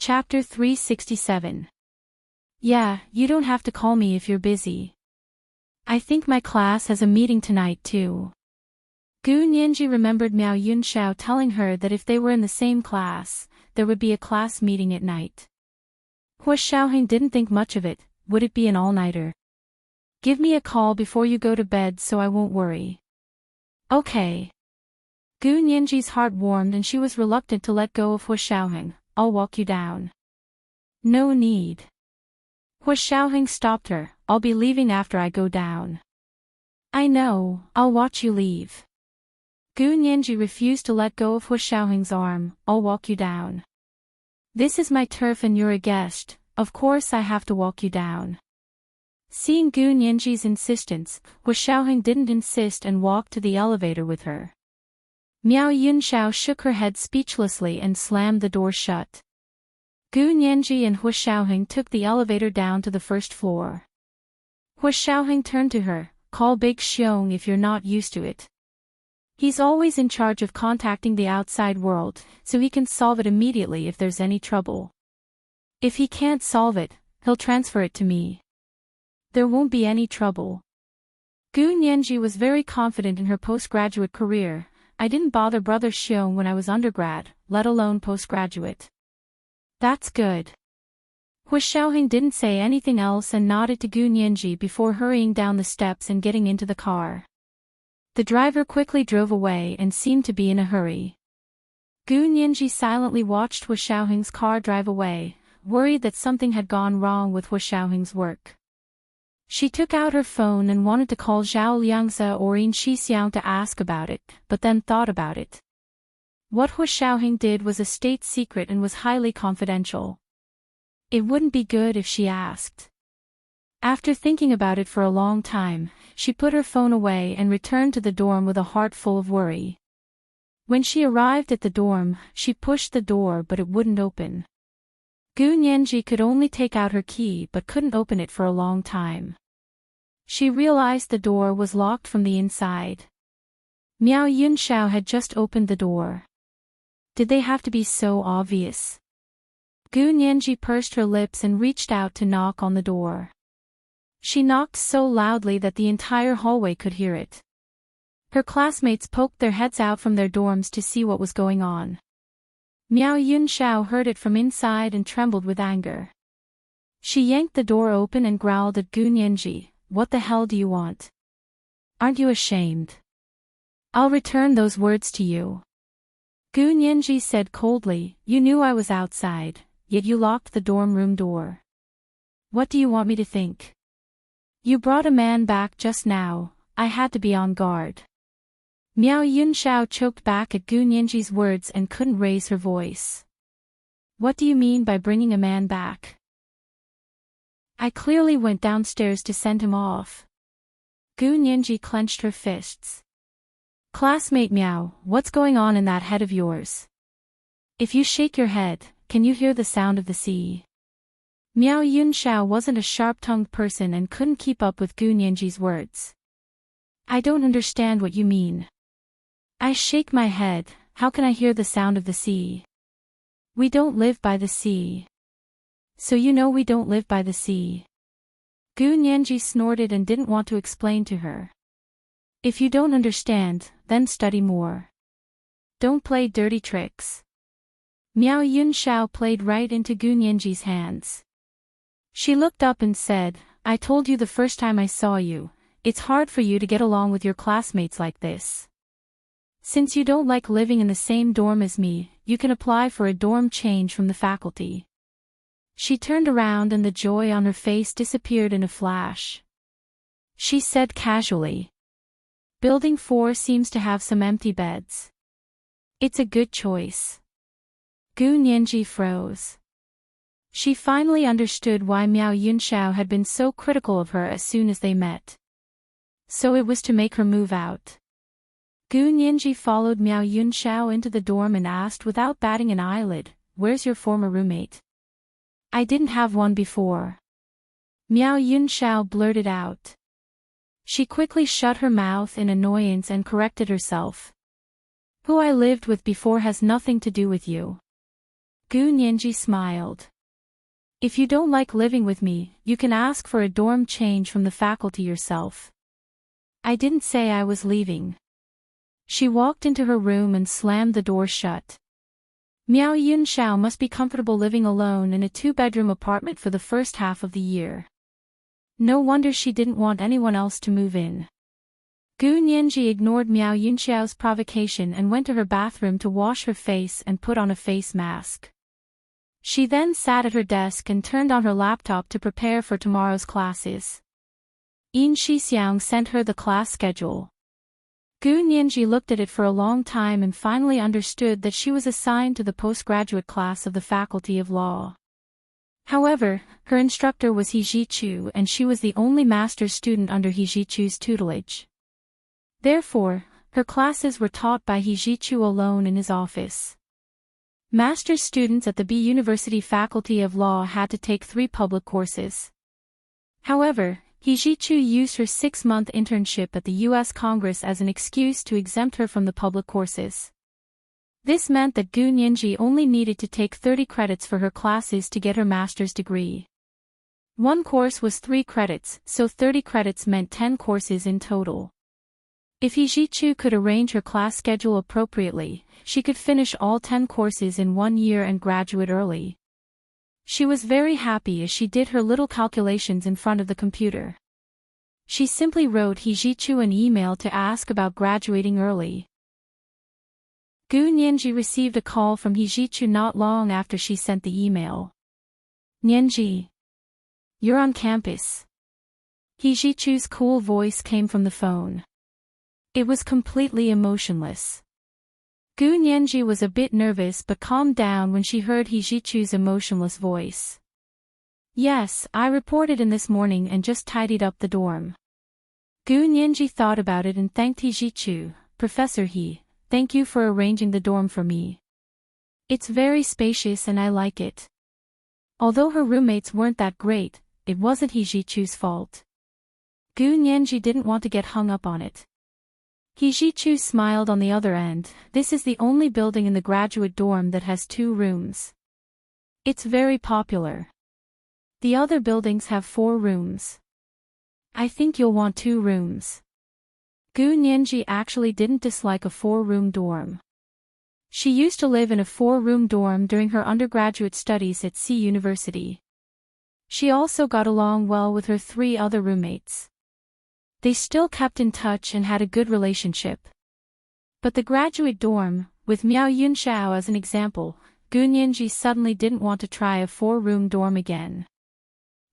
Chapter 367. Yeah, you don't have to call me if you're busy. I think my class has a meeting tonight too. Gu Nianji remembered Miao Yunxiao telling her that if they were in the same class, there would be a class meeting at night. Hua Xiaoheng didn't think much of it. Would it be an all-nighter? Give me a call before you go to bed so I won't worry. Okay. Gu Nianji's heart warmed and she was reluctant to let go of Hua Xiaoheng. I'll walk you down. No need. Hua Xiaoheng stopped her. I'll be leaving after I go down. I know, I'll watch you leave. Gu Nianji refused to let go of Hua Xiaoheng's arm. I'll walk you down. This is my turf and you're a guest, of course I have to walk you down. Seeing Gu Nianji's insistence, Hua Xiaoheng didn't insist and walked to the elevator with her. Miao Yunxiao shook her head speechlessly and slammed the door shut. Gu Nianji and Hua Xiaoheng took the elevator down to the first floor. Hua Xiaoheng turned to her. Call Big Xiong if you're not used to it. He's always in charge of contacting the outside world, so he can solve it immediately if there's any trouble. If he can't solve it, he'll transfer it to me. There won't be any trouble. Gu Nianji was very confident in her postgraduate career. I didn't bother Brother Xiong when I was undergrad, let alone postgraduate. That's good. Hua Xiaoheng didn't say anything else and nodded to Gu Nianji before hurrying down the steps and getting into the car. The driver quickly drove away and seemed to be in a hurry. Gu Nianji silently watched Hua Xiaoheng's car drive away, worried that something had gone wrong with Hua Xiaoheng's work. She took out her phone and wanted to call Zhao Liangzi or Yin Shixiang to ask about it, but then thought about it. What Hua Xiaoheng did was a state secret and was highly confidential. It wouldn't be good if she asked. After thinking about it for a long time, she put her phone away and returned to the dorm with a heart full of worry. When she arrived at the dorm, she pushed the door but it wouldn't open. Gu Nianji could only take out her key but couldn't open it for a long time. She realized the door was locked from the inside. Miao Yunxiao had just opened the door. Did they have to be so obvious? Gu Nianji pursed her lips and reached out to knock on the door. She knocked so loudly that the entire hallway could hear it. Her classmates poked their heads out from their dorms to see what was going on. Miao Yunxiao heard it from inside and trembled with anger. She yanked the door open and growled at Gu Nianji. What the hell do you want? Aren't you ashamed? I'll return those words to you. Gu Nianji said coldly, you knew I was outside, yet you locked the dorm room door. What do you want me to think? You brought a man back just now, I had to be on guard. Miao Yunxiao choked back at Gu Nianji's words and couldn't raise her voice. What do you mean by bringing a man back? I clearly went downstairs to send him off. Gu Nianji clenched her fists. Classmate Miao, what's going on in that head of yours? If you shake your head, can you hear the sound of the sea? Miao Yunxiao wasn't a sharp-tongued person and couldn't keep up with Gu Nianji's words. I don't understand what you mean. I shake my head, how can I hear the sound of the sea? We don't live by the sea. So you know we don't live by the sea. Gu Nianji snorted and didn't want to explain to her. If you don't understand, then study more. Don't play dirty tricks. Miao Yunxiao played right into Gu Nianji's hands. She looked up and said, I told you the first time I saw you, it's hard for you to get along with your classmates like this. Since you don't like living in the same dorm as me, you can apply for a dorm change from the faculty. She turned around and the joy on her face disappeared in a flash. She said casually, Building 4 seems to have some empty beds. It's a good choice. Gu Nianji froze. She finally understood why Miao Yunxiao had been so critical of her as soon as they met. So it was to make her move out. Gu Nianji followed Miao Yunxiao into the dorm and asked without batting an eyelid, Where's your former roommate? I didn't have one before. Miao Yunxiao blurted out. She quickly shut her mouth in annoyance and corrected herself. Who I lived with before has nothing to do with you. Gu Nianji smiled. If you don't like living with me, you can ask for a dorm change from the faculty yourself. I didn't say I was leaving. She walked into her room and slammed the door shut. Miao Yunxiao must be comfortable living alone in a 2-bedroom apartment for the first half of the year. No wonder she didn't want anyone else to move in. Gu Nianji ignored Miao Yunxiao's provocation and went to her bathroom to wash her face and put on a face mask. She then sat at her desk and turned on her laptop to prepare for tomorrow's classes. Yin Shixiang sent her the class schedule. Gu Nianji looked at it for a long time and finally understood that she was assigned to the postgraduate class of the Faculty of Law. However, her instructor was He Zhichu and she was the only master's student under He Zhichu's tutelage. Therefore, her classes were taught by He Zhichu alone in his office. Master's students at the B University Faculty of Law had to take 3 public courses. However, He Zhichu used her 6-month internship at the U.S. Congress as an excuse to exempt her from the public courses. This meant that Gu Nianji only needed to take 30 credits for her classes to get her master's degree. One course was 3 credits, so 30 credits meant 10 courses in total. If He Zhichu could arrange her class schedule appropriately, she could finish all 10 courses in 1 year and graduate early. She was very happy as she did her little calculations in front of the computer. She simply wrote He Zhichu an email to ask about graduating early. Gu Nianji received a call from He Zhichu not long after she sent the email. Nianji. You're on campus. He Zhichu's cool voice came from the phone. It was completely emotionless. Gu Nianji was a bit nervous but calmed down when she heard He Zhichu's emotionless voice. Yes, I reported in this morning and just tidied up the dorm. Gu Nianji thought about it and thanked He Zhichu. Professor He, thank you for arranging the dorm for me. It's very spacious and I like it. Although her roommates weren't that great, it wasn't He Zhichu's fault. Gu Nianji didn't want to get hung up on it. He Zhichu smiled on the other end. This is the only building in the graduate dorm that has 2 rooms. It's very popular. The other buildings have 4 rooms. I think you'll want 2 rooms. Gu Nianji actually didn't dislike a 4-room dorm. She used to live in a 4-room dorm during her undergraduate studies at C University. She also got along well with her 3 other roommates. They still kept in touch and had a good relationship. But the graduate dorm, with Miao Yunxiao as an example, Gu Nianji suddenly didn't want to try a 4-room dorm again.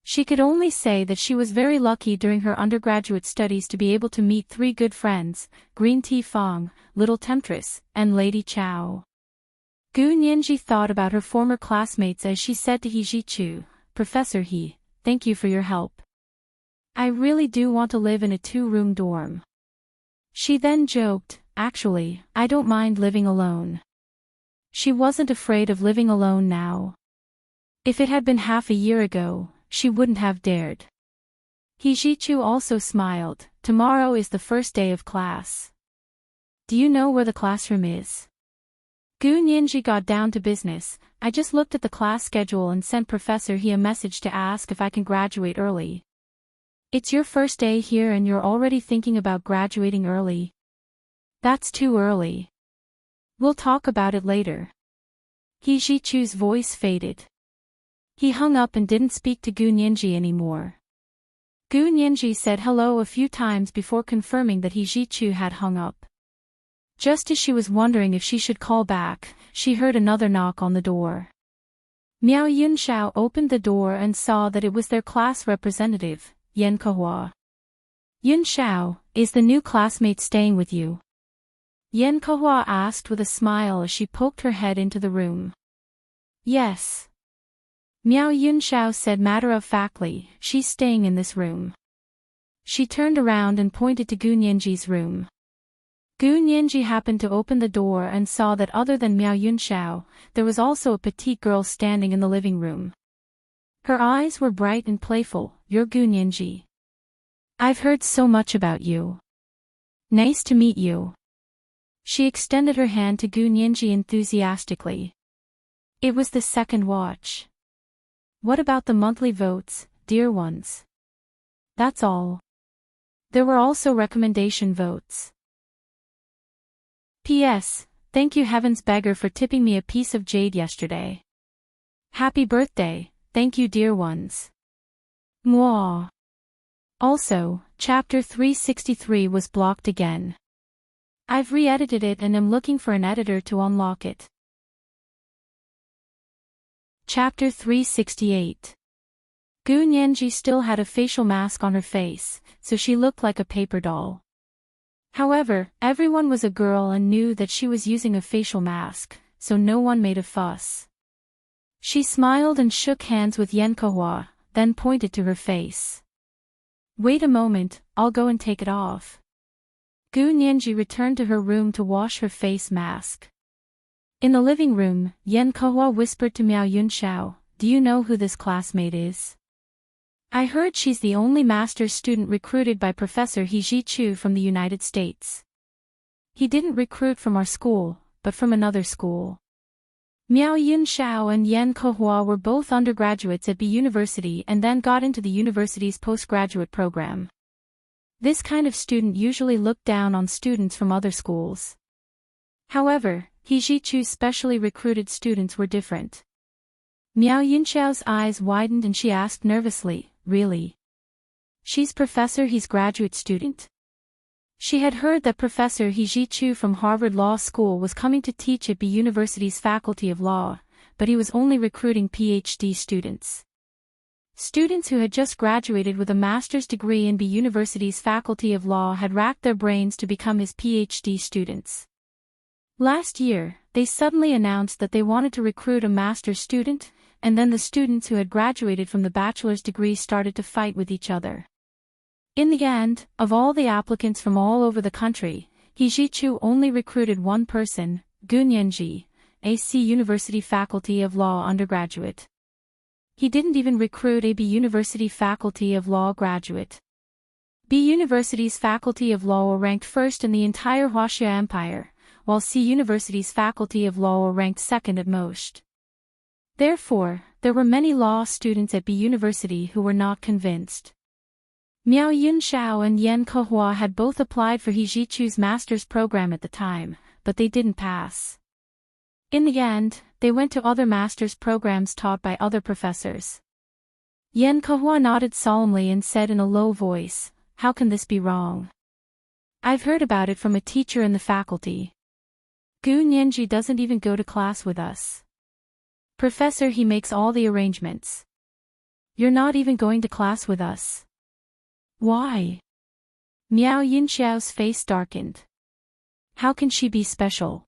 She could only say that she was very lucky during her undergraduate studies to be able to meet 3 good friends, Green Tea Fong, Little Temptress, and Lady Chow. Gu Nianji thought about her former classmates as she said to He Zhichu, Professor He, thank you for your help. I really do want to live in a 2-room dorm. She then joked, actually, I don't mind living alone. She wasn't afraid of living alone now. If it had been half a year ago, she wouldn't have dared. He Zhichu also smiled. Tomorrow is the first day of class. Do you know where the classroom is? Gu Nianji got down to business. I just looked at the class schedule and sent Professor He a message to ask if I can graduate early. It's your first day here and you're already thinking about graduating early. That's too early. We'll talk about it later. He Zhichu's voice faded. He hung up and didn't speak to Gu Nianji anymore. Gu Nianji said hello a few times before confirming that He Zhichu had hung up. Just as she was wondering if she should call back, she heard another knock on the door. Miao Yunxiao opened the door and saw that it was their class representative, Yan Kehua. Yunxiao, is the new classmate staying with you? Yan Kehua asked with a smile as she poked her head into the room. Yes. Miao Yunxiao said matter-of-factly, she's staying in this room. She turned around and pointed to Gu Nianji's room. Gu Nianji happened to open the door and saw that other than Miao Yunxiao, there was also a petite girl standing in the living room. Her eyes were bright and playful. You're Gu Nianji. I've heard so much about you. Nice to meet you. She extended her hand to Gu Nianji enthusiastically. It was the second watch. What about the monthly votes, dear ones? That's all. There were also recommendation votes. P.S. Thank you heavens beggar for tipping me a piece of jade yesterday. Happy birthday, thank you dear ones. Mwah. Also, chapter 363 was blocked again. I've re-edited it and am looking for an editor to unlock it. Chapter 368. Gu Nianji still had a facial mask on her face, so she looked like a paper doll. However, everyone was a girl and knew that she was using a facial mask, so no one made a fuss. She smiled and shook hands with Yan Kehua, then pointed to her face. Wait a moment, I'll go and take it off. Gu Nianji returned to her room to wash her face mask. In the living room, Yan Kehua whispered to Miao Yunxiao, do you know who this classmate is? I heard she's the only master's student recruited by Professor He Zhichu from the United States. He didn't recruit from our school, but from another school. Miao Yunxiao and Yan Kehua were both undergraduates at B University and then got into the university's postgraduate program. This kind of student usually looked down on students from other schools. However, He Zhichu's specially recruited students were different. Miao Yunxiao's eyes widened and she asked nervously, really? She's Professor He's graduate student? She had heard that Professor He Zhichu from Harvard Law School was coming to teach at B University's Faculty of Law, but he was only recruiting PhD students. Students who had just graduated with a master's degree in B University's Faculty of Law had racked their brains to become his PhD students. Last year, they suddenly announced that they wanted to recruit a master's student, and then the students who had graduated from the bachelor's degree started to fight with each other. In the end, of all the applicants from all over the country, He Zhichu only recruited one person, Gu Nianji, a C University Faculty of Law undergraduate. He didn't even recruit a B University Faculty of Law graduate. B University's Faculty of Law were ranked first in the entire Huaxia Empire, while C University's Faculty of Law were ranked second at most. Therefore, there were many law students at B University who were not convinced. Miao Yunxiao and Yan Kehua had both applied for He Zhichu's master's program at the time, but they didn't pass. In the end, they went to other master's programs taught by other professors. Yan Kehua nodded solemnly and said in a low voice, how can this be wrong? I've heard about it from a teacher in the faculty. Gu Nianji doesn't even go to class with us. Professor He makes all the arrangements. You're not even going to class with us. Why? Miao Yunxiao's face darkened. How can she be special?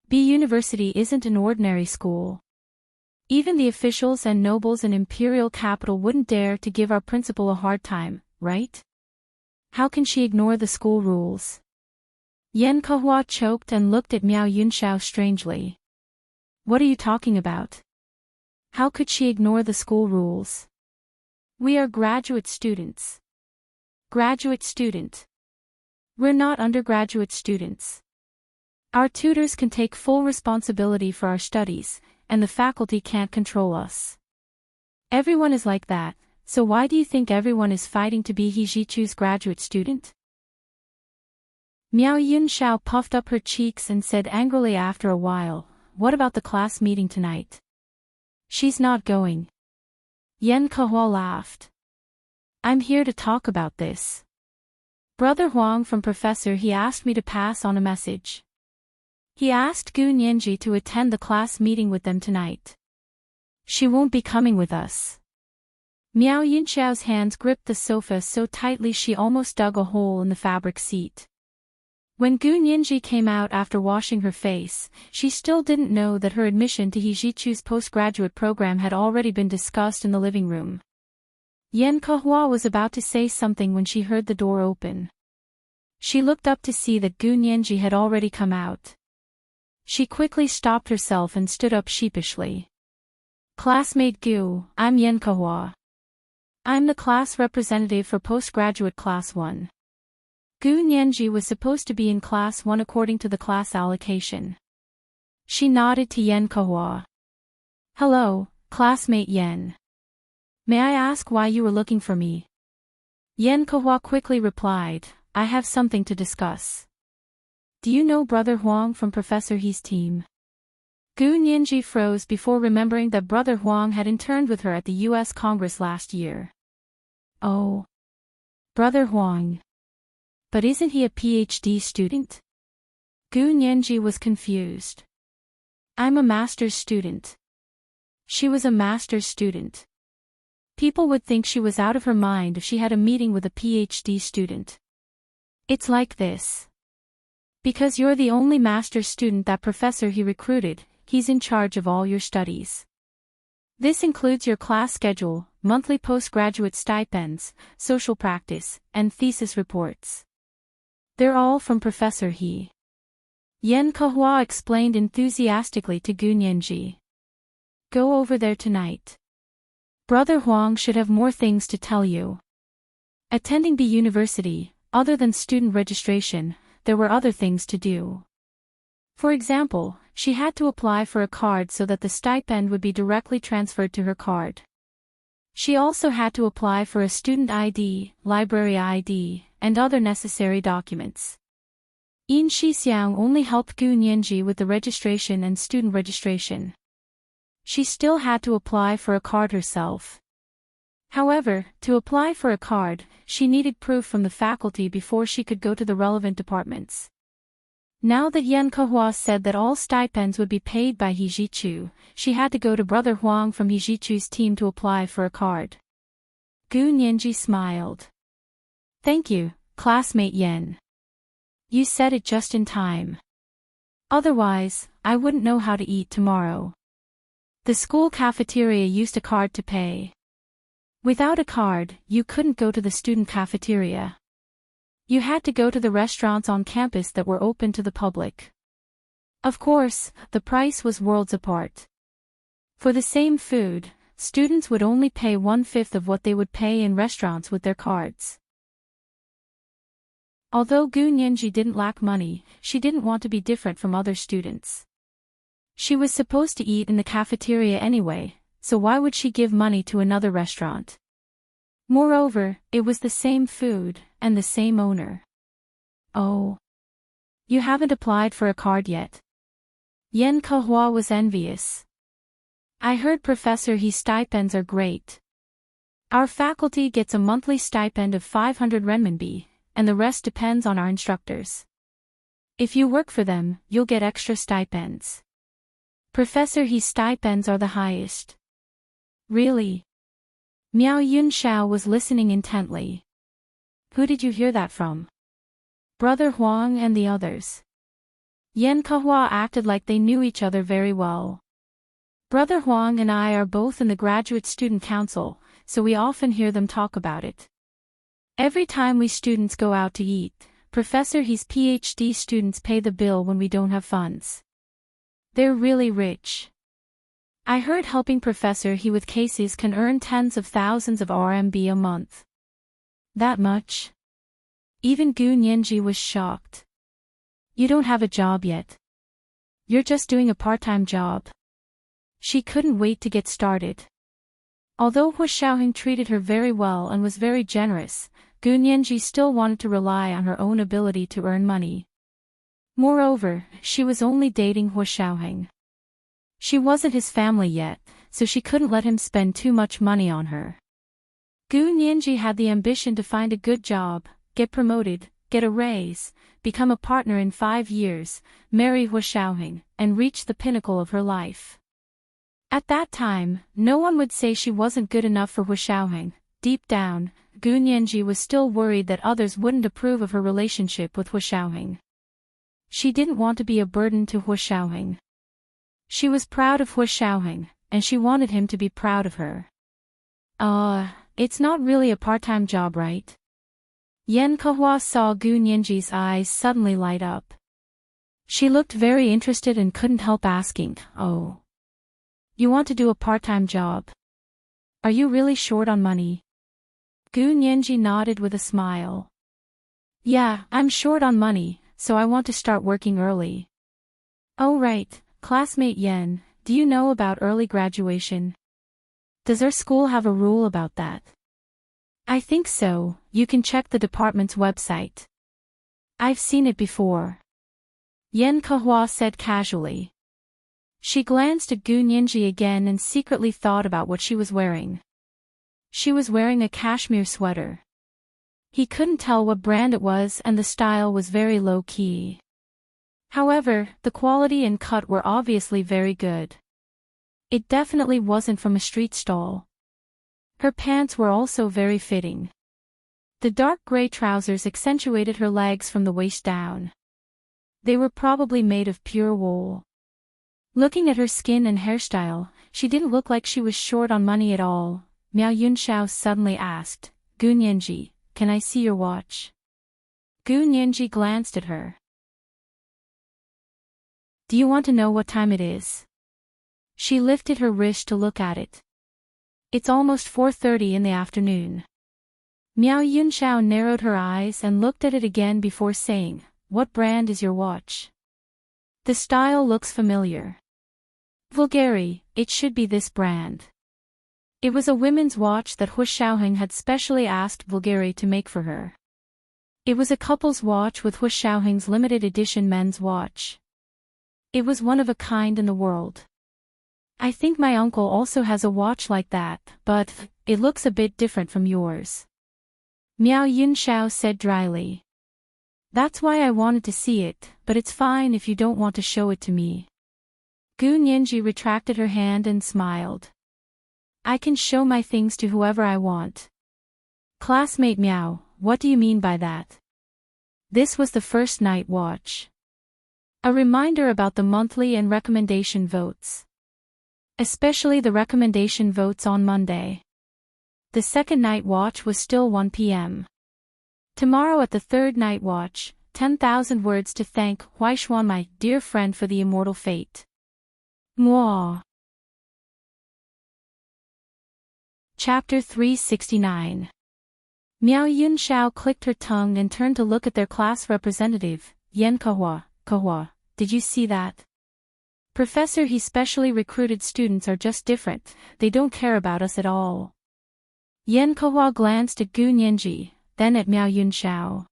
B University isn't an ordinary school. Even the officials and nobles in imperial capital wouldn't dare to give our principal a hard time, right? How can she ignore the school rules? Yan Kehua choked and looked at Miao Yunxiao strangely. What are you talking about? How could she ignore the school rules? We are graduate students. Graduate student. We're not undergraduate students. Our tutors can take full responsibility for our studies, and the faculty can't control us. Everyone is like that, so why do you think everyone is fighting to be He Zhichu's graduate student? Miao Yunxiao puffed up her cheeks and said angrily after a while, what about the class meeting tonight? She's not going. Yan Kehua laughed. I'm here to talk about this. Brother Huang from Professor He asked me to pass on a message. He asked Gu Nianji to attend the class meeting with them tonight. She won't be coming with us. Miao Yunxiao's hands gripped the sofa so tightly she almost dug a hole in the fabric seat. When Gu Nianji came out after washing her face, she still didn't know that her admission to He Zhichu's postgraduate program had already been discussed in the living room. Yan Kehua was about to say something when she heard the door open. She looked up to see that Gu Nianji had already come out. She quickly stopped herself and stood up sheepishly. Classmate Gu, I'm Yan Kehua. I'm the class representative for postgraduate class 1. Gu Nianji was supposed to be in class 1 according to the class allocation. She nodded to Yan Kehua. Hello, classmate Yen. May I ask why you were looking for me? Yen Kehua quickly replied, I have something to discuss. Do you know Brother Huang from Professor He's team? Gu Nianji froze before remembering that Brother Huang had interned with her at the U.S. Congress last year. Oh. Brother Huang. But isn't he a PhD student? Gu Nianji was confused. I'm a master's student. She was a master's student. People would think she was out of her mind if she had a meeting with a PhD student. It's like this. Because you're the only master's student that professor he recruited, he's in charge of all your studies. This includes your class schedule, monthly postgraduate stipends, social practice, and thesis reports. They're all from Professor He. Yen Kehua explained enthusiastically to Gu Nianji. Go over there tonight. Brother Huang should have more things to tell you. Attending the university, other than student registration, there were other things to do. For example, she had to apply for a card so that the stipend would be directly transferred to her card. She also had to apply for a student ID, library ID, and other necessary documents. Yin Shixiang only helped Gu Nianji with the registration and student registration. She still had to apply for a card herself. However, to apply for a card, she needed proof from the faculty before she could go to the relevant departments. Now that Yen Kehua said that all stipends would be paid by He Zhichu, she had to go to Brother Huang from He Zhichu's team to apply for a card. Gu Nianji smiled. Thank you, classmate Yen. You said it just in time. Otherwise, I wouldn't know how to eat tomorrow. The school cafeteria used a card to pay. Without a card, you couldn't go to the student cafeteria. You had to go to the restaurants on campus that were open to the public. Of course, the price was worlds apart. For the same food, students would only pay 1/5 of what they would pay in restaurants with their cards. Although Gu Nianji didn't lack money, she didn't want to be different from other students. She was supposed to eat in the cafeteria anyway, so why would she give money to another restaurant? Moreover, it was the same food, and the same owner. Oh. You haven't applied for a card yet? Yen Kehua was envious. I heard Professor He's stipends are great. Our faculty gets a monthly stipend of 500 renminbi, and the rest depends on our instructors. If you work for them, you'll get extra stipends. Professor He's stipends are the highest. Really? Miao Yunxiao was listening intently. Who did you hear that from? Brother Huang and the others. Yen Kehua acted like they knew each other very well. Brother Huang and I are both in the Graduate Student Council, so we often hear them talk about it. Every time we students go out to eat, Professor He's PhD students pay the bill when we don't have funds. They're really rich. I heard helping Professor He with cases can earn tens of thousands of RMB a month. That much? Even Gu Nianji was shocked. You don't have a job yet. You're just doing a part-time job. She couldn't wait to get started. Although Hu Xiaoheng treated her very well and was very generous, Gu Nianji still wanted to rely on her own ability to earn money. Moreover, she was only dating Hu Xiaoheng. She wasn't his family yet, so she couldn't let him spend too much money on her. Gu Nianji had the ambition to find a good job, get promoted, get a raise, become a partner in 5 years, marry Hu Xiaoheng, and reach the pinnacle of her life. At that time, no one would say she wasn't good enough for Hu Xiaoheng. Deep down, Gu Nianji was still worried that others wouldn't approve of her relationship with Hu Xiaoheng. She didn't want to be a burden to Hu Xiaoheng. She was proud of Hu Xiaoheng, and she wanted him to be proud of her. It's not really a part-time job, right? Yen Kehua saw Gu Nianji's eyes suddenly light up. She looked very interested and couldn't help asking, Oh. You want to do a part-time job? Are you really short on money? Gu Nianji nodded with a smile. Yeah, I'm short on money, so I want to start working early. Oh right, classmate Yen, do you know about early graduation? Does our school have a rule about that? I think so, you can check the department's website. I've seen it before. Yen Kahua said casually. She glanced at Gu Nianji again and secretly thought about what she was wearing. She was wearing a cashmere sweater. He couldn't tell what brand it was and the style was very low-key. However, the quality and cut were obviously very good. It definitely wasn't from a street stall. Her pants were also very fitting. The dark gray trousers accentuated her legs from the waist down. They were probably made of pure wool. Looking at her skin and hairstyle, she didn't look like she was short on money at all. Miao Yunxiao suddenly asked, Gu Nianji, can I see your watch? Gu Nianji glanced at her. Do you want to know what time it is? She lifted her wrist to look at it. It's almost 4:30 in the afternoon. Miao Yunxiao narrowed her eyes and looked at it again before saying, what brand is your watch? The style looks familiar. Vulgari, it should be this brand. It was a women's watch that Hu Xiaoheng had specially asked Vulgari to make for her. It was a couple's watch with Hu Xiaoheng's limited edition men's watch. It was one of a kind in the world. I think my uncle also has a watch like that, but it looks a bit different from yours. Miao Yunxiao said dryly. That's why I wanted to see it, but it's fine if you don't want to show it to me. Gu Nianji retracted her hand and smiled. I can show my things to whoever I want. Classmate Miao, what do you mean by that? This was the first night watch. A reminder about the monthly and recommendation votes. Especially the recommendation votes on Monday. The second night watch was still 1 p.m. Tomorrow at the third night watch, 10,000 words to thank Huaishuan, my dear friend, for the immortal fate. Mwah. Chapter 369. Miao Yunxiao clicked her tongue and turned to look at their class representative, Yen Kahua. Kahua, did you see that? Professor, he specially recruited students are just different, they don't care about us at all. Yen Kahua glanced at Gu Nianji, then at Miao Yunxiao.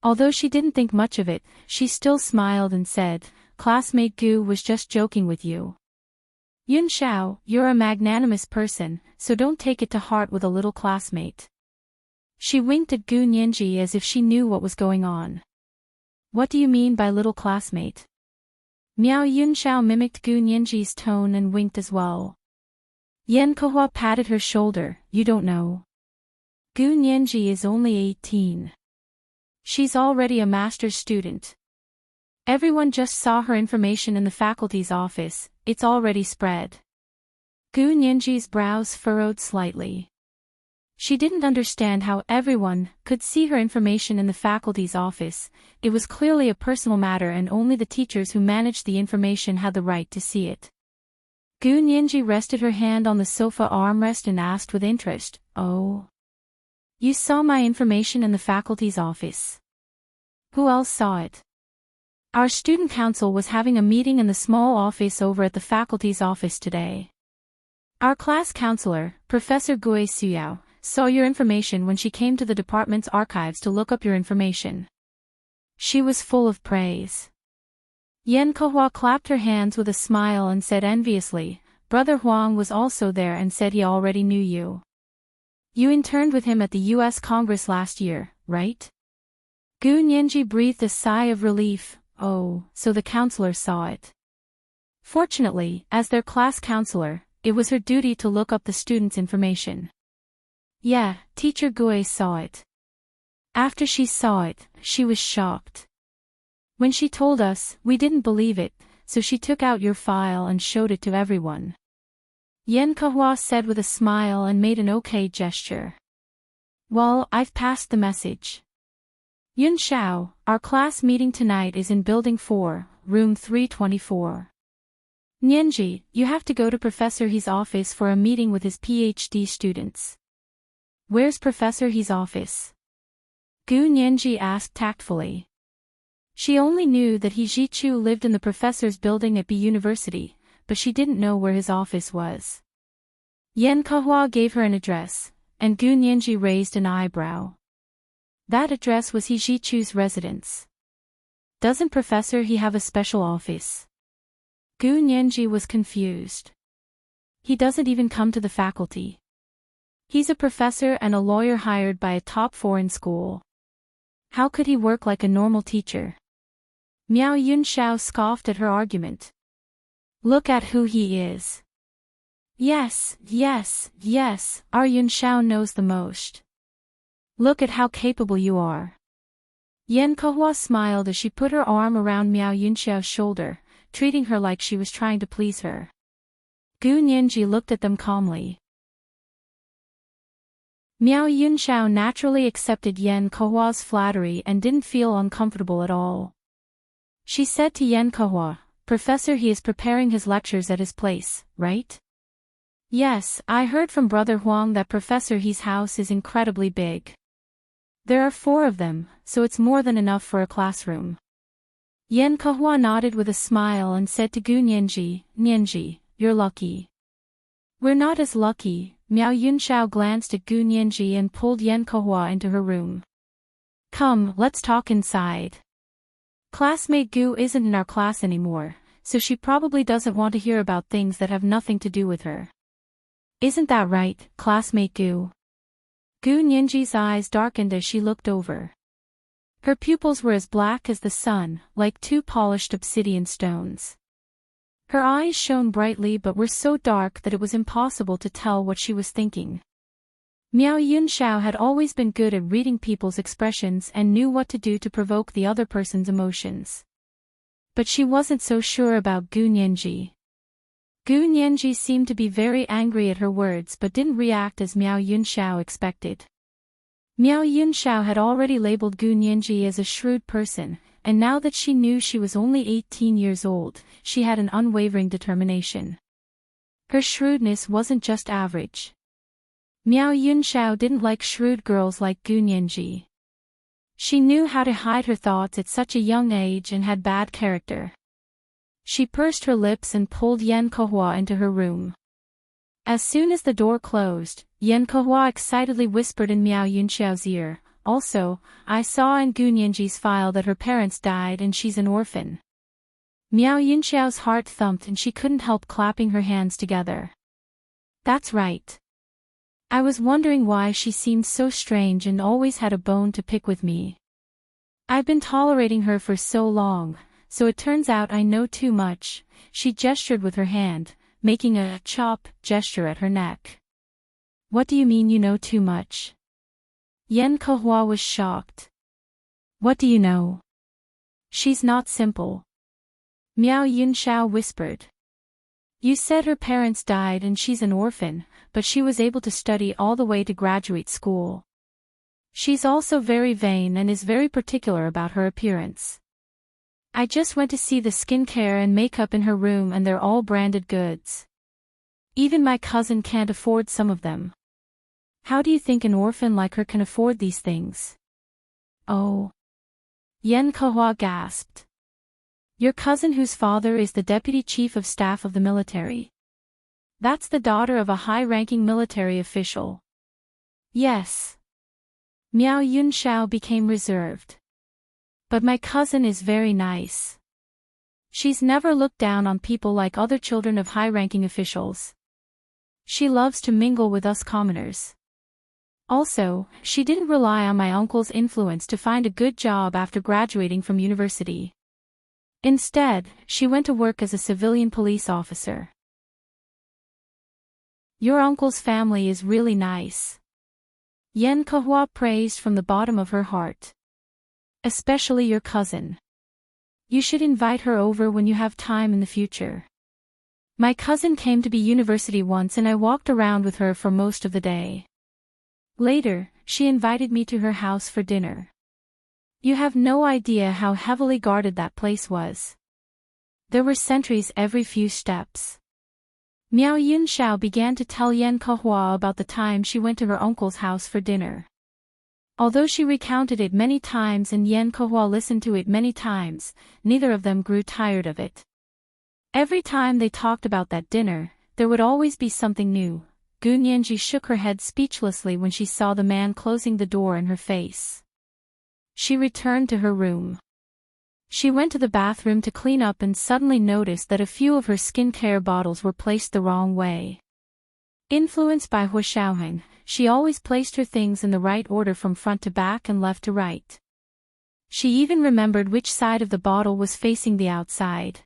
Although she didn't think much of it, she still smiled and said, Classmate Gu was just joking with you. Yunxiao, you're a magnanimous person, so don't take it to heart with a little classmate. She winked at Gu Nianji as if she knew what was going on. What do you mean by little classmate? Miao Yunxiao mimicked Gu Nianji's tone and winked as well. Yen Kahua patted her shoulder, you don't know. Gu Nianji is only 18. She's already a master's student. Everyone just saw her information in the faculty's office, it's already spread. Gu Nianji's brows furrowed slightly. She didn't understand how everyone could see her information in the faculty's office. It was clearly a personal matter and only the teachers who managed the information had the right to see it. Gu Nianji rested her hand on the sofa armrest and asked with interest, Oh? You saw my information in the faculty's office? Who else saw it? Our student council was having a meeting in the small office over at the faculty's office today. Our class counselor, Professor Gue Suyao, saw your information when she came to the department's archives to look up your information. She was full of praise. Yen Kahua clapped her hands with a smile and said enviously, Brother Huang was also there and said he already knew you. You interned with him at the U.S. Congress last year, right? Gu Nianji breathed a sigh of relief. Oh, so the counselor saw it. Fortunately, as their class counselor, it was her duty to look up the students' information. Yeah, Teacher Gue saw it. After she saw it, she was shocked. When she told us, we didn't believe it, so she took out your file and showed it to everyone. Yen Kahua said with a smile and made an okay gesture. Well, I've passed the message. Yunxiao, our class meeting tonight is in Building 4, Room 324. Nianji, you have to go to Professor He's office for a meeting with his PhD students. Where's Professor He's office? Gu Nianji asked tactfully. She only knew that He Zhichu lived in the professor's building at B University, but she didn't know where his office was. Yen Kehua gave her an address, and Gu Nianji raised an eyebrow. That address was He Jichu's residence. Doesn't Professor He have a special office? Gu Nianji was confused. He doesn't even come to the faculty. He's a professor and a lawyer hired by a top foreign school. How could he work like a normal teacher? Miao Yunxiao scoffed at her argument. Look at who he is. Yes, our Yunxiao knows the most. Look at how capable you are. Yen Kehua smiled as she put her arm around Miao Yunxiao's shoulder, treating her like she was trying to please her. Gu Nianji looked at them calmly. Miao Yunxiao naturally accepted Yen Kehua's flattery and didn't feel uncomfortable at all. She said to Yen Kehua, Professor He is preparing his lectures at his place, right? Yes, I heard from Brother Huang that Professor He's house is incredibly big. There are 4 of them, so it's more than enough for a classroom. Yen Kehua nodded with a smile and said to Gu Nianji, Nianji, you're lucky. We're not as lucky. Miao Yunxiao glanced at Gu Nianji and pulled Yen Kehua into her room. Come, let's talk inside. Classmate Gu isn't in our class anymore, so she probably doesn't want to hear about things that have nothing to do with her. Isn't that right, classmate Gu? Gu Nianji's eyes darkened as she looked over. Her pupils were as black as the sun, like 2 polished obsidian stones. Her eyes shone brightly but were so dark that it was impossible to tell what she was thinking. Miao Yunxiao had always been good at reading people's expressions and knew what to do to provoke the other person's emotions. But she wasn't so sure about Gu Nianji. Gu Nianji seemed to be very angry at her words but didn't react as Miao Yunxiao expected. Miao Yunxiao had already labeled Gu Nianji as a shrewd person, and now that she knew she was only 18 years old, she had an unwavering determination. Her shrewdness wasn't just average. Miao Yunxiao didn't like shrewd girls like Gu Nianji. She knew how to hide her thoughts at such a young age and had bad character. She pursed her lips and pulled Yen Kehua into her room. As soon as the door closed, Yen Kehua excitedly whispered in Miao Yunxiao's ear, Also, I saw in Gu Nianji's file that her parents died and she's an orphan. Miao Yunxiao's heart thumped and she couldn't help clapping her hands together. That's right. I was wondering why she seemed so strange and always had a bone to pick with me. I've been tolerating her for so long, so it turns out I know too much. She gestured with her hand, making a chop gesture at her neck. What do you mean you know too much? Yen Kehua was shocked. What do you know? She's not simple. Miao Yunxiao whispered. You said her parents died and she's an orphan, but she was able to study all the way to graduate school. She's also very vain and is very particular about her appearance. I just went to see the skincare and makeup in her room and they're all branded goods. Even my cousin can't afford some of them. How do you think an orphan like her can afford these things? Oh. Yen Kehua gasped. Your cousin whose father is the deputy chief of staff of the military. That's the daughter of a high-ranking military official. Yes. Miao Yunxiao became reserved. But my cousin is very nice. She's never looked down on people like other children of high-ranking officials. She loves to mingle with us commoners. Also, she didn't rely on my uncle's influence to find a good job after graduating from university. Instead, she went to work as a civilian police officer. Your uncle's family is really nice. Yen Kehua praised from the bottom of her heart. Especially your cousin. You should invite her over when you have time in the future. My cousin came to be university once and I walked around with her for most of the day. Later, she invited me to her house for dinner. You have no idea how heavily guarded that place was. There were sentries every few steps. Miao Yunxiao began to tell Yen Kehua about the time she went to her uncle's house for dinner. Although she recounted it many times and Yen Kehua listened to it many times, neither of them grew tired of it. Every time they talked about that dinner, there would always be something new. Gu Nianji shook her head speechlessly when she saw the man closing the door in her face. She returned to her room. She went to the bathroom to clean up and suddenly noticed that a few of her skincare bottles were placed the wrong way. Influenced by Hu Xiaoheng, she always placed her things in the right order from front to back and left to right. She even remembered which side of the bottle was facing the outside.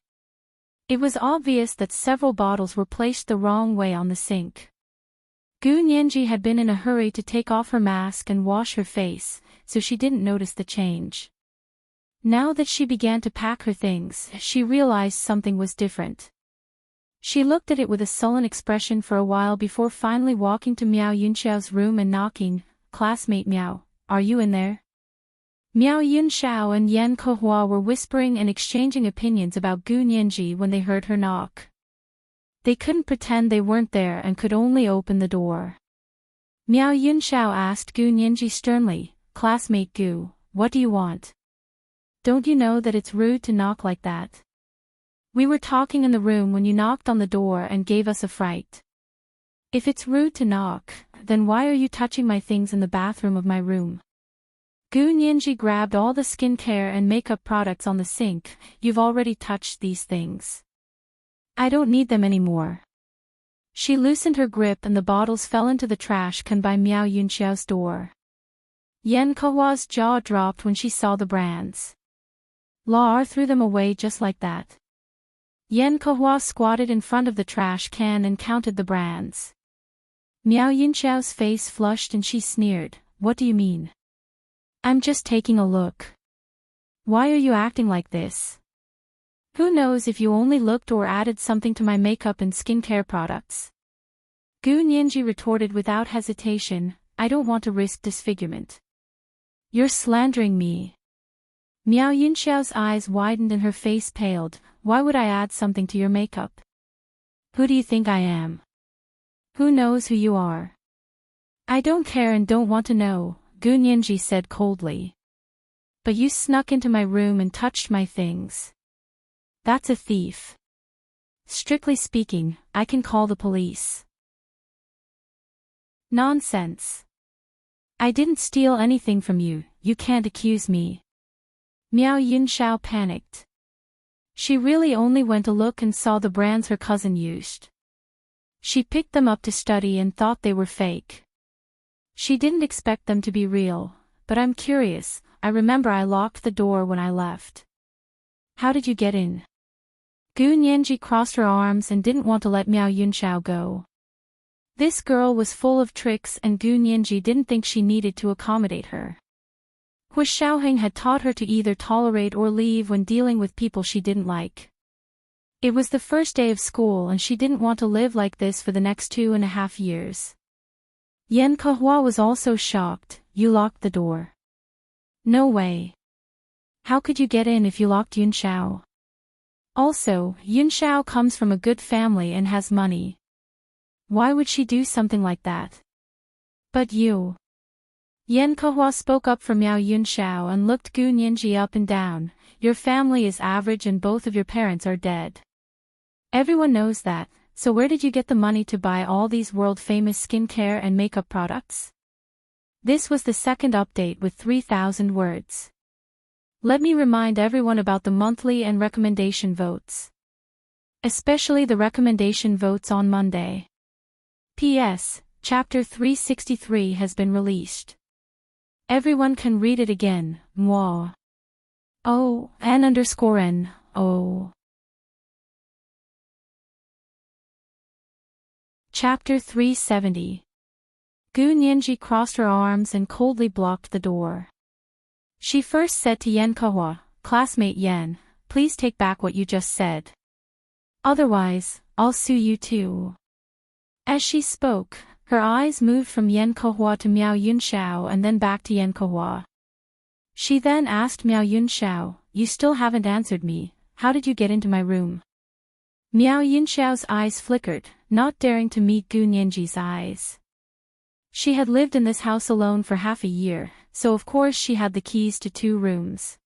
It was obvious that several bottles were placed the wrong way on the sink. Gu Nianji had been in a hurry to take off her mask and wash her face, so she didn't notice the change. Now that she began to pack her things, she realized something was different. She looked at it with a sullen expression for a while before finally walking to Miao Yunxiao's room and knocking. "Classmate Miao, are you in there?" Miao Yunxiao and Yan Kehua were whispering and exchanging opinions about Gu Nianji when they heard her knock. They couldn't pretend they weren't there and could only open the door. Miao Yunxiao asked Gu Nianji sternly, "Classmate Gu, what do you want? Don't you know that it's rude to knock like that? We were talking in the room when you knocked on the door and gave us a fright. If it's rude to knock, then why are you touching my things in the bathroom of my room?" Gu Nianji grabbed all the skincare and makeup products on the sink. "You've already touched these things. I don't need them anymore." She loosened her grip and the bottles fell into the trash can by Miao Yunxiao's door. Yan Kehua's jaw dropped when she saw the brands. LoveLore threw them away just like that. Yan Kehua squatted in front of the trash can and counted the brands. Miao Yunxiao's face flushed and she sneered, "What do you mean? I'm just taking a look. Why are you acting like this? Who knows if you only looked or added something to my makeup and skincare products?" Gu Nianji retorted without hesitation, "I don't want to risk disfigurement." "You're slandering me." Miao Yunxiao's eyes widened and her face paled. "Why would I add something to your makeup? Who do you think I am? Who knows who you are?" "I don't care and don't want to know," Gu Nianji said coldly. "But you snuck into my room and touched my things. That's a thief. Strictly speaking, I can call the police." "Nonsense. I didn't steal anything from you, you can't accuse me." Miao Yunxiao panicked. She really only went to look and saw the brands her cousin used. She picked them up to study and thought they were fake. She didn't expect them to be real, but I'm curious, I remember I locked the door when I left. How did you get in? Gu Nianji crossed her arms and didn't want to let Miao Yunxiao go. This girl was full of tricks and Gu Nianji didn't think she needed to accommodate her. Hu Xiaoheng had taught her to either tolerate or leave when dealing with people she didn't like. It was the first day of school and she didn't want to live like this for the next 2.5 years. Yan Kehua was also shocked. "You locked the door?" "No way. How could you get in if you locked Yunxiao? Also, Yunxiao comes from a good family and has money. Why would she do something like that?" "But you..." Yan Kehua spoke up for Miao Yunxiao and looked Gu Nianji up and down. "Your family is average and both of your parents are dead. Everyone knows that, so where did you get the money to buy all these world-famous skincare and makeup products?" This was the second update with 3,000 words. Let me remind everyone about the monthly and recommendation votes. Especially the recommendation votes on Monday. P.S. Chapter 363 has been released. Everyone can read it again. Moi. O, N_N, O. Chapter 370. Gu Nianji crossed her arms and coldly blocked the door. She first said to Yan Kehua, "Classmate Yan, please take back what you just said. Otherwise, I'll sue you too." As she spoke, her eyes moved from Yan Kehua to Miao Yunxiao and then back to Yan Kehua. She then asked Miao Yunxiao, "You still haven't answered me, how did you get into my room?" Miao Yunxiao's eyes flickered, not daring to meet Gu Nianji's eyes. She had lived in this house alone for half a year, so of course she had the keys to 2 rooms.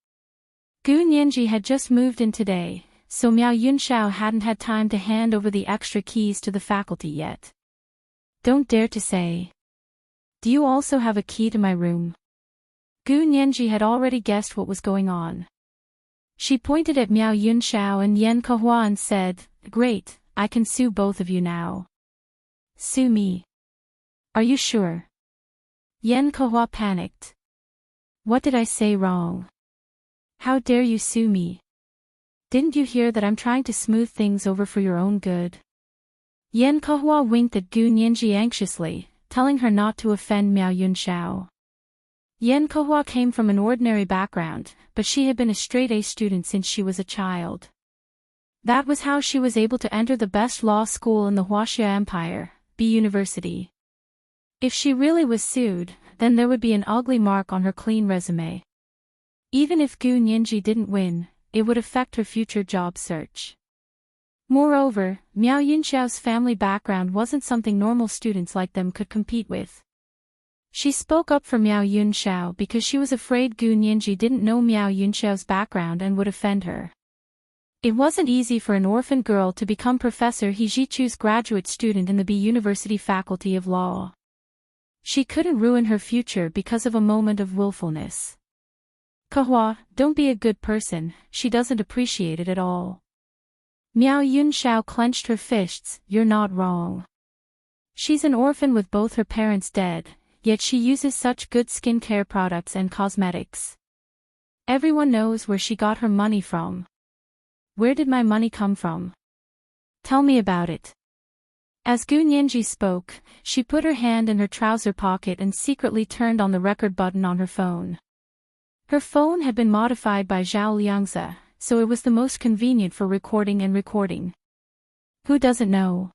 Gu Nianji had just moved in today, so Miao Yunxiao hadn't had time to hand over the extra keys to the faculty yet. Don't dare to say. Do you also have a key to my room? Gu Nianji had already guessed what was going on. She pointed at Miao Yunxiao and Yan Kehua and said, "Great, I can sue both of you now." Sue me? Are you sure? Yan Kehua panicked. What did I say wrong? How dare you sue me? Didn't you hear that I'm trying to smooth things over for your own good? Yan Kehua winked at Gu Nianji anxiously, telling her not to offend Miao Yunxiao. Yan Kehua came from an ordinary background, but she had been a straight-A student since she was a child. That was how she was able to enter the best law school in the Huaxia Empire, B University. If she really was sued, then there would be an ugly mark on her clean resume. Even if Gu Nianji didn't win, it would affect her future job search. Moreover, Miao Yunxiao's family background wasn't something normal students like them could compete with. She spoke up for Miao Yunxiao because she was afraid Gu Nianji didn't know Miao Yunxiao's background and would offend her. It wasn't easy for an orphan girl to become Professor He Jichu's graduate student in the B University Faculty of Law. She couldn't ruin her future because of a moment of willfulness. Kehua, don't be a good person, she doesn't appreciate it at all. Miao Yunxiao clenched her fists, you're not wrong. She's an orphan with both her parents dead, yet she uses such good skincare products and cosmetics. Everyone knows where she got her money from. Where did my money come from? Tell me about it. As Gu Nianji spoke, she put her hand in her trouser pocket and secretly turned on the record button on her phone. Her phone had been modified by Zhao Liangzi, so it was the most convenient for recording and recording. Who doesn't know?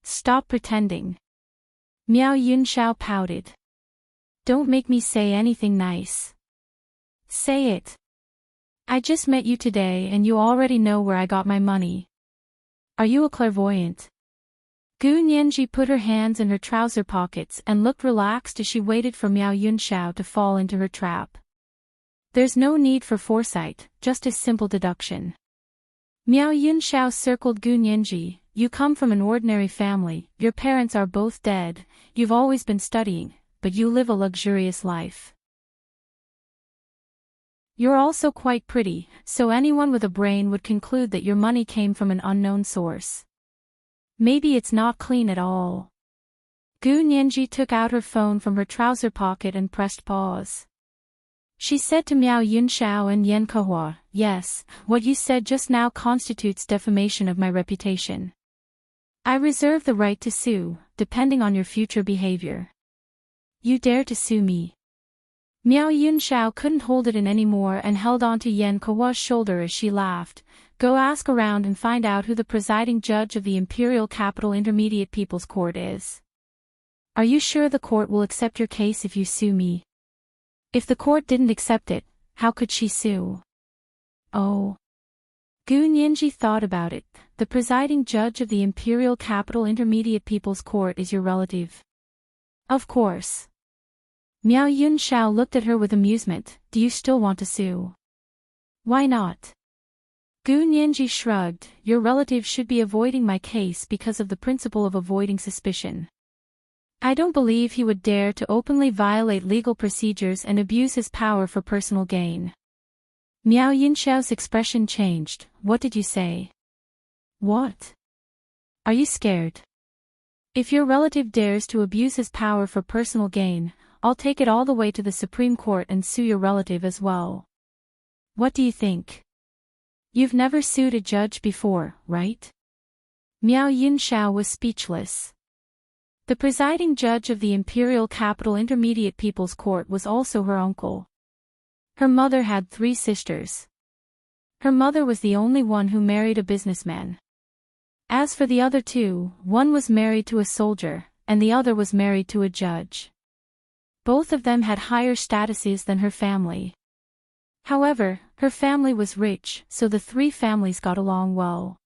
Stop pretending. Miao Yunxiao pouted. Don't make me say anything nice. Say it. I just met you today and you already know where I got my money. Are you a clairvoyant? Gu Nianji put her hands in her trouser pockets and looked relaxed as she waited for Miao Yunxiao to fall into her trap. There's no need for foresight, just a simple deduction. Miao Yunxiao circled Gu Nianji, you come from an ordinary family, your parents are both dead, you've always been studying, but you live a luxurious life. You're also quite pretty, so anyone with a brain would conclude that your money came from an unknown source. Maybe it's not clean at all. Gu Nianji took out her phone from her trouser pocket and pressed pause. She said to Miao Yunxiao and Yan Kehua, yes, what you said just now constitutes defamation of my reputation. I reserve the right to sue, depending on your future behavior. You dare to sue me? Miao Yunxiao couldn't hold it in anymore and held on to Yan Kehua's shoulder as she laughed. Go ask around and find out who the presiding judge of the Imperial Capital Intermediate People's Court is. Are you sure the court will accept your case if you sue me? If the court didn't accept it, how could she sue? Oh. Gu Nianji thought about it. The presiding judge of the Imperial Capital Intermediate People's Court is your relative. Of course. Miao Yunxiao looked at her with amusement. Do you still want to sue? Why not? Gu Nianji shrugged. Your relative should be avoiding my case because of the principle of avoiding suspicion. I don't believe he would dare to openly violate legal procedures and abuse his power for personal gain. Miao Yunxiao's expression changed. What did you say? What? Are you scared? If your relative dares to abuse his power for personal gain, I'll take it all the way to the Supreme Court and sue your relative as well. What do you think? You've never sued a judge before, right? Miao Yunxiao was speechless. The presiding judge of the Imperial Capital Intermediate People's Court was also her uncle. Her mother had 3 sisters. Her mother was the only one who married a businessman. As for the other 2, one was married to a soldier, and the other was married to a judge. Both of them had higher statuses than her family. However, her family was rich, so the 3 families got along well.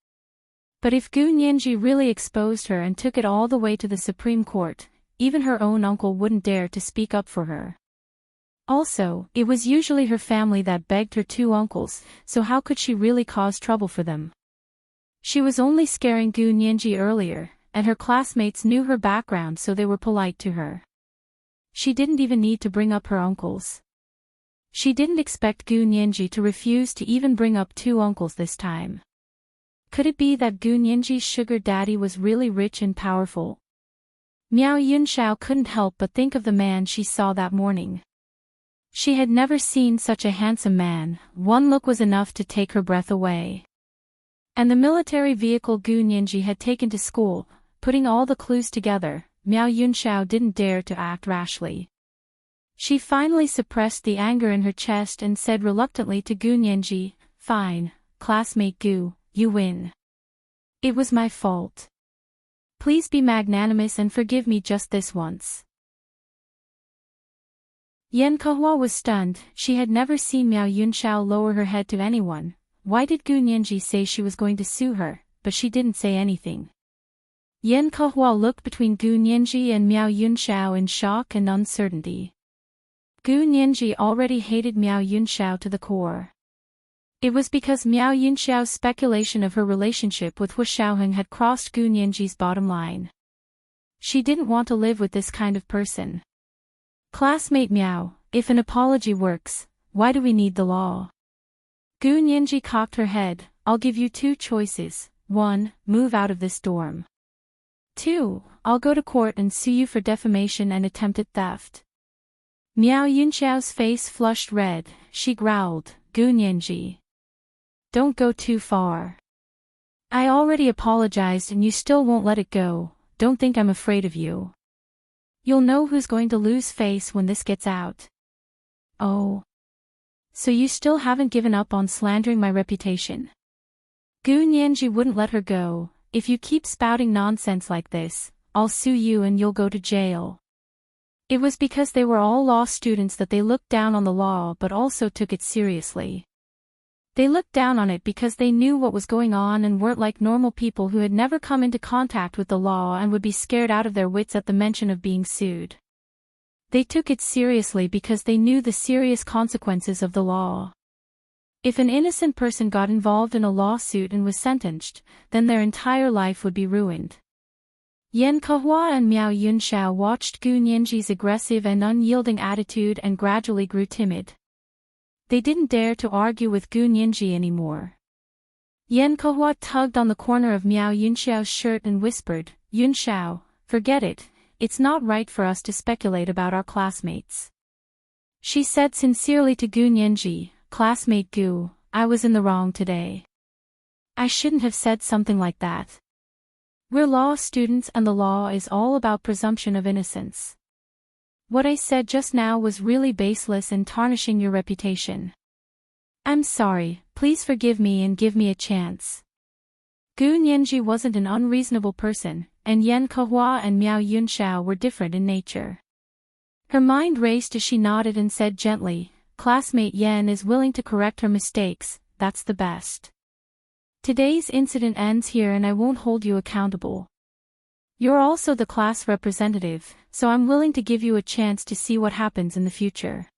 But if Gu Nianji really exposed her and took it all the way to the Supreme Court, even her own uncle wouldn't dare to speak up for her. Also, it was usually her family that begged her two uncles, so how could she really cause trouble for them? She was only scaring Gu Nianji earlier, and her classmates knew her background so they were polite to her. She didn't even need to bring up her uncles. She didn't expect Gu Nianji to refuse to even bring up two uncles this time. Could it be that Gu Nianji's sugar daddy was really rich and powerful? Miao Yunxiao couldn't help but think of the man she saw that morning. She had never seen such a handsome man, one look was enough to take her breath away. And the military vehicle Gu Nianji had taken to school, putting all the clues together, Miao Yunxiao didn't dare to act rashly. She finally suppressed the anger in her chest and said reluctantly to Gu Nianji, "Fine, classmate Gu, you win. It was my fault. Please be magnanimous and forgive me just this once." Yan Kehua was stunned, she had never seen Miao Yunxiao lower her head to anyone. Why did Gu Nianji say she was going to sue her, but she didn't say anything? Yan Kehua looked between Gu Nianji and Miao Yunxiao in shock and uncertainty. Gu Nianji already hated Miao Yunxiao to the core. It was because Miao Yunxiao's speculation of her relationship with Hu Xiaoheng had crossed Gu Nianji's bottom line. She didn't want to live with this kind of person. "Classmate Miao, if an apology works, why do we need the law?" Gu Nianji cocked her head, "I'll give you two choices. 1. Move out of this dorm. 2. I'll go to court and sue you for defamation and attempted theft." Miao Yunxiao's face flushed red, she growled, "Gu Nianji, don't go too far. I already apologized and you still won't let it go, don't think I'm afraid of you. You'll know who's going to lose face when this gets out." "Oh. So you still haven't given up on slandering my reputation?" Gu Nianji wouldn't let her go. "If you keep spouting nonsense like this, I'll sue you and you'll go to jail." It was because they were all law students that they looked down on the law but also took it seriously. They looked down on it because they knew what was going on and weren't like normal people who had never come into contact with the law and would be scared out of their wits at the mention of being sued. They took it seriously because they knew the serious consequences of the law. If an innocent person got involved in a lawsuit and was sentenced, then their entire life would be ruined. Yan Kehua and Miao Yunxiao watched Gu Nianji's aggressive and unyielding attitude and gradually grew timid. They didn't dare to argue with Gu Nianji anymore. Yan Kehua tugged on the corner of Miao Yunxiao's shirt and whispered, "Yunxiao, forget it. It's not right for us to speculate about our classmates." She said sincerely to Gu Nianji, "Classmate Gu, I was in the wrong today. I shouldn't have said something like that. We're law students and the law is all about presumption of innocence. What I said just now was really baseless and tarnishing your reputation. I'm sorry, please forgive me and give me a chance." Gu Nianji wasn't an unreasonable person, and Yan Kehua and Miao Yunxiao were different in nature. Her mind raced as she nodded and said gently, "Classmate Yan is willing to correct her mistakes, that's the best. Today's incident ends here and I won't hold you accountable. You're also the class representative, so I'm willing to give you a chance to see what happens in the future."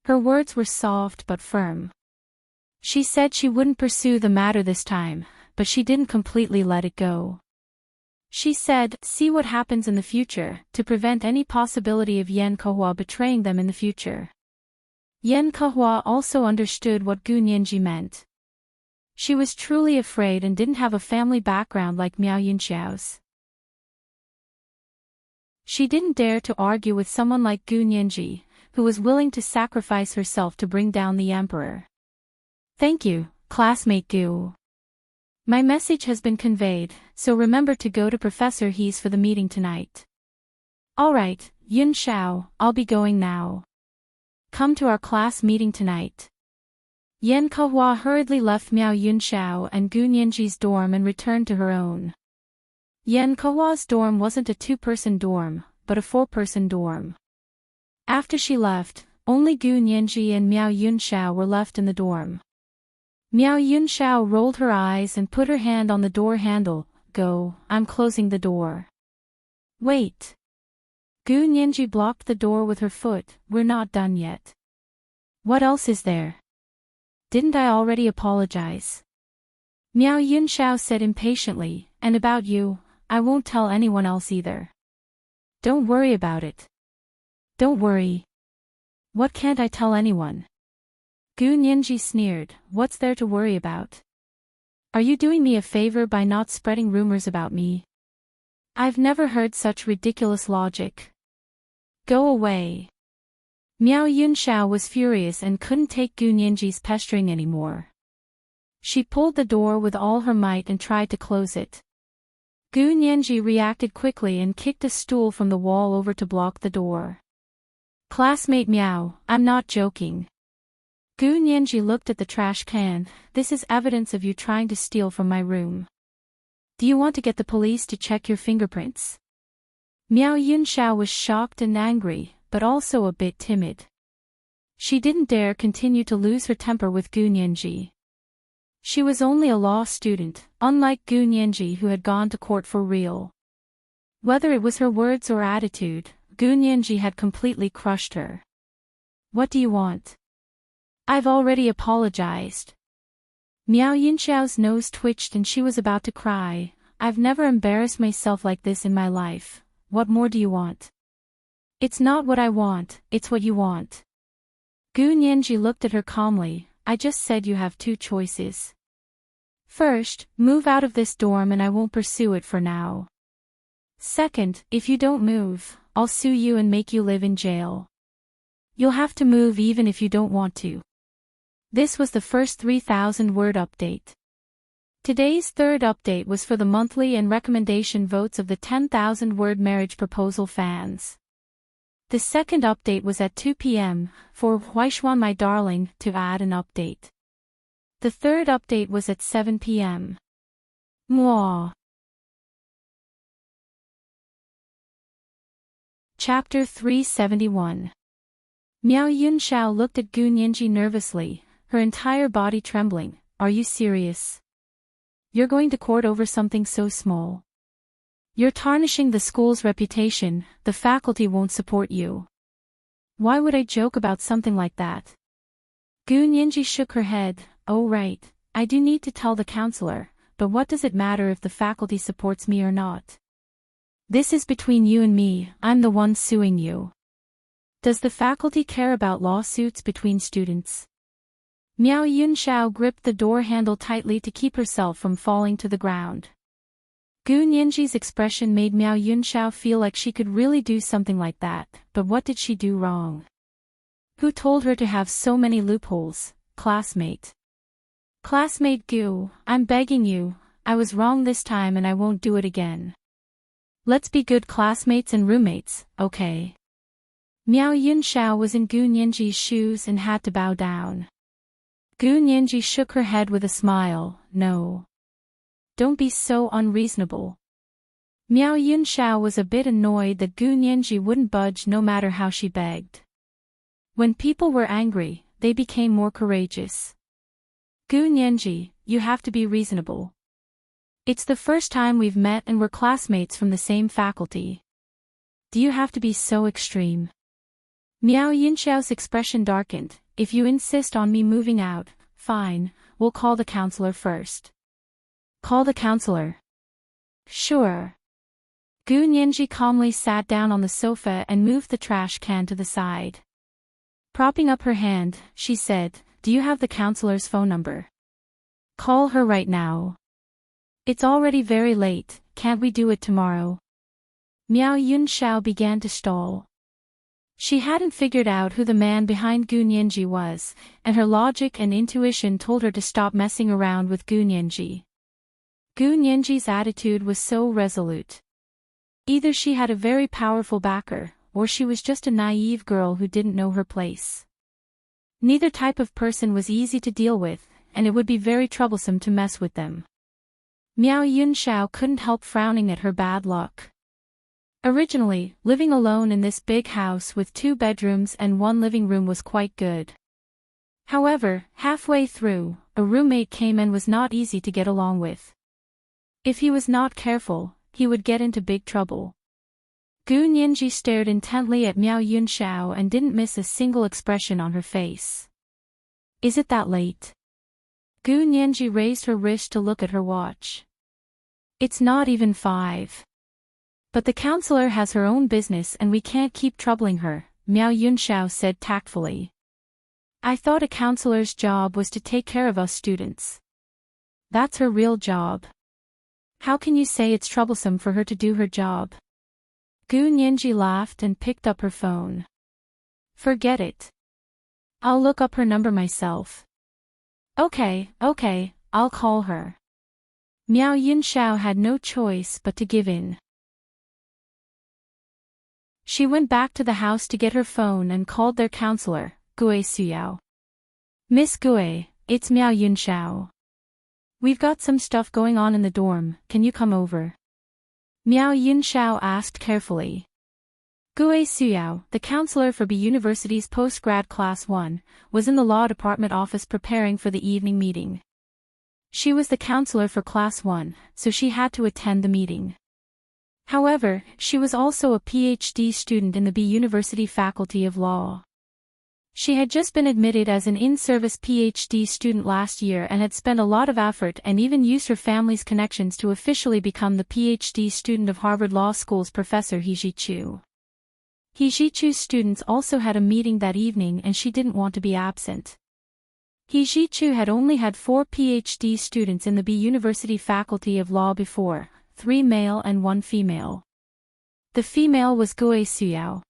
Her words were soft but firm. She said she wouldn't pursue the matter this time, but she didn't completely let it go. She said, "See what happens in the future," to prevent any possibility of Yan Kehua betraying them in the future. Yan Kehua also understood what Gu Nianji meant. She was truly afraid and didn't have a family background like Miao Yunxiao's. She didn't dare to argue with someone like Gu Nianji, who was willing to sacrifice herself to bring down the emperor. "Thank you, classmate Gu. My message has been conveyed, so remember to go to Professor He's for the meeting tonight." "Alright, Yunxiao, I'll be going now. Come to our class meeting tonight." Yan Kehua hurriedly left Miao Yunxiao and Gu Nianji's dorm and returned to her own. Yan Kehua's dorm wasn't a two-person dorm, but a four-person dorm. After she left, only Gu Nianji and Miao Yunxiao were left in the dorm. Miao Yunxiao rolled her eyes and put her hand on the door handle. "Go, I'm closing the door." "Wait. Gu Nianji blocked the door with her foot. We're not done yet. What else is there? Didn't I already apologize? Miao Yunxiao said impatiently, and about you, I won't tell anyone else either. Don't worry about it. Don't worry. What can't I tell anyone? Gu Nianji sneered, what's there to worry about? Are you doing me a favor by not spreading rumors about me? I've never heard such ridiculous logic. Go away. Miao Yunxiao was furious and couldn't take Gu Nianji's pestering anymore. She pulled the door with all her might and tried to close it. Gu Nianji reacted quickly and kicked a stool from the wall over to block the door. Classmate Miao, I'm not joking. Gu Nianji looked at the trash can. This is evidence of you trying to steal from my room. Do you want to get the police to check your fingerprints? Miao Yunxiao was shocked and angry, but also a bit timid. She didn't dare continue to lose her temper with Gu Nianji. She was only a law student, unlike Gu Nianji who had gone to court for real. Whether it was her words or attitude, Gu Nianji had completely crushed her. What do you want? I've already apologized. Miao Yunxiao's nose twitched and she was about to cry. I've never embarrassed myself like this in my life. What more do you want? It's not what I want, it's what you want. Gu Nianji looked at her calmly. I just said you have two choices. First, move out of this dorm and I won't pursue it for now. Second, if you don't move, I'll sue you and make you live in jail. You'll have to move even if you don't want to. This was the first 3,000-word update. Today's third update was for the monthly and recommendation votes of the 10,000-word marriage proposal fans. The second update was at 2 p.m., for Huaishuan My Darling to add an update. The third update was at 7 p.m. Mwah. Chapter 371. Miao Yunxiao looked at Gu Nianji nervously, her entire body trembling. Are you serious? You're going to court over something so small? You're tarnishing the school's reputation, the faculty won't support you. Why would I joke about something like that? Gu Nianji shook her head. Oh right, I do need to tell the counselor, but what does it matter if the faculty supports me or not? This is between you and me, I'm the one suing you. Does the faculty care about lawsuits between students? Miao Yunxiao gripped the door handle tightly to keep herself from falling to the ground. Gu Nianji's expression made Miao Yunxiao feel like she could really do something like that, but what did she do wrong? Who told her to have so many loopholes? Classmate. Classmate Gu, I'm begging you, I was wrong this time and I won't do it again. Let's be good classmates and roommates, okay? Miao Yunxiao was in Gu Nianji's shoes and had to bow down. Gu Nianji shook her head with a smile. No. Don't be so unreasonable. Miao Yunxiao was a bit annoyed that Gu Nianji wouldn't budge no matter how she begged. When people were angry, they became more courageous. Gu Nianji, you have to be reasonable. It's the first time we've met and we're classmates from the same faculty. Do you have to be so extreme? Miao Yunxiao's expression darkened. If you insist on me moving out, fine, we'll call the counselor first. Call the counselor. Sure. Gu Nianji calmly sat down on the sofa and moved the trash can to the side. Propping up her hand, she said, do you have the counselor's phone number? Call her right now. It's already very late, can't we do it tomorrow? Miao Yunxiao began to stall. She hadn't figured out who the man behind Gu Nianji was, and her logic and intuition told her to stop messing around with Gu Nianji. Gu Nianji's attitude was so resolute. Either she had a very powerful backer, or she was just a naive girl who didn't know her place. Neither type of person was easy to deal with, and it would be very troublesome to mess with them. Miao Yunxiao couldn't help frowning at her bad luck. Originally, living alone in this big house with 2 bedrooms and 1 living room was quite good. However, halfway through, a roommate came and was not easy to get along with. If he was not careful, he would get into big trouble. Gu Nianji stared intently at Miao Yunxiao and didn't miss a single expression on her face. Is it that late? Gu Nianji raised her wrist to look at her watch. It's not even 5. But the counselor has her own business and we can't keep troubling her, Miao Yunxiao said tactfully. I thought a counselor's job was to take care of us students. That's her real job. How can you say it's troublesome for her to do her job? Gu Nianji laughed and picked up her phone. Forget it. I'll look up her number myself. Okay, I'll call her. Miao Yunxiao had no choice but to give in. She went back to the house to get her phone and called their counselor, Gue Suyao. Miss Gue, it's Miao Yunxiao. We've got some stuff going on in the dorm, can you come over? Miao Yunxiao asked carefully. Gue Suyao, the counselor for B University's post-grad Class 1, was in the law department office preparing for the evening meeting. She was the counselor for Class 1, so she had to attend the meeting. However, she was also a PhD student in the B University Faculty of Law. She had just been admitted as an in-service PhD student last year and had spent a lot of effort and even used her family's connections to officially become the PhD student of Harvard Law School's Professor He Zhichu. He Zhichu's students also had a meeting that evening and she didn't want to be absent. He Zhichu had only had 4 PhD students in the B University Faculty of Law before, 3 male and 1 female. The female was Gue Suyao.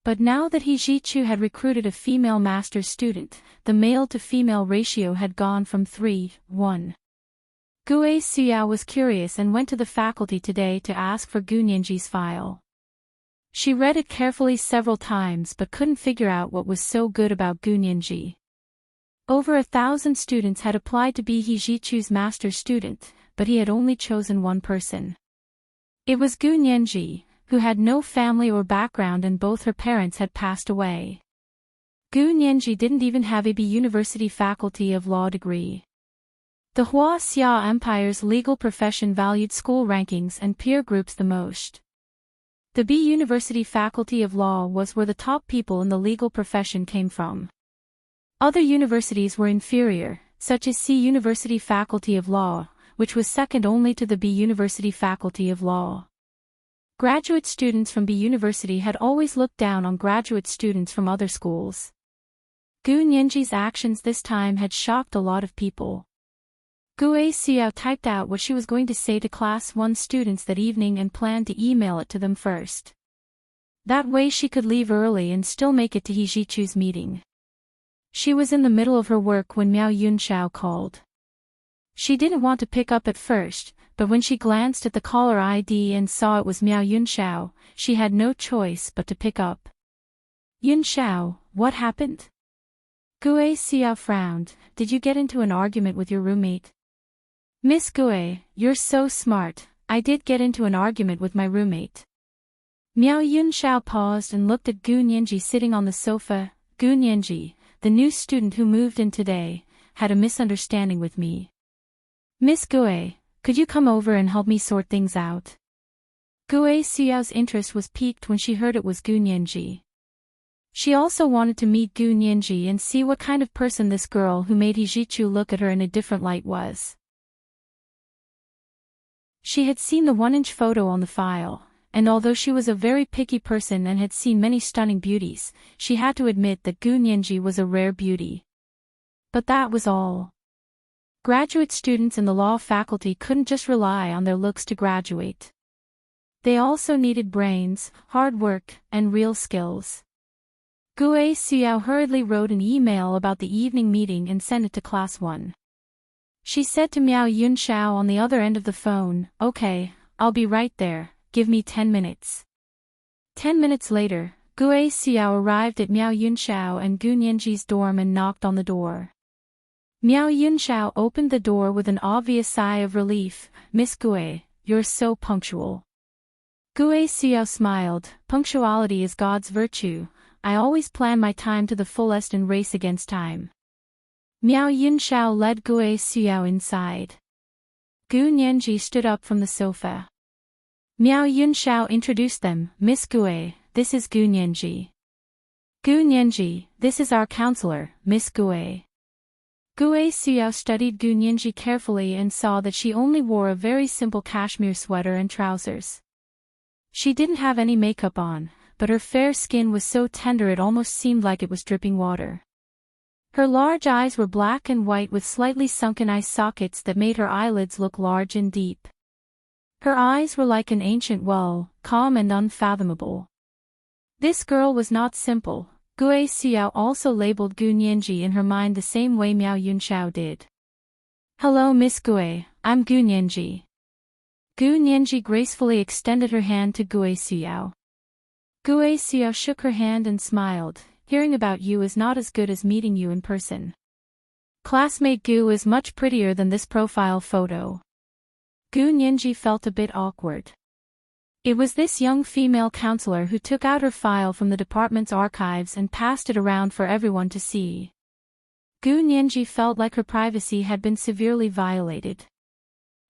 But now that He Zhichu had recruited a female master's student, the male-to-female ratio had gone from 3:1. Gue Suyao was curious and went to the faculty today to ask for Gu Nianji's file. She read it carefully several times but couldn't figure out what was so good about Gu Nianji. Over 1,000 students had applied to be He Zhichu's master's student, but he had only chosen one person. It was Gu Nianji, who had no family or background and both her parents had passed away. Gu Nianji didn't even have a B University Faculty of Law degree. The Hua Xia Empire's legal profession valued school rankings and peer groups the most. The B University Faculty of Law was where the top people in the legal profession came from. Other universities were inferior, such as C University Faculty of Law, which was second only to the B University Faculty of Law. Graduate students from B University had always looked down on graduate students from other schools. Gu Nianji's actions this time had shocked a lot of people. Gue Xiao typed out what she was going to say to Class 1 students that evening and planned to email it to them first. That way she could leave early and still make it to He Zhichu's meeting. She was in the middle of her work when Miao Yunxiao called. She didn't want to pick up at first, but when she glanced at the caller ID and saw it was Miao Yunxiao, she had no choice but to pick up. Yunxiao, what happened? Gue Xiao frowned. Did you get into an argument with your roommate? Miss Gue, you're so smart. I did get into an argument with my roommate. Miao Yunxiao paused and looked at Gu Nianji sitting on the sofa. Gu Nianji, the new student who moved in today, had a misunderstanding with me. Miss Gue, could you come over and help me sort things out? Gue Xiao's interest was piqued when she heard it was Gu Nianji. She also wanted to meet Gu Nianji and see what kind of person this girl who made He Zhichu look at her in a different light was. She had seen the 1-inch photo on the file, and although she was a very picky person and had seen many stunning beauties, she had to admit that Gu Nianji was a rare beauty. But that was all. Graduate students in the law faculty couldn't just rely on their looks to graduate. They also needed brains, hard work, and real skills. Gue Xiao hurriedly wrote an email about the evening meeting and sent it to Class 1. She said to Miao Yunxiao on the other end of the phone, "Okay, I'll be right there, give me 10 minutes." 10 minutes later, Gue Xiao arrived at Miao Yunxiao and Gu Nianji's dorm and knocked on the door. Miao Yunxiao opened the door with an obvious sigh of relief. "Miss Gue, you're so punctual." Gue Xiao smiled. "Punctuality is God's virtue. I always plan my time to the fullest and race against time." Miao Yunxiao led Gue Xiao inside. Gu Nianji stood up from the sofa. Miao Yunxiao introduced them. Miss Gue, this is Gu Nianji. Gu Nianji, this is our counselor, Miss Gue. Gue Xiao studied Gu Nianji carefully and saw that she only wore a very simple cashmere sweater and trousers. She didn't have any makeup on, but her fair skin was so tender it almost seemed like it was dripping water. Her large eyes were black and white with slightly sunken eye sockets that made her eyelids look large and deep. Her eyes were like an ancient well, calm and unfathomable. This girl was not simple. Gue Xiao also labeled Gu Nianji in her mind the same way Miao Yunxiao did. Hello Miss Gue, I'm Gu Nianji. Gu Nianji gracefully extended her hand to Gue Xiao. Gue Xiao shook her hand and smiled. Hearing about you is not as good as meeting you in person. Classmate Gu is much prettier than this profile photo. Gu Nianji felt a bit awkward. It was this young female counselor who took out her file from the department's archives and passed it around for everyone to see. Gu Nianji felt like her privacy had been severely violated.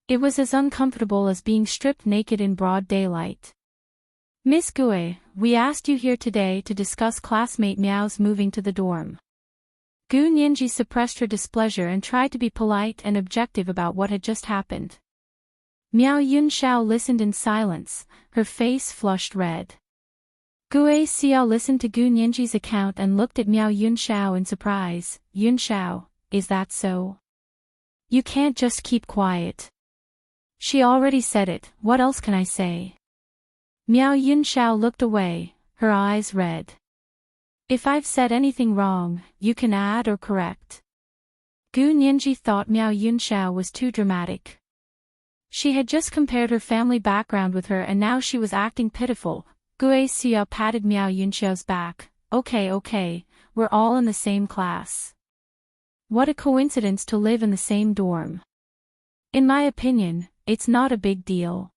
It was as uncomfortable as being stripped naked in broad daylight. Miss Gue, we asked you here today to discuss classmate Miao's moving to the dorm. Gu Nianji suppressed her displeasure and tried to be polite and objective about what had just happened. Miao Yunxiao listened in silence, her face flushed red. Gue Xiao listened to Gu Nianji's account and looked at Miao Yunxiao in surprise. Yunxiao, is that so? You can't just keep quiet. She already said it, what else can I say? Miao Yunxiao looked away, her eyes red. If I've said anything wrong, you can add or correct. Gu Nianji thought Miao Yunxiao was too dramatic. She had just compared her family background with her and now she was acting pitiful. Gue Xiao patted Miao Yunxiao's back. Okay, we're all in the same class. What a coincidence to live in the same dorm. In my opinion, it's not a big deal.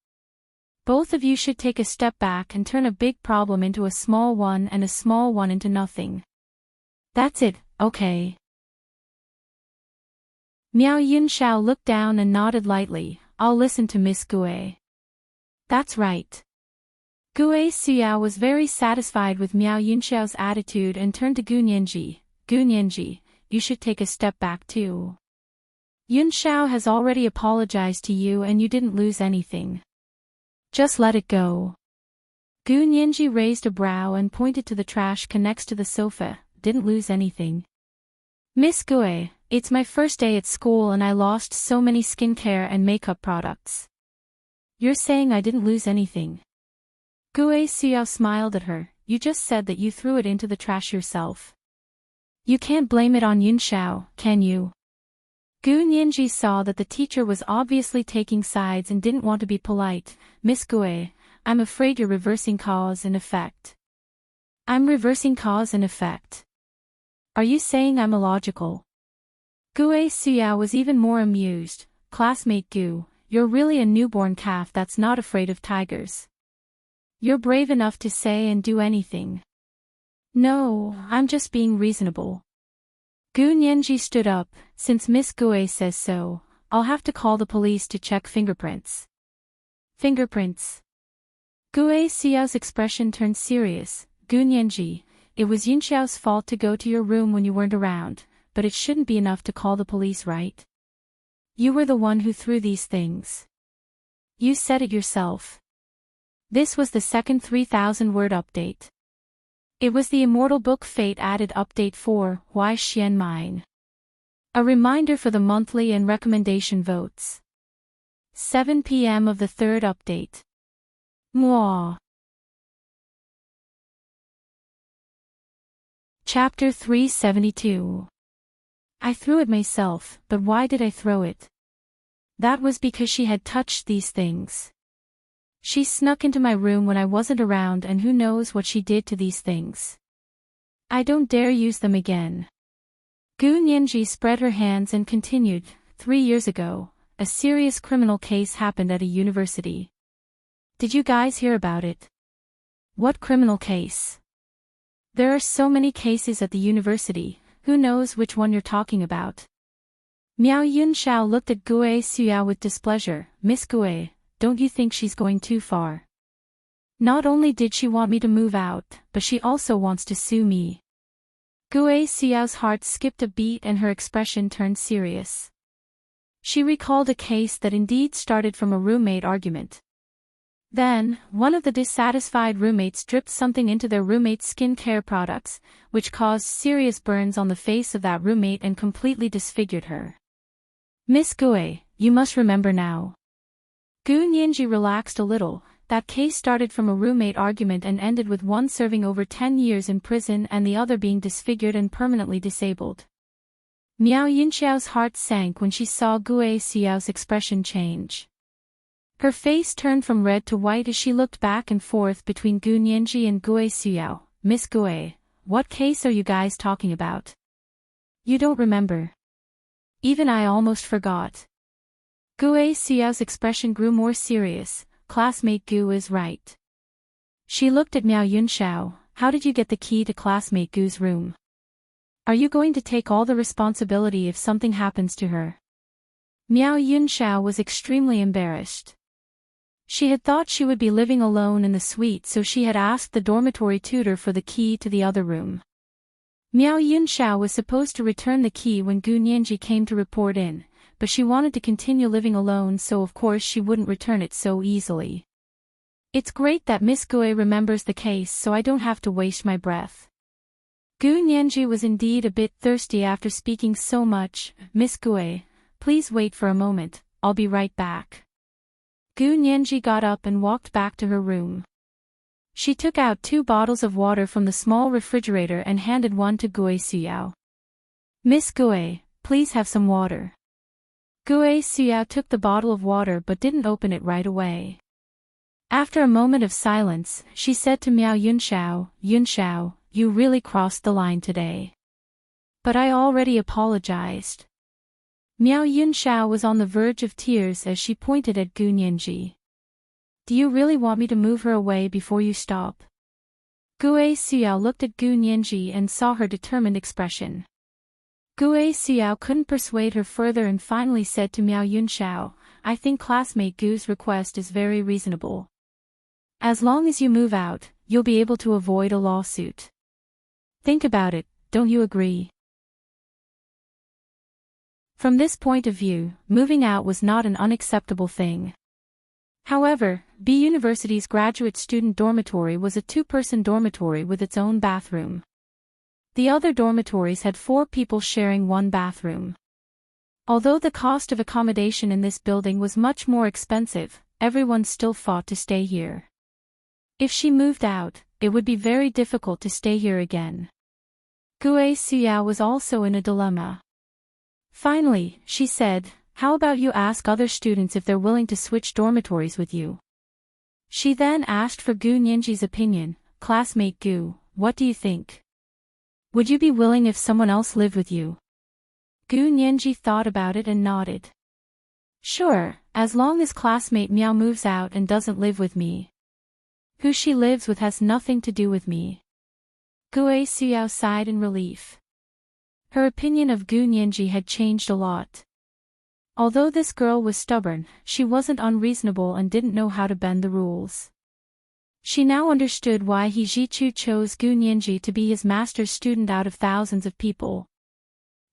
Both of you should take a step back and turn a big problem into a small one and a small one into nothing. That's it, okay. Miao Yunxiao looked down and nodded lightly. I'll listen to Miss Gue. That's right. Gue Xiao was very satisfied with Miao Yunxiao's attitude and turned to Gu Nianji. Gu Nianji, you should take a step back too. Yunxiao has already apologized to you and you didn't lose anything. Just let it go. Gu Nianji raised a brow and pointed to the trash can next to the sofa. Didn't lose anything. Miss Gue, it's my first day at school and I lost so many skincare and makeup products. You're saying I didn't lose anything? Gue Xiao smiled at her. You just said that you threw it into the trash yourself. You can't blame it on Yunxiao, can you? Gu Nianji saw that the teacher was obviously taking sides and didn't want to be polite. Miss Gue, I'm afraid you're reversing cause and effect. I'm reversing cause and effect. Are you saying I'm illogical? Gue Xiao was even more amused. Classmate Gu, you're really a newborn calf that's not afraid of tigers. You're brave enough to say and do anything. No, I'm just being reasonable. Gu Nianji stood up. Since Miss Gue says so, I'll have to call the police to check fingerprints. Fingerprints? Gue Xiao's expression turned serious. Gu Nianji, it was Yunxiao's fault to go to your room when you weren't around, but it shouldn't be enough to call the police, right? You were the one who threw these things. You said it yourself. This was the second 3,000-word update. It was the Immortal Book Fate added update 4, Why Xian Mine. A reminder for the monthly and recommendation votes. 7 p.m. of the third update. Mwah. Chapter 372. I threw it myself, but why did I throw it? That was because she had touched these things. She snuck into my room when I wasn't around and who knows what she did to these things. I don't dare use them again. Gu Nianji spread her hands and continued. 3 years ago, a serious criminal case happened at a university. Did you guys hear about it? What criminal case? There are so many cases at the university, who knows which one you're talking about? Miao Yunxiao looked at Gue Xiao with displeasure. Miss Gue, don't you think she's going too far? Not only did she want me to move out, but she also wants to sue me. Gue Xiao's heart skipped a beat and her expression turned serious. She recalled a case that indeed started from a roommate argument. Then, one of the dissatisfied roommates dripped something into their roommate's skincare products, which caused serious burns on the face of that roommate and completely disfigured her. Miss Gue, you must remember now. Gu Nianji relaxed a little. That case started from a roommate argument and ended with one serving over 10 years in prison and the other being disfigured and permanently disabled. Miao Yunxiao's heart sank when she saw Gue Xiao's expression change. Her face turned from red to white as she looked back and forth between Gu Nianji and Gue Xiao. Miss Gue, what case are you guys talking about? You don't remember. Even I almost forgot. Gue Xiao's expression grew more serious. Classmate Gu is right. She looked at Miao Yunxiao. How did you get the key to classmate Gu's room? Are you going to take all the responsibility if something happens to her? Miao Yunxiao was extremely embarrassed. She had thought she would be living alone in the suite, so she had asked the dormitory tutor for the key to the other room. Miao Yunxiao was supposed to return the key when Gu Nianji came to report in, but she wanted to continue living alone, so of course she wouldn't return it so easily. It's great that Miss Gue remembers the case so I don't have to waste my breath. Gu Nianji was indeed a bit thirsty after speaking so much. Miss Gue, please wait for a moment, I'll be right back. Gu Nianji got up and walked back to her room. She took out 2 bottles of water from the small refrigerator and handed one to Gue Xiao. Miss Gue, please have some water. Gue Xiao took the bottle of water but didn't open it right away. After a moment of silence, she said to Miao Yunxiao, Yunxiao, you really crossed the line today. But I already apologized. Miao Yunxiao was on the verge of tears as she pointed at Gu Nianji. Do you really want me to move her away before you stop? Gue Xiao looked at Gu Nianji and saw her determined expression. Gue Xiao couldn't persuade her further and finally said to Miao Yunxiao, I think classmate Gu's request is very reasonable. As long as you move out, you'll be able to avoid a lawsuit. Think about it, don't you agree? From this point of view, moving out was not an unacceptable thing. However, B University's graduate student dormitory was a 2-person dormitory with its own bathroom. The other dormitories had 4 people sharing one bathroom. Although the cost of accommodation in this building was much more expensive, everyone still fought to stay here. If she moved out, it would be very difficult to stay here again. Gue Xiao was also in a dilemma. Finally, she said, how about you ask other students if they're willing to switch dormitories with you? She then asked for Gu Nianji's opinion. Classmate Gu, what do you think? Would you be willing if someone else lived with you? Gu Nianji thought about it and nodded. Sure, as long as classmate Miao moves out and doesn't live with me. Who she lives with has nothing to do with me. Gue Xiao sighed in relief. Her opinion of Gu Nianji had changed a lot. Although this girl was stubborn, she wasn't unreasonable and didn't know how to bend the rules. She now understood why he Jichu chose Gu Nianji to be his master's student out of thousands of people.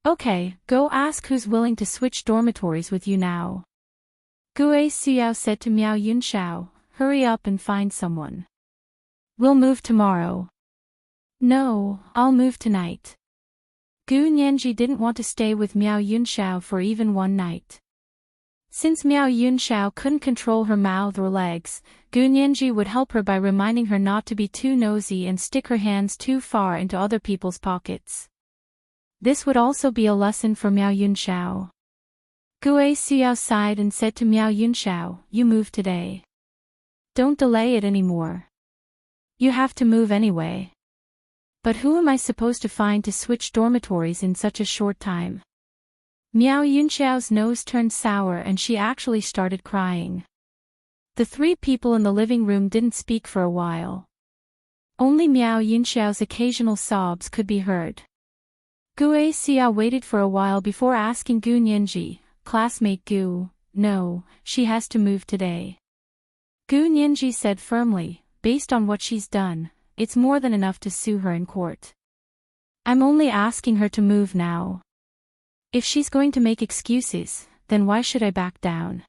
Okay, go ask who's willing to switch dormitories with you now. Gue Xiao said to Miao Yunxiao, hurry up and find someone. We'll move tomorrow. No, I'll move tonight. Gu Nianji didn't want to stay with Miao Yunxiao for even one night. Since Miao Yunxiao couldn't control her mouth or legs, Gu Nianji would help her by reminding her not to be too nosy and stick her hands too far into other people's pockets. This would also be a lesson for Miao Yunxiao. Gue Xiao sighed and said to Miao Yunxiao, you move today. Don't delay it anymore. You have to move anyway. But who am I supposed to find to switch dormitories in such a short time? Miao Yunxiao's nose turned sour and she actually started crying. The 3 people in the living room didn't speak for a while. Only Miao Yunxiao's occasional sobs could be heard. Gue Xiao waited for a while before asking Gu Nianji, classmate Gu, no, she has to move today. Gu Nianji said firmly, based on what she's done, it's more than enough to sue her in court. I'm only asking her to move now. If she's going to make excuses, then why should I back down?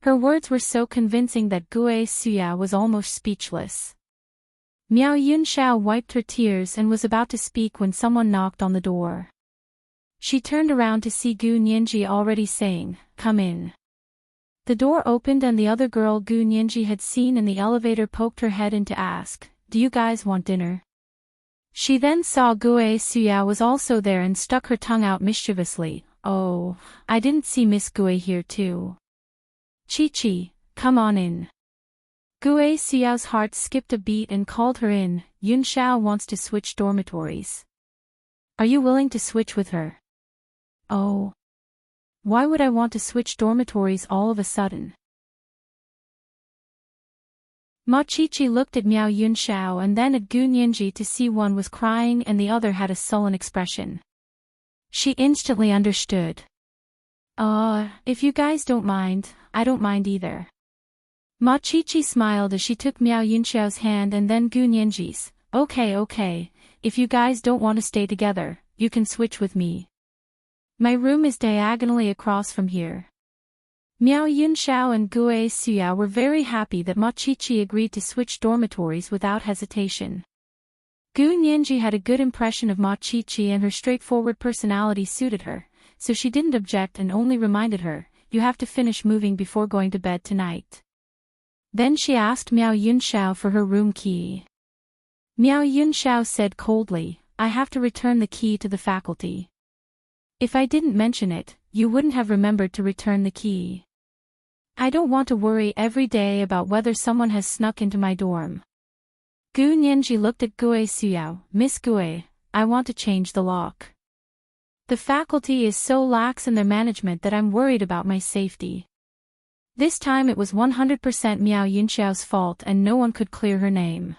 Her words were so convincing that Gue Suya was almost speechless. Miao Yunxiao wiped her tears and was about to speak when someone knocked on the door. She turned around to see Gu Nianji already saying, "Come in." The door opened and the other girl Gu Nianji had seen in the elevator poked her head in to ask, "Do you guys want dinner?" She then saw Gue Suya was also there and stuck her tongue out mischievously. "Oh, I didn't see Miss Gue here too." "Chi-Chi, come on in." Gue Suyao's heart skipped a beat and called her in. "Yunxiao wants to switch dormitories. Are you willing to switch with her?" "Oh. Why would I want to switch dormitories all of a sudden?" Ma Chi-Chi looked at Miao Yunxiao and then at Gu Nianji to see one was crying and the other had a sullen expression. She instantly understood. If you guys don't mind, I don't mind either." Ma Chi-Chi smiled as she took Miao Yunxiao's hand and then Gu Nianji's. Okay, if you guys don't want to stay together, you can switch with me. My room is diagonally across from here." Miao Yunxiao and Gue Suya were very happy that Ma Chi-Chi agreed to switch dormitories without hesitation. Gu Nianji had a good impression of Ma Chi-Chi and her straightforward personality suited her, so she didn't object and only reminded her, "You have to finish moving before going to bed tonight." Then she asked Miao Yunxiao for her room key. Miao Yunxiao said coldly, "I have to return the key to the faculty. If I didn't mention it, you wouldn't have remembered to return the key. I don't want to worry every day about whether someone has snuck into my dorm." Gu Nianji looked at Gue Suyao. "Miss Gue, I want to change the lock. The faculty is so lax in their management that I'm worried about my safety." This time it was 100% Miao Yunxiao's fault and no one could clear her name.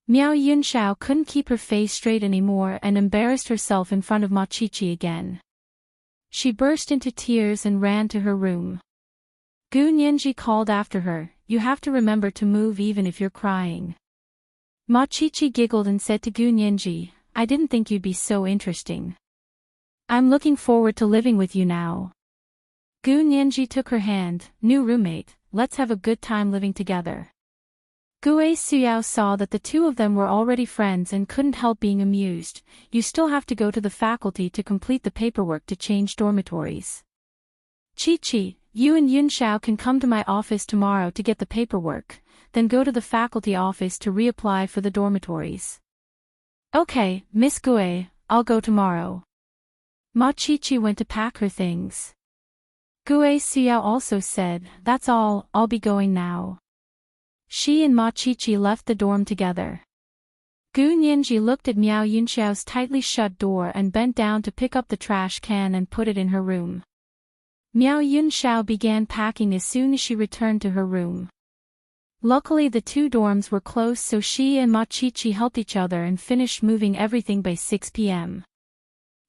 Miao Yunxiao couldn't keep her face straight anymore and embarrassed herself in front of Ma Chi-Chi again. She burst into tears and ran to her room. Gu Nianji called after her, "You have to remember to move even if you're crying." Ma Chi-Chi giggled and said to Gu Nianji, "I didn't think you'd be so interesting. I'm looking forward to living with you now." Gu Nianji took her hand. "New roommate, let's have a good time living together." Gue Suyao saw that the two of them were already friends and couldn't help being amused. "You still have to go to the faculty to complete the paperwork to change dormitories. Chi-Chi, you and Yunxiao can come to my office tomorrow to get the paperwork, then go to the faculty office to reapply for the dormitories." "Okay, Miss Gue, I'll go tomorrow." Ma Chi-Chi went to pack her things. Gue Suyao also said, "That's all, I'll be going now." She and Ma Chi-Chi left the dorm together. Gu Nianji looked at Miao Yunxiao's tightly shut door and bent down to pick up the trash can and put it in her room. Miao Yunxiao began packing as soon as she returned to her room. Luckily the two dorms were close so she and Ma Chi-Chi helped each other and finished moving everything by 6 p.m.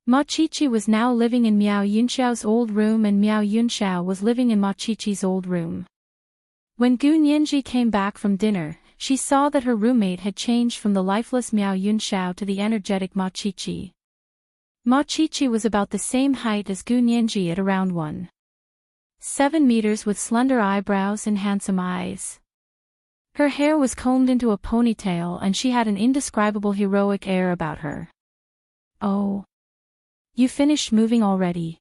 Ma Chi-Chi was now living in Miao Yunxiao's old room and Miao Yunxiao was living in Ma Chi-Chi's old room. When Gu Nianji came back from dinner, she saw that her roommate had changed from the lifeless Miao Yunxiao to the energetic Ma Chi-Chi. Ma Chi-Chi was about the same height as Gu Nianji at around 1.7 meters with slender eyebrows and handsome eyes. Her hair was combed into a ponytail and she had an indescribable heroic air about her. "Oh. You finished moving already?"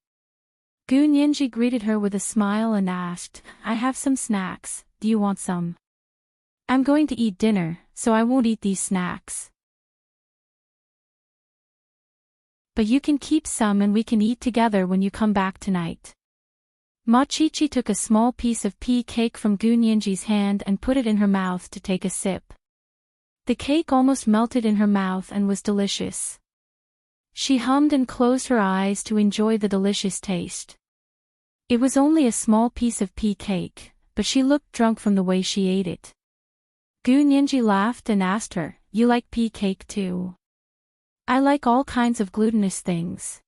Gu Nianji greeted her with a smile and asked, "I have some snacks, do you want some?" "I'm going to eat dinner, so I won't eat these snacks. But you can keep some and we can eat together when you come back tonight." Ma Chi-Chi took a small piece of pea cake from Gu Nianji's hand and put it in her mouth to take a sip. The cake almost melted in her mouth and was delicious. She hummed and closed her eyes to enjoy the delicious taste. It was only a small piece of pea cake, but she looked drunk from the way she ate it. Gu Nianji laughed and asked her, "You like pea cake too?" "I like all kinds of glutinous things."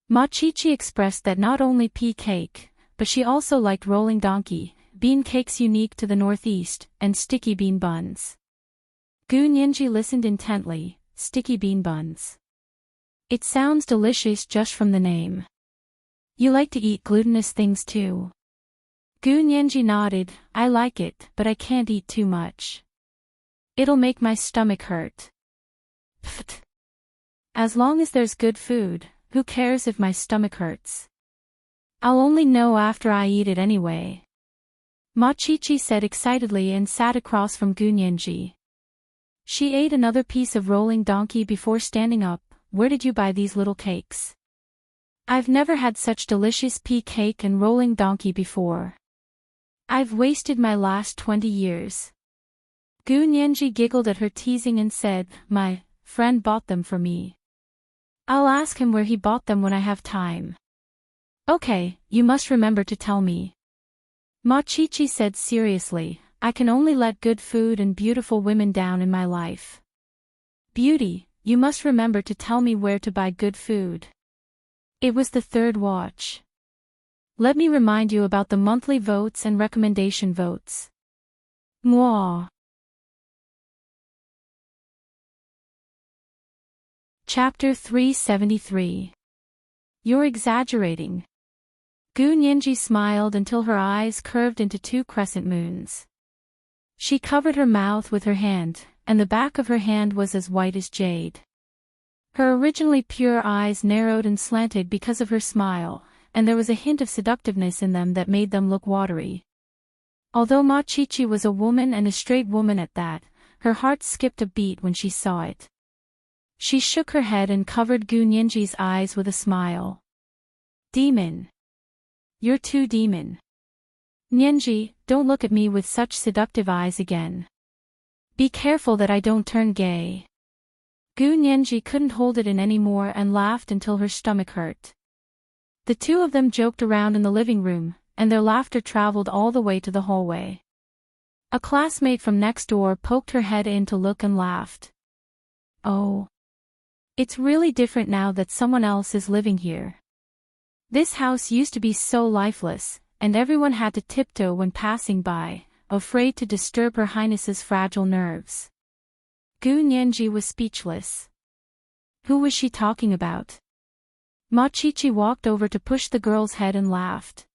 Ma Chi-Chi expressed that not only pea cake, but she also liked rolling donkey, bean cakes unique to the Northeast, and sticky bean buns. Gu Nianji listened intently. Sticky bean buns. It sounds delicious just from the name. You like to eat glutinous things too? Gu Nianji nodded. I like it, but I can't eat too much. It'll make my stomach hurt. Pfft. As long as there's good food, who cares if my stomach hurts? I'll only know after I eat it anyway. Ma Chichi said excitedly and sat across from Gu Nianji. She ate another piece of rolling donkey before standing up. Where did you buy these little cakes? I've never had such delicious pea cake and rolling donkey before. I've wasted my last 20 years. Gu Nianji giggled at her teasing and said, my friend bought them for me. I'll ask him where he bought them when I have time. Okay, you must remember to tell me. Ma Chichi said seriously, I can only let good food and beautiful women down in my life. Beauty, you must remember to tell me where to buy good food. It was the third watch. Let me remind you about the monthly votes and recommendation votes. Mwah. Chapter 373. You're exaggerating. Gu Nianji smiled until her eyes curved into two crescent moons. She covered her mouth with her hand, and the back of her hand was as white as jade. Her originally pure eyes narrowed and slanted because of her smile, and there was a hint of seductiveness in them that made them look watery. Although Ma Chichi was a woman and a straight woman at that, her heart skipped a beat when she saw it. She shook her head and covered Gu Nianji's eyes with a smile. Demon. You're too demon. Nianji, don't look at me with such seductive eyes again. Be careful that I don't turn gay. Gu Nianji couldn't hold it in anymore and laughed until her stomach hurt. The two of them joked around in the living room, and their laughter traveled all the way to the hallway. A classmate from next door poked her head in to look and laughed. Oh. It's really different now that someone else is living here. This house used to be so lifeless, and everyone had to tiptoe when passing by, afraid to disturb Her Highness's fragile nerves. Gu Nianji was speechless. Who was she talking about? Ma Chichi walked over to push the girl's head and laughed.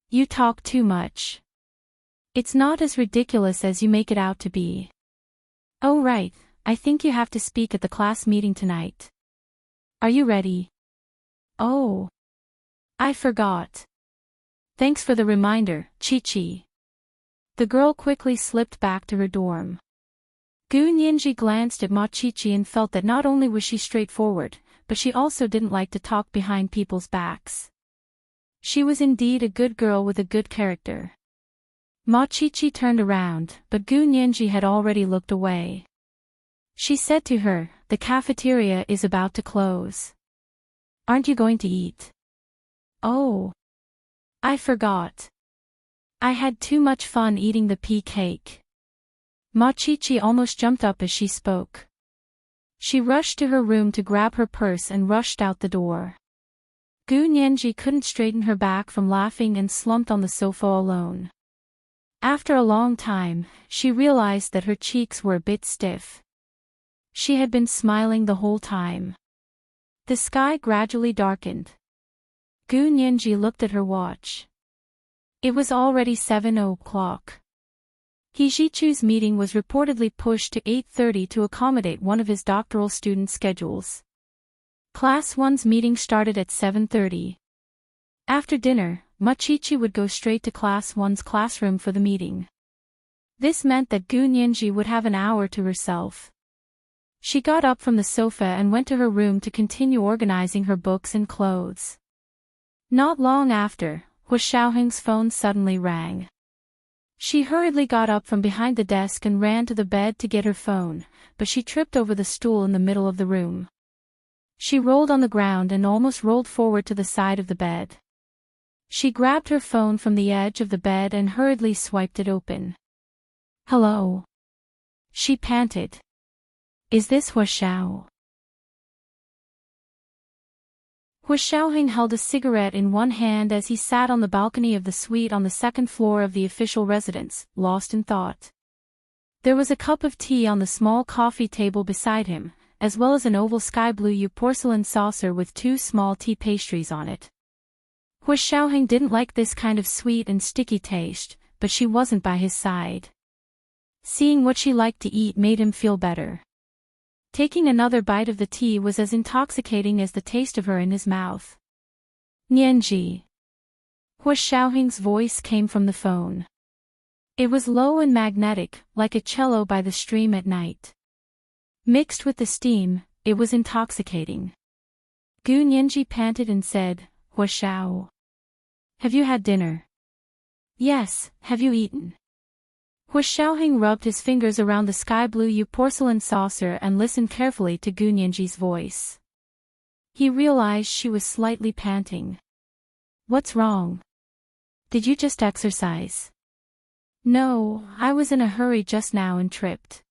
You talk too much. It's not as ridiculous as you make it out to be. Oh right, I think you have to speak at the class meeting tonight. Are you ready? Oh. I forgot. Thanks for the reminder, Chi-Chi. The girl quickly slipped back to her dorm. Gu Nianji glanced at Ma Chi-Chi and felt that not only was she straightforward, but she also didn't like to talk behind people's backs. She was indeed a good girl with a good character. Ma Chi-Chi turned around, but Gu Nianji had already looked away. She said to her, the cafeteria is about to close. Aren't you going to eat? Oh. I forgot. I had too much fun eating the pea cake. Ma Chi-Chi almost jumped up as she spoke. She rushed to her room to grab her purse and rushed out the door. Gu Nianji couldn't straighten her back from laughing and slumped on the sofa alone. After a long time, she realized that her cheeks were a bit stiff. She had been smiling the whole time. The sky gradually darkened. Gu Nianji looked at her watch. It was already 7 o'clock. He Jichu's meeting was reportedly pushed to 8:30 to accommodate one of his doctoral student schedules. Class 1's meeting started at 7:30. After dinner, Ma Chi-Chi would go straight to Class 1's classroom for the meeting. This meant that Gu Nianji would have an hour to herself. She got up from the sofa and went to her room to continue organizing her books and clothes. Not long after, Hua Xiaoheng's phone suddenly rang. She hurriedly got up from behind the desk and ran to the bed to get her phone, but she tripped over the stool in the middle of the room. She rolled on the ground and almost rolled forward to the side of the bed. She grabbed her phone from the edge of the bed and hurriedly swiped it open. Hello. She panted. Is this Hua Xiao? Hu Xiaoheng held a cigarette in one hand as he sat on the balcony of the suite on the second floor of the official residence, lost in thought. There was a cup of tea on the small coffee table beside him, as well as an oval sky blue porcelain saucer with 2 small tea pastries on it. Hu Xiaoheng didn't like this kind of sweet and sticky taste, but she wasn't by his side. Seeing what she liked to eat made him feel better. Taking another bite of the tea was as intoxicating as the taste of her in his mouth. Nianji. Hu Xiaoheng's voice came from the phone. It was low and magnetic, like a cello by the stream at night. Mixed with the steam, it was intoxicating. Gu Nianji panted and said, Hu Xiao. Have you had dinner? Yes, have you eaten? Hu Xiaoheng rubbed his fingers around the sky blue porcelain saucer and listened carefully to Gu Nianji's voice. He realized she was slightly panting. What's wrong? Did you just exercise? No, I was in a hurry just now and tripped.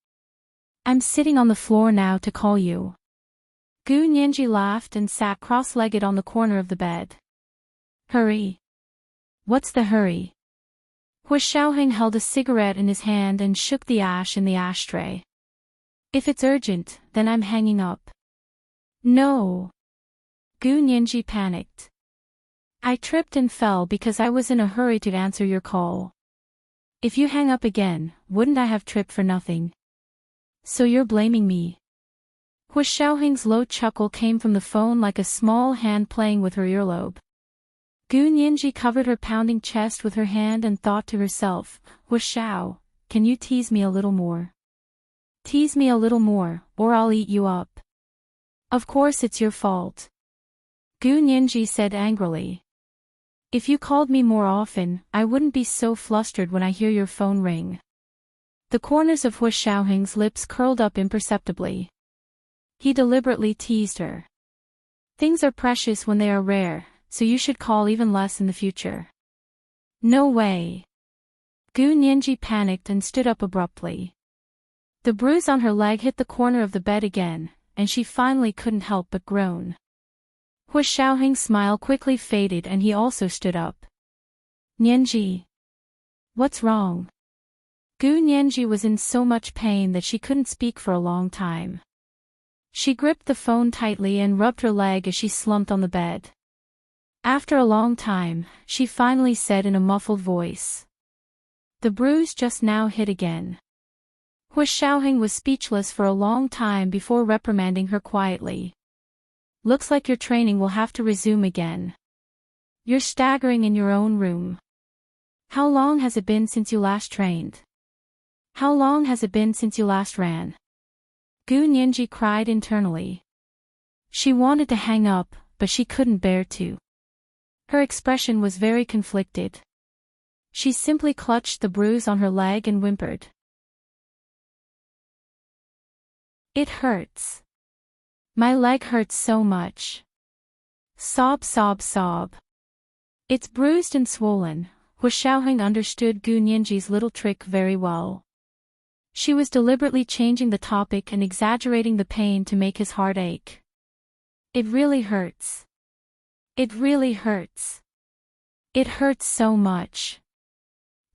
I'm sitting on the floor now to call you. Gu Nianji laughed and sat cross-legged on the corner of the bed. Hurry. What's the hurry? Hu Xiaoheng held a cigarette in his hand and shook the ash in the ashtray. If it's urgent, then I'm hanging up. No. Gu Nianji panicked. I tripped and fell because I was in a hurry to answer your call. If you hang up again, wouldn't I have tripped for nothing? So you're blaming me? Hu Xiaoheng's low chuckle came from the phone like a small hand playing with her earlobe. Gu Nianji covered her pounding chest with her hand and thought to herself, Hu Xiao, can you tease me a little more? Tease me a little more, or I'll eat you up. Of course it's your fault. Gu Nianji said angrily. If you called me more often, I wouldn't be so flustered when I hear your phone ring. The corners of Hu Xiaoheng's lips curled up imperceptibly. He deliberately teased her. Things are precious when they are rare, so you should call even less in the future. No way. Gu Nianji panicked and stood up abruptly. The bruise on her leg hit the corner of the bed again, and she finally couldn't help but groan. Hu Xiaoheng's smile quickly faded and he also stood up. Nianji. What's wrong? Gu Nianji was in so much pain that she couldn't speak for a long time. She gripped the phone tightly and rubbed her leg as she slumped on the bed. After a long time, she finally said in a muffled voice. The bruise just now hit again. Hu Xiaoheng was speechless for a long time before reprimanding her quietly. Looks like your training will have to resume again. You're staggering in your own room. How long has it been since you last trained? How long has it been since you last ran? Gu Nianji cried internally. She wanted to hang up, but she couldn't bear to. Her expression was very conflicted. She simply clutched the bruise on her leg and whimpered. It hurts. My leg hurts so much. Sob, sob, sob. It's bruised and swollen. Hu Xiaoheng understood Gu Nianji's little trick very well. She was deliberately changing the topic and exaggerating the pain to make his heart ache. It really hurts. It really hurts. It hurts so much.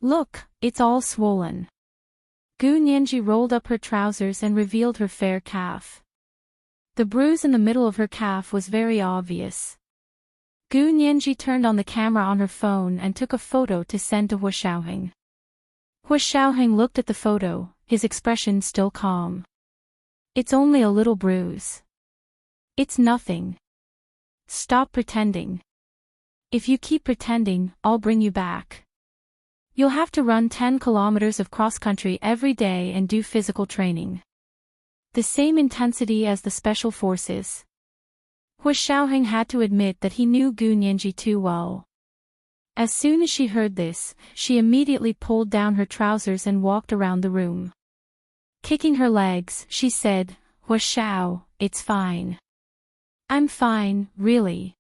Look, it's all swollen. Gu Nianji rolled up her trousers and revealed her fair calf. The bruise in the middle of her calf was very obvious. Gu Nianji turned on the camera on her phone and took a photo to send to Hu Xiaoheng. Hu Xiaoheng looked at the photo, his expression still calm. It's only a little bruise. It's nothing. Stop pretending. If you keep pretending, I'll bring you back. You'll have to run 10 kilometers of cross-country every day and do physical training. The same intensity as the special forces. Hu Xiaoheng had to admit that he knew Gu Nianji too well. As soon as she heard this, she immediately pulled down her trousers and walked around the room. Kicking her legs, she said, Hu Xiao, it's fine. I'm fine, really.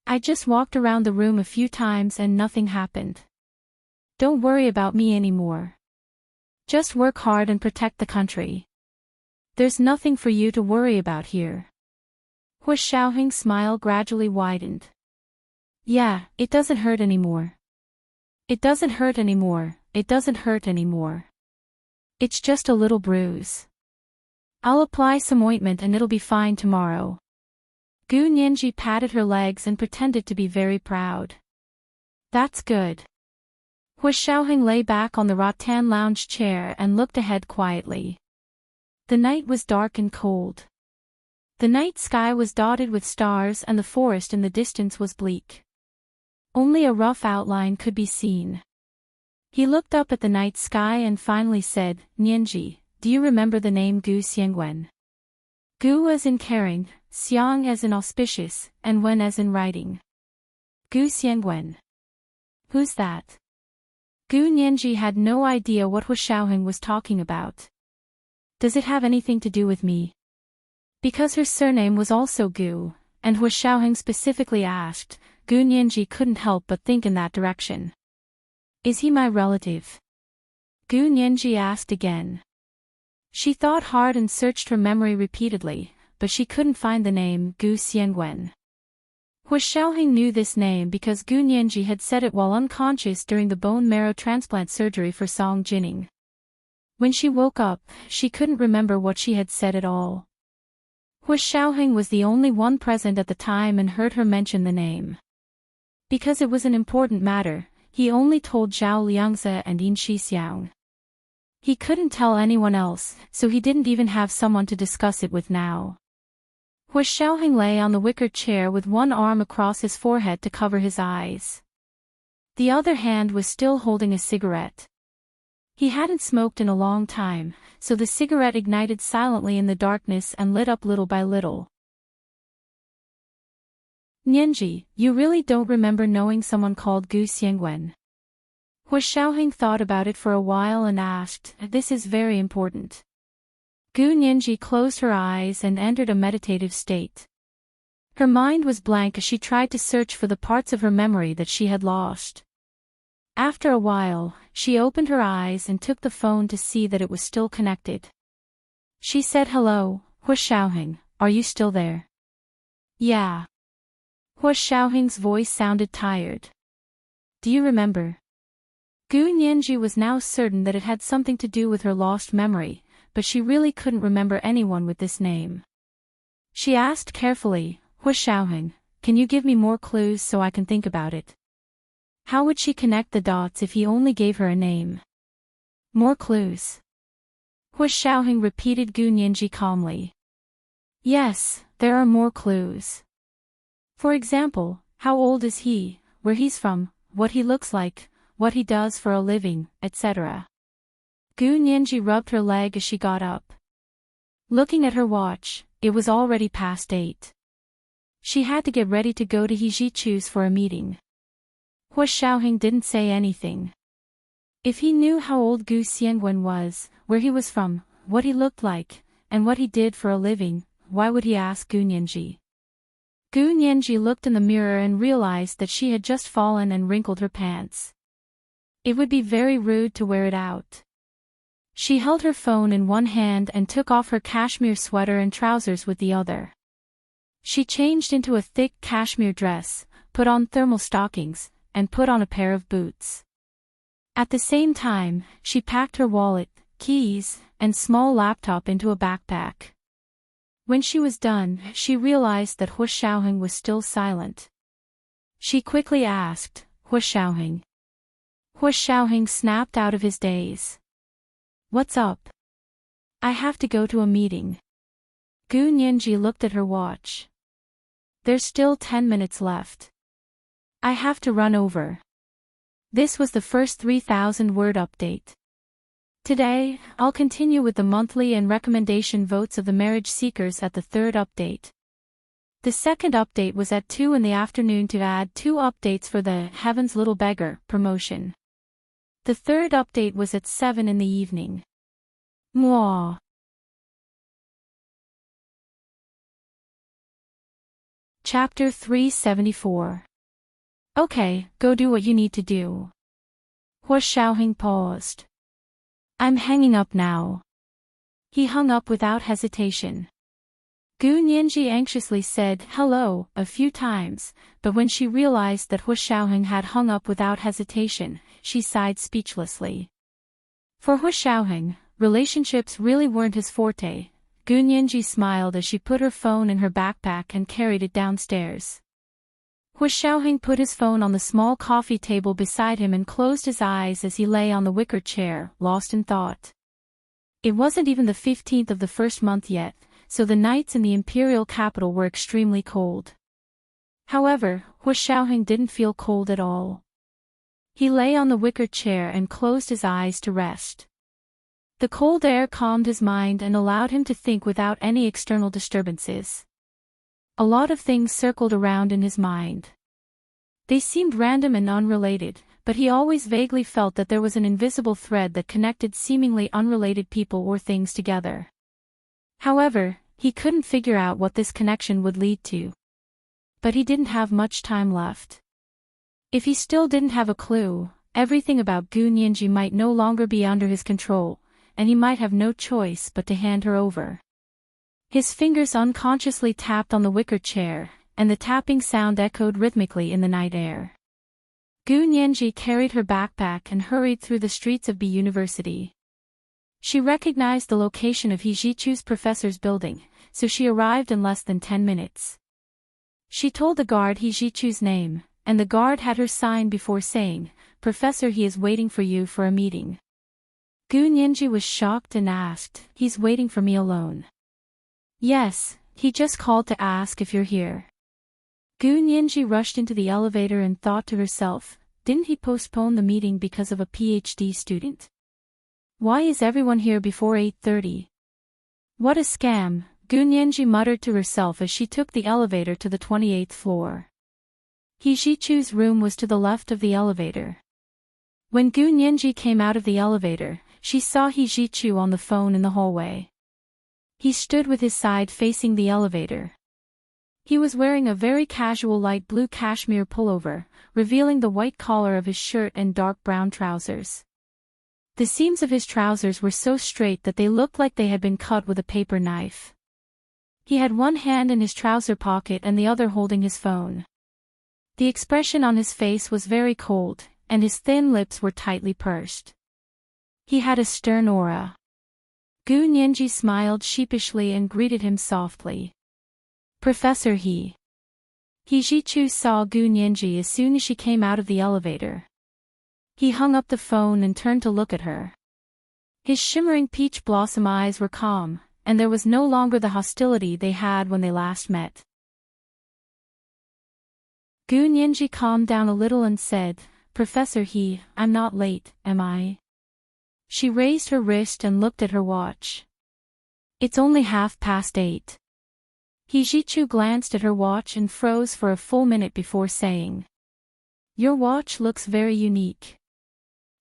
I just walked around the room a few times and nothing happened. Don't worry about me anymore. Just work hard and protect the country. There's nothing for you to worry about here. Hua Xiaoheng's smile gradually widened. Yeah, it doesn't hurt anymore. It doesn't hurt anymore, it doesn't hurt anymore. It's just a little bruise. I'll apply some ointment and it'll be fine tomorrow. Gu Nianji patted her legs and pretended to be very proud. That's good. Hua Xiaoheng lay back on the rattan lounge chair and looked ahead quietly. The night was dark and cold. The night sky was dotted with stars and the forest in the distance was bleak. Only a rough outline could be seen. He looked up at the night sky and finally said, Nianji, do you remember the name Gu Xiangwen? Gu as in caring, Xiang as in auspicious, and Wen as in writing. Gu Xiangwen. Who's that? Gu Nianji had no idea what Hua Xiaoheng was talking about. Does it have anything to do with me? Because her surname was also Gu, and Hua Xiaoheng specifically asked, Gu Nianji couldn't help but think in that direction. Is he my relative? Gu Nianji asked again. She thought hard and searched her memory repeatedly, but she couldn't find the name Gu Xiangwen. Hua Xiaoheng knew this name because Gu Nianji had said it while unconscious during the bone marrow transplant surgery for Song Jining. When she woke up, she couldn't remember what she had said at all. Hua Xiaoheng was the only one present at the time and heard her mention the name. Because it was an important matter, he only told Zhao Liangzi and Yin Shixiang. He couldn't tell anyone else, so he didn't even have someone to discuss it with now. Hua Xiaoheng lay on the wicker chair with one arm across his forehead to cover his eyes. The other hand was still holding a cigarette. He hadn't smoked in a long time, so the cigarette ignited silently in the darkness and lit up little by little. Nianji, you really don't remember knowing someone called Gu Xiangwen? Hua Xiaoheng thought about it for a while and asked, this is very important. Gu Nianji closed her eyes and entered a meditative state. Her mind was blank as she tried to search for the parts of her memory that she had lost. After a while, she opened her eyes and took the phone to see that it was still connected. She said, hello, Hua Xiaoheng, are you still there? Yeah. Hua Xiaoheng's voice sounded tired. Do you remember? Gu Nianji was now certain that it had something to do with her lost memory, but she really couldn't remember anyone with this name. She asked carefully, Hua Xiaoheng, can you give me more clues so I can think about it? How would she connect the dots if he only gave her a name? More clues. Hua Xiaoheng repeated Gu Nianji calmly. Yes, there are more clues. For example, how old is he, where he's from, what he looks like, what he does for a living, etc. Gu Nianji rubbed her leg as she got up. Looking at her watch, it was already past 8. She had to get ready to go to Hejichu's for a meeting. Hua Xiaoheng didn't say anything. If he knew how old Gu Xiangwen was, where he was from, what he looked like, and what he did for a living, why would he ask Gu Nianji? Gu Nianji looked in the mirror and realized that she had just fallen and wrinkled her pants. It would be very rude to wear it out. She held her phone in one hand and took off her cashmere sweater and trousers with the other. She changed into a thick cashmere dress, put on thermal stockings, and put on a pair of boots. At the same time, she packed her wallet, keys, and small laptop into a backpack. When she was done, she realized that Hua Xiaoheng was still silent. She quickly asked, Hua Xiaoheng. Hua Xiaoheng snapped out of his daze. What's up? I have to go to a meeting. Gu Nianji looked at her watch. There's still 10 minutes left. I have to run over. This was the first 3,000-word update. Today, I'll continue with the monthly and recommendation votes of the marriage seekers at the third update. The second update was at 2 in the afternoon to add 2 updates for the Heaven's Little Beggar promotion. The third update was at 7 in the evening. Mwah. Chapter 374. Okay, go do what you need to do. Hua Xiaoheng paused. I'm hanging up now. He hung up without hesitation. Gu Nianji anxiously said hello a few times, but when she realized that Hu Xiaoheng had hung up without hesitation, she sighed speechlessly. For Hu Xiaoheng, relationships really weren't his forte. Gu Nianji smiled as she put her phone in her backpack and carried it downstairs. Hu Xiaoheng put his phone on the small coffee table beside him and closed his eyes as he lay on the wicker chair, lost in thought. It wasn't even the 15th of the first month yet, so the nights in the imperial capital were extremely cold. However, Hu Xiaoheng didn't feel cold at all. He lay on the wicker chair and closed his eyes to rest. The cold air calmed his mind and allowed him to think without any external disturbances. A lot of things circled around in his mind. They seemed random and unrelated, but he always vaguely felt that there was an invisible thread that connected seemingly unrelated people or things together. However, he couldn't figure out what this connection would lead to. But he didn't have much time left. If he still didn't have a clue, everything about Gu Nianji might no longer be under his control, and he might have no choice but to hand her over. His fingers unconsciously tapped on the wicker chair, and the tapping sound echoed rhythmically in the night air. Gu Nianji carried her backpack and hurried through the streets of B University. She recognized the location of He Jichu's professor's building, so she arrived in less than 10 minutes. She told the guard He Jichu's name, and the guard had her sign before saying, "Professor, he is waiting for you for a meeting." Gu Nianji was shocked and asked, "He's waiting for me alone?" "Yes, he just called to ask if you're here." Gu Nianji rushed into the elevator and thought to herself, didn't he postpone the meeting because of a PhD student? Why is everyone here before 8:30? What a scam, Gu Nianji muttered to herself as she took the elevator to the 28th floor. He Jichu's room was to the left of the elevator. When Gu Nianji came out of the elevator, she saw He Jichu on the phone in the hallway. He stood with his side facing the elevator. He was wearing a very casual light blue cashmere pullover, revealing the white collar of his shirt and dark brown trousers. The seams of his trousers were so straight that they looked like they had been cut with a paper knife. He had one hand in his trouser pocket and the other holding his phone. The expression on his face was very cold, and his thin lips were tightly pursed. He had a stern aura. Gu Nianji smiled sheepishly and greeted him softly. "Professor He." He Jichu saw Gu Nianji as soon as she came out of the elevator. He hung up the phone and turned to look at her. His shimmering peach blossom eyes were calm, and there was no longer the hostility they had when they last met. Gu Nianji calmed down a little and said, "Professor He, I'm not late, am I?" She raised her wrist and looked at her watch. "It's only 8:30. He Jichu glanced at her watch and froze for a full minute before saying, "Your watch looks very unique."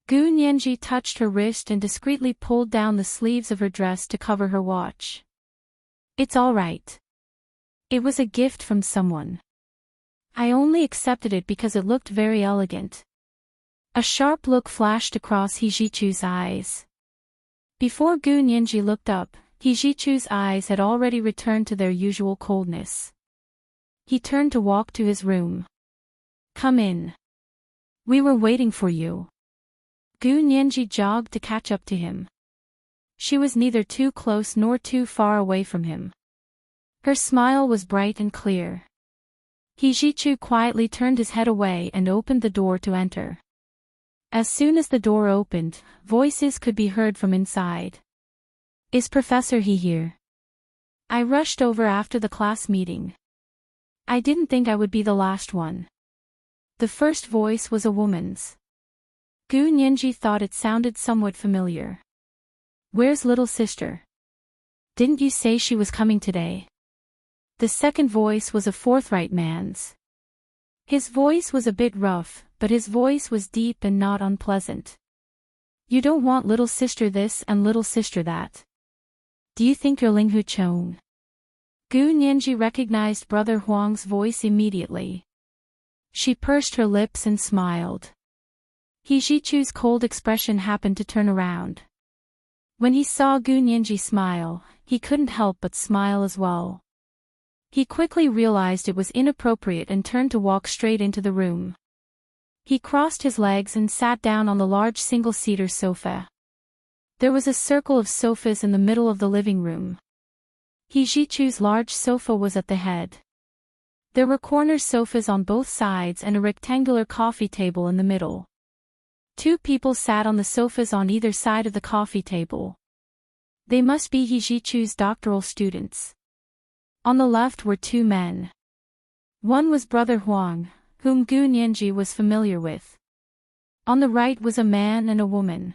Gu Nianji touched her wrist and discreetly pulled down the sleeves of her dress to cover her watch. "It's all right. It was a gift from someone. I only accepted it because it looked very elegant." A sharp look flashed across He Jichu's eyes. Before Gu Nianji looked up, He Jichu's eyes had already returned to their usual coldness. He turned to walk to his room. "Come in. We were waiting for you." Gu Nianji jogged to catch up to him. She was neither too close nor too far away from him. Her smile was bright and clear. He Jichu quietly turned his head away and opened the door to enter. As soon as the door opened, voices could be heard from inside. "Is Professor He here? I rushed over after the class meeting. I didn't think I would be the last one." The first voice was a woman's. Gu Nianji thought it sounded somewhat familiar. "Where's little sister? Didn't you say she was coming today?" The second voice was a forthright man's. His voice was a bit rough, but his voice was deep and not unpleasant. "You don't want little sister this and little sister that. Do you think you're Ling Hu Chong?" Gu Nianji recognized Brother Huang's voice immediately. She pursed her lips and smiled. He Jichu's cold expression happened to turn around. When he saw Gu Nianji smile, he couldn't help but smile as well. He quickly realized it was inappropriate and turned to walk straight into the room. He crossed his legs and sat down on the large single-seater sofa. There was a circle of sofas in the middle of the living room. Hijichu's large sofa was at the head. There were corner sofas on both sides and a rectangular coffee table in the middle. Two people sat on the sofas on either side of the coffee table. They must be Hijichu's doctoral students. On the left were two men. One was Brother Huang, whom Gu Nianji was familiar with. On the right was a man and a woman.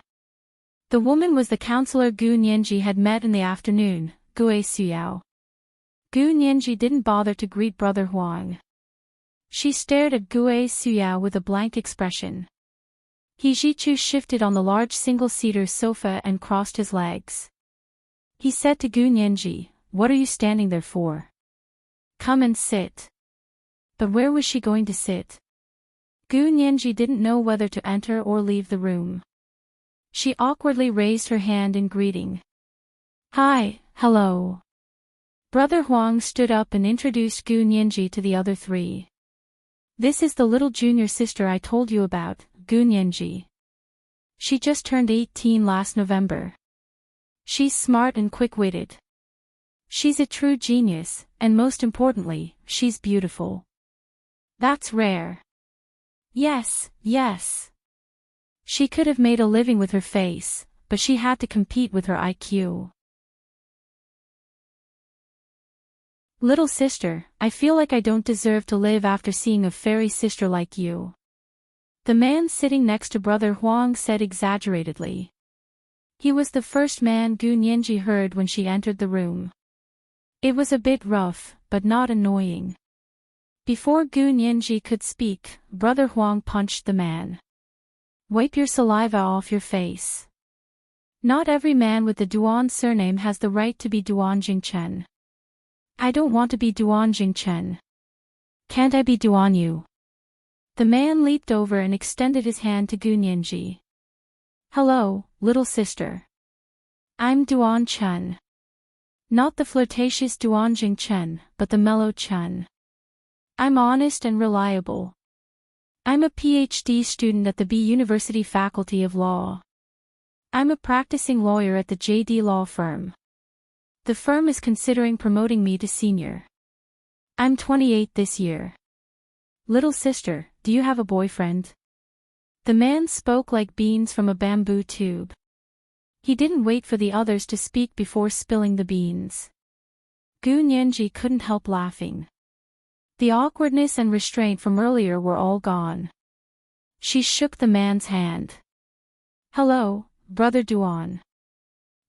The woman was the counselor Gu Nianji had met in the afternoon, Gue Suyao. Gu Nianji didn't bother to greet Brother Huang. She stared at Gue Suyao with a blank expression. Hijichu shifted on the large single-seater sofa and crossed his legs. He said to Gu Nianji, "What are you standing there for? Come and sit." But where was she going to sit? Gu Nianji didn't know whether to enter or leave the room. She awkwardly raised her hand in greeting. "Hi, hello." Brother Huang stood up and introduced Gu Nianji to the other three. "This is the little junior sister I told you about, Gu Nianji. She just turned 18 last November. She's smart and quick-witted. She's a true genius, and most importantly, she's beautiful. That's rare." Yes, yes. She could have made a living with her face, but she had to compete with her IQ. "Little sister, I feel like I don't deserve to live after seeing a fairy sister like you," the man sitting next to Brother Huang said exaggeratedly. He was the first man Gu Nianji heard when she entered the room. It was a bit rough, but not annoying. Before Gu Nianji could speak, Brother Huang punched the man. "Wipe your saliva off your face. Not every man with the Duan surname has the right to be Duan Jingchen. I don't want to be Duan Jingchen. Can't I be Duan Yu?" The man leaped over and extended his hand to Gu Nianji. "Hello, little sister. I'm Duan Chen. Not the flirtatious Duan Jingchen, but the mellow Chen. I'm honest and reliable. I'm a PhD student at the B University Faculty of Law. I'm a practicing lawyer at the JD Law Firm. The firm is considering promoting me to senior. I'm 28 this year. Little sister, do you have a boyfriend?" The man spoke like beans from a bamboo tube. He didn't wait for the others to speak before spilling the beans. Gu Nianji couldn't help laughing. The awkwardness and restraint from earlier were all gone. She shook the man's hand. "Hello, Brother Duan.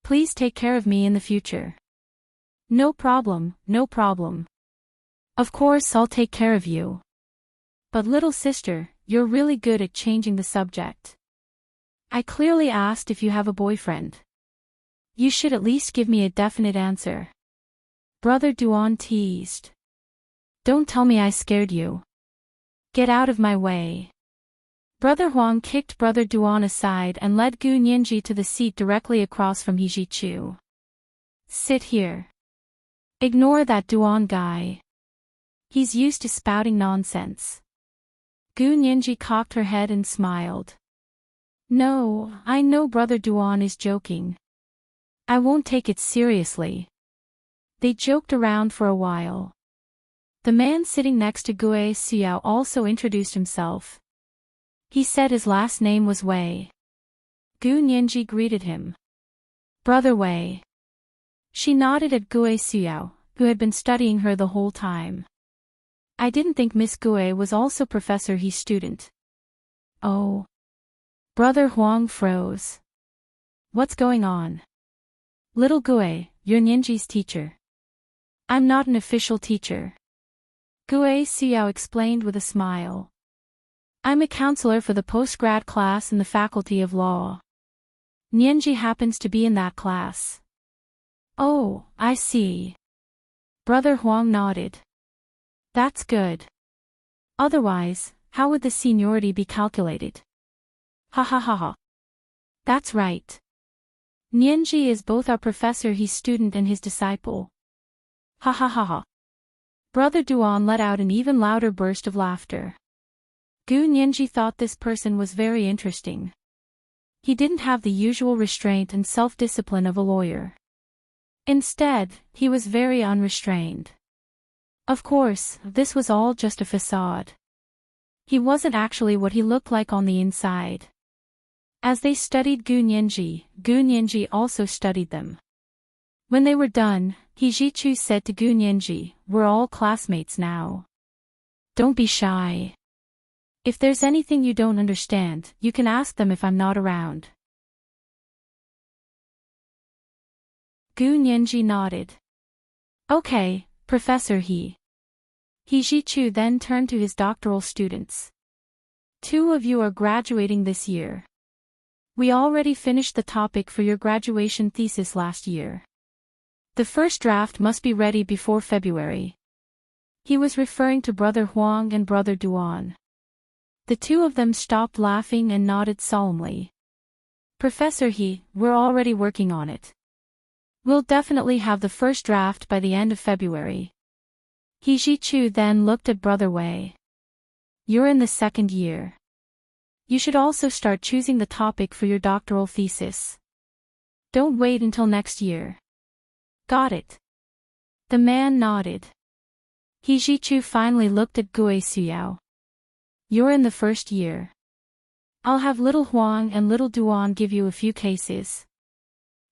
Please take care of me in the future." "No problem, no problem. Of course I'll take care of you. But little sister, you're really good at changing the subject. I clearly asked if you have a boyfriend. You should at least give me a definite answer." Brother Duan teased. "Don't tell me I scared you. Get out of my way." Brother Huang kicked Brother Duan aside and led Gu Nianji to the seat directly across from Hijichu. "Sit here. Ignore that Duan guy. He's used to spouting nonsense." Gu Nianji cocked her head and smiled. "No, I know Brother Duan is joking. I won't take it seriously." They joked around for a while. The man sitting next to Gue Suyao also introduced himself. He said his last name was Wei. Gu Nianji greeted him. "Brother Wei." She nodded at Gue Suyao, who had been studying her the whole time. "I didn't think Miss Gue was also Professor He's student." "Oh." Brother Huang froze. "What's going on?" "Little Gue, you're Nianji's teacher." "I'm not an official teacher." Gue Suyao explained with a smile. "I'm a counselor for the postgrad class in the Faculty of Law. Nianji happens to be in that class." "Oh, I see." Brother Huang nodded. "That's good. Otherwise, how would the seniority be calculated?" "Ha ha ha ha. That's right. Nianji is both our professor, his student and his disciple." "Ha ha ha ha." Brother Duan let out an even louder burst of laughter. Gu Nianji thought this person was very interesting. He didn't have the usual restraint and self-discipline of a lawyer. Instead, he was very unrestrained. Of course, this was all just a facade. He wasn't actually what he looked like on the inside. As they studied Gu Nianji also studied them. When they were done, He Jichu said to Gu Nianji, "We're all classmates now. Don't be shy. If there's anything you don't understand, you can ask them if I'm not around." Gu Nianji nodded. "Okay, Professor He." He Jichu then turned to his doctoral students. "Two of you are graduating this year. We already finished the topic for your graduation thesis last year. The first draft must be ready before February." He was referring to Brother Huang and Brother Duan. The two of them stopped laughing and nodded solemnly. "Professor He, we're already working on it. We'll definitely have the first draft by the end of February." He Jichu then looked at Brother Wei. "You're in the second year. You should also start choosing the topic for your doctoral thesis. Don't wait until next year." "Got it." The man nodded. He Jichu finally looked at Gue Suyao. "You're in the first year. I'll have little Huang and little Duan give you a few cases.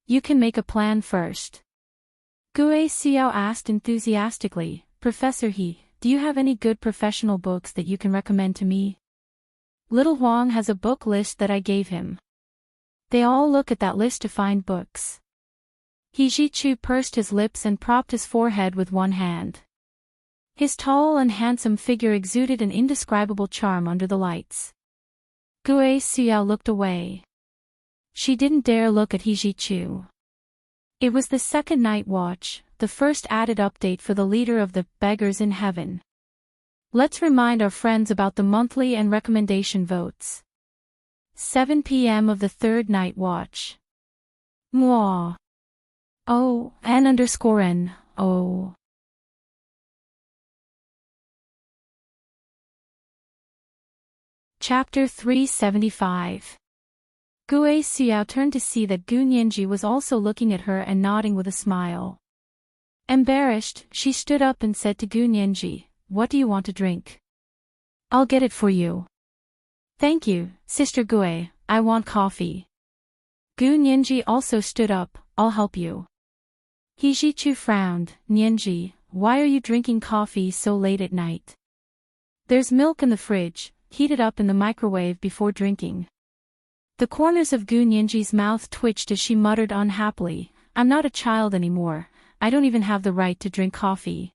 You can make a plan first." Gue Suyao asked enthusiastically, "Professor He, do you have any good professional books that you can recommend to me?" Little Huang has a book list that I gave him. They all look at that list to find books. He Jichu pursed his lips and propped his forehead with one hand. His tall and handsome figure exuded an indescribable charm under the lights. Gue Suyao looked away. She didn't dare look at He Jichu. It was the second night watch, the first added update for the leader of the Beggars in Heaven. Let's remind our friends about the monthly and recommendation votes. 7 p.m. of the third night watch. Mwah. Oh, N_N. Oh. Chapter 375. Gue Suyao turned to see that Gu Nianji was also looking at her and nodding with a smile. Embarrassed, she stood up and said to Gu Nianji, "What do you want to drink?" "I'll get it for you." "Thank you, Sister Gue, I want coffee." Gu Nianji also stood up, "I'll help you." He Jichu frowned. "Nianji, why are you drinking coffee so late at night? There's milk in the fridge, heat it up in the microwave before drinking." The corners of Gu Nianji's mouth twitched as she muttered unhappily, "I'm not a child anymore, I don't even have the right to drink coffee."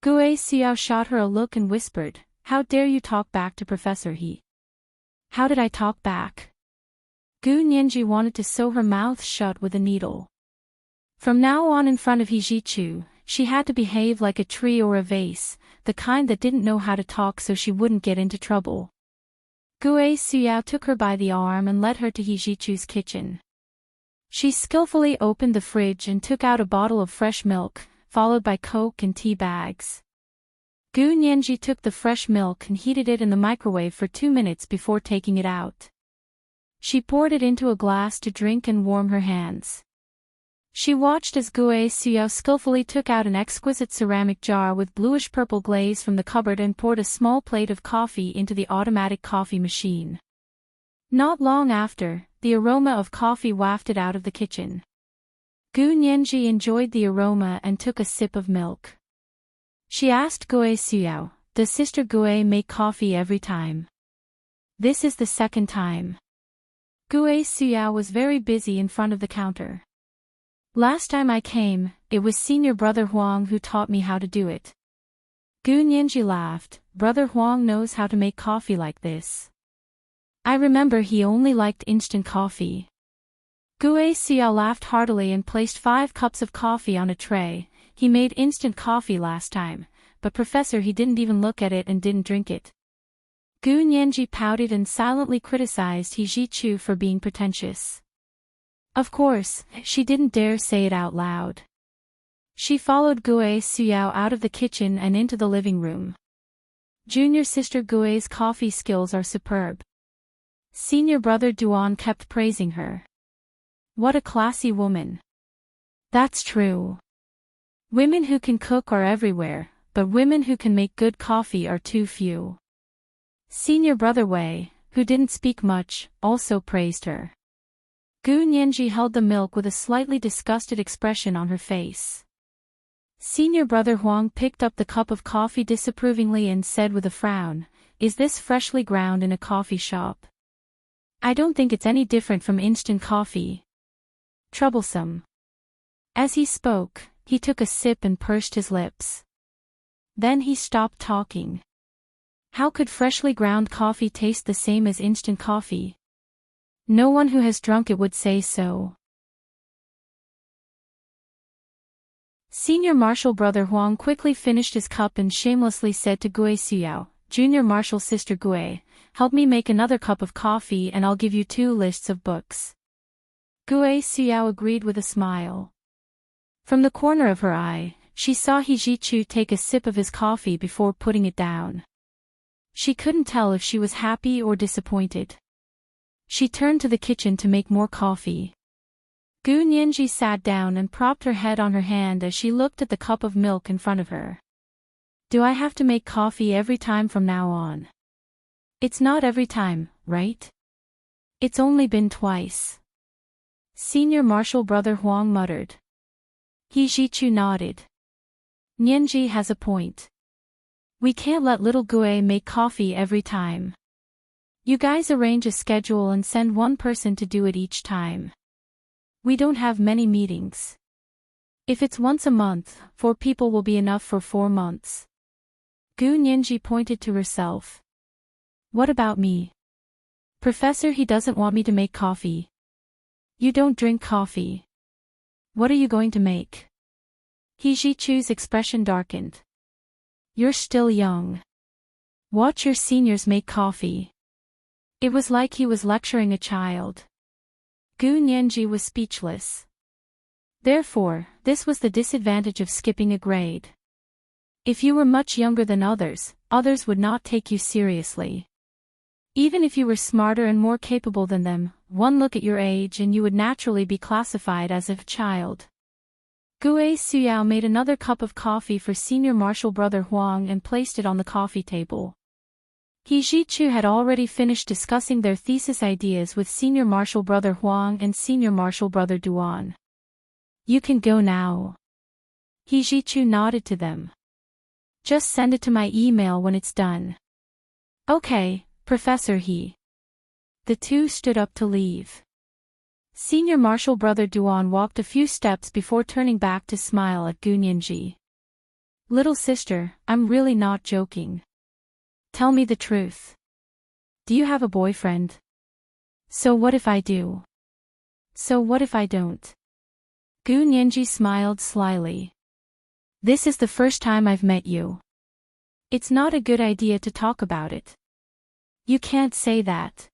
Gue Suyao shot her a look and whispered, "How dare you talk back to Professor He?" "How did I talk back?" Gu Nianji wanted to sew her mouth shut with a needle. From now on, in front of He Jichu, she had to behave like a tree or a vase, the kind that didn't know how to talk so she wouldn't get into trouble. Gue Suyao took her by the arm and led her to He Jichu's kitchen. She skillfully opened the fridge and took out a bottle of fresh milk, followed by Coke and tea bags. Gu Nianji took the fresh milk and heated it in the microwave for 2 minutes before taking it out. She poured it into a glass to drink and warm her hands. She watched as Gue Suyao skillfully took out an exquisite ceramic jar with bluish-purple glaze from the cupboard and poured a small plate of coffee into the automatic coffee machine. Not long after, the aroma of coffee wafted out of the kitchen. Gu Nianji enjoyed the aroma and took a sip of milk. She asked Gue Suyao, "Does Sister Gue make coffee every time?" "This is the second time." Gue Suyao was very busy in front of the counter. "Last time I came, it was Senior Brother Huang who taught me how to do it." Gu Nianji laughed. "Brother Huang knows how to make coffee like this. I remember he only liked instant coffee." Gue Suyao laughed heartily and placed 5 cups of coffee on a tray. "He made instant coffee last time, but Professor He didn't even look at it and didn't drink it." Gu Nianji pouted and silently criticized He Jichu for being pretentious. Of course, she didn't dare say it out loud. She followed Gue Suyao out of the kitchen and into the living room. Junior sister Gue's coffee skills are superb. Senior brother Duan kept praising her. What a classy woman. That's true. Women who can cook are everywhere, but women who can make good coffee are too few. Senior brother Wei, who didn't speak much, also praised her. Gu Nianji held the milk with a slightly disgusted expression on her face. Senior brother Huang picked up the cup of coffee disapprovingly and said with a frown, "Is this freshly ground in a coffee shop? I don't think it's any different from instant coffee. Troublesome." As he spoke, he took a sip and pursed his lips. Then he stopped talking. How could freshly ground coffee taste the same as instant coffee? No one who has drunk it would say so. Senior Marshal brother Huang quickly finished his cup and shamelessly said to Gue Suyao, "Junior Marshal sister Gue, help me make another cup of coffee and I'll give you 2 lists of books." Gue Suyao agreed with a smile. From the corner of her eye, she saw He Jichu take a sip of his coffee before putting it down. She couldn't tell if she was happy or disappointed. She turned to the kitchen to make more coffee. Gu Nianji sat down and propped her head on her hand as she looked at the cup of milk in front of her. Do I have to make coffee every time from now on? It's not every time, right? It's only been twice. Senior Marshal brother Huang muttered. He Jichu nodded. Nianji has a point. We can't let little Gue make coffee every time. You guys arrange a schedule and send one person to do it each time. We don't have many meetings. If it's once a month, 4 people will be enough for 4 months. Gu Nianji pointed to herself. What about me? Professor, he doesn't want me to make coffee. You don't drink coffee. What are you going to make? He Jichu's expression darkened. You're still young. Watch your seniors make coffee. It was like he was lecturing a child. Gu Nianji was speechless. Therefore, this was the disadvantage of skipping a grade. If you were much younger than others, others would not take you seriously. Even if you were smarter and more capable than them, one look at your age and you would naturally be classified as a child. Gue Suyao made another cup of coffee for Senior Marshal brother Huang and placed it on the coffee table. He Jichu had already finished discussing their thesis ideas with Senior Marshal brother Huang and Senior Marshal brother Duan. You can go now. He Jichu nodded to them. Just send it to my email when it's done. Okay, Professor He. The 2 stood up to leave. Senior Marshal brother Duan walked a few steps before turning back to smile at Gu Nianji. Little sister, I'm really not joking. Tell me the truth. Do you have a boyfriend? So what if I do? So what if I don't? Gu Nianji smiled slyly. This is the first time I've met you. It's not a good idea to talk about it. You can't say that.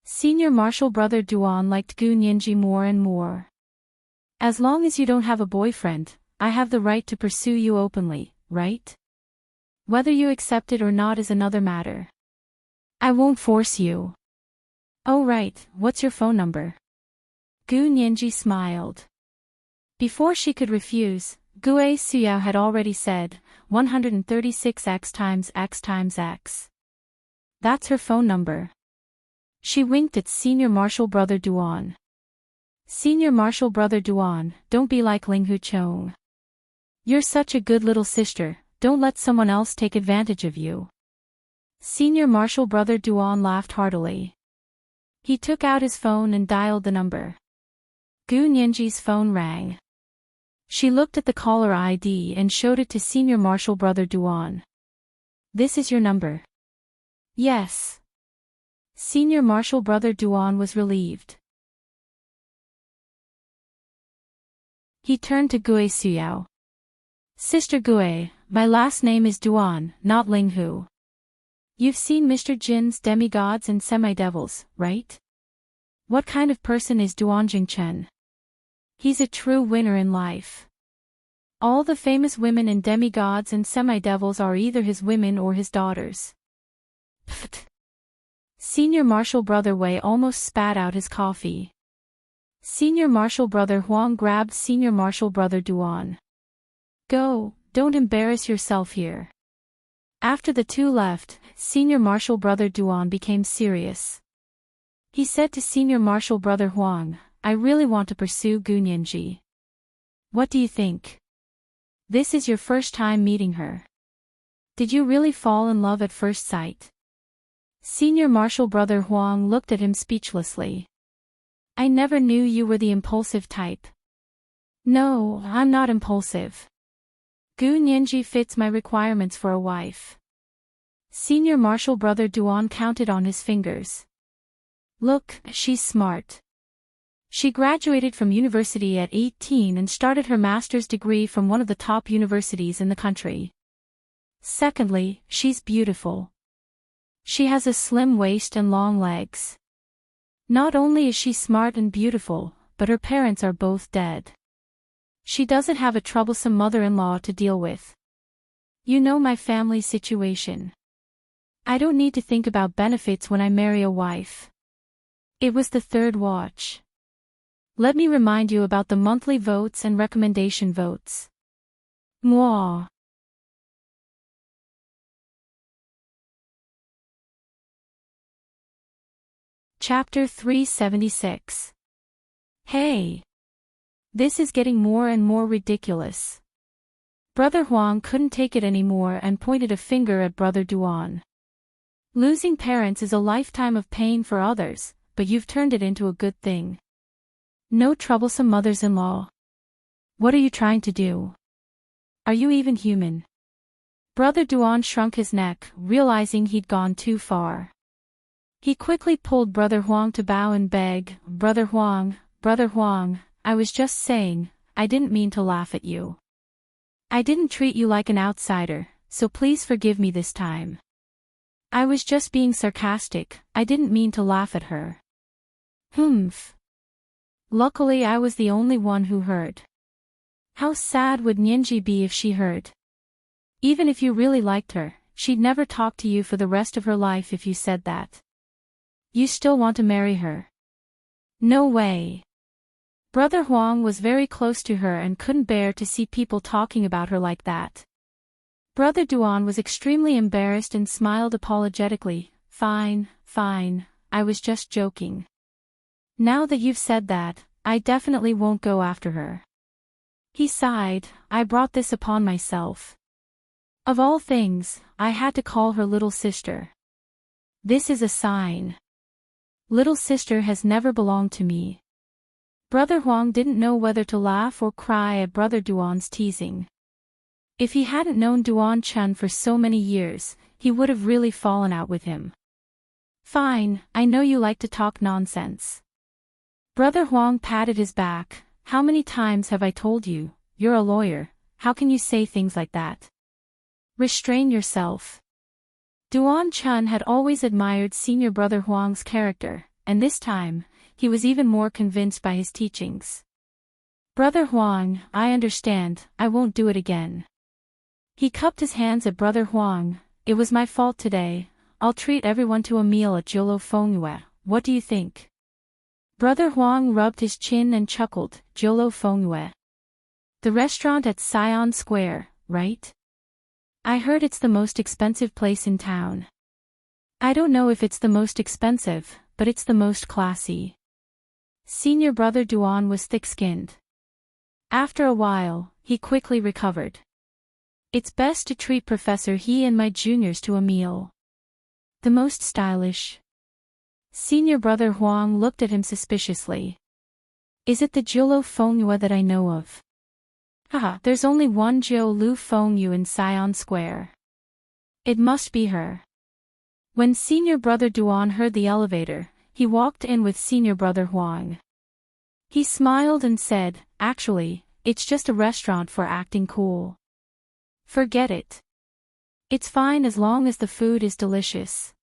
Senior Marshal brother Duan liked Gu Nianji more and more. As long as you don't have a boyfriend, I have the right to pursue you openly, right? Whether you accept it or not is another matter. I won't force you. Oh right, what's your phone number? Gu Nianji smiled. Before she could refuse, Gue Suyao had already said, 136x times x times x. That's her phone number. She winked at Senior Marshal brother Duan. Senior Marshal brother Duan, don't be like Ling Huchong. You're such a good little sister, don't let someone else take advantage of you. Senior Marshal brother Duan laughed heartily. He took out his phone and dialed the number. Gu Nianji's phone rang. She looked at the caller ID and showed it to Senior Marshal brother Duan. This is your number. Yes. Senior Marshal brother Duan was relieved. He turned to Gue Suyao. Sister Gue, my last name is Duan, not Ling Hu. You've seen Mr. Jin's Demigods and Semi-Devils, right? What kind of person is Duan Jingchen? He's a true winner in life. All the famous women and demigods and semi-devils are either his women or his daughters. Pfft. Senior Marshal Brother Wei almost spat out his coffee. Senior Marshal Brother Huang grabbed Senior Marshal Brother Duan. Go, don't embarrass yourself here. After the two left, Senior Marshal Brother Duan became serious. He said to Senior Marshal Brother Huang, I really want to pursue Gu Nianji. What do you think? This is your first time meeting her. Did you really fall in love at first sight? Senior Marshal Brother Huang looked at him speechlessly. I never knew you were the impulsive type. No, I'm not impulsive. Gu Nianji fits my requirements for a wife. Senior Marshal Brother Duan counted on his fingers. Look, she's smart. She graduated from university at 18 and started her master's degree from one of the top universities in the country. Secondly, she's beautiful. She has a slim waist and long legs. Not only is she smart and beautiful, but her parents are both dead. She doesn't have a troublesome mother-in-law to deal with. You know my family situation. I don't need to think about benefits when I marry a wife. It was the third watch. Let me remind you about the monthly votes and recommendation votes. Mwah. Chapter 376. Hey! This is getting more and more ridiculous. Brother Huang couldn't take it anymore and pointed a finger at Brother Duan. Losing parents is a lifetime of pain for others, but you've turned it into a good thing. No troublesome mothers-in-law. What are you trying to do? Are you even human? Brother Duan shrunk his neck, realizing he'd gone too far. He quickly pulled Brother Huang to bow and beg, Brother Huang, I was just saying, I didn't mean to laugh at you. I didn't treat you like an outsider, so please forgive me this time. I was just being sarcastic, I didn't mean to laugh at her. Humph. Luckily I was the only one who heard. How sad would Nianji be if she heard? Even if you really liked her, she'd never talk to you for the rest of her life if you said that. You still want to marry her? No way. Brother Huang was very close to her and couldn't bear to see people talking about her like that. Brother Duan was extremely embarrassed and smiled apologetically, Fine, I was just joking. Now that you've said that, I definitely won't go after her. He sighed, I brought this upon myself. Of all things, I had to call her little sister. This is a sign. Little sister has never belonged to me. Brother Huang didn't know whether to laugh or cry at Brother Duan's teasing. If he hadn't known Duan Chun for so many years, he would have really fallen out with him. Fine, I know you like to talk nonsense. Brother Huang patted his back, how many times have I told you, you're a lawyer, how can you say things like that? Restrain yourself. Duan Chun had always admired Senior Brother Huang's character, and this time, he was even more convinced by his teachings. Brother Huang, I understand, I won't do it again. He cupped his hands at Brother Huang, it was my fault today, I'll treat everyone to a meal at Jiulo Fengyue, what do you think? Brother Huang rubbed his chin and chuckled, Jiulo Fengyue. The restaurant at Sion Square, right? I heard it's the most expensive place in town. I don't know if it's the most expensive, but it's the most classy. Senior Brother Duan was thick-skinned. After a while, he quickly recovered. It's best to treat Professor He and my juniors to a meal. The most stylish. Senior Brother Huang looked at him suspiciously. Is it the Jiulo Fengyue that I know of? Haha, there's only one Jiulo Fengyue in Sion Square. It must be her. When Senior Brother Duan heard the elevator, he walked in with Senior Brother Huang. He smiled and said, actually, it's just a restaurant for acting cool. Forget it. It's fine as long as the food is delicious.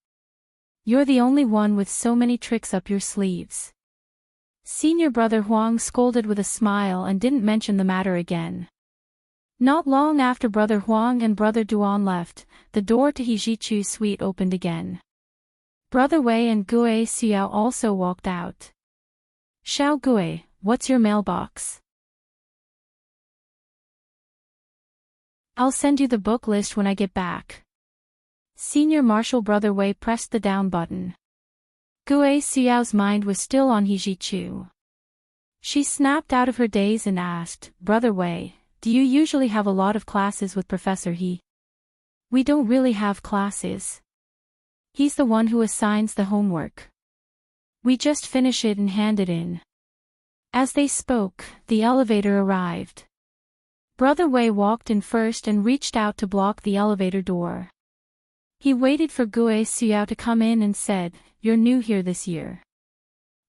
You're the only one with so many tricks up your sleeves. Senior Brother Huang scolded with a smile and didn't mention the matter again. Not long after Brother Huang and Brother Duan left, the door to He Jichu's suite opened again. Brother Wei and Gue Xiao also walked out. Xiao Gue, what's your mailbox? I'll send you the book list when I get back. Senior Marshal Brother Wei pressed the down button. Gue Xiao's mind was still on He Jichu. She snapped out of her daze and asked, Brother Wei, do you usually have a lot of classes with Professor He? We don't really have classes. He's the one who assigns the homework. We just finish it and hand it in. As they spoke, the elevator arrived. Brother Wei walked in first and reached out to block the elevator door. He waited for Gue Xiao to come in and said, You're new here this year.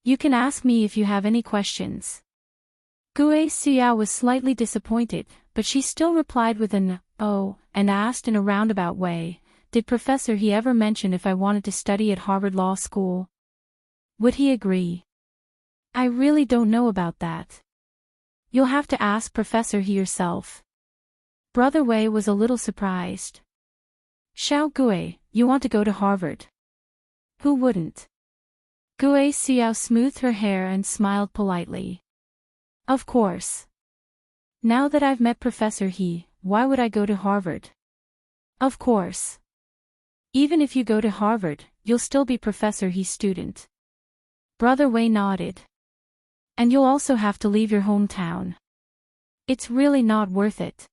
You can ask me if you have any questions. Gue Xiao was slightly disappointed, but she still replied with an, oh, and asked in a roundabout way, Did Professor He ever mention if I wanted to study at Harvard Law School? Would he agree? I really don't know about that. You'll have to ask Professor He yourself. Brother Wei was a little surprised. Xiao Gue, you want to go to Harvard? Who wouldn't? Gue Xiao smoothed her hair and smiled politely. Of course. Now that I've met Professor He, why would I go to Harvard? Of course. Even if you go to Harvard, you'll still be Professor He's student. Brother Wei nodded. And you'll also have to leave your hometown. It's really not worth it.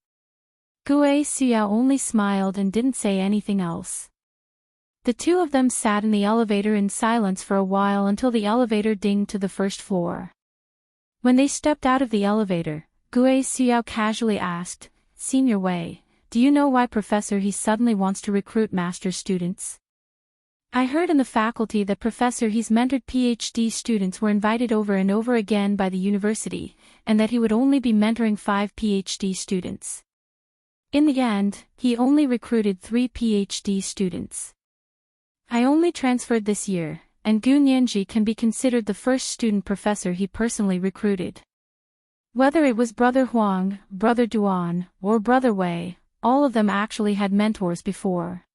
Gue Xiao only smiled and didn't say anything else. The two of them sat in the elevator in silence for a while until the elevator dinged to the first floor. When they stepped out of the elevator, Gue Xiao casually asked, Senior Wei, do you know why Professor He suddenly wants to recruit master's students? I heard in the faculty that Professor He's mentored PhD students were invited over and over again by the university, and that he would only be mentoring 5 PhD students. In the end, he only recruited 3 PhD students. I only transferred this year, and Gu Nianji can be considered the first student Professor He personally recruited. Whether it was Brother Huang, Brother Duan, or Brother Wei, all of them actually had mentors before.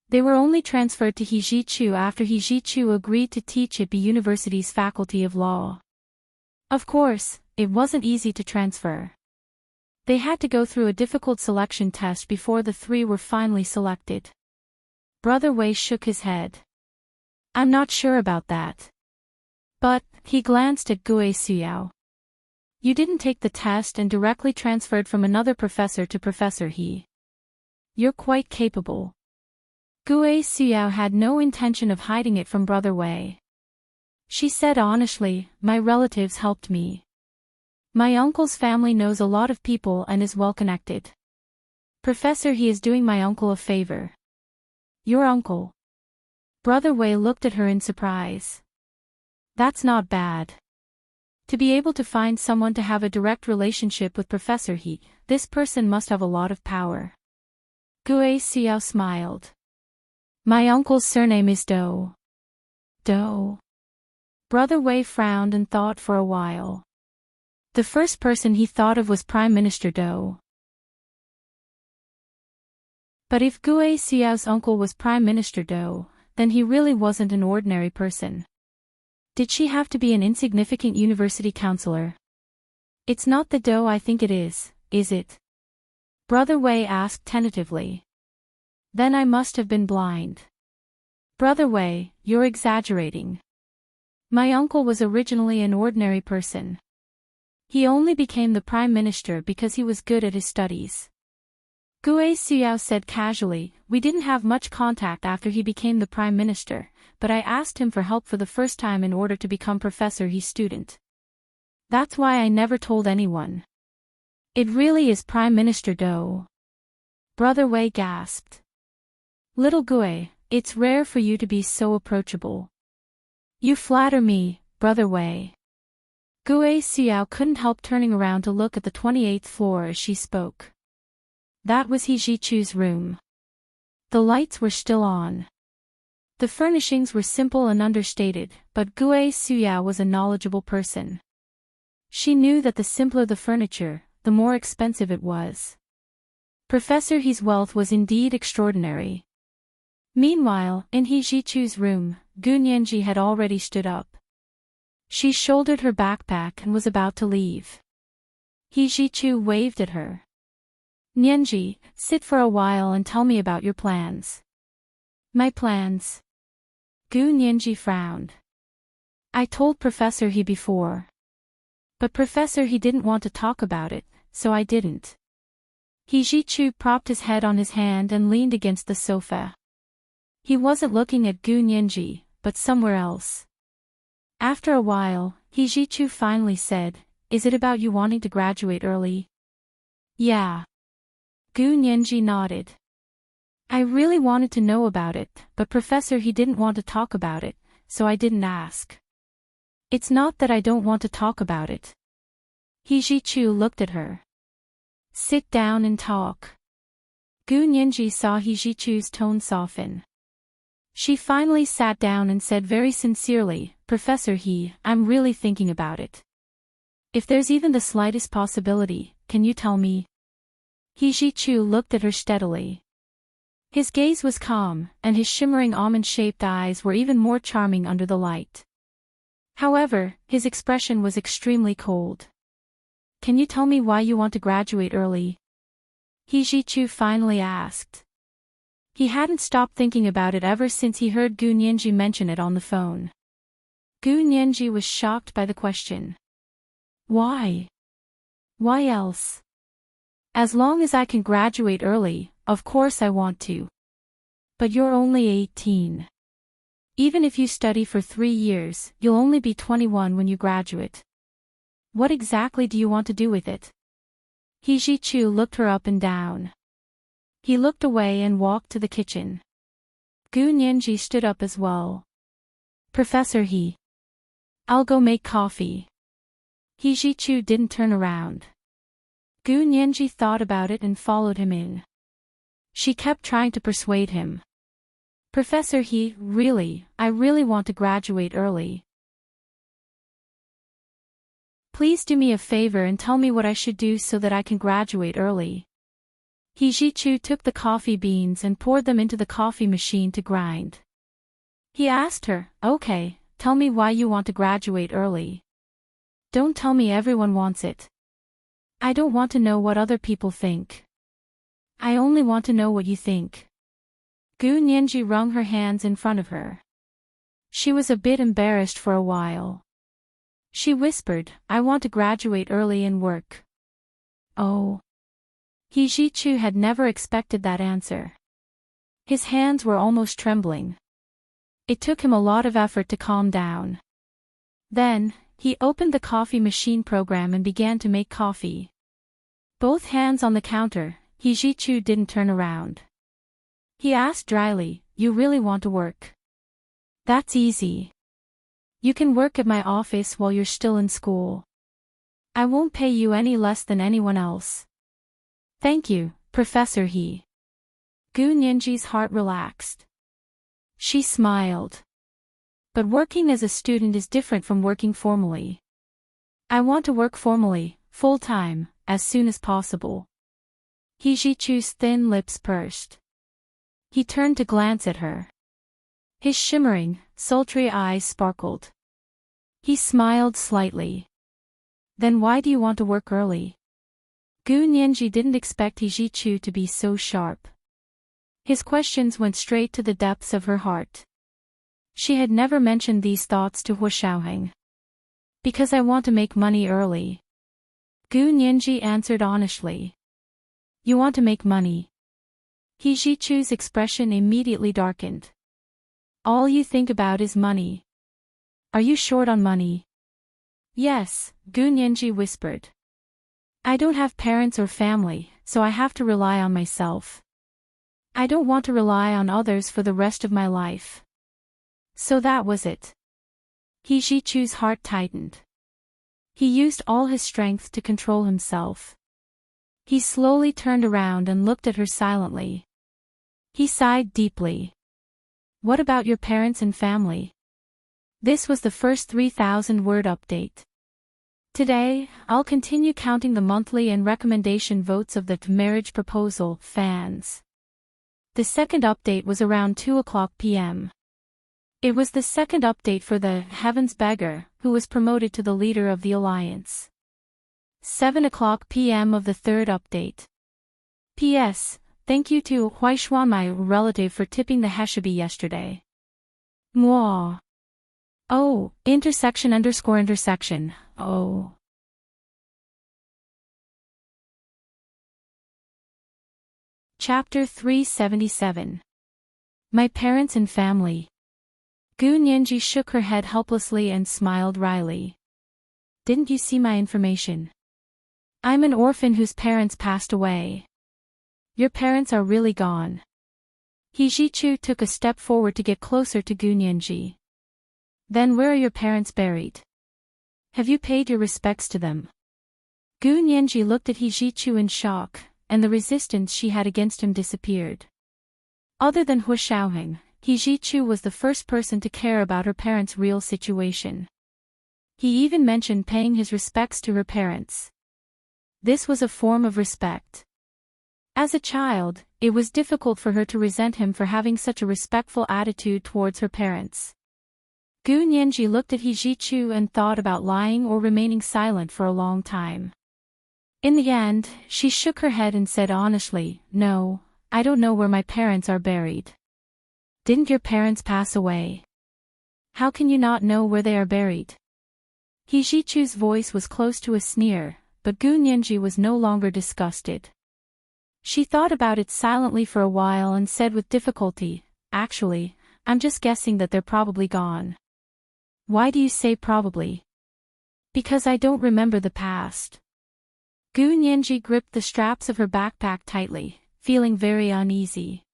They were only transferred to He Jichu after He Jichu agreed to teach at the university's faculty of law. Of course, it wasn't easy to transfer. They had to go through a difficult selection test before the 3 were finally selected. Brother Wei shook his head. I'm not sure about that. But, he glanced at Gue Xiao. You didn't take the test and directly transferred from another professor to Professor He. You're quite capable. Gue Xiao had no intention of hiding it from Brother Wei. She said honestly, my relatives helped me. My uncle's family knows a lot of people and is well connected. Professor He is doing my uncle a favor. Your uncle? Brother Wei looked at her in surprise. That's not bad. To be able to find someone to have a direct relationship with Professor He, this person must have a lot of power. Gue Xiao smiled. My uncle's surname is Dou. Dou. Brother Wei frowned and thought for a while. The first person he thought of was Prime Minister Dou. But if Gue Xiao's uncle was Prime Minister Dou, then he really wasn't an ordinary person. Did she have to be an insignificant university counselor? It's not the Dou I think it is it? Brother Wei asked tentatively. Then I must have been blind. Brother Wei, you're exaggerating. My uncle was originally an ordinary person. He only became the prime minister because he was good at his studies. Gue Xiao said casually, we didn't have much contact after he became the prime minister, but I asked him for help for the first time in order to become Professor He's student. That's why I never told anyone. It really is Prime Minister Dou. Brother Wei gasped. Little Gue, it's rare for you to be so approachable. You flatter me, Brother Wei. Gue Xiao couldn't help turning around to look at the 28th floor as she spoke. That was He Jichu's room. The lights were still on. The furnishings were simple and understated, but Gue Xiao was a knowledgeable person. She knew that the simpler the furniture, the more expensive it was. Professor He's wealth was indeed extraordinary. Meanwhile, in He Jichu's room, Gu Nianji had already stood up. She shouldered her backpack and was about to leave. He Jichu waved at her. Nianji, sit for a while and tell me about your plans. My plans? Gu Nianji frowned. I told Professor He before. But Professor He didn't want to talk about it, so I didn't. He Jichu propped his head on his hand and leaned against the sofa. He wasn't looking at Gu Nianji, but somewhere else. After a while, He Jichu finally said, Is it about you wanting to graduate early? Yeah. Gu Nianji nodded. I really wanted to know about it, but Professor He didn't want to talk about it, so I didn't ask. It's not that I don't want to talk about it. He Jichu looked at her. Sit down and talk. Gu Nianji saw He Jichu's tone soften. She finally sat down and said very sincerely, Professor He, I'm really thinking about it. If there's even the slightest possibility, can you tell me? He Jichu looked at her steadily. His gaze was calm, and his shimmering almond-shaped eyes were even more charming under the light. However, his expression was extremely cold. Can you tell me why you want to graduate early? He Jichu finally asked. He hadn't stopped thinking about it ever since he heard Gu Nianji mention it on the phone. Gu Nianji was shocked by the question. Why? Why else? As long as I can graduate early, of course I want to. But you're only 18. Even if you study for 3 years, you'll only be 21 when you graduate. What exactly do you want to do with it? He Jichu looked her up and down. He looked away and walked to the kitchen. Gu Nianji stood up as well. Professor He. I'll go make coffee. He Jichu didn't turn around. Gu Nianji thought about it and followed him in. She kept trying to persuade him. Professor He, really, I really want to graduate early. Please do me a favor and tell me what I should do so that I can graduate early. He Jichu took the coffee beans and poured them into the coffee machine to grind. He asked her, Okay, tell me why you want to graduate early. Don't tell me everyone wants it. I don't want to know what other people think. I only want to know what you think. Gu Nianji wrung her hands in front of her. She was a bit embarrassed for a while. She whispered, I want to graduate early and work. Oh. He Jichu had never expected that answer. His hands were almost trembling. It took him a lot of effort to calm down. Then, he opened the coffee machine program and began to make coffee. Both hands on the counter, He Jichu didn't turn around. He asked dryly, You really want to work? That's easy. You can work at my office while you're still in school. I won't pay you any less than anyone else. Thank you, Professor He. Gu Nianji's heart relaxed. She smiled. But working as a student is different from working formally. I want to work formally, full-time, as soon as possible. He Jichu's thin lips pursed. He turned to glance at her. His shimmering, sultry eyes sparkled. He smiled slightly. Then why do you want to work early? Gu Nianji didn't expect He Jichu to be so sharp. His questions went straight to the depths of her heart. She had never mentioned these thoughts to Hu Xiaoheng. Because I want to make money early. Gu Nianji answered honestly. You want to make money? He Jichu's expression immediately darkened. All you think about is money. Are you short on money? Yes, Gu Nianji whispered. I don't have parents or family, so I have to rely on myself. I don't want to rely on others for the rest of my life. So that was it. He Jichu's heart tightened. He used all his strength to control himself. He slowly turned around and looked at her silently. He sighed deeply. What about your parents and family? This was the first 3,000-word update. Today, I'll continue counting the monthly and recommendation votes of the marriage proposal fans. The second update was around 2:00 p.m. It was the second update for the Heaven's Beggar, who was promoted to the leader of the alliance. 7:00 p.m. of the third update. P.S. Thank you to Huaishuan, my relative, for tipping the Heshabi yesterday. Mwah. Oh, intersection. Oh. Chapter 377. My Parents and Family. Gu Nianji shook her head helplessly and smiled wryly. Didn't you see my information? I'm an orphan whose parents passed away. Your parents are really gone. He Jichu took a step forward to get closer to Gu Nianji. Then where are your parents buried? Have you paid your respects to them? Gu Nianji looked at He Jichu in shock, and the resistance she had against him disappeared. Other than Hu Xiaoheng, He Jichu was the first person to care about her parents' real situation. He even mentioned paying his respects to her parents. This was a form of respect. As a child, it was difficult for her to resent him for having such a respectful attitude towards her parents. Gu Nianji looked at He Jichu and thought about lying or remaining silent for a long time. In the end, she shook her head and said honestly, No, I don't know where my parents are buried. Didn't your parents pass away? How can you not know where they are buried? He Jichu's voice was close to a sneer, but Gu Nianji was no longer disgusted. She thought about it silently for a while and said with difficulty, Actually, I'm just guessing that they're probably gone. Why do you say probably? Because I don't remember the past. Gu Nianji gripped the straps of her backpack tightly, feeling very uneasy.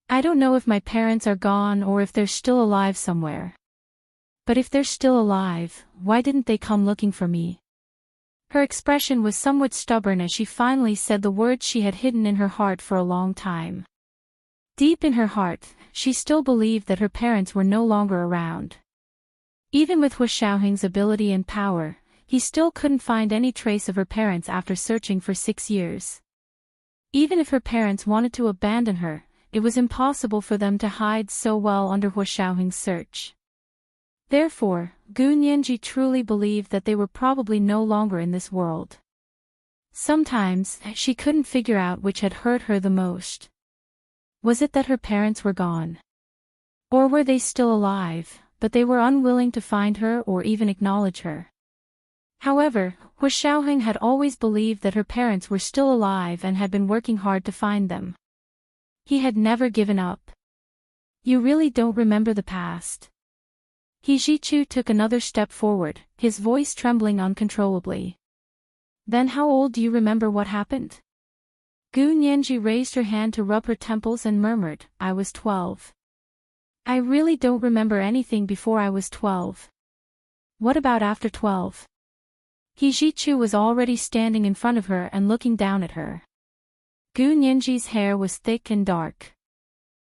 I don't know if my parents are gone or if they're still alive somewhere. But if they're still alive, why didn't they come looking for me? Her expression was somewhat stubborn as she finally said the words she had hidden in her heart for a long time. Deep in her heart, she still believed that her parents were no longer around. Even with Hu Xiaoheng's ability and power, he still couldn't find any trace of her parents after searching for 6 years. Even if her parents wanted to abandon her, it was impossible for them to hide so well under Hu Xiaoheng's search. Therefore, Gu Nianji truly believed that they were probably no longer in this world. Sometimes, she couldn't figure out which had hurt her the most. Was it that her parents were gone? Or were they still alive, but they were unwilling to find her or even acknowledge her? However, Hu Xiaoheng had always believed that her parents were still alive and had been working hard to find them. He had never given up. You really don't remember the past? He Jichu took another step forward, his voice trembling uncontrollably. Then how old do you remember what happened? Gu Nianji raised her hand to rub her temples and murmured, I was 12. I really don't remember anything before I was 12. What about after 12? He Jichu was already standing in front of her and looking down at her. Gu Nianji's hair was thick and dark.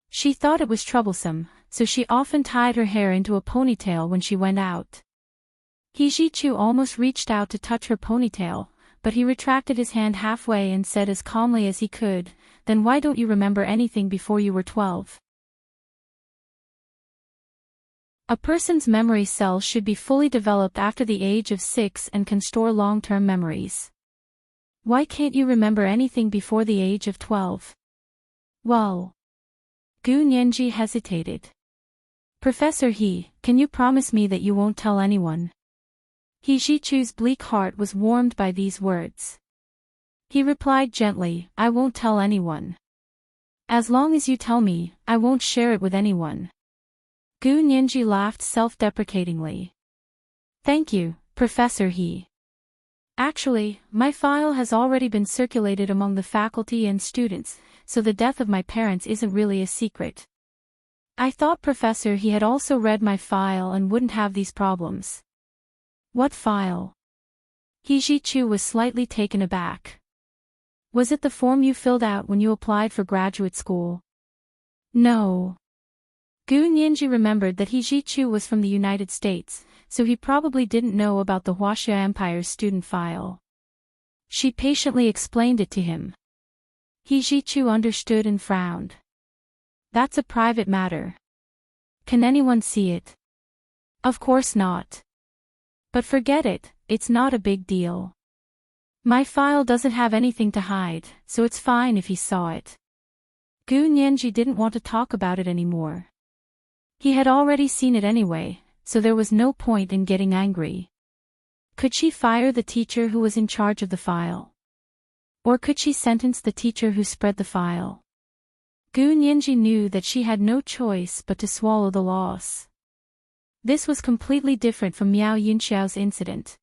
She thought it was troublesome, so she often tied her hair into a ponytail when she went out. He Jichu almost reached out to touch her ponytail, but he retracted his hand halfway and said as calmly as he could, Then why don't you remember anything before you were 12? A person's memory cells should be fully developed after the age of 6 and can store long-term memories. Why can't you remember anything before the age of 12? Well. Gu Nianji hesitated. Professor He, can you promise me that you won't tell anyone? He Jichu's bleak heart was warmed by these words. He replied gently, I won't tell anyone. As long as you tell me, I won't share it with anyone. Gu Nianji laughed self-deprecatingly. Thank you, Professor He. Actually, my file has already been circulated among the faculty and students, so the death of my parents isn't really a secret. I thought Professor He had also read my file and wouldn't have these problems. What file? He Jichu was slightly taken aback. Was it the form you filled out when you applied for graduate school? No. Gu Nianji remembered that He Jichu was from the United States, so he probably didn't know about the Huaxia Empire's student file. She patiently explained it to him. He Zhichu understood and frowned. That's a private matter. Can anyone see it? Of course not. But forget it, it's not a big deal. My file doesn't have anything to hide, so it's fine if he saw it. Gu Nianji didn't want to talk about it anymore. He had already seen it anyway, so there was no point in getting angry. Could she fire the teacher who was in charge of the file? Or could she sentence the teacher who spread the file? Gu Nianji knew that she had no choice but to swallow the loss. This was completely different from Miao Yunxiao's incident.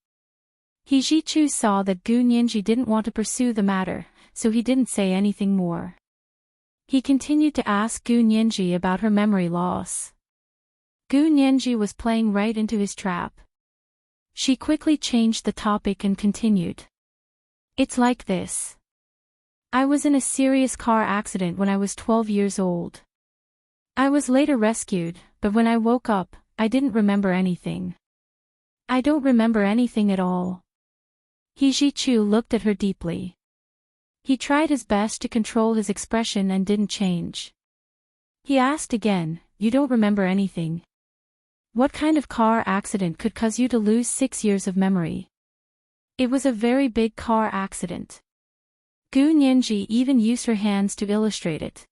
He Zhichu saw that Gu Nianji didn't want to pursue the matter, so he didn't say anything more. He continued to ask Gu Nianji about her memory loss. Gu Nianji was playing right into his trap. She quickly changed the topic and continued. It's like this. I was in a serious car accident when I was 12 years old. I was later rescued, but when I woke up, I didn't remember anything. I don't remember anything at all. He Zhichu looked at her deeply. He tried his best to control his expression and didn't change. He asked again, you don't remember anything? What kind of car accident could cause you to lose 6 years of memory? It was a very big car accident. Gu Nianji even used her hands to illustrate it.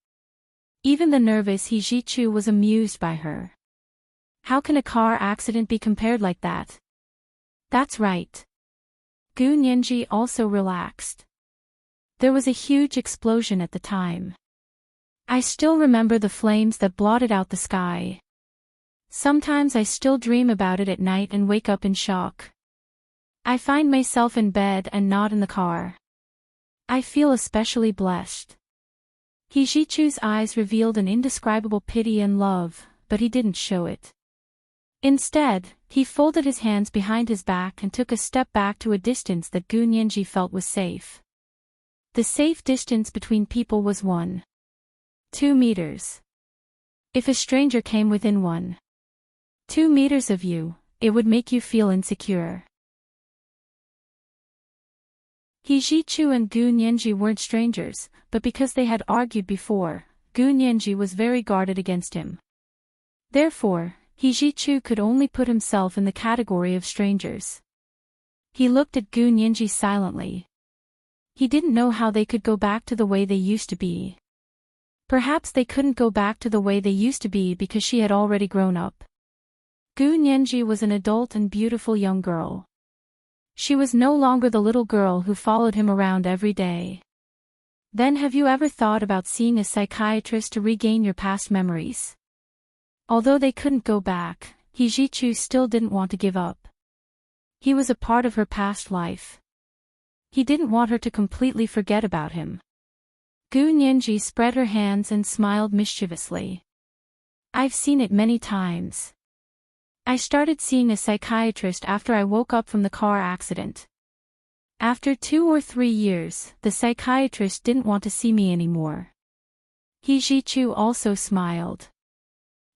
Even the nervous He Zhichu was amused by her. How can a car accident be compared like that? That's right. Gu Nianji also relaxed. There was a huge explosion at the time. I still remember the flames that blotted out the sky. Sometimes I still dream about it at night and wake up in shock. I find myself in bed and not in the car. I feel especially blessed. He Zhichu's eyes revealed an indescribable pity and love, but he didn't show it. Instead, he folded his hands behind his back and took a step back to a distance that Gu Nianji felt was safe. The safe distance between people was 1.2 meters. If a stranger came within 1.2 meters of you, it would make you feel insecure. He Zhichu and Gu Nianji weren't strangers, but because they had argued before, Gu Nianji was very guarded against him. Therefore, He Zhichu could only put himself in the category of strangers. He looked at Gu Nianji silently. He didn't know how they could go back to the way they used to be. Perhaps they couldn't go back to the way they used to be because she had already grown up. Gu Nianji was an adult and beautiful young girl. She was no longer the little girl who followed him around every day. Then have you ever thought about seeing a psychiatrist to regain your past memories? Although they couldn't go back, He Zhichu still didn't want to give up. He was a part of her past life. He didn't want her to completely forget about him. Gu Nianji spread her hands and smiled mischievously. I've seen it many times. I started seeing a psychiatrist after I woke up from the car accident. After 2 or 3 years, the psychiatrist didn't want to see me anymore. He Zhichu also smiled.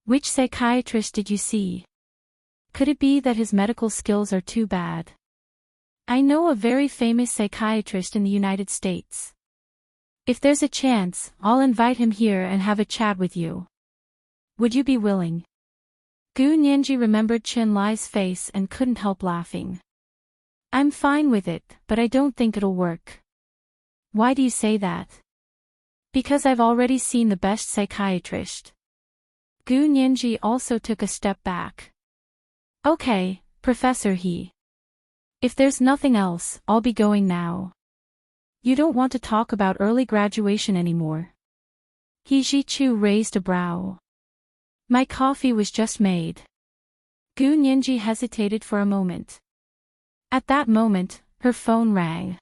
Which psychiatrist did you see? Could it be that his medical skills are too bad? I know a very famous psychiatrist in the United States. If there's a chance, I'll invite him here and have a chat with you. Would you be willing? Gu Nianji remembered Chen Lai's face and couldn't help laughing. I'm fine with it, but I don't think it'll work. Why do you say that? Because I've already seen the best psychiatrist. Gu Nianji also took a step back. Okay, Professor He. If there's nothing else, I'll be going now. You don't want to talk about early graduation anymore? He Zhichu raised a brow. My coffee was just made. Gu Nianji hesitated for a moment. At that moment, her phone rang.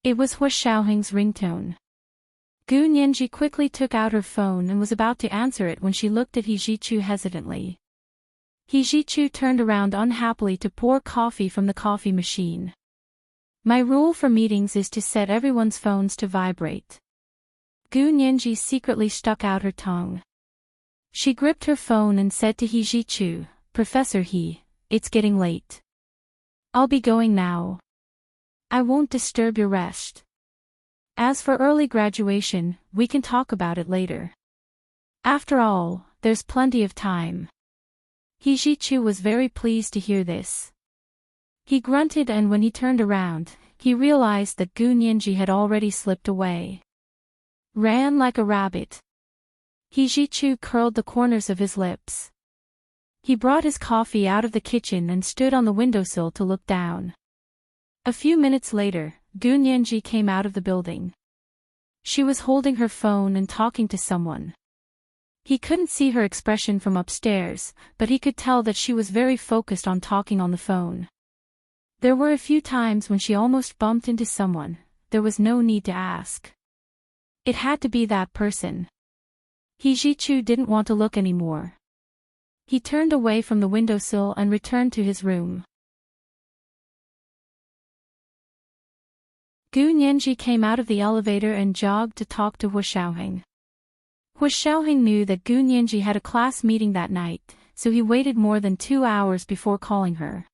It was Hua Xiaoheng's ringtone. Gu Nianji quickly took out her phone and was about to answer it when she looked at He Zhichu hesitantly. He Zhichu turned around unhappily to pour coffee from the coffee machine. My rule for meetings is to set everyone's phones to vibrate. Gu Nianji secretly stuck out her tongue. She gripped her phone and said to He Zhichu, Professor He, it's getting late. I'll be going now. I won't disturb your rest. As for early graduation, we can talk about it later. After all, there's plenty of time. Hijichu was very pleased to hear this. He grunted, and when he turned around, he realized that Gu Nianji had already slipped away. Ran like a rabbit. Hijichu curled the corners of his lips. He brought his coffee out of the kitchen and stood on the windowsill to look down. A few minutes later, Gu Nianji came out of the building. She was holding her phone and talking to someone. He couldn't see her expression from upstairs, but he could tell that she was very focused on talking on the phone. There were a few times when she almost bumped into someone. There was no need to ask. It had to be that person. Hijichu didn't want to look anymore. He turned away from the windowsill and returned to his room. Gu Nianji came out of the elevator and jogged to talk to Hu Xiaoheng. Hu Xiaoheng knew that Gu Nianji had a class meeting that night, so he waited more than 2 hours before calling her.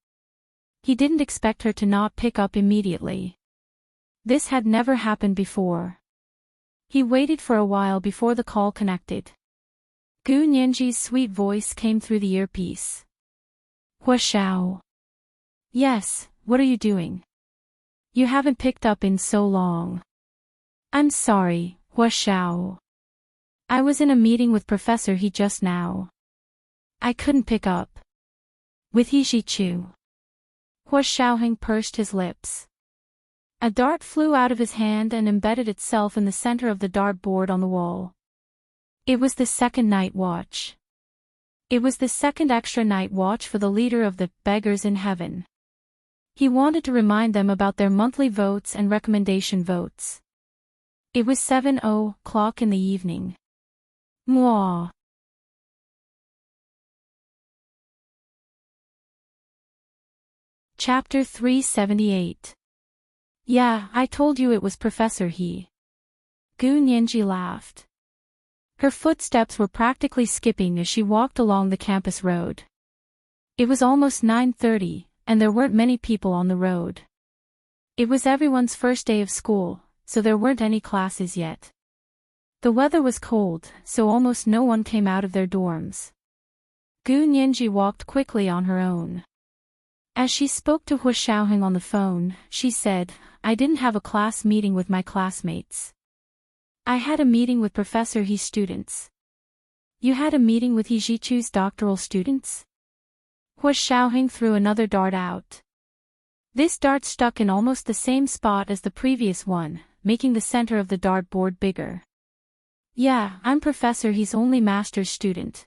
He didn't expect her to not pick up immediately. This had never happened before. He waited for a while before the call connected. Gu Nianji's sweet voice came through the earpiece. Hu Xiao. Yes, what are you doing? You haven't picked up in so long. I'm sorry, Hu Xiao. I was in a meeting with Professor He just now. I couldn't pick up. With Hijichu. Hu Xiaoheng pursed his lips. A dart flew out of his hand and embedded itself in the center of the dartboard on the wall. It was the second night watch. It was the second extra night watch for the leader of the beggars in heaven. He wanted to remind them about their monthly votes and recommendation votes. It was 7:00 in the evening. Mwah. Chapter 378. Yeah, I told you it was Professor He. Gu Nianji laughed. Her footsteps were practically skipping as she walked along the campus road. It was almost 9:30, and there weren't many people on the road. It was everyone's first day of school, so there weren't any classes yet. The weather was cold, so almost no one came out of their dorms. Gu Nianji walked quickly on her own. As she spoke to Hu Xiaoheng on the phone, she said, I didn't have a class meeting with my classmates. I had a meeting with Professor He's students. You had a meeting with Hijichu's doctoral students? Hu Xiaoheng threw another dart out. This dart stuck in almost the same spot as the previous one, making the center of the dartboard bigger. Yeah, I'm Professor He's only master's student.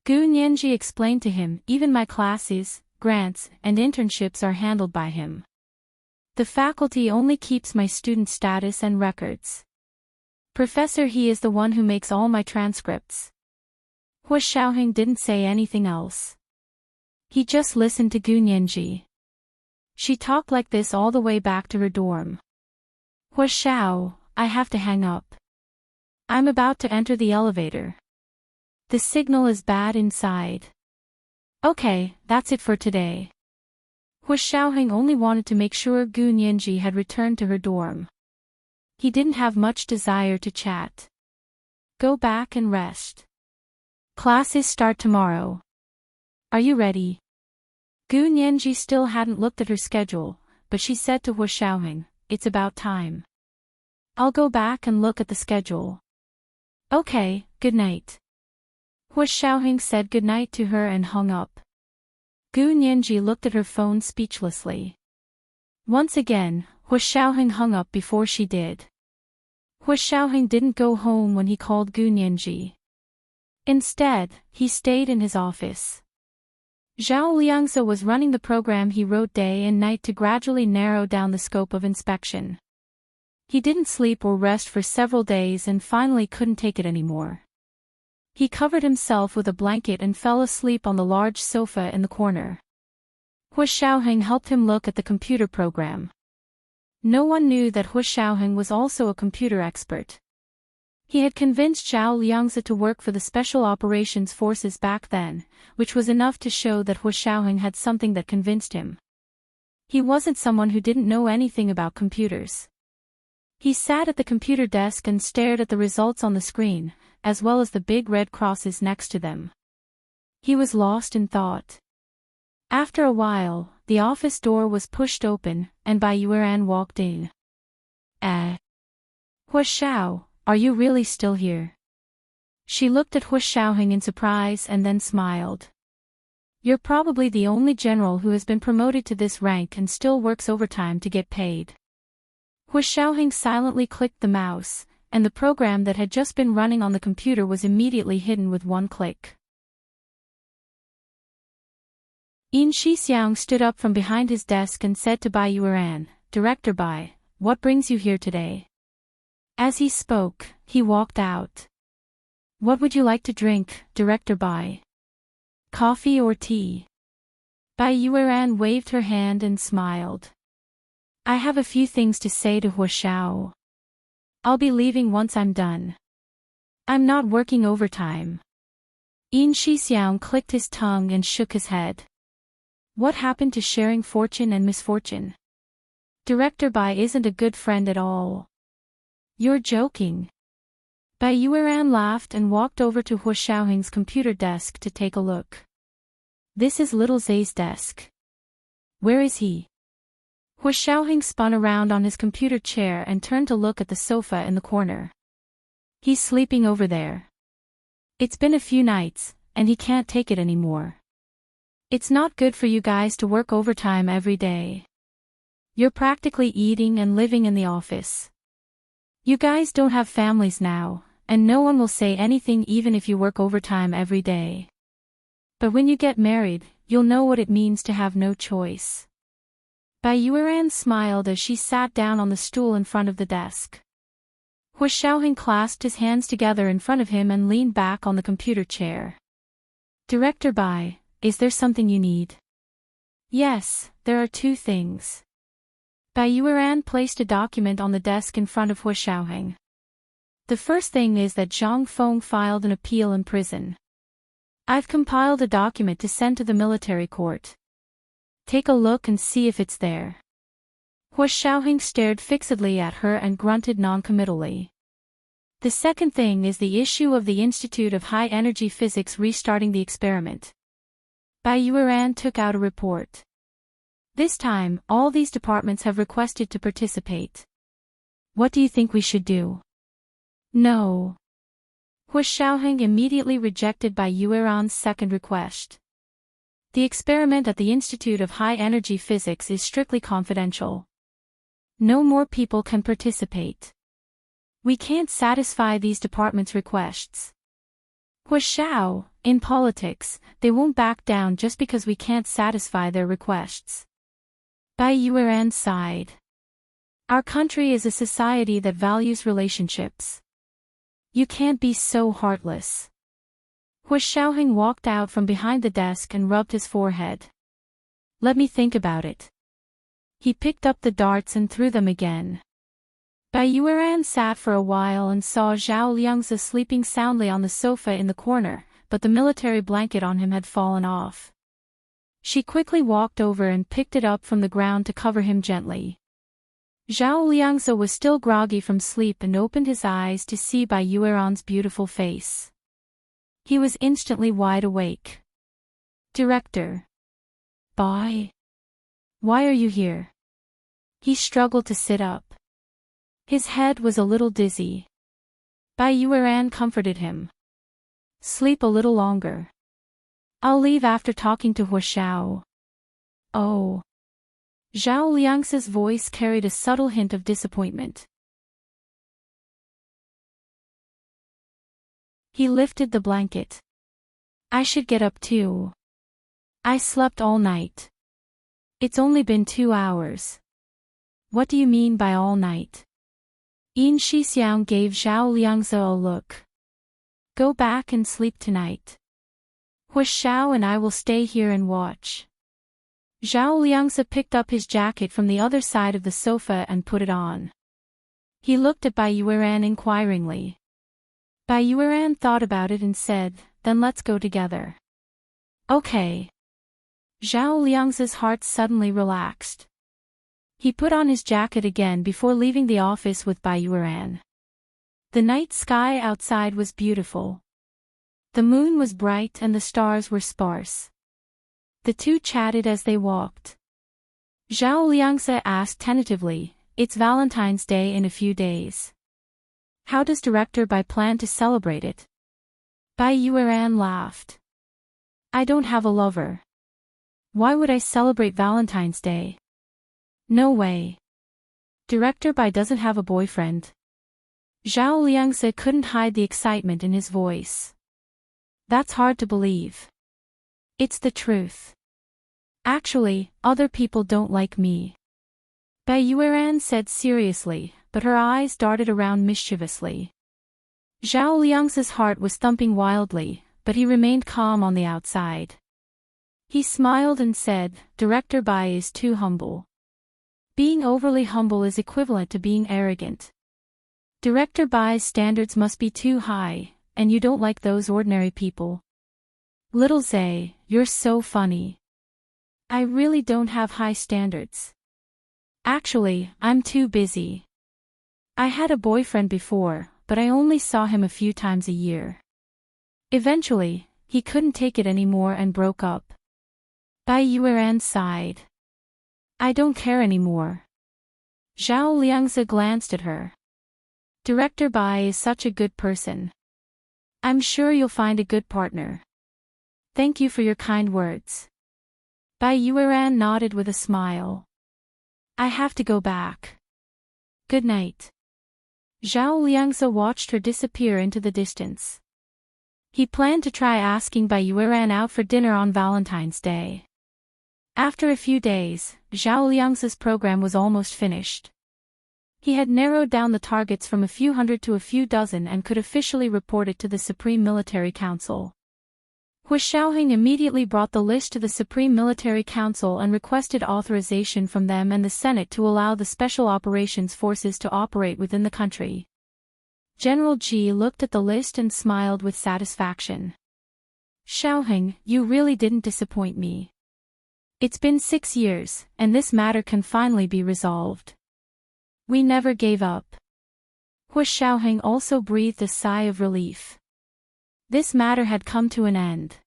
Gu Nianji explained to him, even my classes, grants, and internships are handled by him. The faculty only keeps my student status and records. Professor He is the one who makes all my transcripts. Hu Xiaoheng didn't say anything else. He just listened to Gu Nianji. She talked like this all the way back to her dorm. Hu Xiao, I have to hang up. I'm about to enter the elevator. The signal is bad inside. Okay, that's it for today. Hu Xiaoheng only wanted to make sure Gu Nianji had returned to her dorm. He didn't have much desire to chat. Go back and rest. Classes start tomorrow. Are you ready? Gu Nianji still hadn't looked at her schedule, but she said to Hu Xiaoheng, it's about time. I'll go back and look at the schedule. Okay, good night. Hu Xiaoheng said good night to her and hung up. Gu Nianji looked at her phone speechlessly. Once again, Hu Xiaoheng hung up before she did. Hu Xiaoheng didn't go home when he called Gu Nianji. Instead, he stayed in his office. Zhao Liangzi was running the program he wrote day and night to gradually narrow down the scope of inspection. He didn't sleep or rest for several days and finally couldn't take it anymore. He covered himself with a blanket and fell asleep on the large sofa in the corner. Hu Xiaoheng helped him look at the computer program. No one knew that Hu Xiaoheng was also a computer expert. He had convinced Zhao Liangzi to work for the Special Operations Forces back then, which was enough to show that Hu Xiaoheng had something that convinced him. He wasn't someone who didn't know anything about computers. He sat at the computer desk and stared at the results on the screen, as well as the big red crosses next to them. He was lost in thought. After a while, the office door was pushed open, and Bai Yueran walked in. Hu Xiao, are you really still here? She looked at Hu Xiaoheng in surprise and then smiled. You're probably the only general who has been promoted to this rank and still works overtime to get paid. Hu Xiaoheng silently clicked the mouse, and the program that had just been running on the computer was immediately hidden with one click. Yin Shixiang stood up from behind his desk and said to Bai Yueran, "Director Bai, what brings you here today?" As he spoke, he walked out. "What would you like to drink, Director Bai? Coffee or tea?" Bai Yueran waved her hand and smiled. "I have a few things to say to Hu Xiao. I'll be leaving once I'm done. I'm not working overtime." Yin Shixiang clicked his tongue and shook his head. What happened to sharing fortune and misfortune? Director Bai isn't a good friend at all. You're joking. Bai Yueran laughed and walked over to Hu Xiaoheng's computer desk to take a look. This is little Zay's desk. Where is he? Hu Xiaoheng spun around on his computer chair and turned to look at the sofa in the corner. He's sleeping over there. It's been a few nights, and he can't take it anymore. It's not good for you guys to work overtime every day. You're practically eating and living in the office. You guys don't have families now, and no one will say anything even if you work overtime every day. But when you get married, you'll know what it means to have no choice. Bai Yueran smiled as she sat down on the stool in front of the desk. Hu Xiaoheng clasped his hands together in front of him and leaned back on the computer chair. Director Bai, is there something you need? Yes, there are two things. Bai Yueran placed a document on the desk in front of Hu Xiaoheng. The first thing is that Zhang Feng filed an appeal in prison. I've compiled a document to send to the military court. Take a look and see if it's there. Hu Xiaoheng stared fixedly at her and grunted noncommittally. The second thing is the issue of the Institute of High Energy Physics restarting the experiment. Bai Yueran took out a report. This time, all these departments have requested to participate. What do you think we should do? No. Hu Xiaoheng immediately rejected Bai Yueran's second request. The experiment at the Institute of High Energy Physics is strictly confidential. No more people can participate. We can't satisfy these departments' requests. Hu Xiao, in politics, they won't back down just because we can't satisfy their requests. Bai Yueran sighed. Our country is a society that values relationships. You can't be so heartless. Hu Xiaoheng walked out from behind the desk and rubbed his forehead. Let me think about it. He picked up the darts and threw them again. Bai Yueran sat for a while and saw Zhao Liangzi sleeping soundly on the sofa in the corner, but the military blanket on him had fallen off. She quickly walked over and picked it up from the ground to cover him gently. Zhao Liangzi was still groggy from sleep and opened his eyes to see Bai Yueran's beautiful face. He was instantly wide awake. Director. Bai. Why are you here? He struggled to sit up. His head was a little dizzy. Bai Yueran comforted him. Sleep a little longer. I'll leave after talking to Hu Xiao. Oh. Zhao Liangzi's voice carried a subtle hint of disappointment. He lifted the blanket. I should get up too. I slept all night. It's only been 2 hours. What do you mean by all night? Yin Shixiang gave Zhao Liangzi a look. Go back and sleep tonight. Hu Xiao and I will stay here and watch. Zhao Liangzi picked up his jacket from the other side of the sofa and put it on. He looked at Bai Yueran inquiringly. Bai Yuan thought about it and said, then let's go together. Okay. Zhao Liang's heart suddenly relaxed. He put on his jacket again before leaving the office with Bai Yuan. The night sky outside was beautiful. The moon was bright and the stars were sparse. The two chatted as they walked. Zhao Liangse asked tentatively, it's Valentine's Day in a few days. How does Director Bai plan to celebrate it? Bai Yuan laughed. I don't have a lover. Why would I celebrate Valentine's Day? No way. Director Bai doesn't have a boyfriend. Zhao Liangse couldn't hide the excitement in his voice. That's hard to believe. It's the truth. Actually, other people don't like me. Bai Yuan said seriously, but her eyes darted around mischievously. Zhao Liang's heart was thumping wildly, but he remained calm on the outside. He smiled and said, Director Bai is too humble. Being overly humble is equivalent to being arrogant. Director Bai's standards must be too high, and you don't like those ordinary people. Little Zay, you're so funny. I really don't have high standards. Actually, I'm too busy. I had a boyfriend before, but I only saw him a few times a year. Eventually, he couldn't take it anymore and broke up. Bai Yuan sighed. I don't care anymore. Zhao Liangze glanced at her. Director Bai is such a good person. I'm sure you'll find a good partner. Thank you for your kind words. Bai Yuan nodded with a smile. I have to go back. Good night. Zhao Liangze watched her disappear into the distance. He planned to try asking Bai Yuan out for dinner on Valentine's Day. After a few days, Zhao Liang's program was almost finished. He had narrowed down the targets from a few hundred to a few dozen and could officially report it to the Supreme Military Council. Hu Xiaoheng immediately brought the list to the Supreme Military Council and requested authorization from them and the Senate to allow the Special Operations Forces to operate within the country. General Ji looked at the list and smiled with satisfaction. Xiaoheng, you really didn't disappoint me. It's been 6 years, and this matter can finally be resolved. We never gave up. Hu Xiaoheng also breathed a sigh of relief. This matter had come to an end.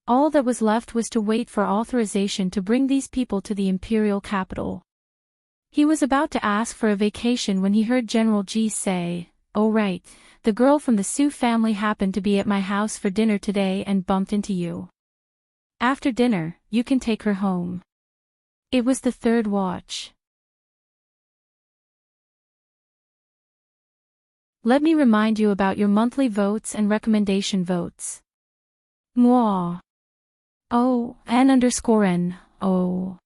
All that was left was to wait for authorization to bring these people to the imperial capital. He was about to ask for a vacation when he heard General Ji say, "Oh right, the girl from the Su family happened to be at my house for dinner today and bumped into you. After dinner, you can take her home." It was the third watch. Let me remind you about your monthly votes and recommendation votes. Moi. O, N_N, O.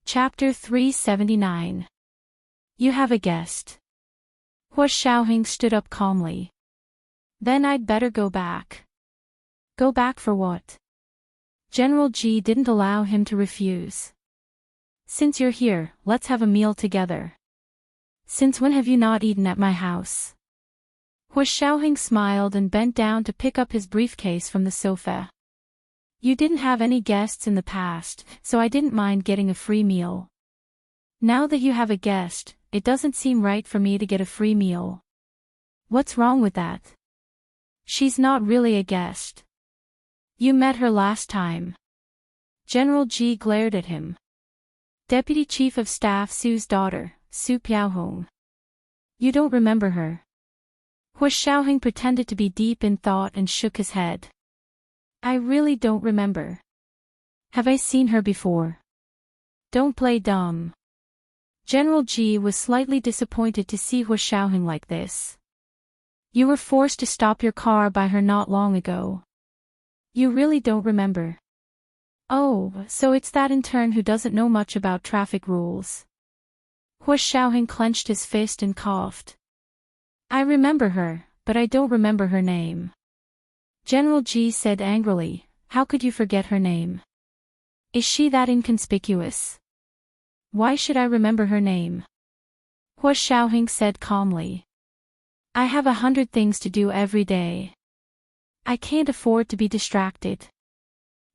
Chapter 379. You have a guest. Hu Xiaoheng stood up calmly. Then I'd better go back. Go back for what? General Ji didn't allow him to refuse. Since you're here, let's have a meal together. Since when have you not eaten at my house? Hu Xiaoheng smiled and bent down to pick up his briefcase from the sofa. You didn't have any guests in the past, so I didn't mind getting a free meal. Now that you have a guest, it doesn't seem right for me to get a free meal. What's wrong with that? She's not really a guest. You met her last time. General Ji glared at him. Deputy Chief of Staff Su's daughter, Su Piaohong. You don't remember her? Hu Xiaoheng pretended to be deep in thought and shook his head. I really don't remember. Have I seen her before? Don't play dumb. General Ji was slightly disappointed to see Hu Xiaoheng like this. You were forced to stop your car by her not long ago. You really don't remember. Oh, so it's that intern who doesn't know much about traffic rules. Hu Xiaoheng clenched his fist and coughed. I remember her, but I don't remember her name. General Ji said angrily, how could you forget her name? Is she that inconspicuous? Why should I remember her name? Hua Xiaoheng said calmly. I have 100 things to do every day. I can't afford to be distracted.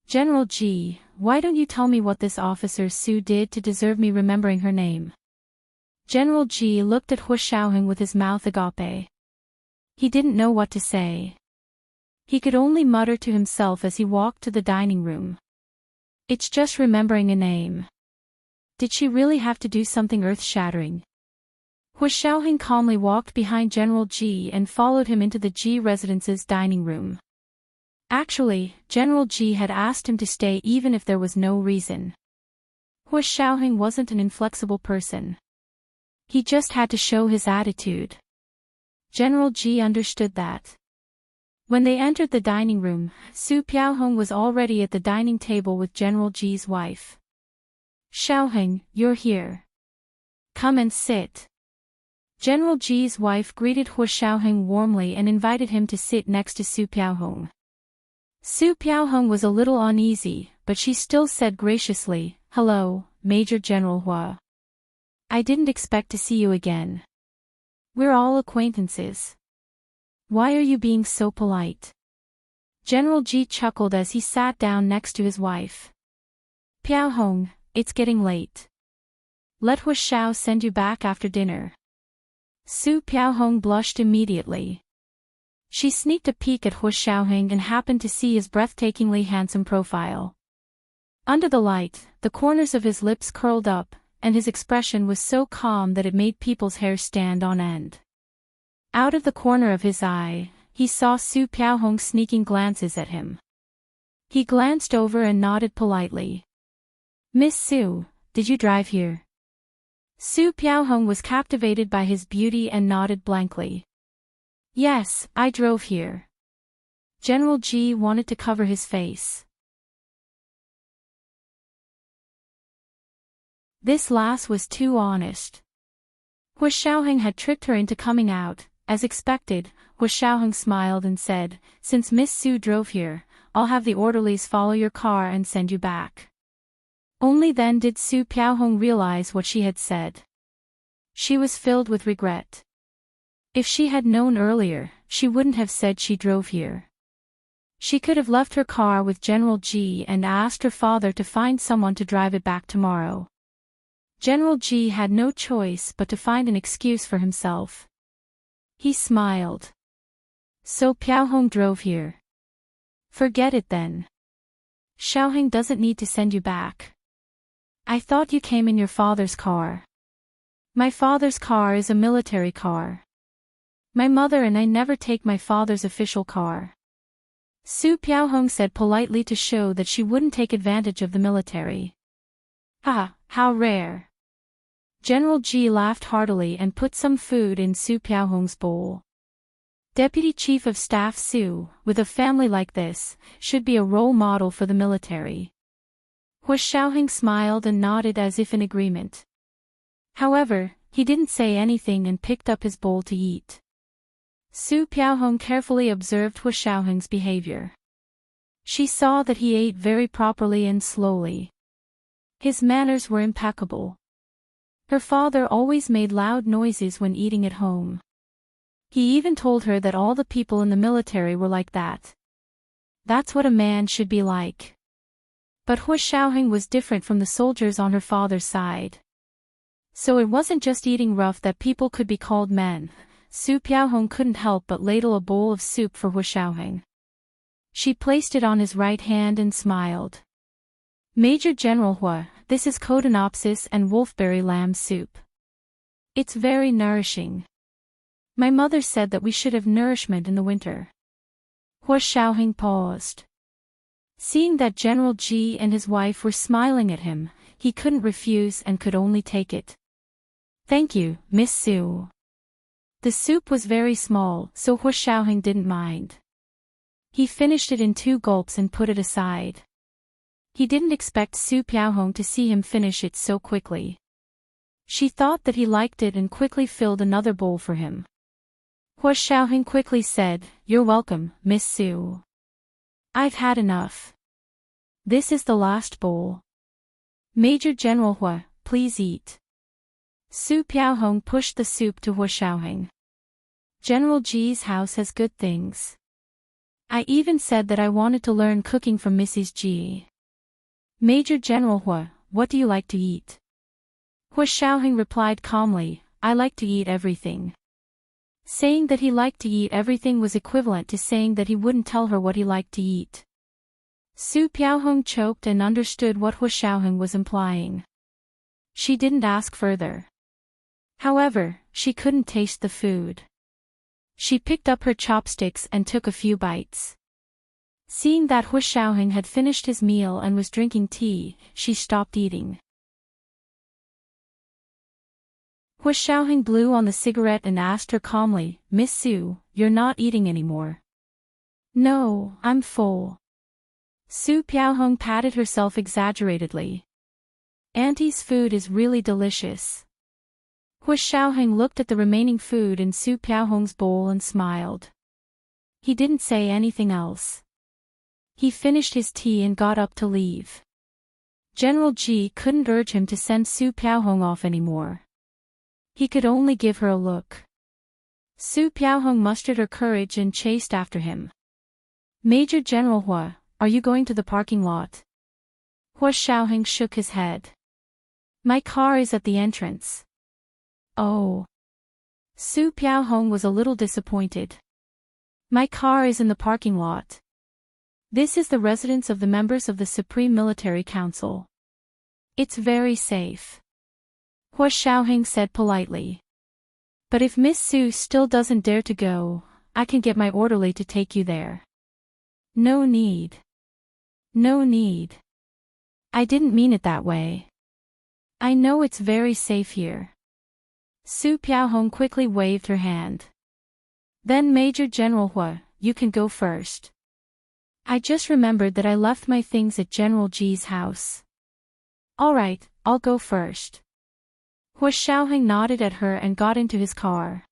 General Ji, why don't you tell me what this officer Su did to deserve me remembering her name? General Ji looked at Hua Xiaoheng with his mouth agape. He didn't know what to say. He could only mutter to himself as he walked to the dining room. It's just remembering a name. Did she really have to do something earth-shattering? Hua Xiaoheng calmly walked behind General Ji and followed him into the Ji residence's dining room. Actually, General Ji had asked him to stay even if there was no reason. Hua Xiaoheng wasn't an inflexible person. He just had to show his attitude. General Ji understood that. When they entered the dining room, Su Piaohong was already at the dining table with General Ji's wife. Xiaoheng, you're here. Come and sit. General Ji's wife greeted Hua Xiaoheng warmly and invited him to sit next to Su Piaohong. Su Piaohong was a little uneasy, but she still said graciously, Hello, Major General Hua. I didn't expect to see you again. We're all acquaintances. Why are you being so polite? General Ji chuckled as he sat down next to his wife. Piaohong, it's getting late. Let Hua Xiao send you back after dinner. Su Piaohong blushed immediately. She sneaked a peek at Hua Xiaoheng and happened to see his breathtakingly handsome profile. Under the light, the corners of his lips curled up, and his expression was so calm that it made people's hair stand on end. Out of the corner of his eye, he saw Su Piaohong sneaking glances at him. He glanced over and nodded politely. Miss Su, did you drive here? Su Piaohong was captivated by his beauty and nodded blankly. Yes, I drove here. General Ji wanted to cover his face. This lass was too honest. Hua Xiaoheng had tricked her into coming out. As expected, Hua Xiaoheng smiled and said, Since Miss Su drove here, I'll have the orderlies follow your car and send you back. Only then did Su Piaohong realize what she had said. She was filled with regret. If she had known earlier, she wouldn't have said she drove here. She could have left her car with General Ji and asked her father to find someone to drive it back tomorrow. General Ji had no choice but to find an excuse for himself. He smiled. So Piaohong drove here. Forget it then. Xiaoheng doesn't need to send you back. I thought you came in your father's car. My father's car is a military car. My mother and I never take my father's official car. Su Piaohong said politely to show that she wouldn't take advantage of the military. Ha, how rare. General Ji laughed heartily and put some food in Su Piaohong's bowl. Deputy Chief of Staff Su, with a family like this, should be a role model for the military. Hua Xiaoheng smiled and nodded as if in agreement. However, he didn't say anything and picked up his bowl to eat. Su Piaohong carefully observed Hua Xiaoheng's behavior. She saw that he ate very properly and slowly. His manners were impeccable. Her father always made loud noises when eating at home. He even told her that all the people in the military were like that. That's what a man should be like. But Hua Xiaoheng was different from the soldiers on her father's side. So it wasn't just eating rough that people could be called men. Su Piaohong couldn't help but ladle a bowl of soup for Hua Xiaoheng. She placed it on his right hand and smiled. Major General Hua, this is Codonopsis and wolfberry lamb soup. It's very nourishing. My mother said that we should have nourishment in the winter. Hua Xiaoheng paused. Seeing that General Ji and his wife were smiling at him, he couldn't refuse and could only take it. Thank you, Miss Su. The soup was very small, so Hua Xiaoheng didn't mind. He finished it in 2 gulps and put it aside. He didn't expect Su Piaohong to see him finish it so quickly. She thought that he liked it and quickly filled another bowl for him. Hua Xiaoheng quickly said, You're welcome, Miss Su. I've had enough. This is the last bowl. Major General Hua, please eat. Su Piaohong pushed the soup to Hua Xiaoheng. General Ji's house has good things. I even said that I wanted to learn cooking from Mrs. Ji. Major General Hua, what do you like to eat? Hua Xiaoheng replied calmly, I like to eat everything. Saying that he liked to eat everything was equivalent to saying that he wouldn't tell her what he liked to eat. Su Piaohong choked and understood what Hua Xiaoheng was implying. She didn't ask further. However, she couldn't taste the food. She picked up her chopsticks and took a few bites. Seeing that Hua Xiaoheng had finished his meal and was drinking tea, she stopped eating. Hua Xiaoheng blew on the cigarette and asked her calmly, Miss Su, you're not eating anymore. No, I'm full. Su Piaohong patted herself exaggeratedly. Auntie's food is really delicious. Hua Xiaoheng looked at the remaining food in Su Piaohong's bowl and smiled. He didn't say anything else. He finished his tea and got up to leave. General Ji couldn't urge him to send Su Piaohong off anymore. He could only give her a look. Su Piaohong mustered her courage and chased after him. Major General Hua, are you going to the parking lot? Hua Xiaoheng shook his head. My car is at the entrance. Oh. Su Piaohong was a little disappointed. My car is in the parking lot. This is the residence of the members of the Supreme Military Council. It's very safe. Hua Xiaoheng said politely. But if Miss Su still doesn't dare to go, I can get my orderly to take you there. No need. No need. I didn't mean it that way. I know it's very safe here. Su Piaohong quickly waved her hand. Then Major General Hua, you can go first. I just remembered that I left my things at General Ji's house. All right, I'll go first. Hua Xiaoheng nodded at her and got into his car.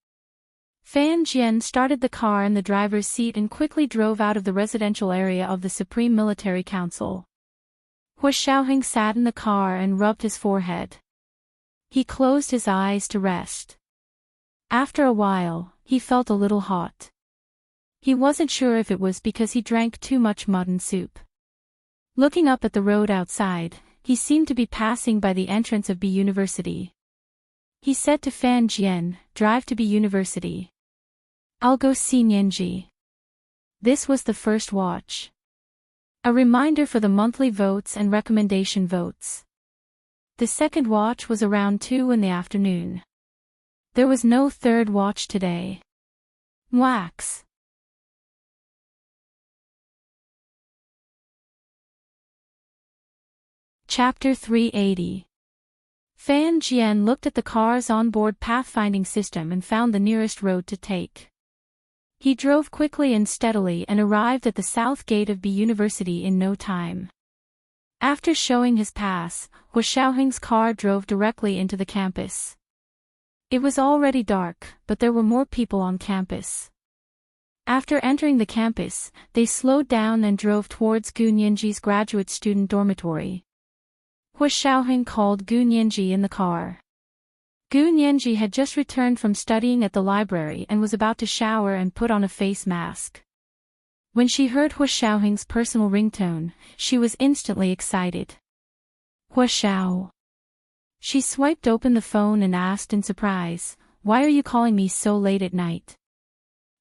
Fan Jian started the car in the driver's seat and quickly drove out of the residential area of the Supreme Military Council. Hua Xiaoheng sat in the car and rubbed his forehead. He closed his eyes to rest. After a while, he felt a little hot. He wasn't sure if it was because he drank too much mutton soup. Looking up at the road outside, he seemed to be passing by the entrance of B University. He said to Fan Jian, drive to B University. I'll go see Nianji. This was the first watch. A reminder for the monthly votes and recommendation votes. The second watch was around 2 in the afternoon. There was no third watch today. Wax. Chapter 380. Fan Jian looked at the car's onboard pathfinding system and found the nearest road to take. He drove quickly and steadily and arrived at the south gate of B University in no time. After showing his pass, Hua Xiaoheng's car drove directly into the campus. It was already dark, but there were more people on campus. After entering the campus, they slowed down and drove towards Gu Nianji's graduate student dormitory. Hua Xiaoheng called Gu Nianji in the car. Gu Nianji had just returned from studying at the library and was about to shower and put on a face mask. When she heard Hua Xiaoheng's personal ringtone, she was instantly excited. Hua Xiao. She swiped open the phone and asked in surprise, why are you calling me so late at night?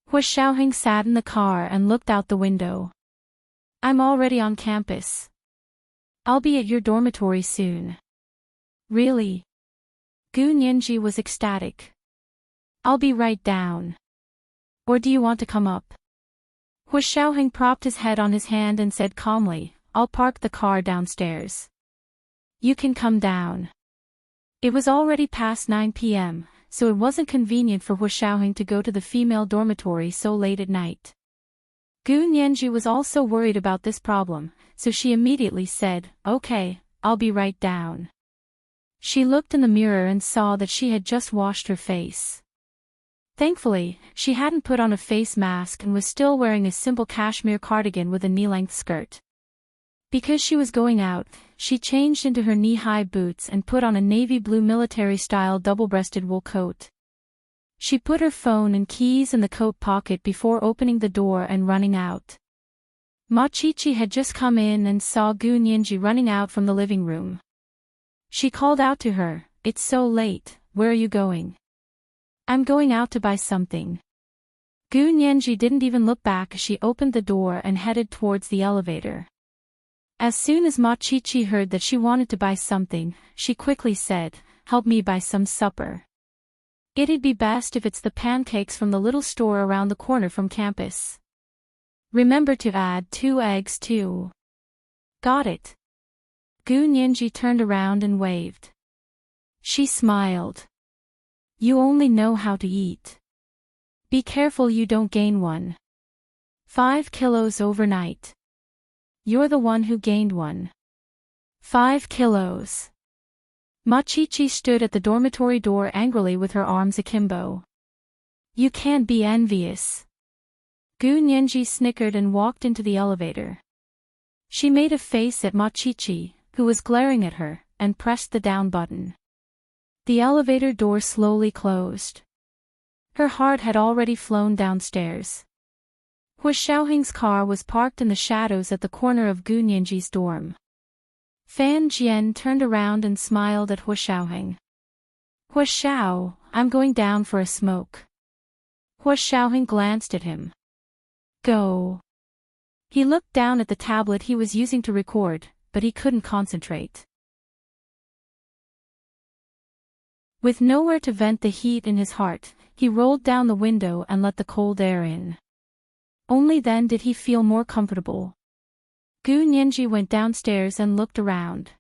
Hua Xiaoheng sat in the car and looked out the window. I'm already on campus. I'll be at your dormitory soon. Really? Gu Nianji was ecstatic. I'll be right down. Or do you want to come up? Hua Xiaoheng propped his head on his hand and said calmly, I'll park the car downstairs. You can come down. It was already past 9 p.m., so it wasn't convenient for Hua Xiaoheng to go to the female dormitory so late at night. Gu Nianji was also worried about this problem, so she immediately said, okay, I'll be right down. She looked in the mirror and saw that she had just washed her face. Thankfully, she hadn't put on a face mask and was still wearing a simple cashmere cardigan with a knee-length skirt. Because she was going out, she changed into her knee-high boots and put on a navy blue military-style double-breasted wool coat. She put her phone and keys in the coat pocket before opening the door and running out. Machichi had just come in and saw Gu Nianji running out from the living room. She called out to her, "It's so late, where are you going?" "I'm going out to buy something." Gu Nianji didn't even look back as she opened the door and headed towards the elevator. As soon as Machichi heard that she wanted to buy something, she quickly said, "Help me buy some supper. It'd be best if it's the pancakes from the little store around the corner from campus. Remember to add 2 eggs too." "Got it." Gu Nianji turned around and waved. She smiled. "You only know how to eat. Be careful you don't gain 1.5 kilos overnight. You're the one who gained 1.5 kilos. Machichi stood at the dormitory door angrily with her arms akimbo. "You can't be envious." Gu Nianji snickered and walked into the elevator. She made a face at Machichi, who was glaring at her, and pressed the down button. The elevator door slowly closed. Her heart had already flown downstairs. Hu Xiaoheng's car was parked in the shadows at the corner of Gu Nianji's dorm. Fan Jian turned around and smiled at Hu Xiaoheng. "Hu Xiao, I'm going down for a smoke." Hu Xiaoheng glanced at him. "Go." He looked down at the tablet he was using to record, but he couldn't concentrate. With nowhere to vent the heat in his heart, he rolled down the window and let the cold air in. Only then did he feel more comfortable. Gu Nianji went downstairs and looked around.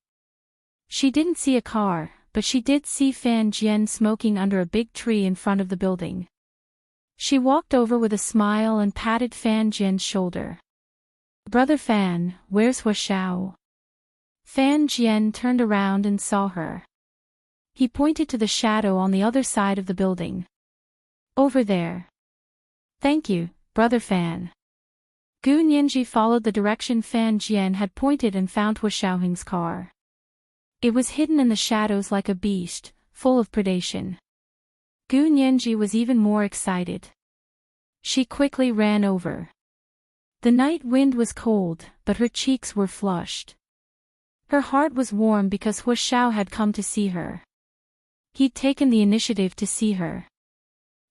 She didn't see a car, but she did see Fan Jian smoking under a big tree in front of the building. She walked over with a smile and patted Fan Jian's shoulder. "Brother Fan, where's Hu Xiao?" Fan Jian turned around and saw her. He pointed to the shadow on the other side of the building. "Over there." "Thank you, Brother Fan." Gu Nianji followed the direction Fan Jian had pointed and found Hu Xiaoheng's car. It was hidden in the shadows like a beast, full of predation. Gu Nianji was even more excited. She quickly ran over. The night wind was cold, but her cheeks were flushed. Her heart was warm because Hu Xiao had come to see her. He'd taken the initiative to see her.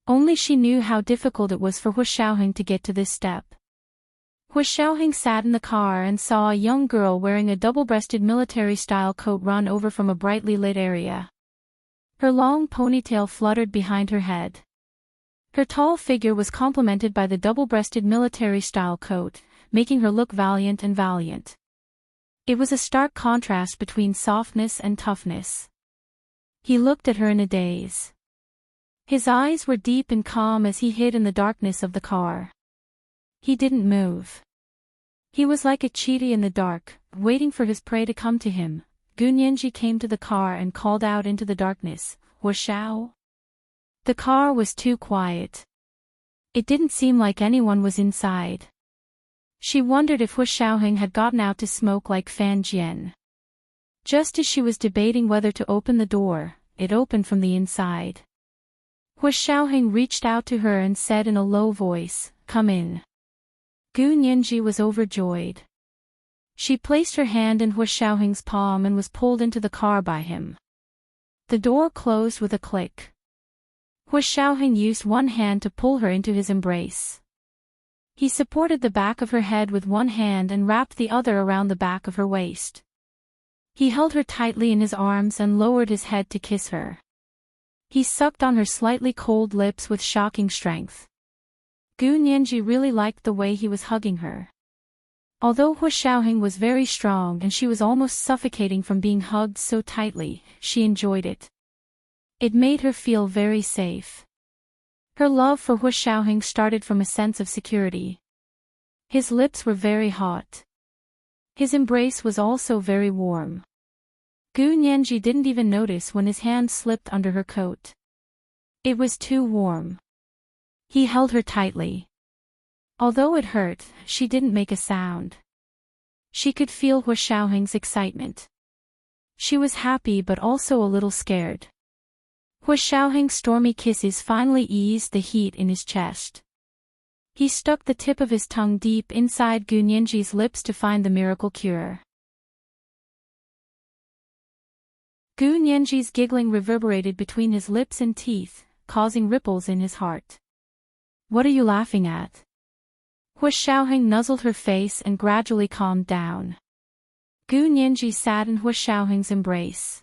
Only she knew how difficult it was for Hu Xiaoheng to get to this step. Hu Xiaoheng sat in the car and saw a young girl wearing a double-breasted military-style coat run over from a brightly lit area. Her long ponytail fluttered behind her head. Her tall figure was complemented by the double-breasted military-style coat, making her look valiant and valiant. It was a stark contrast between softness and toughness. He looked at her in a daze. His eyes were deep and calm as he hid in the darkness of the car. He didn't move. He was like a cheetah in the dark, waiting for his prey to come to him. Gu Nianji came to the car and called out into the darkness, "Hu Xiao?" The car was too quiet. It didn't seem like anyone was inside. She wondered if Hu Xiaoheng had gotten out to smoke like Fan Jian. Just as she was debating whether to open the door, it opened from the inside. Hu Xiaoheng reached out to her and said in a low voice, "Come in." Gu Nianji was overjoyed. She placed her hand in Hu Xiaoheng's palm and was pulled into the car by him. The door closed with a click. Hu Xiaoheng used one hand to pull her into his embrace. He supported the back of her head with one hand and wrapped the other around the back of her waist. He held her tightly in his arms and lowered his head to kiss her. He sucked on her slightly cold lips with shocking strength. Gu Nianji really liked the way he was hugging her. Although Hu Xiaoheng was very strong and she was almost suffocating from being hugged so tightly, she enjoyed it. It made her feel very safe. Her love for Hu Xiaoheng started from a sense of security. His lips were very hot. His embrace was also very warm. Gu Nianji didn't even notice when his hand slipped under her coat. It was too warm. He held her tightly. Although it hurt, she didn't make a sound. She could feel Hua Xiaoheng's excitement. She was happy but also a little scared. Hua Xiaoheng's stormy kisses finally eased the heat in his chest. He stuck the tip of his tongue deep inside Gu Nianji's lips to find the miracle cure. Gu Nianji's giggling reverberated between his lips and teeth, causing ripples in his heart. What are you laughing at? Hua Xiaoheng nuzzled her face and gradually calmed down. Gu Nianji sat in Hua Xiaoheng's embrace.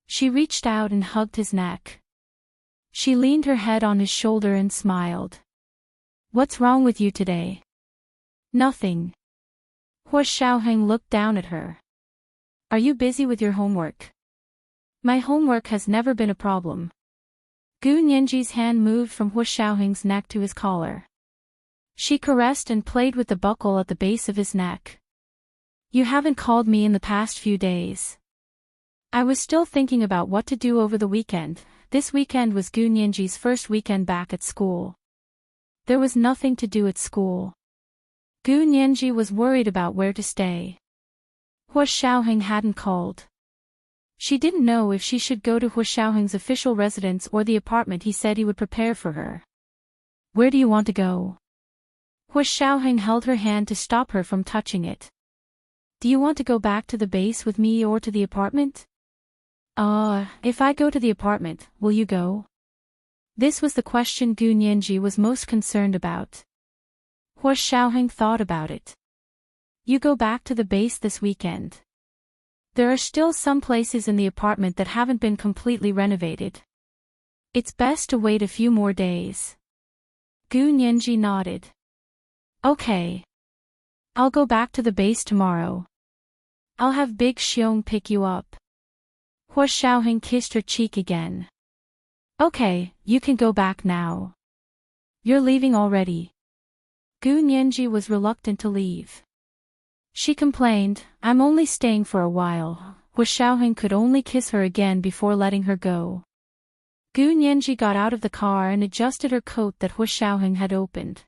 She reached out and hugged his neck. She leaned her head on his shoulder and smiled. What's wrong with you today? Nothing. Hua Xiaoheng looked down at her. Are you busy with your homework? My homework has never been a problem. Gu Nianji's hand moved from Hua Xiaoheng's neck to his collar. She caressed and played with the buckle at the base of his neck. You haven't called me in the past few days. I was still thinking about what to do over the weekend. This weekend was Gu Nianji's first weekend back at school. There was nothing to do at school. Gu Nianji was worried about where to stay. Hua Xiaoheng hadn't called. She didn't know if she should go to Hua Xiaoheng's official residence or the apartment he said he would prepare for her. Where do you want to go? Hua Xiaoheng held her hand to stop her from touching it. Do you want to go back to the base with me or to the apartment? If I go to the apartment, will you go? This was the question Gu Nianji was most concerned about. Hua Xiaoheng thought about it. You go back to the base this weekend. There are still some places in the apartment that haven't been completely renovated. It's best to wait a few more days. Gu Nianji nodded. Okay. I'll go back to the base tomorrow. I'll have Big Xiong pick you up. Hua Xiaoheng kissed her cheek again. Okay, you can go back now. You're leaving already. Gu Nianji was reluctant to leave. She complained, I'm only staying for a while. Hua Xiaoheng could only kiss her again before letting her go. Gu Nianji got out of the car and adjusted her coat that Hua Xiaoheng had opened.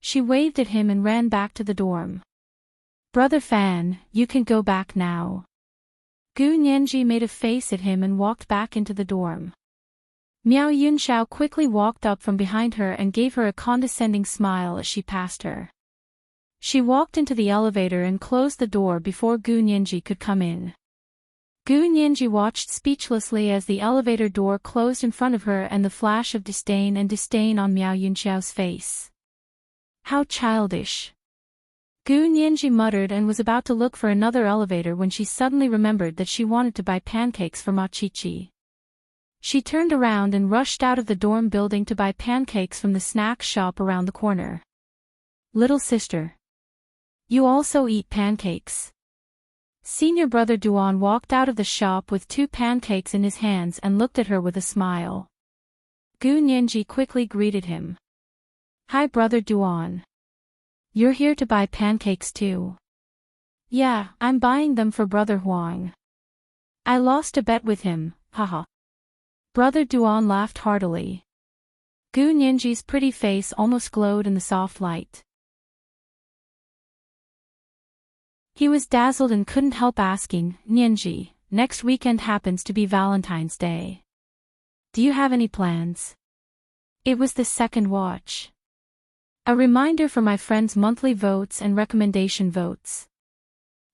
She waved at him and ran back to the dorm. Brother Fan, you can go back now. Gu Nianji made a face at him and walked back into the dorm. Miao Yunxiao quickly walked up from behind her and gave her a condescending smile as she passed her. She walked into the elevator and closed the door before Gu Nianji could come in. Gu Nianji watched speechlessly as the elevator door closed in front of her and the flash of disdain on Miao Yunxiao's face. How childish. Gu Nianji muttered and was about to look for another elevator when she suddenly remembered that she wanted to buy pancakes for Ma Chichi. She turned around and rushed out of the dorm building to buy pancakes from the snack shop around the corner. Little sister. You also eat pancakes? Senior brother Duan walked out of the shop with 2 pancakes in his hands and looked at her with a smile. Gu Nianji quickly greeted him. Hi brother Duan. You're here to buy pancakes too? Yeah, I'm buying them for brother Huang. I lost a bet with him, haha. Brother Duan laughed heartily. Gu Nianji's pretty face almost glowed in the soft light. He was dazzled and couldn't help asking, Nianji, next weekend happens to be Valentine's Day. Do you have any plans? It was the second watch. A reminder for my friends' monthly votes and recommendation votes.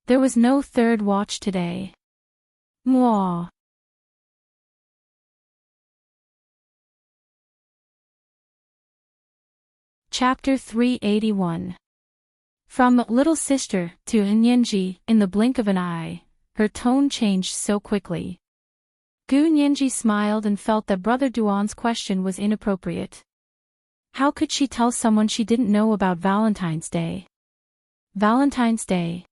There was no third watch today. Mwah. Chapter 381. From little sister to Nianji, in the blink of an eye, her tone changed so quickly. Gu Nianji smiled and felt that brother Duan's question was inappropriate. How could she tell someone she didn't know about Valentine's Day? Valentine's Day.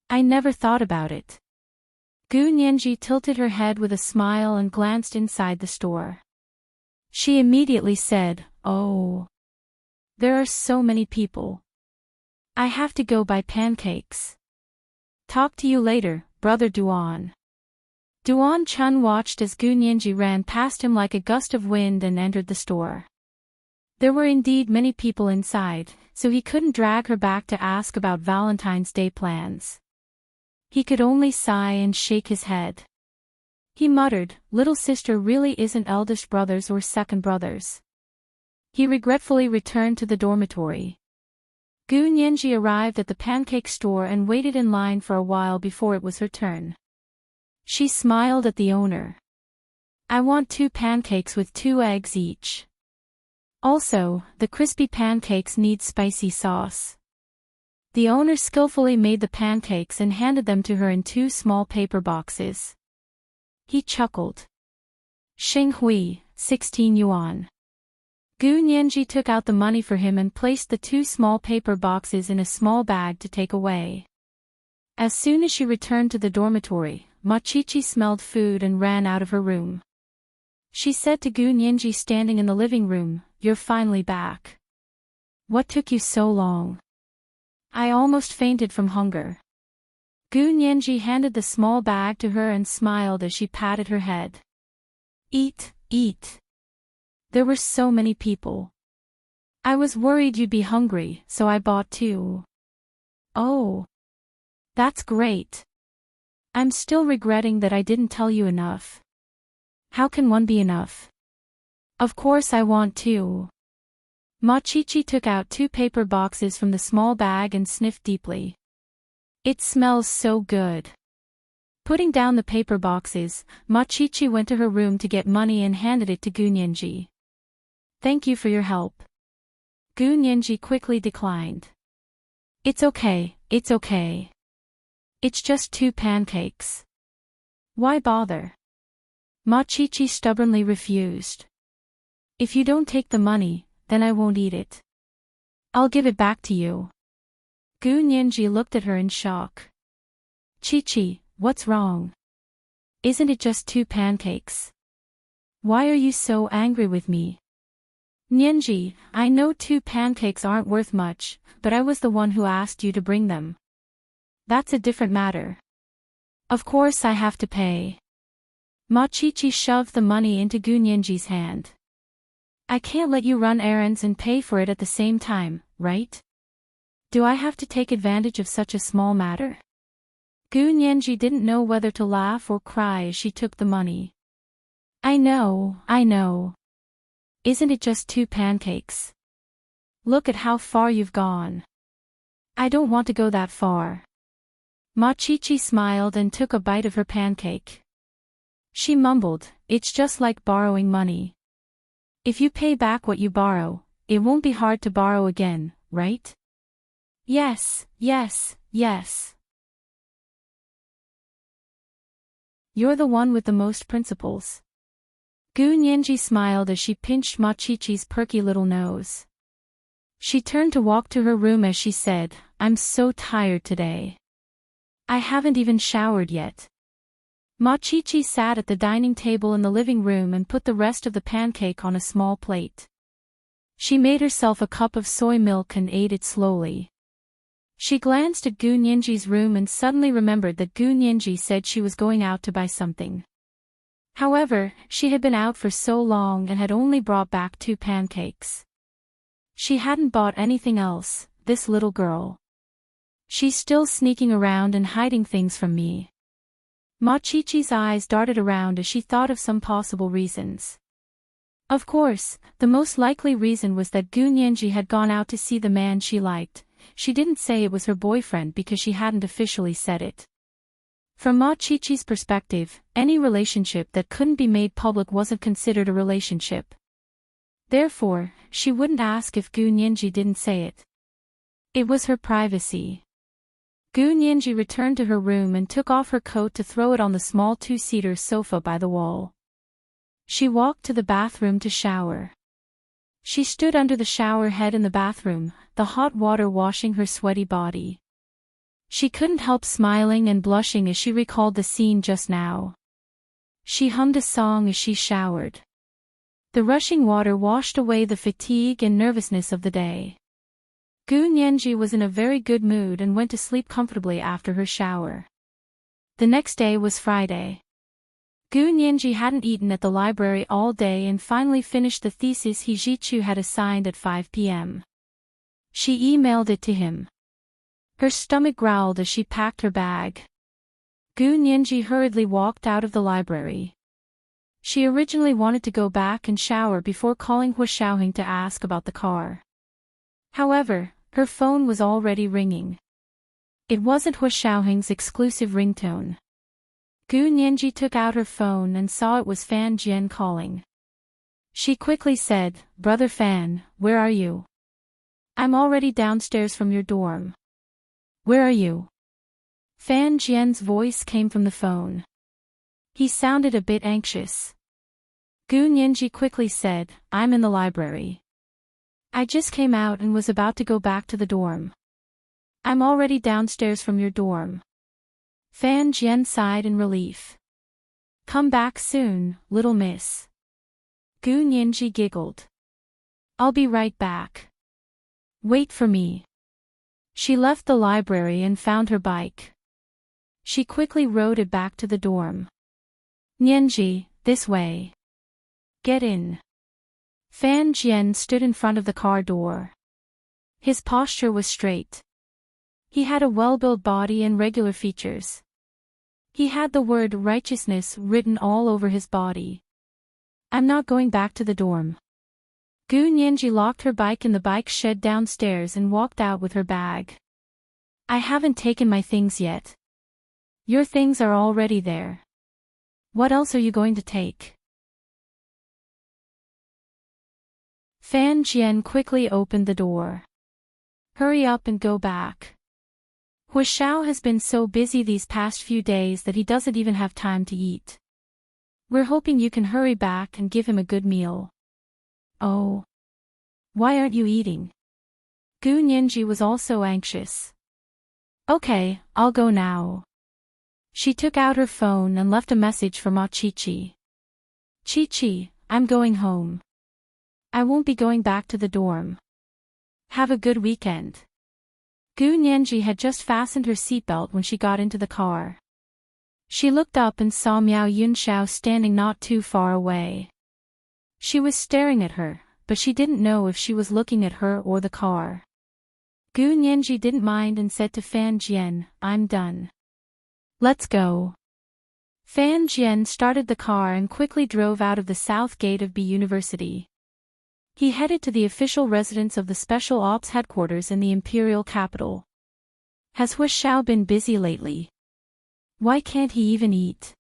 I never thought about it. Gu Nianji tilted her head with a smile and glanced inside the store. She immediately said, Oh. There are so many people. I have to go buy pancakes. Talk to you later, brother Duan. Duan Chun watched as Gu Nianji ran past him like a gust of wind and entered the store. There were indeed many people inside, so he couldn't drag her back to ask about Valentine's Day plans. He could only sigh and shake his head. He muttered, "Little sister really isn't eldest brothers or second brothers." He regretfully returned to the dormitory. Gu Nianji arrived at the pancake store and waited in line for a while before it was her turn. She smiled at the owner. "I want 2 pancakes with 2 eggs each. Also, the crispy pancakes need spicy sauce." The owner skillfully made the pancakes and handed them to her in 2 small paper boxes. He chuckled. "Xing Hui, 16 yuan. Gu Nianji took out the money for him and placed the 2 small paper boxes in a small bag to take away. As soon as she returned to the dormitory, Ma Qiqi smelled food and ran out of her room. She said to Gu Nianji standing in the living room, "You're finally back. What took you so long? I almost fainted from hunger." Gu Nianji handed the small bag to her and smiled as she patted her head. "Eat, eat. There were so many people. I was worried you'd be hungry, so I bought 2. Oh. That's great. I'm still regretting that I didn't tell you enough. How can one be enough? Of course I want 2. Ma Qiqi took out 2 paper boxes from the small bag and sniffed deeply. "It smells so good." Putting down the paper boxes, Ma Qiqi went to her room to get money and handed it to Gu Nianji. "Thank you for your help." Gu Nianji quickly declined. It's okay. It's just 2 pancakes. Why bother?" Ma Qiqi stubbornly refused. "If you don't take the money, then I won't eat it. I'll give it back to you." Gu Nianji looked at her in shock. "Qiqi, what's wrong? Isn't it just 2 pancakes? Why are you so angry with me?" "Nianji, I know 2 pancakes aren't worth much, but I was the one who asked you to bring them. That's a different matter. Of course I have to pay." Ma Qiqi shoved the money into Gu Nianji's hand. "I can't let you run errands and pay for it at the same time, right? Do I have to take advantage of such a small matter?" Gu Nianji didn't know whether to laugh or cry as she took the money. I know. Isn't it just 2 pancakes? Look at how far you've gone. I don't want to go that far." Ma Qiqi smiled and took a bite of her pancake. She mumbled, "It's just like borrowing money. If you pay back what you borrow, it won't be hard to borrow again, right?" Yes. "You're the one with the most principles." Gu Nianji smiled as she pinched Ma Qiqi's perky little nose. She turned to walk to her room as she said, "I'm so tired today. I haven't even showered yet." Ma Qiqi sat at the dining table in the living room and put the rest of the pancake on a small plate. She made herself a cup of soy milk and ate it slowly. She glanced at Gu Nianji's room and suddenly remembered that Gu Nianji said she was going out to buy something. However, she had been out for so long and had only brought back 2 pancakes. She hadn't bought anything else, this little girl. She's still sneaking around and hiding things from me. Ma Qiqi's eyes darted around as she thought of some possible reasons. Of course, the most likely reason was that Gu Nianji had gone out to see the man she liked. She didn't say it was her boyfriend because she hadn't officially said it. From Ma Qiqi's perspective, any relationship that couldn't be made public wasn't considered a relationship. Therefore, she wouldn't ask if Gu Nianji didn't say it. It was her privacy. Gu Nianji returned to her room and took off her coat to throw it on the small 2-seater sofa by the wall. She walked to the bathroom to shower. She stood under the shower head in the bathroom, the hot water washing her sweaty body. She couldn't help smiling and blushing as she recalled the scene just now. She hummed a song as she showered. The rushing water washed away the fatigue and nervousness of the day. Gu Nianji was in a very good mood and went to sleep comfortably after her shower. The next day was Friday. Gu Nianji hadn't eaten at the library all day and finally finished the thesis He Jichu had assigned at 5 p.m. She emailed it to him. Her stomach growled as she packed her bag. Gu Nianji hurriedly walked out of the library. She originally wanted to go back and shower before calling Hu Xiaoheng to ask about the car. However, her phone was already ringing. It wasn't Hu Xiaoheng's exclusive ringtone. Gu Nianji took out her phone and saw it was Fan Jian calling. She quickly said, "Brother Fan, where are you? I'm already downstairs from your dorm. Where are you?" Fan Jian's voice came from the phone. He sounded a bit anxious. Gu Nianji quickly said, "I'm in the library. I just came out and was about to go back to the dorm. I'm already downstairs from your dorm." Fan Jian sighed in relief. "Come back soon, little miss." Gu Nianji giggled. "I'll be right back. Wait for me." She left the library and found her bike. She quickly rode it back to the dorm. "Nianji, this way. Get in." Fan Jian stood in front of the car door. His posture was straight. He had a well-built body and regular features. He had the word righteousness written all over his body. "I'm not going back to the dorm." Gu Nianji locked her bike in the bike shed downstairs and walked out with her bag. "I haven't taken my things yet." "Your things are already there. What else are you going to take?" Fan Jian quickly opened the door. "Hurry up and go back. Hu Xiao has been so busy these past few days that he doesn't even have time to eat. We're hoping you can hurry back and give him a good meal." "Oh. Why aren't you eating?" Gu Nianji was also anxious. "Okay, I'll go now." She took out her phone and left a message for Ma Chi-Chi. "Chi-Chi, I'm going home. I won't be going back to the dorm. Have a good weekend." Gu Nianji had just fastened her seatbelt when she got into the car. She looked up and saw Miao Yunxiao standing not too far away. She was staring at her, but she didn't know if she was looking at her or the car. Gu Nianji didn't mind and said to Fan Jian, "I'm done. Let's go." Fan Jian started the car and quickly drove out of the south gate of B University. He headed to the official residence of the Special Ops headquarters in the imperial capital. Has Hu Xiao been busy lately? Why can't he even eat?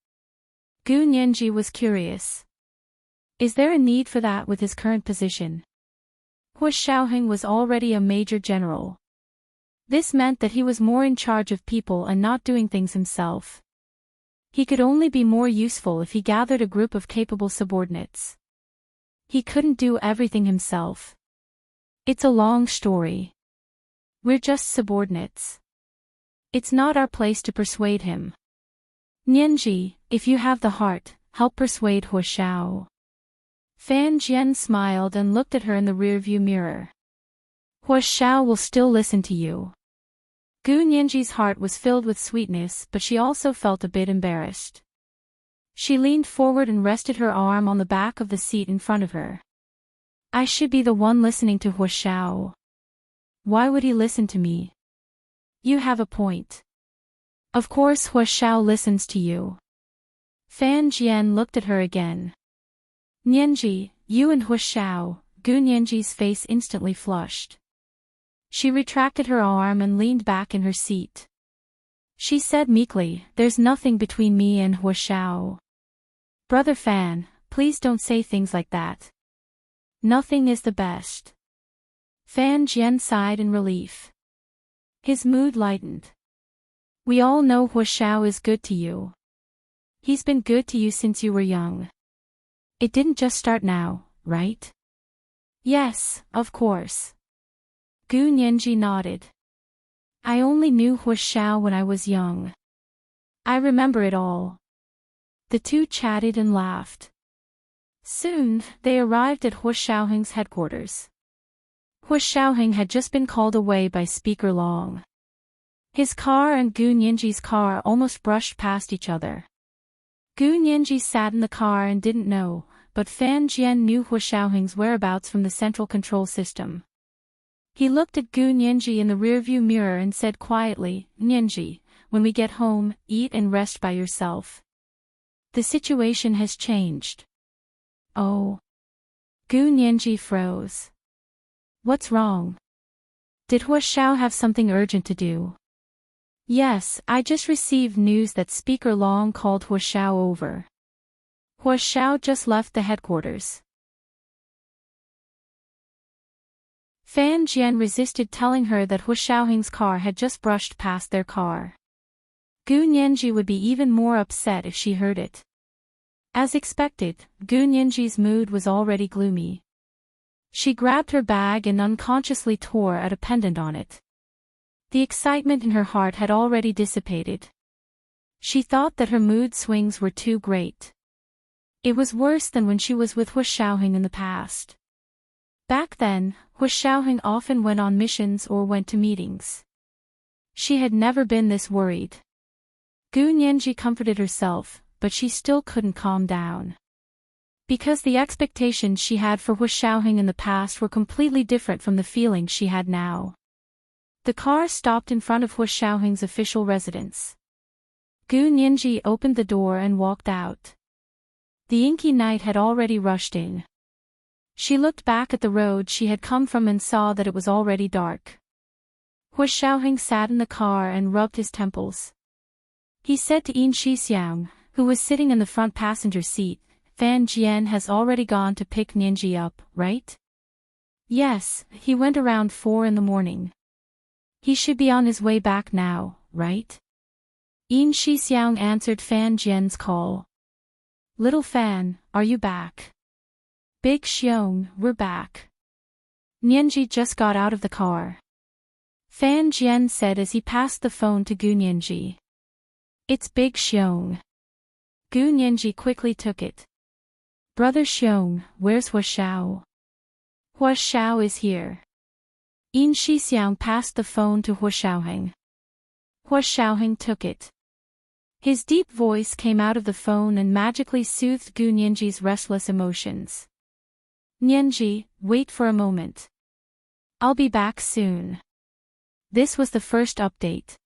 Gu Nianji was curious. Is there a need for that with his current position? Hu Xiaoheng was already a major general. This meant that he was more in charge of people and not doing things himself. He could only be more useful if he gathered a group of capable subordinates. He couldn't do everything himself. It's a long story. We're just subordinates. It's not our place to persuade him. Nianji, if you have the heart, help persuade Hu Xiao. Fan Jian smiled and looked at her in the rearview mirror. Hu Xiao will still listen to you. Gu Nianji's heart was filled with sweetness, but she also felt a bit embarrassed. She leaned forward and rested her arm on the back of the seat in front of her. I should be the one listening to Hu Xiao. Why would he listen to me? You have a point. Of course Hu Xiao listens to you. Fan Jian looked at her again. Nianji, you and Hu Xiao. Gu Nianji's face instantly flushed. She retracted her arm and leaned back in her seat. She said meekly, "There's nothing between me and Hu Xiao. Brother Fan, please don't say things like that. Nothing is the best." Fan Jian sighed in relief. His mood lightened. We all know Hu Xiao is good to you. He's been good to you since you were young. It didn't just start now, right? Yes, of course. Gu Nianji nodded. I only knew Hu Xiao when I was young. I remember it all. The two chatted and laughed. Soon, they arrived at Hu Xiaoheng's headquarters. Hu Xiaoheng had just been called away by Speaker Long. His car and Gu Nianji's car almost brushed past each other. Gu Nianji sat in the car and didn't know, but Fan Jian knew Hu Xiaoheng's whereabouts from the central control system. He looked at Gu Nianji in the rearview mirror and said quietly, "Nianji, when we get home, eat and rest by yourself. The situation has changed." "Oh." Gu Nianji froze. "What's wrong? Did Hua Xiao have something urgent to do?" "Yes, I just received news that Speaker Long called Hua Xiao over. Hua Xiao just left the headquarters." Fan Jian resisted telling her that Hua Xiaoheng's car had just brushed past their car. Gu Nianji would be even more upset if she heard it. As expected, Gu Nianji's mood was already gloomy. She grabbed her bag and unconsciously tore at a pendant on it. The excitement in her heart had already dissipated. She thought that her mood swings were too great. It was worse than when she was with Hua Xiaoheng in the past. Back then, Hua Xiaoheng often went on missions or went to meetings. She had never been this worried. Gu Nianji comforted herself, but she still couldn't calm down. Because the expectations she had for Hua Xiaoheng in the past were completely different from the feelings she had now. The car stopped in front of Hua Xiaoheng's official residence. Gu Nianji opened the door and walked out. The inky night had already rushed in. She looked back at the road she had come from and saw that it was already dark. Hua Xiaoheng sat in the car and rubbed his temples. He said to Yin Shixiang, who was sitting in the front passenger seat, "Fan Jian has already gone to pick Nianji up, right?" "Yes, he went around 4 in the morning. He should be on his way back now, right?" Yin Shixiang answered Fan Jian's call. "Little Fan, are you back?" "Big Xiong, we're back. Nianji just got out of the car," Fan Jian said as he passed the phone to Gu Nianji. "It's Big Xiong." Gu Nianji quickly took it. "Brother Xiong, where's Hua Xiao?" "Hua Xiao is here." Yin Shixiang passed the phone to Hua Xiaoheng. Hua Xiaoheng took it. His deep voice came out of the phone and magically soothed Gu Nianji's restless emotions. "Nianji, wait for a moment. I'll be back soon." This was the first update.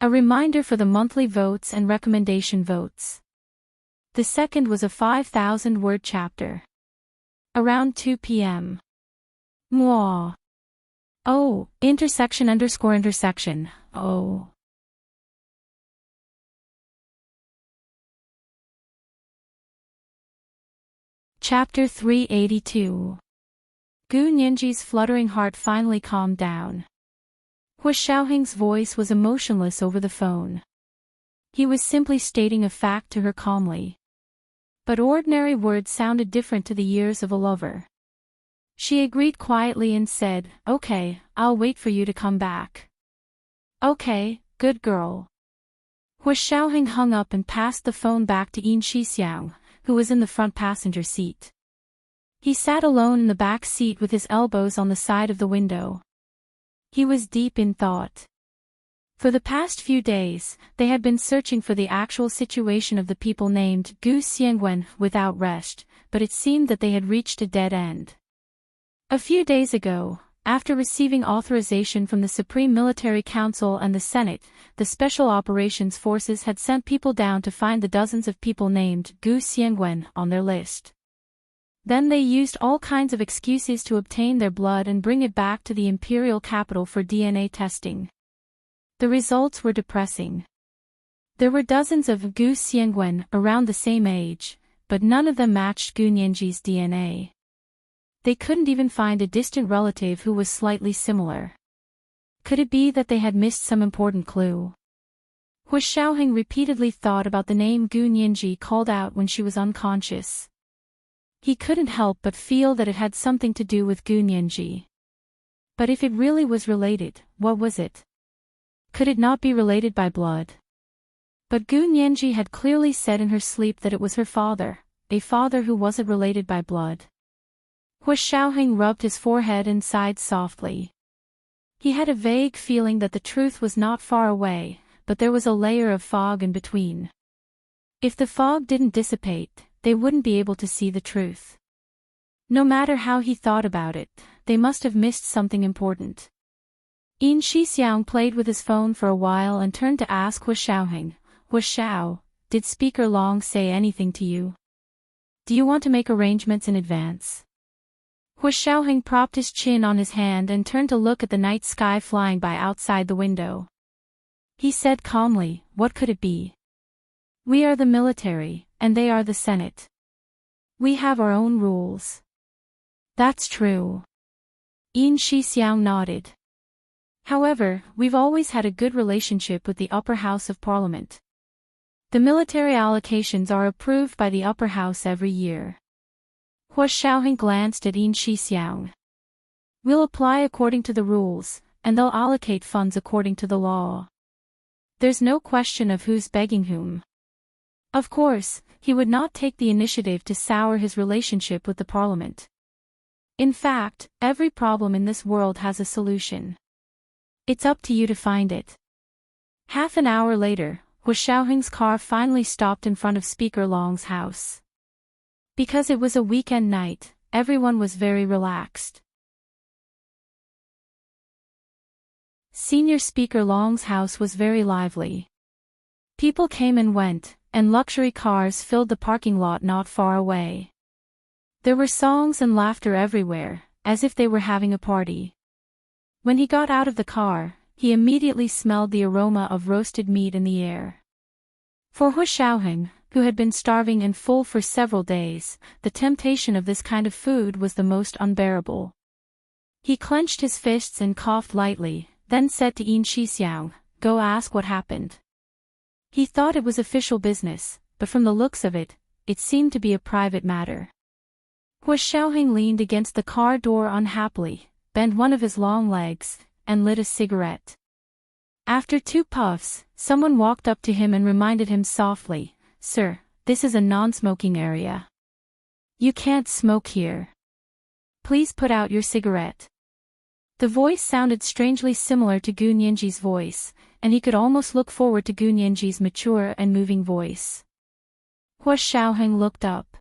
A reminder for the monthly votes and recommendation votes. The second was a 5,000-word chapter. Around 2 p.m. Mwah. Oh, __intersection, oh. Chapter 382. Gu Nianji's fluttering heart finally calmed down. Hua Xiaoheng's voice was emotionless over the phone. He was simply stating a fact to her calmly. But ordinary words sounded different to the ears of a lover. She agreed quietly and said, "Okay, I'll wait for you to come back." "Okay, good girl." Hua Xiaoheng hung up and passed the phone back to Yin Shixiang, who was in the front passenger seat. He sat alone in the back seat with his elbows on the side of the window. He was deep in thought. For the past few days, they had been searching for the actual situation of the people named Gu Xiangwen without rest, but it seemed that they had reached a dead end. A few days ago, after receiving authorization from the Supreme Military Council and the Senate, the Special Operations Forces had sent people down to find the dozens of people named Gu Xiangwen on their list. Then they used all kinds of excuses to obtain their blood and bring it back to the imperial capital for DNA testing. The results were depressing. There were dozens of Gu Xiangwen around the same age, but none of them matched Gu Nianji's DNA. They couldn't even find a distant relative who was slightly similar. Could it be that they had missed some important clue? Hua Xiaoheng repeatedly thought about the name Gu Nianji called out when she was unconscious. He couldn't help but feel that it had something to do with Gu Nianji. But if it really was related, what was it? Could it not be related by blood? But Gu Nianji had clearly said in her sleep that it was her father, a father who wasn't related by blood. Hua Xiaoheng rubbed his forehead and sighed softly. He had a vague feeling that the truth was not far away, but there was a layer of fog in between. If the fog didn't dissipate, they wouldn't be able to see the truth. No matter how he thought about it, they must have missed something important. Yin Shixiang played with his phone for a while and turned to ask Hua Xiaoheng, Hua Xiao, did Speaker Long say anything to you? Do you want to make arrangements in advance? Hua Xiaoheng propped his chin on his hand and turned to look at the night sky flying by outside the window. He said calmly, what could it be? We are the military, and they are the Senate. We have our own rules. That's true. Yin Shixiang nodded. However, we've always had a good relationship with the upper house of parliament. The military allocations are approved by the upper house every year. Hua Xiaoheng glanced at Yin Shixiang. We'll apply according to the rules, and they'll allocate funds according to the law. There's no question of who's begging whom. Of course, he would not take the initiative to sour his relationship with the parliament. In fact, every problem in this world has a solution. It's up to you to find it. Half an hour later, Hua Xiaoheng's car finally stopped in front of Speaker Long's house. Because it was a weekend night, everyone was very relaxed. Senior Speaker Long's house was very lively. People came and went, and luxury cars filled the parking lot not far away. There were songs and laughter everywhere, as if they were having a party. When he got out of the car, he immediately smelled the aroma of roasted meat in the air. For Hua Xiaoheng, who had been starving and full for several days, the temptation of this kind of food was the most unbearable. He clenched his fists and coughed lightly, then said to Yin Shixiang, go ask what happened. He thought it was official business, but from the looks of it, it seemed to be a private matter. Hua Xiaoheng leaned against the car door unhappily, bent one of his long legs, and lit a cigarette. After 2 puffs, someone walked up to him and reminded him softly, Sir, this is a non-smoking area. You can't smoke here. Please put out your cigarette. The voice sounded strangely similar to Gu Nianji's voice, and he could almost look forward to Gu Nianji's mature and moving voice. Hua Xiaoheng looked up.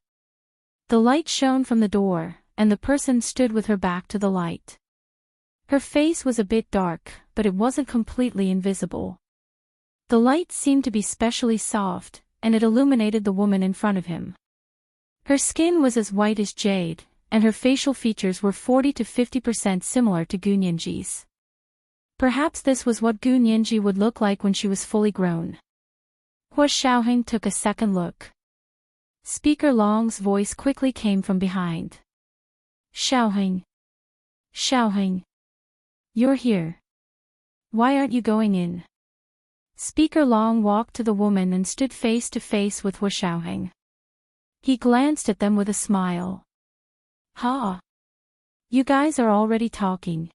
The light shone from the door, and the person stood with her back to the light. Her face was a bit dark, but it wasn't completely invisible. The light seemed to be specially soft, and it illuminated the woman in front of him. Her skin was as white as jade, and her facial features were 40 to 50% similar to Gu Nianji's. Perhaps this was what Gu Nianji would look like when she was fully grown. Hua Xiaoheng took a second look. Speaker Long's voice quickly came from behind. Xiaoheng. Xiaoheng. You're here. Why aren't you going in? Speaker Long walked to the woman and stood face to face with Hua Xiaoheng. He glanced at them with a smile. Ha! You guys are already talking.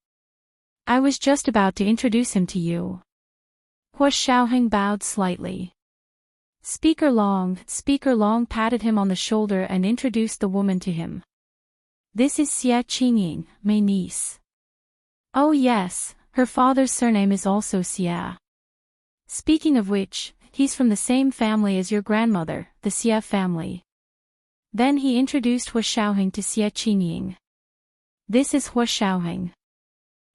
I was just about to introduce him to you. Hua Xiaoheng bowed slightly. Speaker Long patted him on the shoulder and introduced the woman to him. This is Xie Qingying, my niece. Oh yes, her father's surname is also Xie. Speaking of which, he's from the same family as your grandmother, the Xie family. Then he introduced Hua Xiaoheng to Xie Qingying. This is Hua Xiaoheng.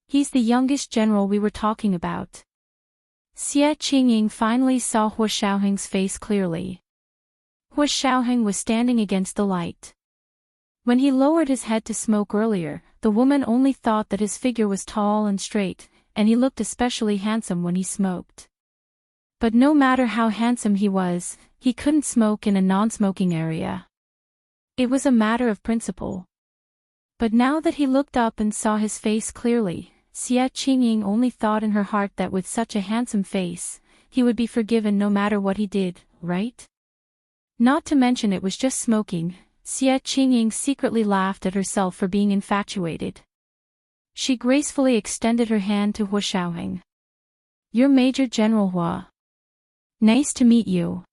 He's the youngest general we were talking about. Xie Qingying finally saw Hua Xiaoheng's face clearly. Hua Xiaoheng was standing against the light. When he lowered his head to smoke earlier, the woman only thought that his figure was tall and straight, and he looked especially handsome when he smoked. But no matter how handsome he was, he couldn't smoke in a non-smoking area. It was a matter of principle. But now that he looked up and saw his face clearly, Xie Qingying only thought in her heart that with such a handsome face, he would be forgiven no matter what he did, right? Not to mention it was just smoking. Xie Qingying secretly laughed at herself for being infatuated. She gracefully extended her hand to Hua Xiaoheng. You're Major General Hua. Nice to meet you.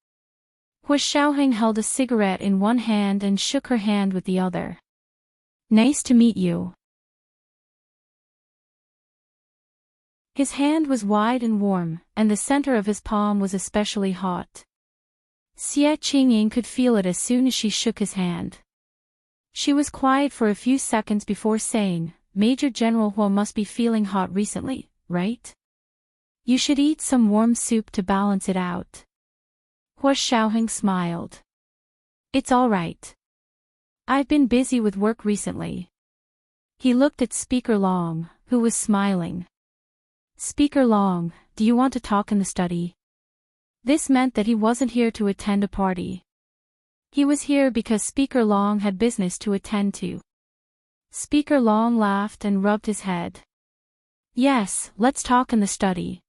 Hua Xiaoheng held a cigarette in one hand and shook her hand with the other. Nice to meet you. His hand was wide and warm, and the center of his palm was especially hot. Xie Qingying could feel it as soon as she shook his hand. She was quiet for a few seconds before saying, Major General Huo must be feeling hot recently, right? You should eat some warm soup to balance it out. Huo Xiaoheng smiled. It's all right. I've been busy with work recently. He looked at Speaker Long, who was smiling. Speaker Long, do you want to talk in the study? This meant that he wasn't here to attend a party. He was here because Speaker Long had business to attend to. Speaker Long laughed and rubbed his head. Yes, let's talk in the study.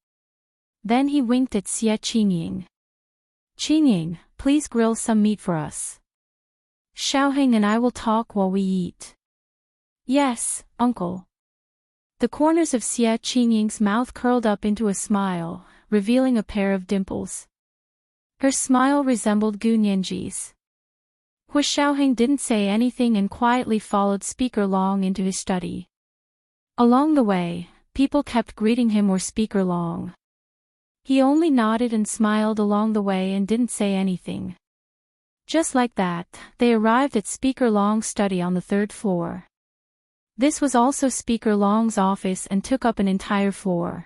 Then he winked at Xie Qingying. Qingying, please grill some meat for us. Xiaoheng and I will talk while we eat. Yes, uncle. The corners of Xie Qingying's mouth curled up into a smile, revealing a pair of dimples. Her smile resembled Gu Nianji's. Huo Xiaoheng didn't say anything and quietly followed Speaker Long into his study. Along the way, people kept greeting him or Speaker Long. He only nodded and smiled along the way and didn't say anything. Just like that, they arrived at Speaker Long's study on the 3rd floor. This was also Speaker Long's office and took up an entire floor.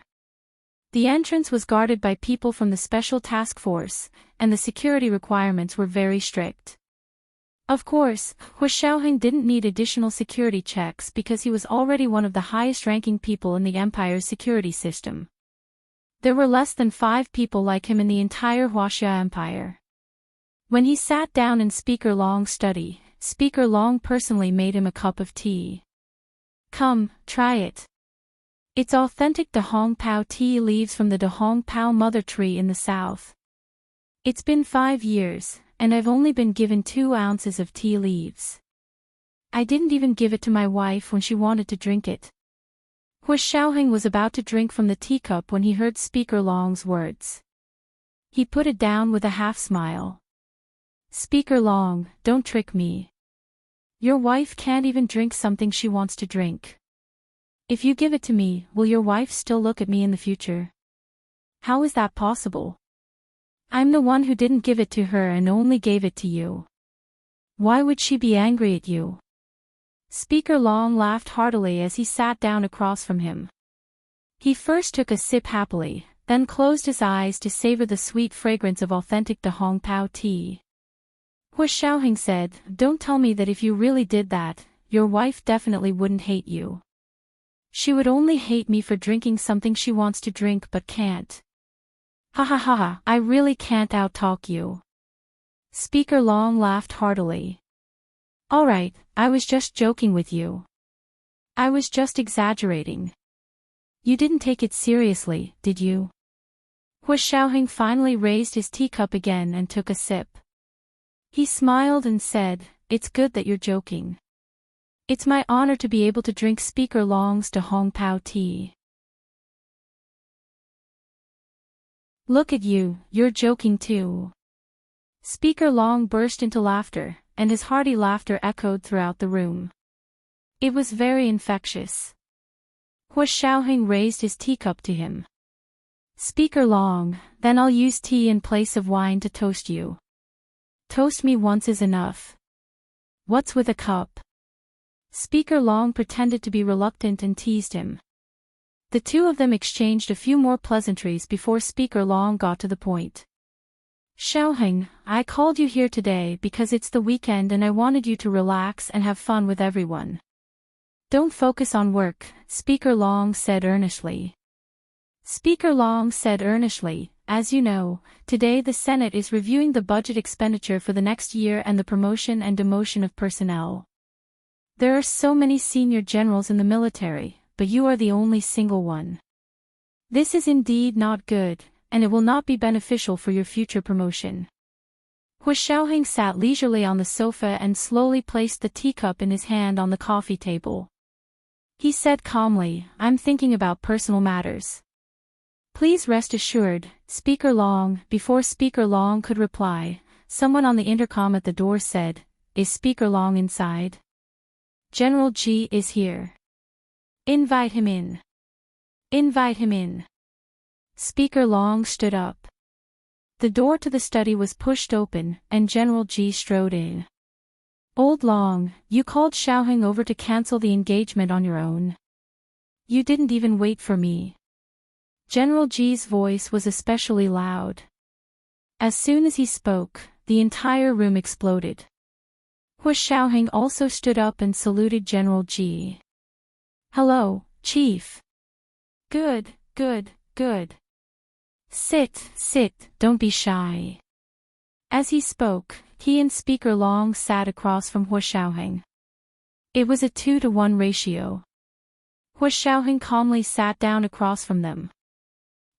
The entrance was guarded by people from the Special Task Force, and the security requirements were very strict. Of course, Huo Xiaoheng didn't need additional security checks because he was already one of the highest-ranking people in the Empire's security system. There were less than 5 people like him in the entire Huaxia Empire. When he sat down in Speaker Long's study, Speaker Long personally made him a cup of tea. Come, try it. It's authentic Dahong Pao tea leaves from the Dahong Pao mother tree in the south. It's been 5 years, and I've only been given 2 ounces of tea leaves. I didn't even give it to my wife when she wanted to drink it. Huo Xiaoheng was about to drink from the teacup when he heard Speaker Long's words. He put it down with a half-smile. Speaker Long, don't trick me. Your wife can't even drink something she wants to drink. If you give it to me, will your wife still look at me in the future? How is that possible? I'm the one who didn't give it to her and only gave it to you. Why would she be angry at you? Speaker Long laughed heartily as he sat down across from him. He first took a sip happily, then closed his eyes to savor the sweet fragrance of authentic Dahong Pao tea. Huo Xiaoheng said, don't tell me that if you really did that, your wife definitely wouldn't hate you. She would only hate me for drinking something she wants to drink but can't. Ha ha ha ha, I really can't outtalk you. Speaker Long laughed heartily. Alright, I was just joking with you. I was just exaggerating. You didn't take it seriously, did you? Huo Xiaoheng finally raised his teacup again and took a sip. He smiled and said, it's good that you're joking. It's my honor to be able to drink Speaker Long's Dahong Pao tea. Look at you, you're joking too. Speaker Long burst into laughter, and his hearty laughter echoed throughout the room. It was very infectious. Huo Xiaoheng raised his teacup to him. Speaker Long, then I'll use tea in place of wine to toast you. Toast me once is enough. What's with a cup? Speaker Long pretended to be reluctant and teased him. The two of them exchanged a few more pleasantries before Speaker Long got to the point. Xiaoheng, I called you here today because it's the weekend and I wanted you to relax and have fun with everyone. Don't focus on work, Speaker Long said earnestly. Speaker Long said earnestly, as you know, today the Senate is reviewing the budget expenditure for the next year and the promotion and demotion of personnel. There are so many senior generals in the military, but you are the only single one. This is indeed not good, and it will not be beneficial for your future promotion. Huo Xiaoheng sat leisurely on the sofa and slowly placed the teacup in his hand on the coffee table. He said calmly, I'm thinking about personal matters. Please rest assured, Speaker Long. Before Speaker Long could reply, someone on the intercom at the door said, Is Speaker Long inside? General Ji is here. Invite him in. Invite him in. Speaker Long stood up. The door to the study was pushed open, and General Ji strode in. Old Long, you called Xiaoheng over to cancel the engagement on your own. You didn't even wait for me. General Ji's voice was especially loud. As soon as he spoke, the entire room exploded. Hua Xiaoheng also stood up and saluted General Ji. Hello, Chief. Good, good, good. Sit, don't be shy. As he spoke, he and Speaker Long sat across from Hua Xiaoheng. It was a 2-to-1 ratio. Hua Xiaoheng calmly sat down across from them.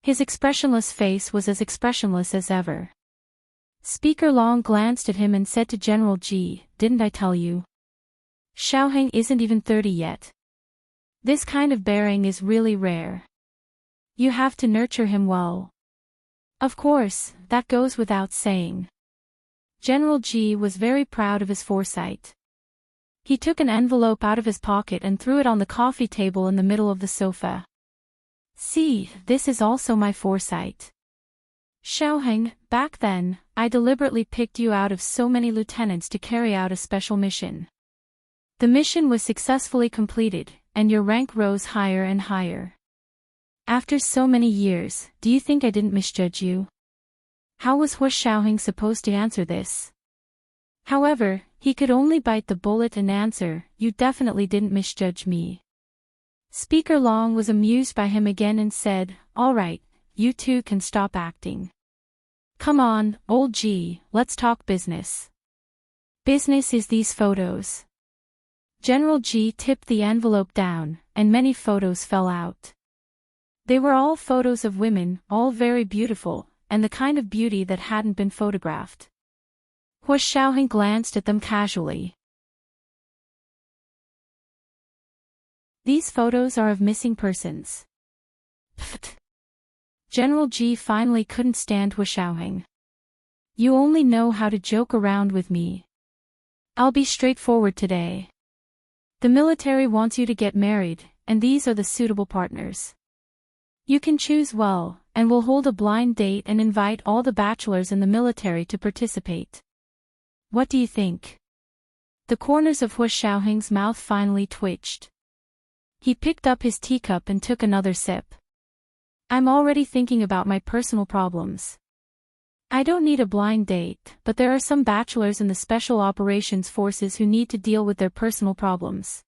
His expressionless face was as expressionless as ever. Speaker Long glanced at him and said to General Ji, "Didn't I tell you? Xiaoheng isn't even 30 yet. This kind of bearing is really rare. You have to nurture him well." Of course, that goes without saying. General Ji was very proud of his foresight. He took an envelope out of his pocket and threw it on the coffee table in the middle of the sofa. See, this is also my foresight. Xiaoheng, back then, I deliberately picked you out of so many lieutenants to carry out a special mission. The mission was successfully completed, and your rank rose higher and higher. After so many years, do you think I didn't misjudge you? How was Hua Xiaoheng supposed to answer this? However, he could only bite the bullet and answer, "You definitely didn't misjudge me." Speaker Long was amused by him again and said, "All right, you two can stop acting. Come on, old G, let's talk business." Business is these photos. General G tipped the envelope down, and many photos fell out. They were all photos of women, all very beautiful, and the kind of beauty that hadn't been photographed. Hua Xiaoheng glanced at them casually. These photos are of missing persons. Pfft. General Ji finally couldn't stand Hua Xiaoheng. You only know how to joke around with me. I'll be straightforward today. The military wants you to get married, and these are the suitable partners. You can choose well, and we'll hold a blind date and invite all the bachelors in the military to participate. What do you think? The corners of Hua Xiaoheng's mouth finally twitched. He picked up his teacup and took another sip. I'm already thinking about my personal problems. I don't need a blind date, but there are some bachelors in the Special Operations Forces who need to deal with their personal problems.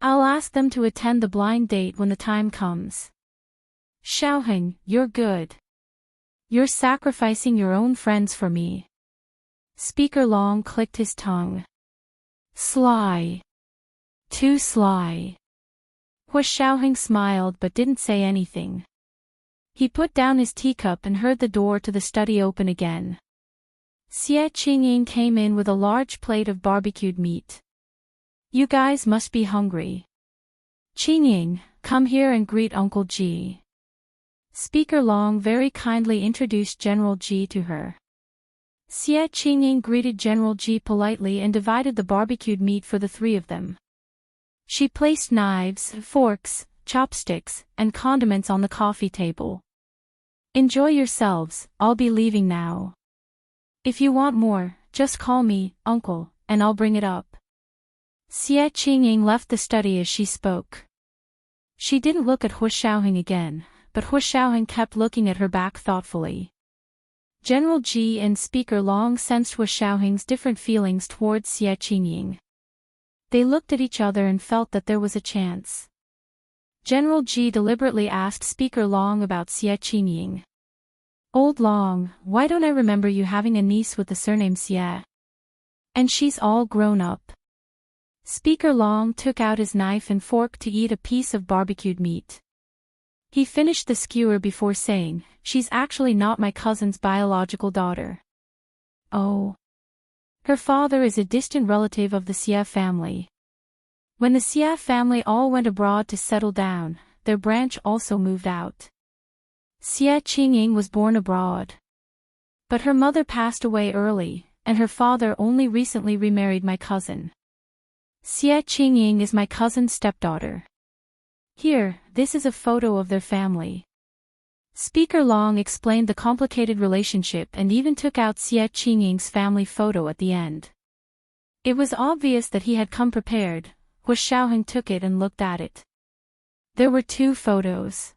I'll ask them to attend the blind date when the time comes. Xiaoheng, you're good. You're sacrificing your own friends for me. Speaker Long clicked his tongue. Sly. Too sly. Hua Xiaoheng smiled but didn't say anything. He put down his teacup and heard the door to the study open again. Xie Qingying came in with a large plate of barbecued meat. You guys must be hungry. Qingying, come here and greet Uncle Ji. Speaker Long very kindly introduced General Ji to her. Xie Qingying greeted General Ji politely and divided the barbecued meat for the three of them. She placed knives, forks, chopsticks, and condiments on the coffee table. Enjoy yourselves, I'll be leaving now. If you want more, just call me, Uncle, and I'll bring it up. Xie Qingying left the study as she spoke. She didn't look at Hua Xiaoheng again, but Hua Xiaoheng kept looking at her back thoughtfully. General Ji and Speaker Long sensed Hua Xiaoheng's different feelings towards Xie Qingying. They looked at each other and felt that there was a chance. General Ji deliberately asked Speaker Long about Xie Qingying. Old Long, why don't I remember you having a niece with the surname Xie? And she's all grown up. Speaker Long took out his knife and fork to eat a piece of barbecued meat. He finished the skewer before saying, she's actually not my cousin's biological daughter. Oh. Her father is a distant relative of the Xie family. When the Xie family all went abroad to settle down, their branch also moved out. Xie Qingying was born abroad. But her mother passed away early, and her father only recently remarried my cousin. Xie Qingying is my cousin's stepdaughter. Here, this is a photo of their family. Speaker Long explained the complicated relationship and even took out Xie Qingying's family photo at the end. It was obvious that he had come prepared. Hu Xiaoheng took it and looked at it. There were two photos.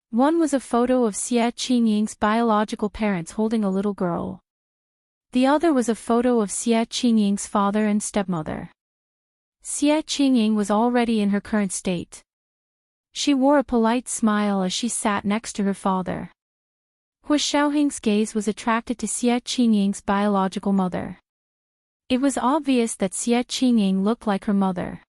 One was a photo of Xie Qingying's biological parents holding a little girl. The other was a photo of Xie Qingying's father and stepmother. Xie Qingying was already in her current state. She wore a polite smile as she sat next to her father. Hu Xiaoheng's gaze was attracted to Xie Qingying's biological mother. It was obvious that Xie Qingying looked like her mother.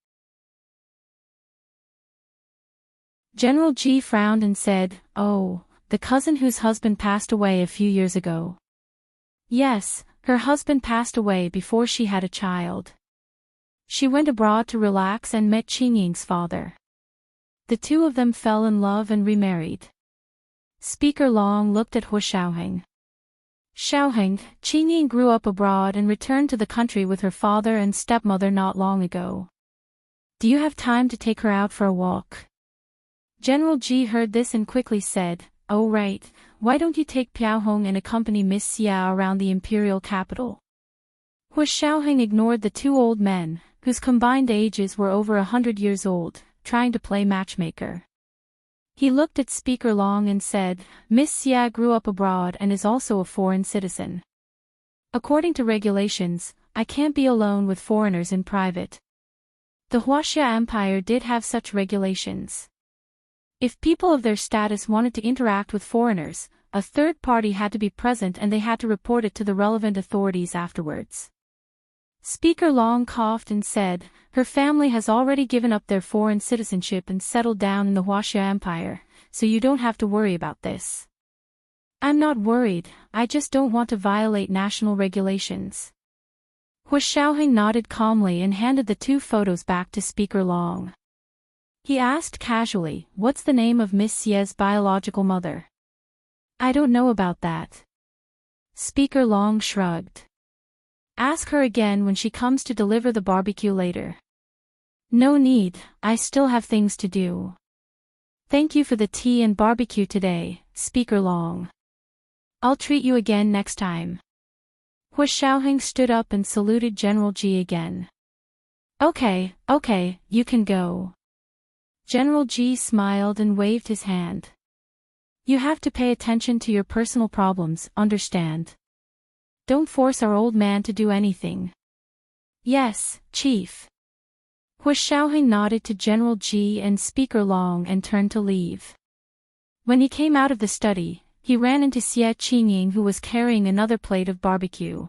General Ji frowned and said, "Oh, the cousin whose husband passed away a few years ago." Yes, her husband passed away before she had a child. She went abroad to relax and met Qingying's father. The two of them fell in love and remarried. Speaker Long looked at Hu Xiaoheng. "Xiaoheng, Qingying grew up abroad and returned to the country with her father and stepmother not long ago. Do you have time to take her out for a walk?" General Ji heard this and quickly said, "Oh right, why don't you take Piaohong and accompany Miss Xia around the imperial capital?" Hu Xiaoheng ignored the two old men, whose combined ages were over 100 years old, trying to play matchmaker. He looked at Speaker Long and said, "Miss Xia grew up abroad and is also a foreign citizen. According to regulations, I can't be alone with foreigners in private." The Huaxia Empire did have such regulations. If people of their status wanted to interact with foreigners, a third party had to be present and they had to report it to the relevant authorities afterwards. Speaker Long coughed and said, "Her family has already given up their foreign citizenship and settled down in the Huaxia Empire, so you don't have to worry about this." "I'm not worried, I just don't want to violate national regulations." Hu Xiaoheng nodded calmly and handed the two photos back to Speaker Long. He asked casually, "What's the name of Miss Xia's biological mother?" "I don't know about that." Speaker Long shrugged. "Ask her again when she comes to deliver the barbecue later." "No need, I still have things to do." "Thank you for the tea and barbecue today, Speaker Long. I'll treat you again next time." Hu Xiaoheng stood up and saluted General Ji again. Okay, you can go." General Ji smiled and waved his hand. "You have to pay attention to your personal problems, understand? Don't force our old man to do anything." "Yes, Chief." Hu Xiaoheng nodded to General Ji and Speaker Long and turned to leave. When he came out of the study, he ran into Xie Qingying who was carrying another plate of barbecue.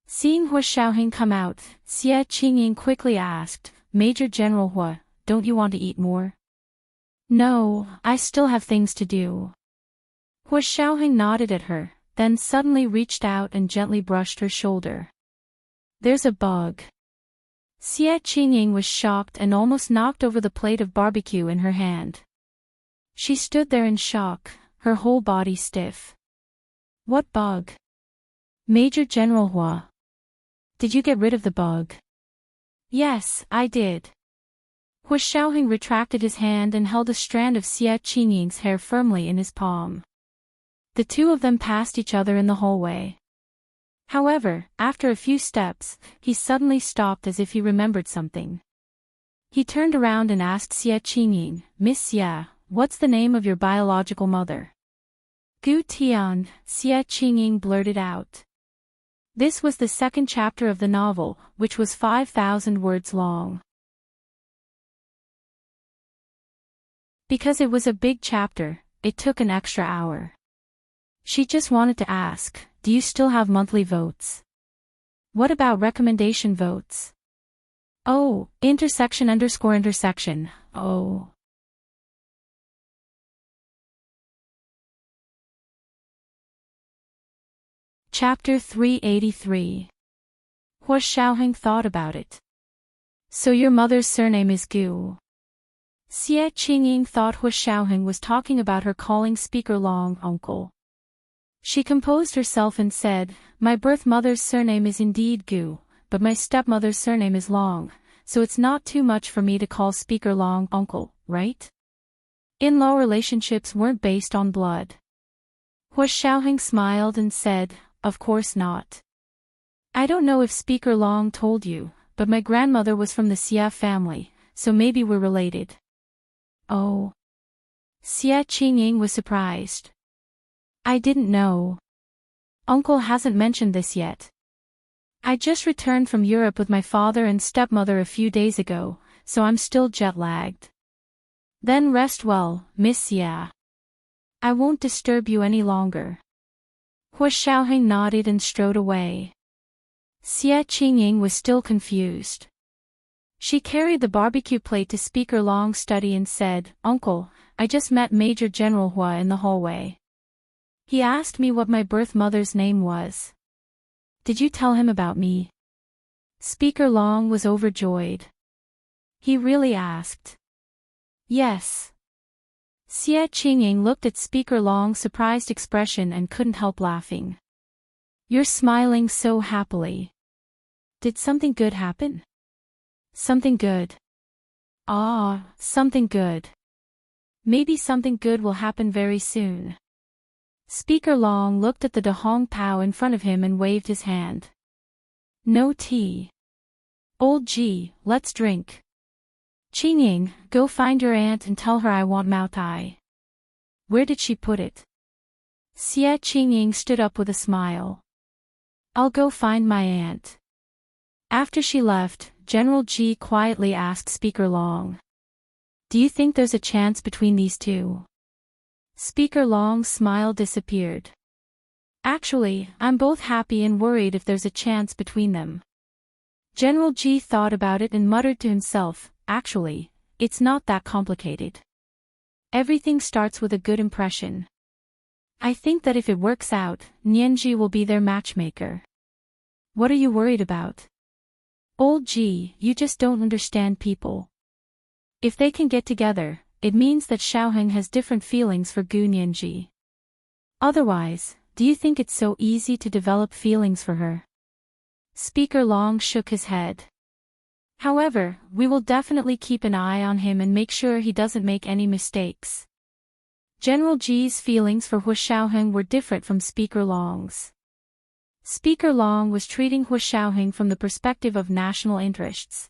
Seeing Hu Xiaoheng come out, Xie Qingying quickly asked, "Major General Hu, don't you want to eat more?" "No, I still have things to do." Hu Xiaoheng nodded at her, then suddenly reached out and gently brushed her shoulder. "There's a bug." Xie Qingying was shocked and almost knocked over the plate of barbecue in her hand. She stood there in shock, her whole body stiff. "What bug?" "Major General Hu. Did you get rid of the bug?" "Yes, I did." Hu Xiaoheng retracted his hand and held a strand of Xie Qingying's hair firmly in his palm. The two of them passed each other in the hallway. However, after a few steps, he suddenly stopped as if he remembered something. He turned around and asked Xie Qingying, "Miss Xie, what's the name of your biological mother?" "Gu Tian," Xie Qingying blurted out. This was the second chapter of the novel, which was 5,000 words long. Because it was a big chapter, it took an extra hour. She just wanted to ask, "Do you still have monthly votes? What about recommendation votes?" "Oh, intersection_intersection, oh." Chapter 383. Hu Xiaoheng thought about it. "So your mother's surname is Gu?" Xie Qingying thought Hu Xiaoheng was talking about her calling Speaker Long uncle. She composed herself and said, "My birth mother's surname is indeed Gu, but my stepmother's surname is Long, so it's not too much for me to call Speaker Long uncle, right? In-law relationships weren't based on blood." Hu Xiaoheng smiled and said, "Of course not." I don't know if Speaker Long told you, but my grandmother was from the Xia family, so maybe we're related. Oh. Xia Qingying was surprised. I didn't know. Uncle hasn't mentioned this yet. I just returned from Europe with my father and stepmother a few days ago, so I'm still jet-lagged. Then rest well, Miss Xia. I won't disturb you any longer. Hua Xiaoheng nodded and strode away. Xia Qingying was still confused. She carried the barbecue plate to Speaker Long's study and said, "Uncle, I just met Major General Hua in the hallway. He asked me what my birth mother's name was. Did you tell him about me?" Speaker Long was overjoyed. He really asked. Yes. Xia Qingying looked at Speaker Long's surprised expression and couldn't help laughing. You're smiling so happily. Did something good happen? Something good. Ah, something good. Maybe something good will happen very soon. Speaker Long looked at the Dahong Pao in front of him and waved his hand. No tea. Old Ji, let's drink. Qingying, go find your aunt and tell her I want Mao Tai. Where did she put it? Xia Qingying stood up with a smile. I'll go find my aunt. After she left, General Ji quietly asked Speaker Long. Do you think there's a chance between these two? Speaker Long's smile disappeared. Actually, I'm both happy and worried if there's a chance between them. General Ji thought about it and muttered to himself, actually, it's not that complicated. Everything starts with a good impression. I think that if it works out, Nianji will be their matchmaker. What are you worried about? Old Ji, you just don't understand people. If they can get together, it means that Xiaoheng has different feelings for Gu Nianji. Otherwise, do you think it's so easy to develop feelings for her? Speaker Long shook his head. However, we will definitely keep an eye on him and make sure he doesn't make any mistakes. General Ji's feelings for Hua Xiaoheng were different from Speaker Long's. Speaker Long was treating Hua Xiaoheng from the perspective of national interests.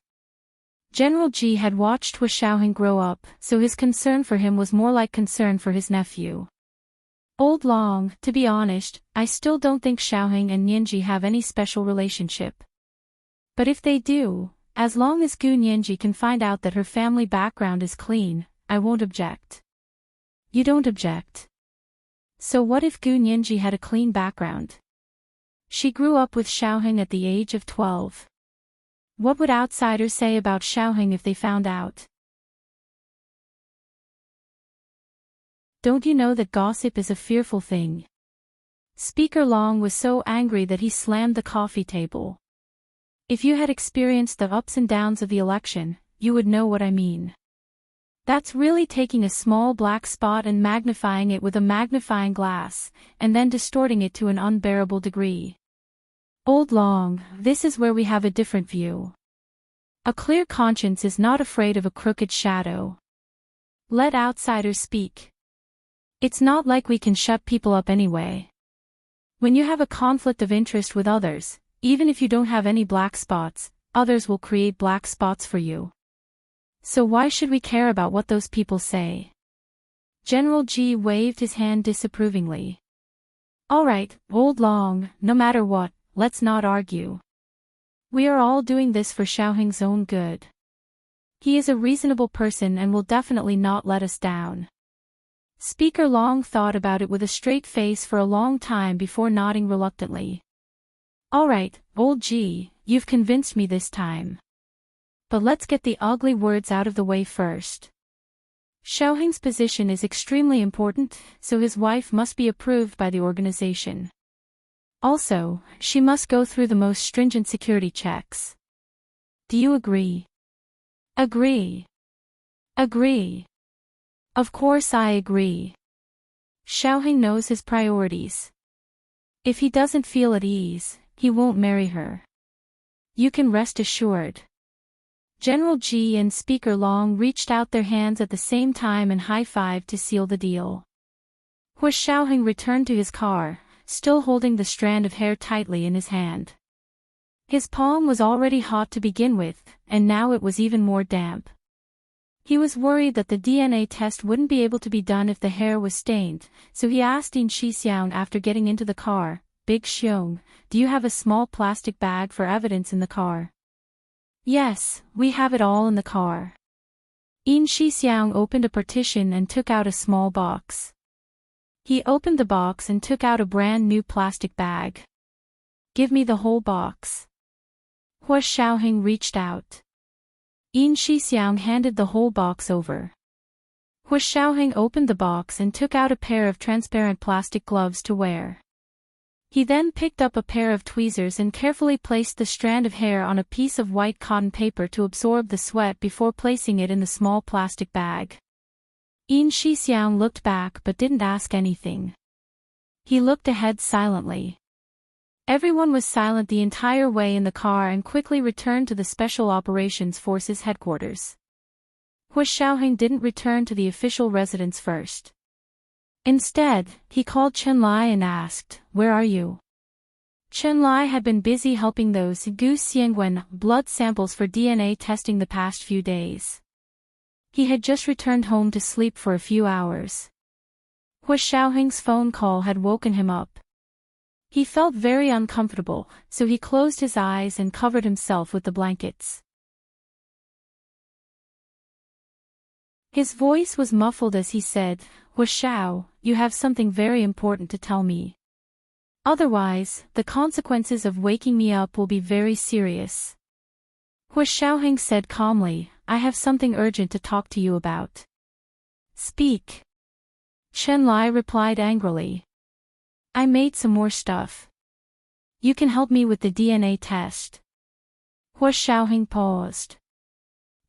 General Ji had watched Hua Xiaoheng grow up, so his concern for him was more like concern for his nephew. Old Long, to be honest, I still don't think Xiaoheng and Nianji have any special relationship. But if they do, as long as Gu Nianji can find out that her family background is clean, I won't object. You don't object? So what if Gu Nianji had a clean background? She grew up with Xiaoheng at the age of 12. What would outsiders say about Xiaoheng if they found out? Don't you know that gossip is a fearful thing? Speaker Long was so angry that he slammed the coffee table. If you had experienced the ups and downs of the election, you would know what I mean. That's really taking a small black spot and magnifying it with a magnifying glass, and then distorting it to an unbearable degree. Old Long, this is where we have a different view. A clear conscience is not afraid of a crooked shadow. Let outsiders speak. It's not like we can shut people up anyway. When you have a conflict of interest with others, even if you don't have any black spots, others will create black spots for you. So why should we care about what those people say? General Ji waved his hand disapprovingly. All right, Old Long, no matter what, let's not argue. We are all doing this for Xiaoheng's own good. He is a reasonable person and will definitely not let us down. Speaker Long thought about it with a straight face for a long time before nodding reluctantly. All right, Old Ji, you've convinced me this time. But let's get the ugly words out of the way first. Xiaoheng's position is extremely important, so his wife must be approved by the organization. Also, she must go through the most stringent security checks. Do you agree? Agree. Agree. Of course I agree. Xiaoheng knows his priorities. If he doesn't feel at ease, he won't marry her. You can rest assured. General Ji and Speaker Long reached out their hands at the same time and high-fived to seal the deal. Hua Xiaoheng returned to his car, still holding the strand of hair tightly in his hand. His palm was already hot to begin with, and now it was even more damp. He was worried that the DNA test wouldn't be able to be done if the hair was stained, so he asked In Shixiang after getting into the car, "Big Xiong, do you have a small plastic bag for evidence in the car?" "Yes, we have it all in the car." In Shixiang opened a partition and took out a small box. He opened the box and took out a brand new plastic bag. "Give me the whole box." Hua Xiaoheng reached out. In Shixiang handed the whole box over. Hua Xiaoheng opened the box and took out a pair of transparent plastic gloves to wear. He then picked up a pair of tweezers and carefully placed the strand of hair on a piece of white cotton paper to absorb the sweat before placing it in the small plastic bag. In Shixiang looked back but didn't ask anything. He looked ahead silently. Everyone was silent the entire way in the car and quickly returned to the Special Operations Forces headquarters. Hua Xiaoheng didn't return to the official residence first. Instead, he called Chen Lai and asked, "Where are you?" Chen Lai had been busy helping those Gu Xiangwen blood samples for DNA testing the past few days. He had just returned home to sleep for a few hours. Hua Xiaoheng's phone call had woken him up. He felt very uncomfortable, so he closed his eyes and covered himself with the blankets. His voice was muffled as he said, "Hua Xiao, you have something very important to tell me. Otherwise, the consequences of waking me up will be very serious." Hua Xiaoheng said calmly, "I have something urgent to talk to you about." "Speak." Chen Lai replied angrily. "I made some more stuff. You can help me with the DNA test." Hua Xiaoheng paused.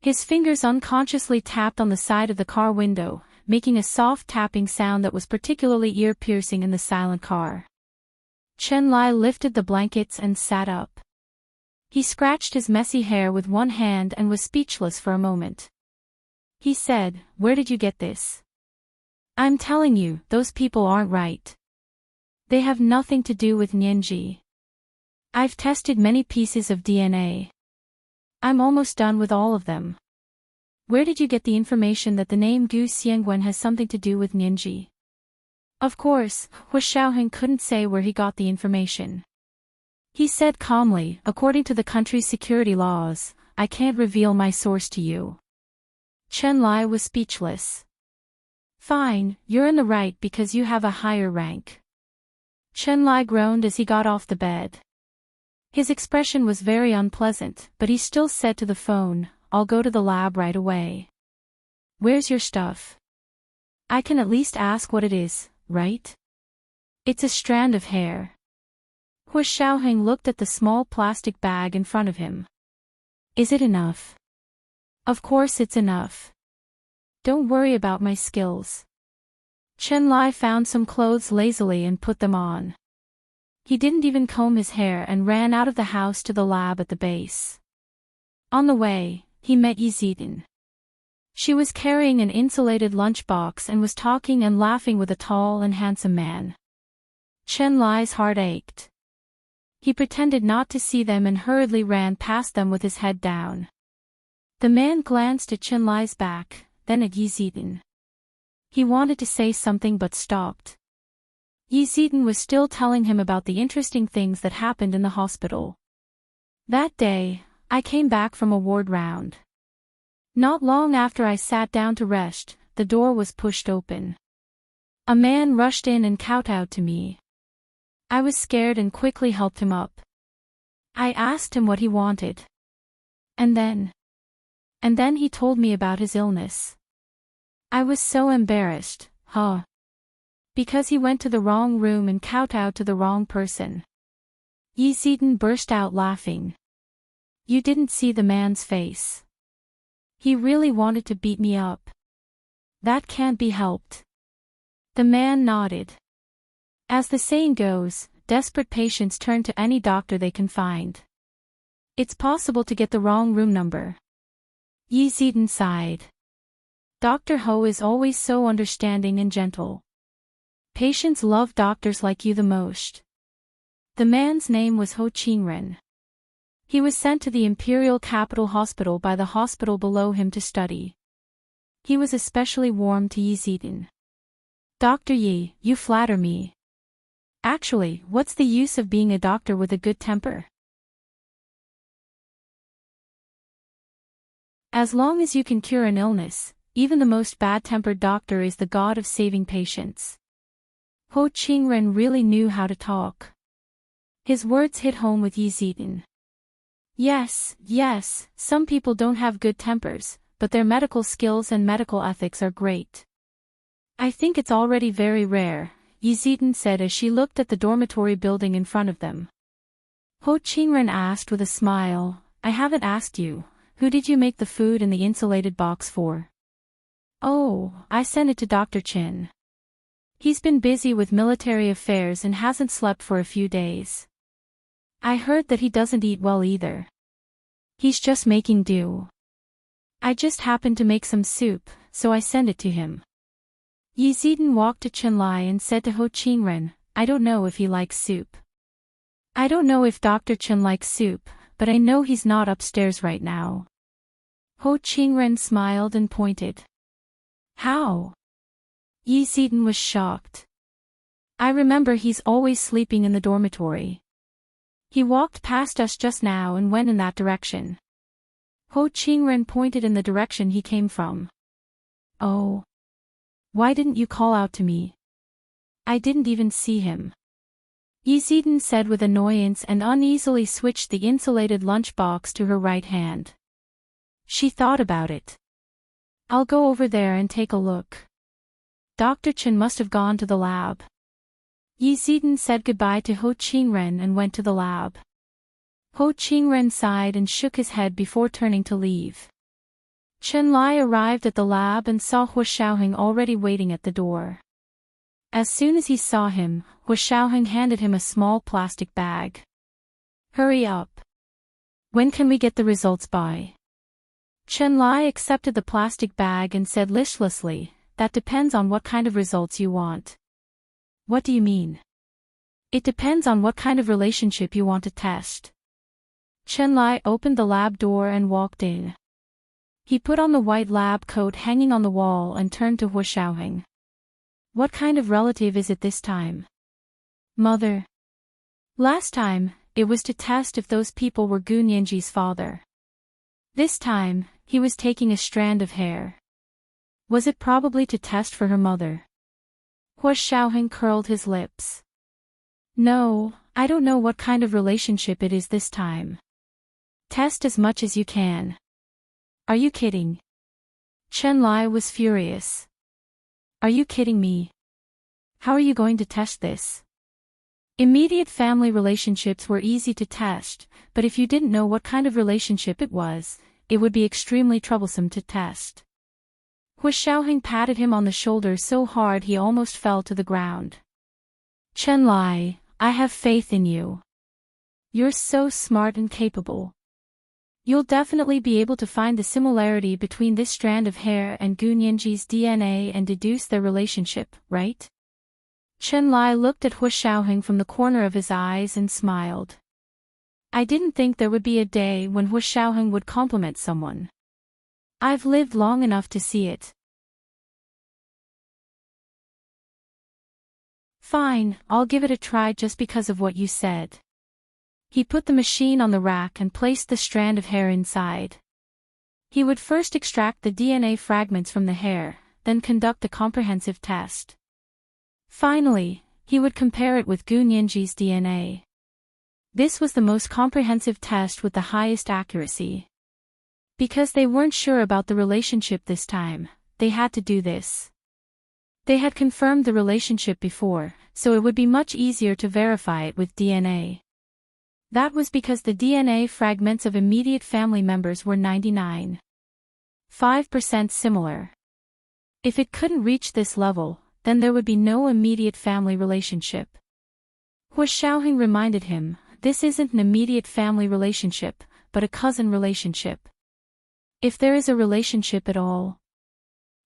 His fingers unconsciously tapped on the side of the car window, making a soft tapping sound that was particularly ear-piercing in the silent car. Chen Lai lifted the blankets and sat up. He scratched his messy hair with one hand and was speechless for a moment. He said, "Where did you get this?" "I'm telling you, those people aren't right. They have nothing to do with Nianji. I've tested many pieces of DNA. I'm almost done with all of them. Where did you get the information that the name Gu Xiangwen has something to do with Nianji?" Of course, Hua Xiaoheng couldn't say where he got the information. He said calmly, "According to the country's security laws, I can't reveal my source to you." Chen Lai was speechless. "Fine, you're in the right because you have a higher rank." Chen Lai groaned as he got off the bed. His expression was very unpleasant, but he still said to the phone, "I'll go to the lab right away." "Where's your stuff?" "I can at least ask what it is, right?" "It's a strand of hair." Hua Xiaoheng looked at the small plastic bag in front of him. "Is it enough?" "Of course it's enough. Don't worry about my skills." Chen Lai found some clothes lazily and put them on. He didn't even comb his hair and ran out of the house to the lab at the base. On the way, he met Yi Zidan. She was carrying an insulated lunchbox and was talking and laughing with a tall and handsome man. Chen Lai's heart ached. He pretended not to see them and hurriedly ran past them with his head down. The man glanced at Chen Lai's back, then at Yi Zidan. He wanted to say something but stopped. Yi Zidan was still telling him about the interesting things that happened in the hospital. "That day, I came back from a ward round. Not long after I sat down to rest, the door was pushed open. A man rushed in and kowtowed to me. I was scared and quickly helped him up. I asked him what he wanted. And then he told me about his illness. I was so embarrassed, because he went to the wrong room and kowtowed to the wrong person." Yi Zidan burst out laughing. "You didn't see the man's face. He really wanted to beat me up. That can't be helped." The man nodded. As the saying goes, desperate patients turn to any doctor they can find. It's possible to get the wrong room number. Yi Zidan sighed. Dr. Ho is always so understanding and gentle. Patients love doctors like you the most. The man's name was Ho Qingren. He was sent to the Imperial Capital Hospital by the hospital below him to study. He was especially warm to Yi Zidong. "Dr. Yi, you flatter me. Actually, what's the use of being a doctor with a good temper? As long as you can cure an illness, even the most bad-tempered doctor is the god of saving patients." Ho Qingren really knew how to talk. His words hit home with Yi Zidong. Yes, some people don't have good tempers, but their medical skills and medical ethics are great. "I think it's already very rare," Yi Zidong said as she looked at the dormitory building in front of them. Ho Qingren asked with a smile, "I haven't asked you, who did you make the food in the insulated box for?" "Oh, I sent it to Dr. Chin. He's been busy with military affairs and hasn't slept for a few days. I heard that he doesn't eat well either. He's just making do. I just happened to make some soup, so I sent it to him." Yi Zidong walked to Chenlai and said to Ho Qingren, "I don't know if he likes soup. I don't know if Dr. Chen likes soup, but I know he's not upstairs right now." Ho Qingren smiled and pointed. "How?" Yi Zidong was shocked. "I remember he's always sleeping in the dormitory. He walked past us just now and went in that direction." Ho Qingren pointed in the direction he came from. "Oh. Why didn't you call out to me? I didn't even see him." Yi Zidong said with annoyance and uneasily switched the insulated lunchbox to her right hand. She thought about it. "I'll go over there and take a look. Dr. Chen must have gone to the lab." Yi Zidong said goodbye to Ho Qingren and went to the lab. Ho Qingren sighed and shook his head before turning to leave. Chenlai arrived at the lab and saw Hua Xiaoheng already waiting at the door. As soon as he saw him, Hua Xiaoheng handed him a small plastic bag. "Hurry up. When can we get the results by?" Chenlai accepted the plastic bag and said listlessly, "That depends on what kind of results you want." "What do you mean?" "It depends on what kind of relationship you want to test." Chenlai opened the lab door and walked in. He put on the white lab coat hanging on the wall and turned to Hua Xiaoheng. "What kind of relative is it this time?" "Mother." "Last time, it was to test if those people were Gu Nianji's father. This time, he was taking a strand of hair. Was it probably to test for her mother?" Hua Xiaoheng curled his lips. "No, I don't know what kind of relationship it is this time. Test as much as you can." "Are you kidding?" Chenlai was furious. "Are you kidding me? How are you going to test this?" Immediate family relationships were easy to test, but if you didn't know what kind of relationship it was, it would be extremely troublesome to test. Hua Xiaoheng patted him on the shoulder so hard he almost fell to the ground. "Chenlai, I have faith in you. You're so smart and capable. You'll definitely be able to find the similarity between this strand of hair and Gu Nianji's DNA and deduce their relationship, right?" Chenlai looked at Hua Xiaoheng from the corner of his eyes and smiled. I didn't think there would be a day when Hua Xiaoheng would compliment someone. I've lived long enough to see it. Fine, I'll give it a try just because of what you said. He put the machine on the rack and placed the strand of hair inside. He would first extract the DNA fragments from the hair, then conduct a comprehensive test. Finally, he would compare it with Gu Nianji's DNA. This was the most comprehensive test with the highest accuracy. Because they weren't sure about the relationship this time, they had to do this. They had confirmed the relationship before, so it would be much easier to verify it with DNA. That was because the DNA fragments of immediate family members were 99.5% similar. If it couldn't reach this level, then there would be no immediate family relationship. Hua Xiaoheng reminded him, this isn't an immediate family relationship, but a cousin relationship. If there is a relationship at all.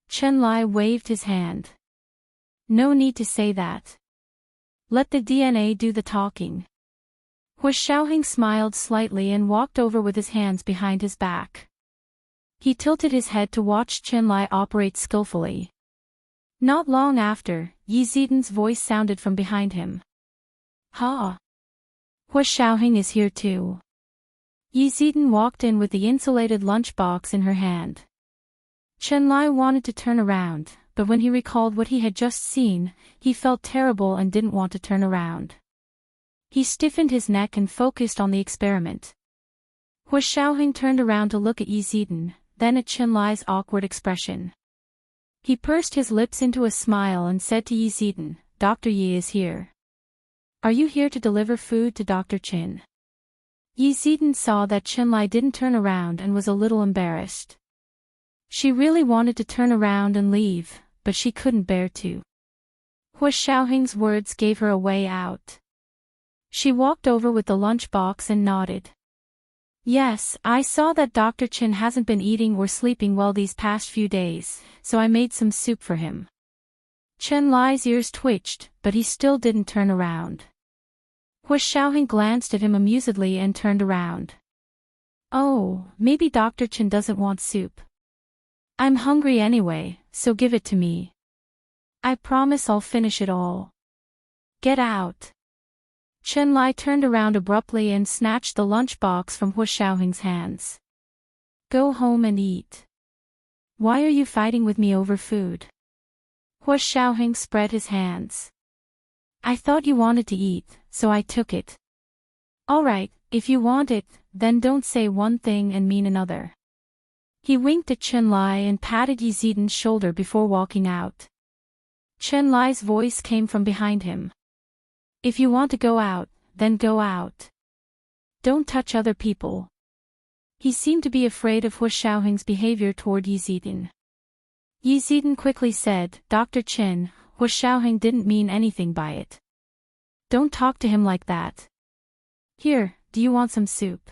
Chenlai waved his hand. No need to say that. Let the DNA do the talking. Hua Xiaoheng smiled slightly and walked over with his hands behind his back. He tilted his head to watch Qianlai operate skillfully. Not long after, Yi Zidan's voice sounded from behind him. Ha! Hua Xiaoheng is here too. Yi Zidan walked in with the insulated lunchbox in her hand. Qianlai wanted to turn around, but when he recalled what he had just seen, he felt terrible and didn't want to turn around. He stiffened his neck and focused on the experiment. Hua Xiaoheng turned around to look at Yi Zidan, then at Qianlai's awkward expression. He pursed his lips into a smile and said to Yi Zidan, "Dr. Yi is here. Are you here to deliver food to Dr. Qin?" Yi Zidan saw that Qianlai didn't turn around and was a little embarrassed. She really wanted to turn around and leave, but she couldn't bear to. Hua Xiaoheng's words gave her a way out. She walked over with the lunchbox and nodded. "Yes, I saw that Dr. Qin hasn't been eating or sleeping well these past few days, so I made some soup for him." Qianlai's ears twitched, but he still didn't turn around. Hua Xiaoheng glanced at him amusedly and turned around. "Oh, maybe Dr. Qin doesn't want soup. I'm hungry anyway, so give it to me. I promise I'll finish it all. Get out." Qianlai turned around abruptly and snatched the lunchbox from Hua Xiaoheng's hands. "Go home and eat. Why are you fighting with me over food?" Hua Xiaoheng spread his hands. "I thought you wanted to eat, so I took it." "All right, if you want it, then don't say one thing and mean another." He winked at Qianlai and patted Yi Zidan's shoulder before walking out. Qianlai's voice came from behind him. "If you want to go out, then go out. Don't touch other people." He seemed to be afraid of Hua Xiaoheng's behavior toward Yi Zidan. Yi Zidan quickly said, "Dr. Qin, Hua Xiaoheng didn't mean anything by it. Don't talk to him like that. Here, do you want some soup?"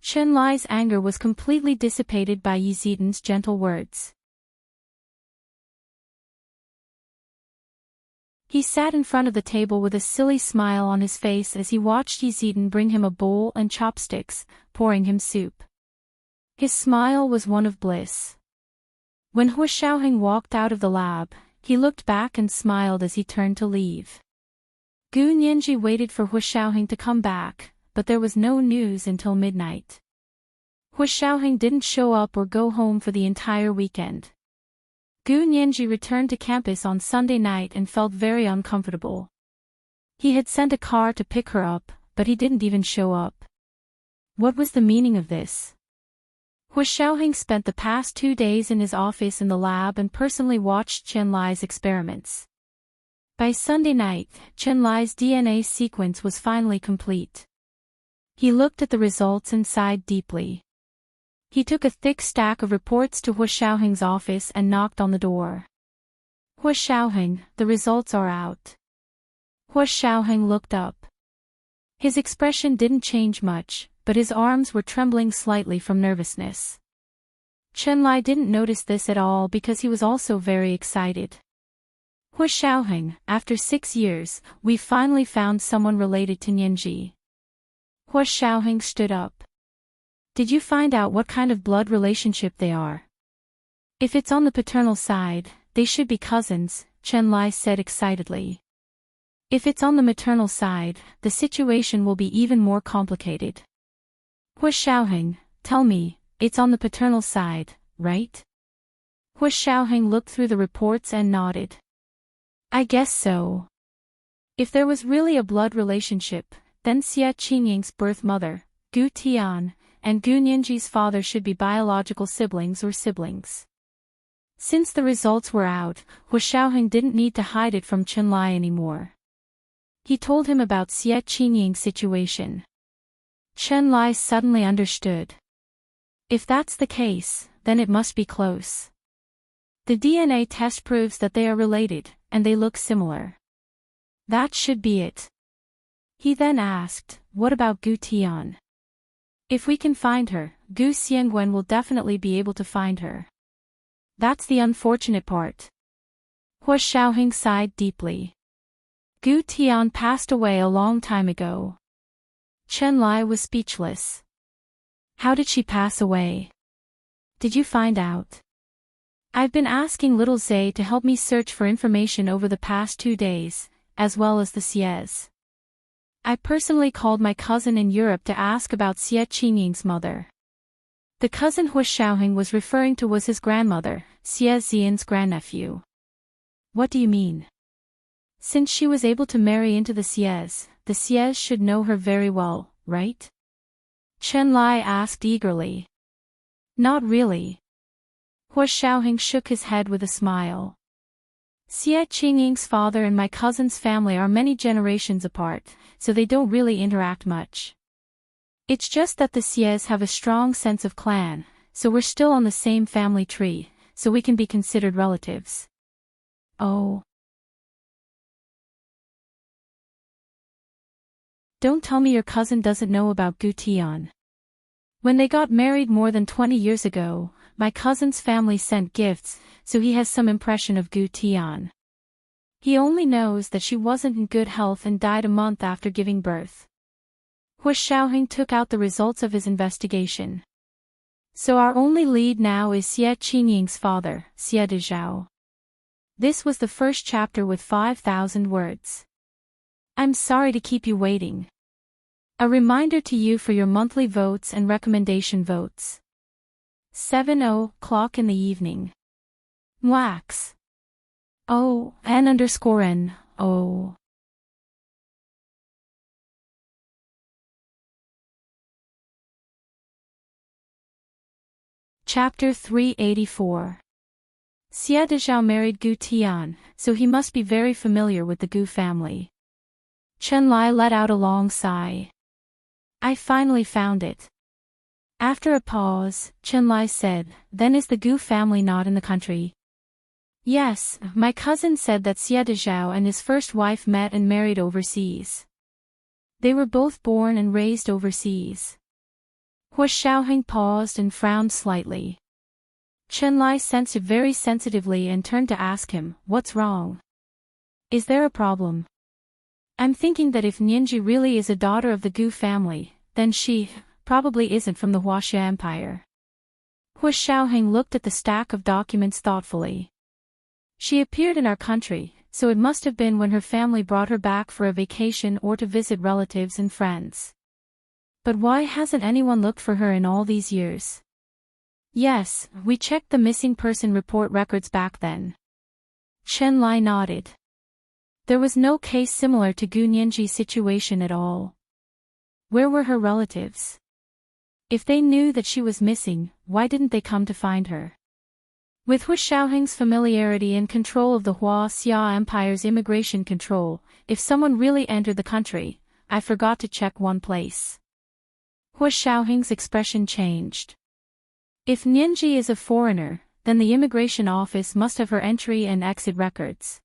Qianlai's anger was completely dissipated by Yi Zidan's gentle words. He sat in front of the table with a silly smile on his face as he watched Yi Zidan bring him a bowl and chopsticks, pouring him soup. His smile was one of bliss. When Hua Xiaoheng walked out of the lab, he looked back and smiled as he turned to leave. Gu Nianji waited for Hua Xiaoheng to come back, but there was no news until midnight. Hua Xiaoheng didn't show up or go home for the entire weekend. Gu Nianji returned to campus on Sunday night and felt very uncomfortable. He had sent a car to pick her up, but he didn't even show up. What was the meaning of this? Hua Xiaoheng spent the past 2 days in his office in the lab and personally watched Qianlai's experiments. By Sunday night, Qianlai's DNA sequence was finally complete. He looked at the results and sighed deeply. He took a thick stack of reports to Hua Xiaoheng's office and knocked on the door. "Hua Xiaoheng, the results are out." Hua Xiaoheng looked up. His expression didn't change much, but his arms were trembling slightly from nervousness. Qianlai didn't notice this at all because he was also very excited. "Hua Xiaoheng, after 6 years, we finally found someone related to Nianji." Hua Xiaoheng stood up. "Did you find out what kind of blood relationship they are?" "If it's on the paternal side, they should be cousins," Qianlai said excitedly. "If it's on the maternal side, the situation will be even more complicated." "Hua Xiaoheng, tell me, it's on the paternal side, right?" Hua Xiaoheng looked through the reports and nodded. "I guess so. If there was really a blood relationship, then Xie Qingying's birth mother, Gu Tian, and Gu Nianji's father should be biological siblings or siblings." Since the results were out, Hua Xiaoheng didn't need to hide it from Qianlai anymore. He told him about Xie Qingying's situation. Qianlai suddenly understood. If that's the case, then it must be close. The DNA test proves that they are related, and they look similar. That should be it. He then asked, "What about Gu Tian?" "If we can find her, Gu Xiangwen will definitely be able to find her. That's the unfortunate part." Hua Xiaoheng sighed deeply. Gu Tian passed away a long time ago. Chen Lai was speechless. How did she pass away? Did you find out? I've been asking little Zay to help me search for information over the past 2 days, as well as the Xies. I personally called my cousin in Europe to ask about Xie Qingying's mother. The cousin Hu Xiaoheng was referring to was his grandmother, Xie Xian's grandnephew. What do you mean? Since she was able to marry into the Xies should know her very well, right? Chen Lai asked eagerly. Not really. Hu Xiaoheng shook his head with a smile. Xie Qingying's father and my cousin's family are many generations apart, so they don't really interact much. It's just that the Xies have a strong sense of clan, so we're still on the same family tree, so we can be considered relatives. Oh. Don't tell me your cousin doesn't know about Gu Tian. When they got married more than 20 years ago, my cousin's family sent gifts, so he has some impression of Gu Tian. He only knows that she wasn't in good health and died a month after giving birth. Hu Xiaoheng took out the results of his investigation. So our only lead now is Xie Qingying's father, Xie Dezhao. This was the first chapter with 5,000 words. I'm sorry to keep you waiting. A reminder to you for your monthly votes and recommendation votes. 7:00 in the evening. Wax. Oh, N_N, oh. Chapter 384. Xie Dezhao married Gu Tian, so he must be very familiar with the Gu family. Chen Lai let out a long sigh. I finally found it. After a pause, Chen Lai said, then is the Gu family not in the country? Yes, my cousin said that Xie Dezhao and his first wife met and married overseas. They were both born and raised overseas. Hu Xiaoheng paused and frowned slightly. Chen Lai sensed it very sensitively and turned to ask him, what's wrong? Is there a problem? I'm thinking that if Nianji really is a daughter of the Gu family, then she probably isn't from the Huaxia Empire. Hu Xiaoheng looked at the stack of documents thoughtfully. She appeared in our country, so it must have been when her family brought her back for a vacation or to visit relatives and friends. But why hasn't anyone looked for her in all these years? Yes, we checked the missing person report records back then. Chen Lai nodded. There was no case similar to Gu Nianji's situation at all. Where were her relatives? If they knew that she was missing, why didn't they come to find her? With Hu Xiaoheng's familiarity and control of the Huaxia Empire's immigration control, if someone really entered the country, I forgot to check one place. Hu Xiaoheng's expression changed. If Nianji is a foreigner, then the immigration office must have her entry and exit records.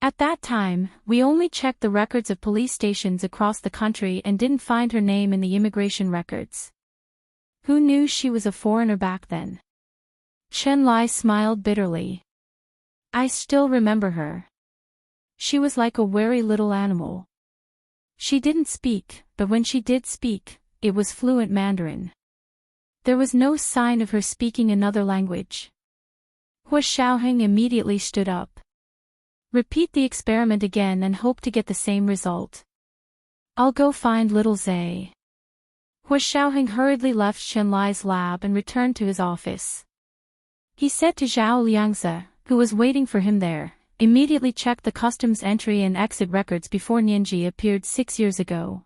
At that time, we only checked the records of police stations across the country and didn't find her name in the immigration records. Who knew she was a foreigner back then? Chen Lai smiled bitterly. I still remember her. She was like a wary little animal. She didn't speak, but when she did speak, it was fluent Mandarin. There was no sign of her speaking another language. Hu Xiaoheng immediately stood up. Repeat the experiment again and hope to get the same result. I'll go find little Zay. Hu Xiaoheng hurriedly left Chen Lai's lab and returned to his office. He said to Zhao Liangzi, who was waiting for him there, immediately check the customs entry and exit records before Nianji appeared 6 years ago.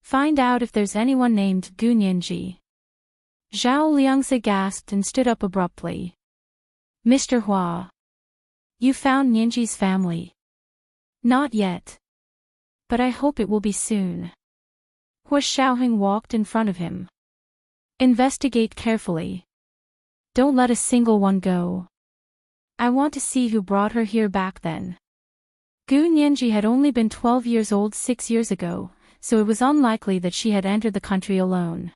Find out if there's anyone named Gu Nianji. Zhao Liangzi gasped and stood up abruptly. Mr. Hua. You found Nianji's family? Not yet. But I hope it will be soon. Hu Xiaoheng walked in front of him. Investigate carefully. Don't let a single one go. I want to see who brought her here back then. Gu Nianji had only been 12 years old 6 years ago, so it was unlikely that she had entered the country alone.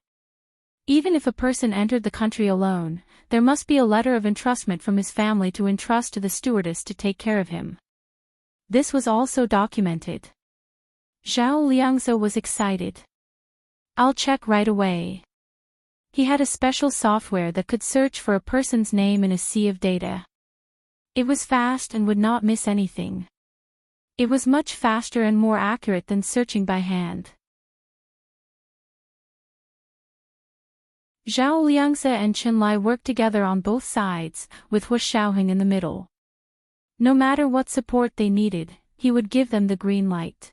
Even if a person entered the country alone, there must be a letter of entrustment from his family to entrust to the stewardess to take care of him. This was also documented. Zhao Liangzi was excited. I'll check right away. He had a special software that could search for a person's name in a sea of data. It was fast and would not miss anything. It was much faster and more accurate than searching by hand. Zhao Liangze and Qinlai worked together on both sides, with Hu Xiaoheng in the middle. No matter what support they needed, he would give them the green light.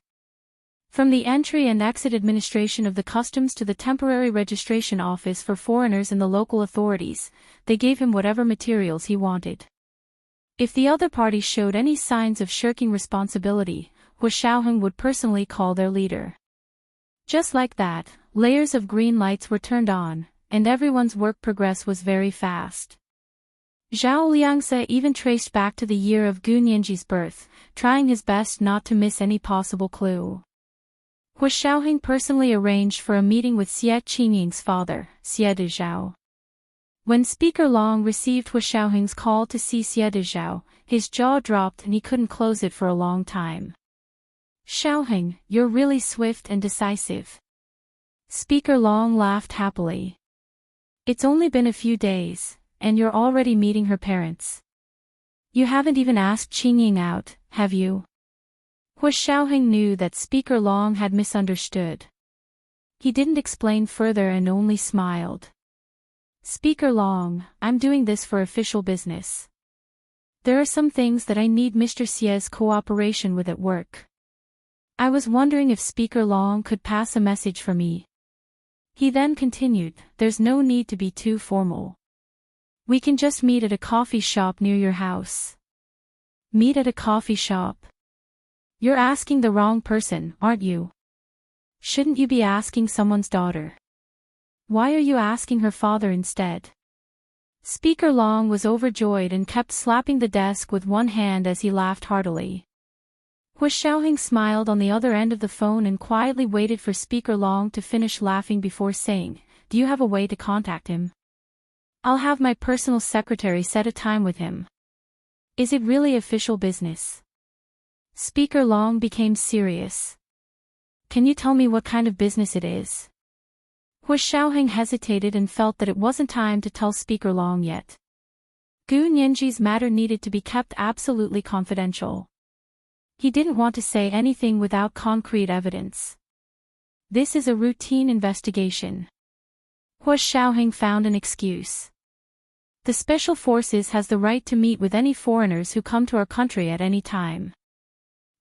From the entry and exit administration of the customs to the temporary registration office for foreigners and the local authorities, they gave him whatever materials he wanted. If the other party showed any signs of shirking responsibility, Hu Xiaoheng would personally call their leader. Just like that, layers of green lights were turned on, and everyone's work progress was very fast. Zhao Liangze even traced back to the year of Gu Nianji's birth, trying his best not to miss any possible clue. Hu Xiaoheng personally arranged for a meeting with Xie Qingying's father, Xie Dezhao. When Speaker Long received Hu Xiaoheng's call to see Xie Dezhao, his jaw dropped and he couldn't close it for a long time. "Xiaoheng, you're really swift and decisive." Speaker Long laughed happily. "It's only been a few days, and you're already meeting her parents. You haven't even asked Qingying out, have you?" Hu Xiaoheng knew that Speaker Long had misunderstood. He didn't explain further and only smiled. "Speaker Long, I'm doing this for official business. There are some things that I need Mr. Xie's cooperation with at work. I was wondering if Speaker Long could pass a message for me." He then continued, "There's no need to be too formal. We can just meet at a coffee shop near your house." "Meet at a coffee shop?" "You're asking the wrong person, aren't you? Shouldn't you be asking someone's daughter? Why are you asking her father instead?" Speaker Long was overjoyed and kept slapping the desk with one hand as he laughed heartily. Hu Xiaoheng smiled on the other end of the phone and quietly waited for Speaker Long to finish laughing before saying, "Do you have a way to contact him? I'll have my personal secretary set a time with him." "Is it really official business?" Speaker Long became serious. "Can you tell me what kind of business it is?" Hu Xiaoheng hesitated and felt that it wasn't time to tell Speaker Long yet. Gu Nianji's matter needed to be kept absolutely confidential. He didn't want to say anything without concrete evidence. "This is a routine investigation." Hu Xiaoheng found an excuse. "The Special Forces has the right to meet with any foreigners who come to our country at any time."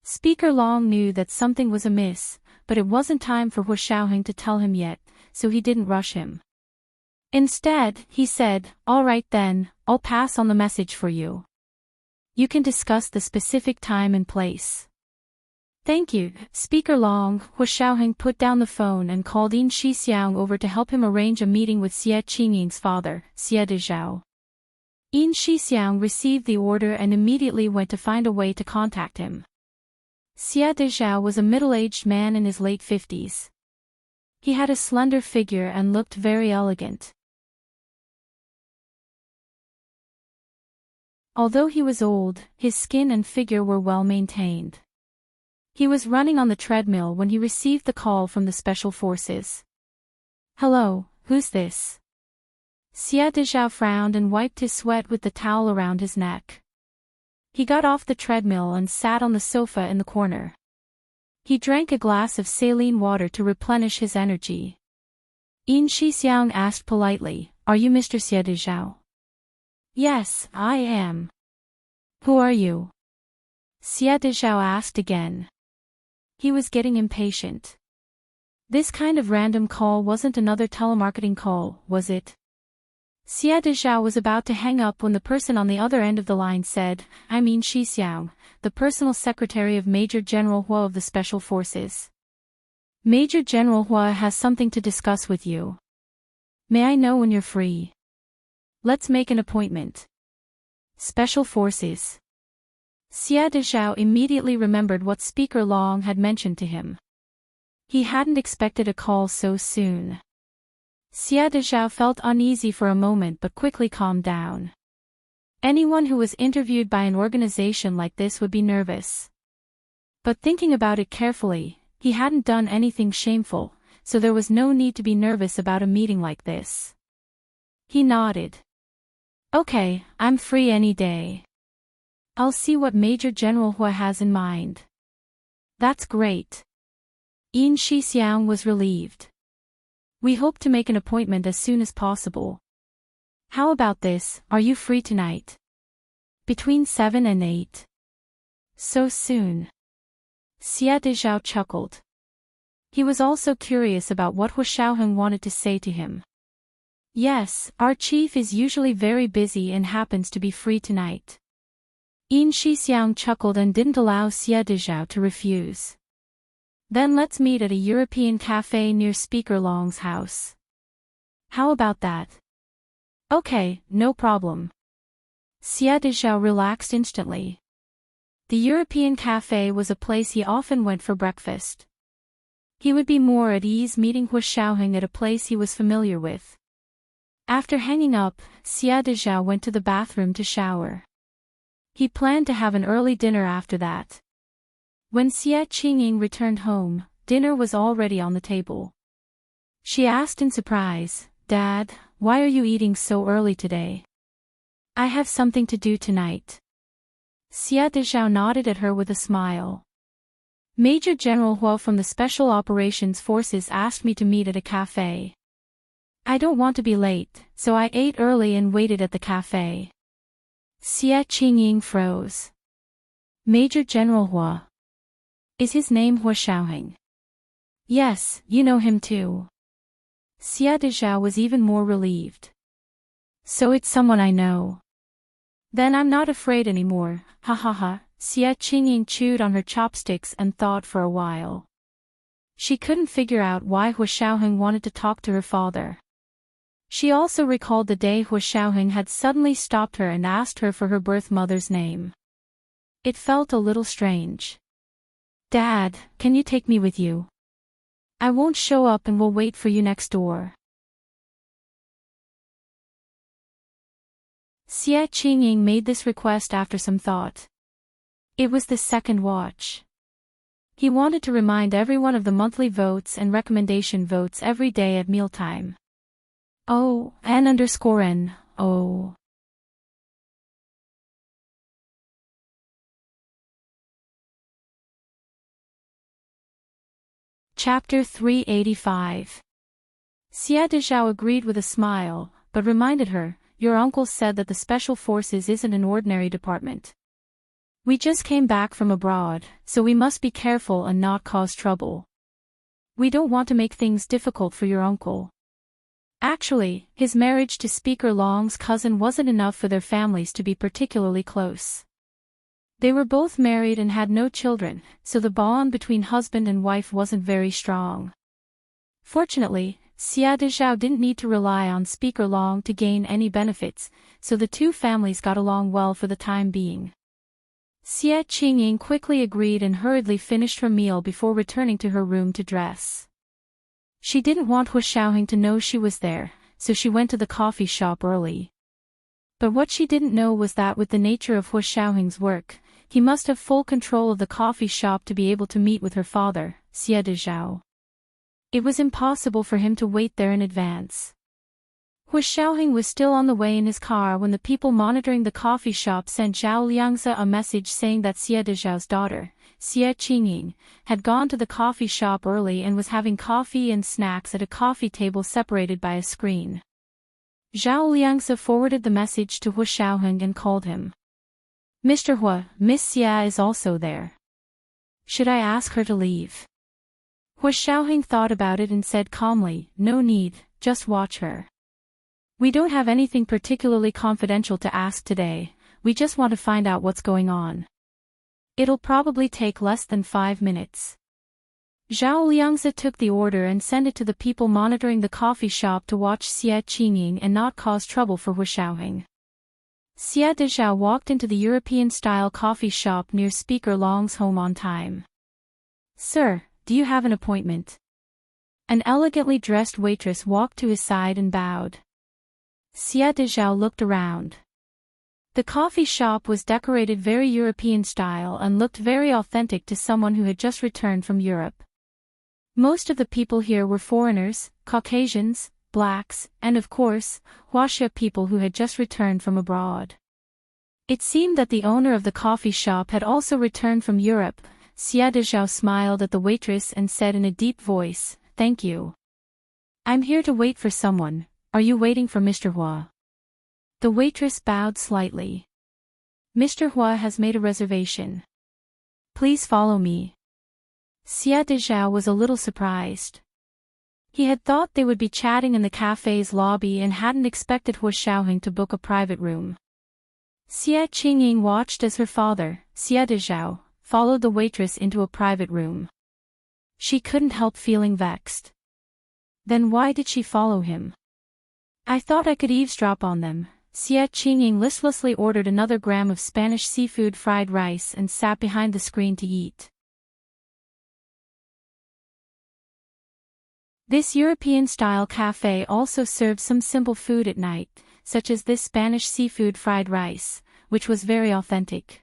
Speaker Long knew that something was amiss, but it wasn't time for Hu Xiaoheng to tell him yet, so he didn't rush him. Instead, he said, "All right then, I'll pass on the message for you. You can discuss the specific time and place." "Thank you, Speaker Long." Hu Xiaoheng put down the phone and called Yin Shixiang over to help him arrange a meeting with Xie Qingying's father, Xie Dezhao. Yin Shixiang received the order and immediately went to find a way to contact him. Xie Dezhao was a middle-aged man in his late 50s. He had a slender figure and looked very elegant. Although he was old, his skin and figure were well maintained. He was running on the treadmill when he received the call from the Special Forces. "Hello, who's this?" Xie Dezhao frowned and wiped his sweat with the towel around his neck. He got off the treadmill and sat on the sofa in the corner. He drank a glass of saline water to replenish his energy. Yin Shixiang asked politely, "Are you Mr. Xie Dezhao?" "Yes, I am." "Who are you?" Xie Dezhao asked again. He was getting impatient. This kind of random call wasn't another telemarketing call, was it? Xie Dezhao was about to hang up when the person on the other end of the line said, "I'm Yin Shixiang, the personal secretary of Major General Hua of the Special Forces. Major General Hua has something to discuss with you. May I know when you're free? Let's make an appointment." Special Forces. Xie Dezhao immediately remembered what Speaker Long had mentioned to him. He hadn't expected a call so soon. Xie Dezhao felt uneasy for a moment but quickly calmed down. Anyone who was interviewed by an organization like this would be nervous. But thinking about it carefully, he hadn't done anything shameful, so there was no need to be nervous about a meeting like this. He nodded. Okay, I'm free any day. I'll see what Major General Hua has in mind. That's great. Yin Shixiang was relieved. We hope to make an appointment as soon as possible. How about this, are you free tonight? Between 7 and 8. So soon. Xia Dezhao chuckled. He was also curious about what Hua Xiaoheng wanted to say to him. Yes, our chief is usually very busy and happens to be free tonight. Yin Shixiang chuckled and didn't allow Xia Dezhao to refuse. Then let's meet at a European cafe near Speaker Long's house. How about that? Okay, no problem. Xia Dezhao relaxed instantly. The European cafe was a place he often went for breakfast. He would be more at ease meeting Hua Xiaoheng at a place he was familiar with. After hanging up, Xia Dezhao went to the bathroom to shower. He planned to have an early dinner after that. When Xia Qingying returned home, dinner was already on the table. She asked in surprise, Dad, why are you eating so early today? I have something to do tonight. Xia Dezhao nodded at her with a smile. Major General Hua from the Special Operations Forces asked me to meet at a cafe. I don't want to be late, so I ate early and waited at the cafe. Xia Qingying froze. Major General Hua. Is his name Hua Xiaoheng? Yes, you know him too. Xia Dezhao was even more relieved. So it's someone I know. Then I'm not afraid anymore, ha ha ha. Xia Qingying chewed on her chopsticks and thought for a while. She couldn't figure out why Hua Xiaoheng wanted to talk to her father. She also recalled the day Hua Xiaoheng had suddenly stopped her and asked her for her birth mother's name. It felt a little strange. Dad, can you take me with you? I won't show up and will wait for you next door. Xia Qingying made this request after some thought. It was the second watch. He wanted to remind everyone of the monthly votes and recommendation votes every day at mealtime. Oh, N_N, oh. Chapter 385. Xia Dezhao agreed with a smile, but reminded her, your uncle said that the Special Forces isn't an ordinary department. We just came back from abroad, so we must be careful and not cause trouble. We don't want to make things difficult for your uncle. Actually, his marriage to Speaker Long's cousin wasn't enough for their families to be particularly close. They were both married and had no children, so the bond between husband and wife wasn't very strong. Fortunately, Xia Dezhao didn't need to rely on Speaker Long to gain any benefits, so the two families got along well for the time being. Xia Qingying quickly agreed and hurriedly finished her meal before returning to her room to dress. She didn't want Hua Xiaoheng to know she was there, so she went to the coffee shop early. But what she didn't know was that with the nature of Hua Xiaoheng's work, he must have full control of the coffee shop to be able to meet with her father, Xia Dezhao. It was impossible for him to wait there in advance. Hua Xiaoheng was still on the way in his car when the people monitoring the coffee shop sent Zhao Liangzi a message saying that Xia Dezhao's daughter, Xia Qingying, had gone to the coffee shop early and was having coffee and snacks at a coffee table separated by a screen. Zhao Liangzi forwarded the message to Hua Xiaoheng and called him. Mr. Hua, Miss Xia is also there. Should I ask her to leave? Hua Xiaoheng thought about it and said calmly, no need, just watch her. We don't have anything particularly confidential to ask today, we just want to find out what's going on. It'll probably take less than 5 minutes. Zhao Liangzi took the order and sent it to the people monitoring the coffee shop to watch Xia Qingying and not cause trouble for Hua Xiaoheng. Xia Dezhao walked into the European-style coffee shop near Speaker Long's home on time. Sir, do you have an appointment? An elegantly dressed waitress walked to his side and bowed. Xia Dezhao looked around. The coffee shop was decorated very European style and looked very authentic to someone who had just returned from Europe. Most of the people here were foreigners, Caucasians, blacks, and of course, Huaxia people who had just returned from abroad. It seemed that the owner of the coffee shop had also returned from Europe. Xia Dezhao smiled at the waitress and said in a deep voice, "Thank you. I'm here to wait for someone. Are you waiting for Mr. Hua?" The waitress bowed slightly. "Mr. Hua has made a reservation. Please follow me." Xia Dezhao was a little surprised. He had thought they would be chatting in the cafe's lobby and hadn't expected Hua Xiaoheng to book a private room. Xia Qingying watched as her father, Xia Dezhao, followed the waitress into a private room. She couldn't help feeling vexed. Then why did she follow him? "I thought I could eavesdrop on them." Xia Qingying listlessly ordered another gram of Spanish seafood fried rice and sat behind the screen to eat. This European-style cafe also served some simple food at night, such as this Spanish seafood fried rice, which was very authentic.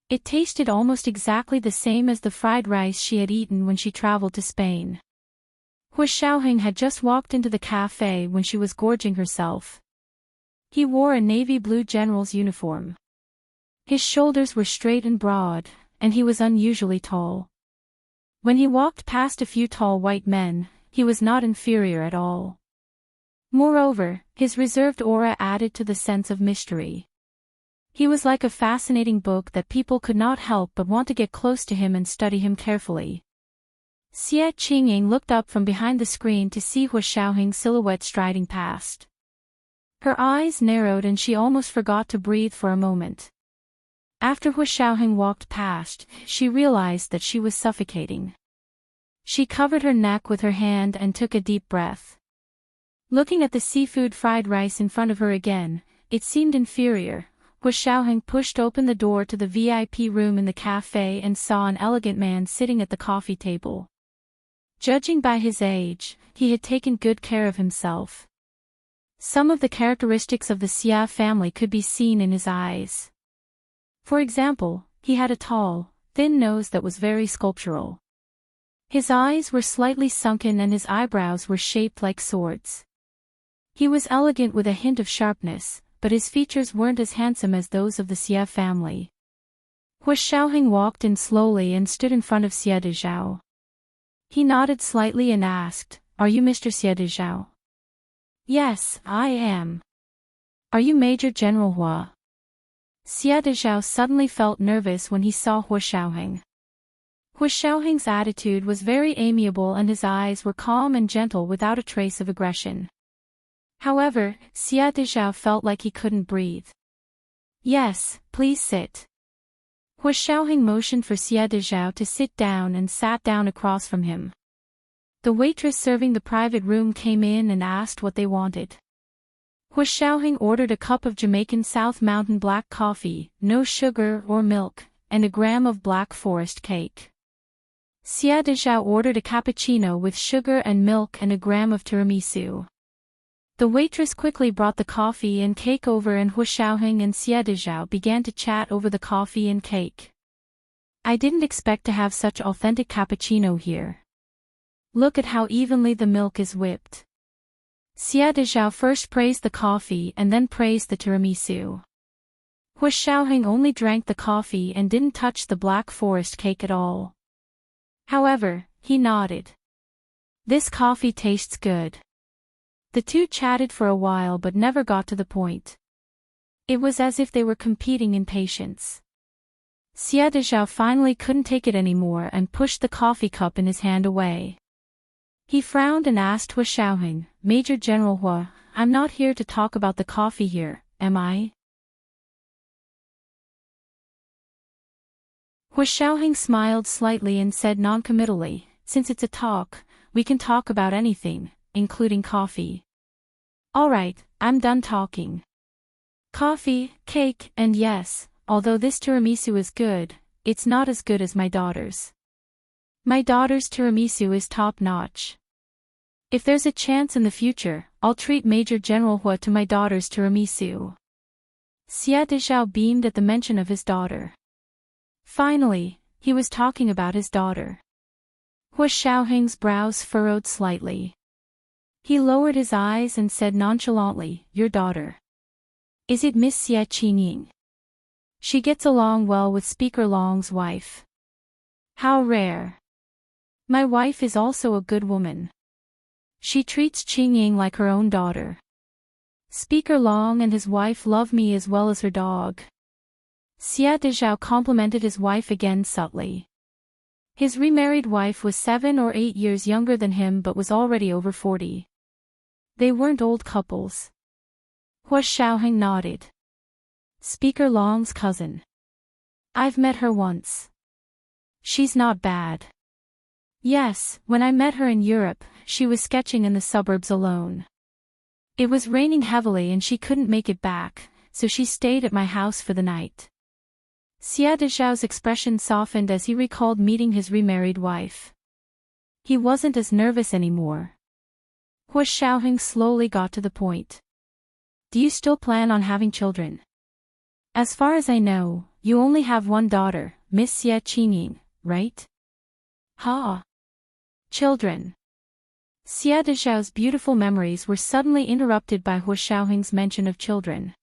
It tasted almost exactly the same as the fried rice she had eaten when she traveled to Spain. Hua Xiaoheng had just walked into the cafe when she was gorging herself. He wore a navy blue general's uniform. His shoulders were straight and broad, and he was unusually tall. When he walked past a few tall white men, he was not inferior at all. Moreover, his reserved aura added to the sense of mystery. He was like a fascinating book that people could not help but want to get close to him and study him carefully. Xia Qingying looked up from behind the screen to see Hua Xiaoheng's silhouette striding past. Her eyes narrowed and she almost forgot to breathe for a moment. After Hua Xiaoheng walked past, she realized that she was suffocating. She covered her neck with her hand and took a deep breath. Looking at the seafood fried rice in front of her again, it seemed inferior. Hua Xiaoheng pushed open the door to the VIP room in the cafe and saw an elegant man sitting at the coffee table. Judging by his age, he had taken good care of himself. Some of the characteristics of the Xia family could be seen in his eyes. For example, he had a tall, thin nose that was very sculptural. His eyes were slightly sunken and his eyebrows were shaped like swords. He was elegant with a hint of sharpness, but his features weren't as handsome as those of the Xia family. Hua Xiaoheng walked in slowly and stood in front of Xia Dezhao. He nodded slightly and asked, "Are you Mr. Xia Dezhao?" "Yes, I am." "Are you Major General Hua?" Xia Dezhao suddenly felt nervous when he saw Hua Xiaoheng. Hua Xiaoheng's attitude was very amiable and his eyes were calm and gentle without a trace of aggression. However, Xia Dezhao felt like he couldn't breathe. "Yes, please sit." Hua Xiaoheng motioned for Xia Dezhao to sit down and sat down across from him. The waitress serving the private room came in and asked what they wanted. Hua Xiaoheng ordered a cup of Jamaican South Mountain black coffee, no sugar or milk, and a gram of Black Forest cake. Xia Dezhao ordered a cappuccino with sugar and milk and a gram of tiramisu. The waitress quickly brought the coffee and cake over and Hua Xiaoheng and Xia Dezhao began to chat over the coffee and cake. "I didn't expect to have such authentic cappuccino here. Look at how evenly the milk is whipped." Xia Dezhao first praised the coffee and then praised the tiramisu. Hua Xiaoheng only drank the coffee and didn't touch the Black Forest cake at all. However, he nodded. "This coffee tastes good." The two chatted for a while but never got to the point. It was as if they were competing in patience. Xia Dezhao finally couldn't take it anymore and pushed the coffee cup in his hand away. He frowned and asked Hua Xiaoheng, "Major General Hua, I'm not here to talk about the coffee here, am I?" Hua Xiaoheng smiled slightly and said noncommittally, "Since it's a talk, we can talk about anything, including coffee." "All right, I'm done talking. Coffee, cake, and yes, although this tiramisu is good, it's not as good as my daughter's. My daughter's tiramisu is top-notch. If there's a chance in the future, I'll treat Major General Hua to my daughter's tiramisu." Xia Dezhao beamed at the mention of his daughter. Finally, he was talking about his daughter. Hua Xiaoheng's brows furrowed slightly. He lowered his eyes and said nonchalantly, "Your daughter. Is it Miss Xie Qingying? She gets along well with Speaker Long's wife." "How rare. My wife is also a good woman. She treats Qingying like her own daughter. Speaker Long and his wife love me as well as her dog." Xia Dezhao complimented his wife again subtly. His remarried wife was 7 or 8 years younger than him but was already over 40. They weren't old couples. Hua Xiaoheng nodded. "Speaker Long's cousin. I've met her once. She's not bad." "Yes, when I met her in Europe, she was sketching in the suburbs alone. It was raining heavily and she couldn't make it back, so she stayed at my house for the night." Xia Dezhao's expression softened as he recalled meeting his remarried wife. He wasn't as nervous anymore. Hua Xiaoheng slowly got to the point. "Do you still plan on having children? As far as I know, you only have one daughter, Miss Xie Qingying, right?" "Ha! Children." Xia Dezhao's beautiful memories were suddenly interrupted by Hua Xiaoheng's mention of children.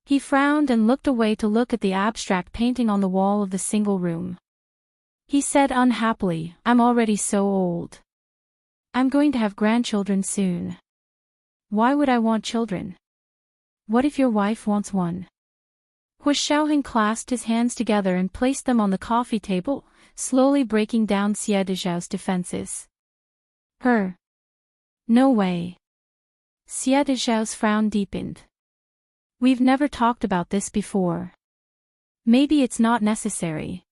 He frowned and looked away to look at the abstract painting on the wall of the single room. He said unhappily, "I'm already so old. I'm going to have grandchildren soon. Why would I want children? What if your wife wants one?" Hua Xiaoheng clasped his hands together and placed them on the coffee table, slowly breaking down Xia Dezhao's defenses. "Her? No way." Xia Dezhao's frown deepened. "We've never talked about this before. Maybe it's not necessary.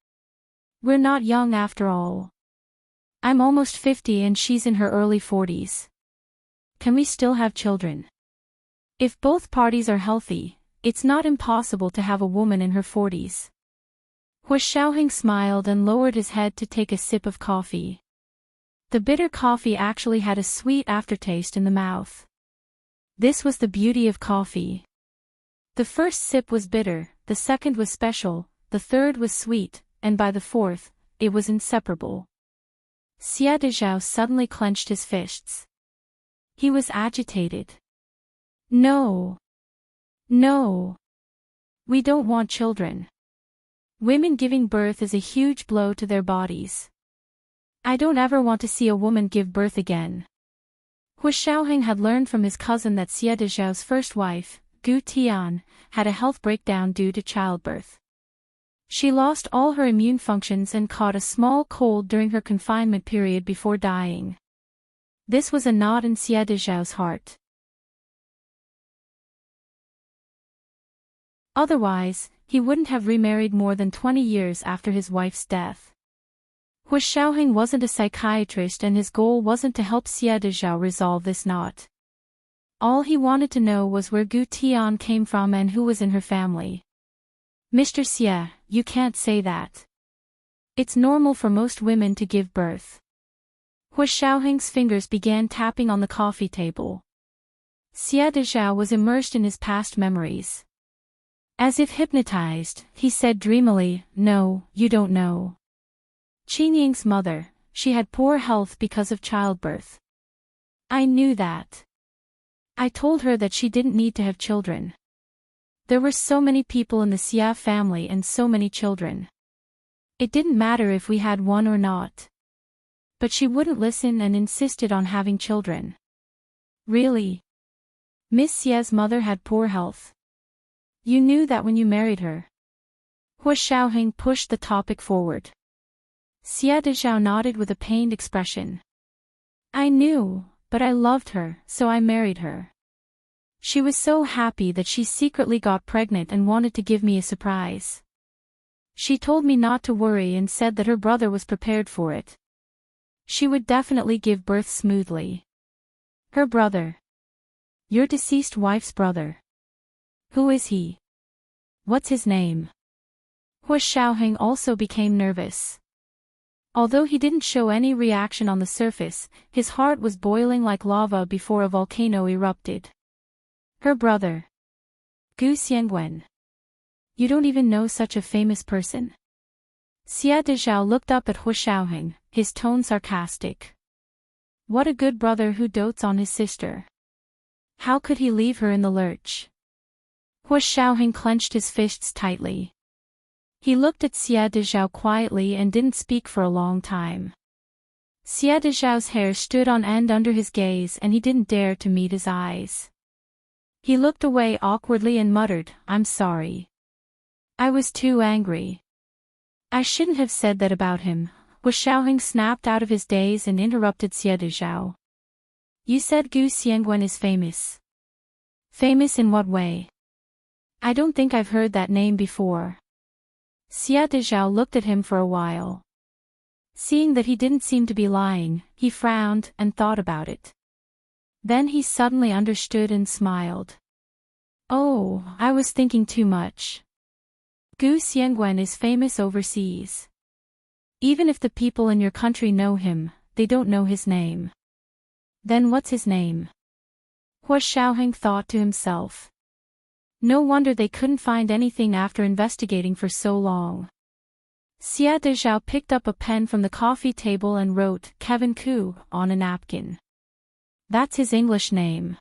We're not young after all. I'm almost 50 and she's in her early 40s. Can we still have children? If both parties are healthy, it's not impossible to have a woman in her 40s. Hua Xiaoheng smiled and lowered his head to take a sip of coffee. The bitter coffee actually had a sweet aftertaste in the mouth. This was the beauty of coffee. The first sip was bitter, the second was special, the third was sweet, and by the fourth, it was inseparable. Xia Dezhao suddenly clenched his fists. He was agitated. "No. No. We don't want children. Women giving birth is a huge blow to their bodies. I don't ever want to see a woman give birth again." Hua Xiaoheng had learned from his cousin that Xia Dezhao's first wife, Gu Tian, had a health breakdown due to childbirth. She lost all her immune functions and caught a small cold during her confinement period before dying. This was a knot in Xia Dezhao's heart. Otherwise, he wouldn't have remarried more than 20 years after his wife's death. Hua Xiaoheng wasn't a psychiatrist and his goal wasn't to help Xia Dezhao resolve this knot. All he wanted to know was where Gu Tian came from and who was in her family. "Mr. Xie, you can't say that. It's normal for most women to give birth." Hua Xiaoheng's fingers began tapping on the coffee table. Xia Dezhao was immersed in his past memories. As if hypnotized, he said dreamily, "No, you don't know. Qingying's mother, she had poor health because of childbirth. I knew that. I told her that she didn't need to have children. There were so many people in the Xia family and so many children. It didn't matter if we had one or not. But she wouldn't listen and insisted on having children." "Really? Miss Xie's mother had poor health? You knew that when you married her?" Hua Xiaoheng pushed the topic forward. Xia Dezhao nodded with a pained expression. "I knew, but I loved her, so I married her. She was so happy that she secretly got pregnant and wanted to give me a surprise. She told me not to worry and said that her brother was prepared for it. She would definitely give birth smoothly." "Her brother? Your deceased wife's brother? Who is he? What's his name?" Hua Xiaoheng also became nervous. Although he didn't show any reaction on the surface, his heart was boiling like lava before a volcano erupted. "Her brother? Gu Xiangwen? You don't even know such a famous person?" Xia Dezhao looked up at Hu Xiaoheng, his tone sarcastic. What a good brother who dotes on his sister. How could he leave her in the lurch? Hu Xiaoheng clenched his fists tightly. He looked at Xia Dezhao quietly and didn't speak for a long time. Xia Dezhao's hair stood on end under his gaze and he didn't dare to meet his eyes. He looked away awkwardly and muttered, I'm sorry. I was too angry. I shouldn't have said that about him. Hu Xiaoheng snapped out of his daze and interrupted Xia Dezhao. You said Gu Xiangwen is famous. Famous in what way? I don't think I've heard that name before. Xia Dezhao looked at him for a while. Seeing that he didn't seem to be lying, he frowned and thought about it. Then he suddenly understood and smiled. Oh, I was thinking too much. Gu Xiangwen is famous overseas. Even if the people in your country know him, they don't know his name. Then what's his name? Hu Xiaoheng thought to himself. No wonder they couldn't find anything after investigating for so long. Xia Dezhao picked up a pen from the coffee table and wrote Kevin Ku on a napkin. That's his English name.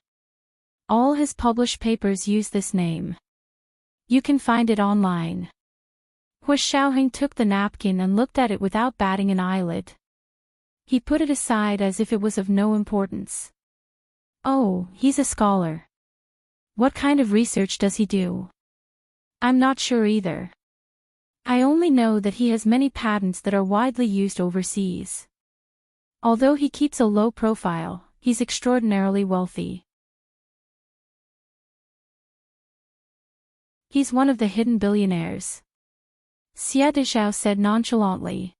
All his published papers use this name. You can find it online. Hu Xiaoheng took the napkin and looked at it without batting an eyelid. He put it aside as if it was of no importance. Oh, he's a scholar. What kind of research does he do? I'm not sure either. I only know that he has many patents that are widely used overseas. Although he keeps a low profile, he's extraordinarily wealthy. He's one of the hidden billionaires. Xia Dezhao said nonchalantly.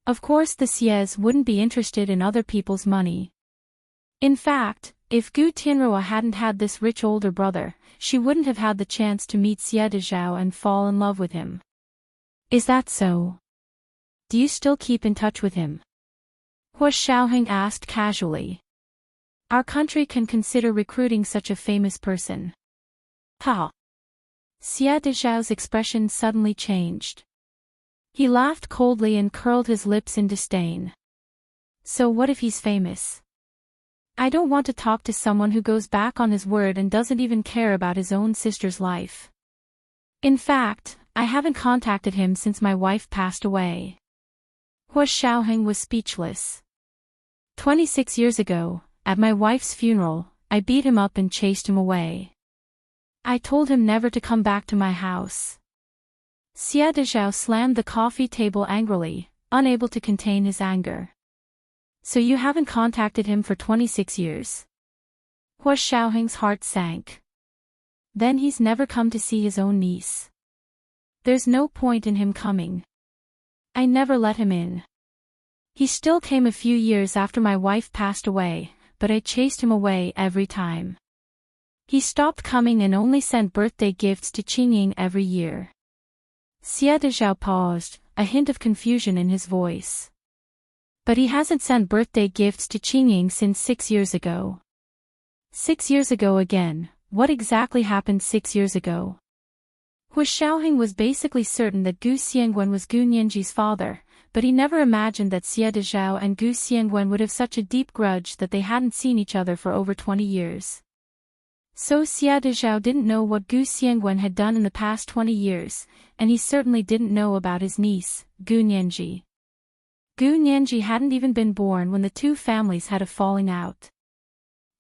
Of course the Xies wouldn't be interested in other people's money. In fact, if Gu Tianrua hadn't had this rich older brother, she wouldn't have had the chance to meet Xia Dezhao and fall in love with him. Is that so? Do you still keep in touch with him? Hu Xiaoheng asked casually. Our country can consider recruiting such a famous person. Ha! Xia Dezhao's expression suddenly changed. He laughed coldly and curled his lips in disdain. So what if he's famous? I don't want to talk to someone who goes back on his word and doesn't even care about his own sister's life. In fact, I haven't contacted him since my wife passed away. Hu Xiaoheng was speechless. 26 years ago, at my wife's funeral, I beat him up and chased him away. I told him never to come back to my house. Xia Dezhao slammed the coffee table angrily, unable to contain his anger. So you haven't contacted him for 26 years? Hu Xiaoheng's heart sank. Then he's never come to see his own niece. There's no point in him coming. I never let him in. He still came a few years after my wife passed away, but I chased him away every time. He stopped coming and only sent birthday gifts to Qingying every year. Xia Dezhao paused, a hint of confusion in his voice. But he hasn't sent birthday gifts to Qingying since 6 years ago. 6 years ago again, what exactly happened 6 years ago? Hu Xiaoheng was basically certain that Gu Xiangwen was Gu Nianji's father, but he never imagined that Xia Dezhao and Gu Xiangwen would have such a deep grudge that they hadn't seen each other for over 20 years. So Xia Dezhao didn't know what Gu Xiangwen had done in the past 20 years, and he certainly didn't know about his niece, Gu Nianji. Gu Nianji hadn't even been born when the two families had a falling out.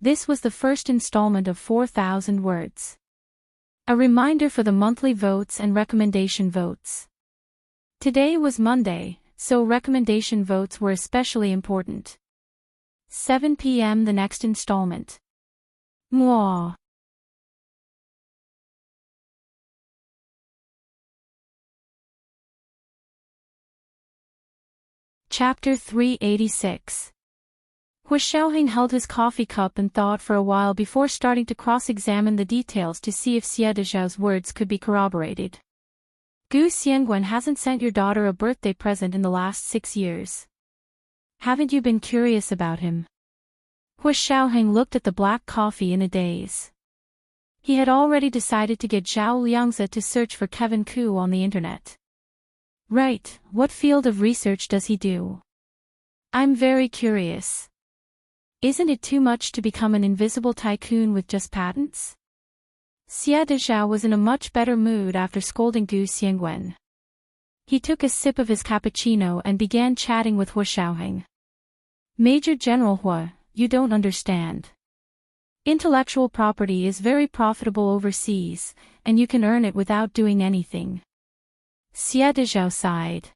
This was the first installment of 4,000 words. A reminder for the monthly votes and recommendation votes. Today was Monday, so recommendation votes were especially important. 7 p.m. the next installment. Mwah. Chapter 386. Hu Xiaoheng held his coffee cup and thought for a while before starting to cross-examine the details to see if Xia Dezhao's words could be corroborated. Gu Xiangwen hasn't sent your daughter a birthday present in the last 6 years. Haven't you been curious about him? Hu Xiaoheng looked at the black coffee in a daze. He had already decided to get Zhao Liangzi to search for Kevin Ku on the internet. Right, what field of research does he do? I'm very curious. Isn't it too much to become an invisible tycoon with just patents? Xia Dezhao was in a much better mood after scolding Gu Xiangwen. He took a sip of his cappuccino and began chatting with Hua Xiaoheng. Major General Hua, you don't understand. Intellectual property is very profitable overseas, and you can earn it without doing anything. Xia Dezhao sighed.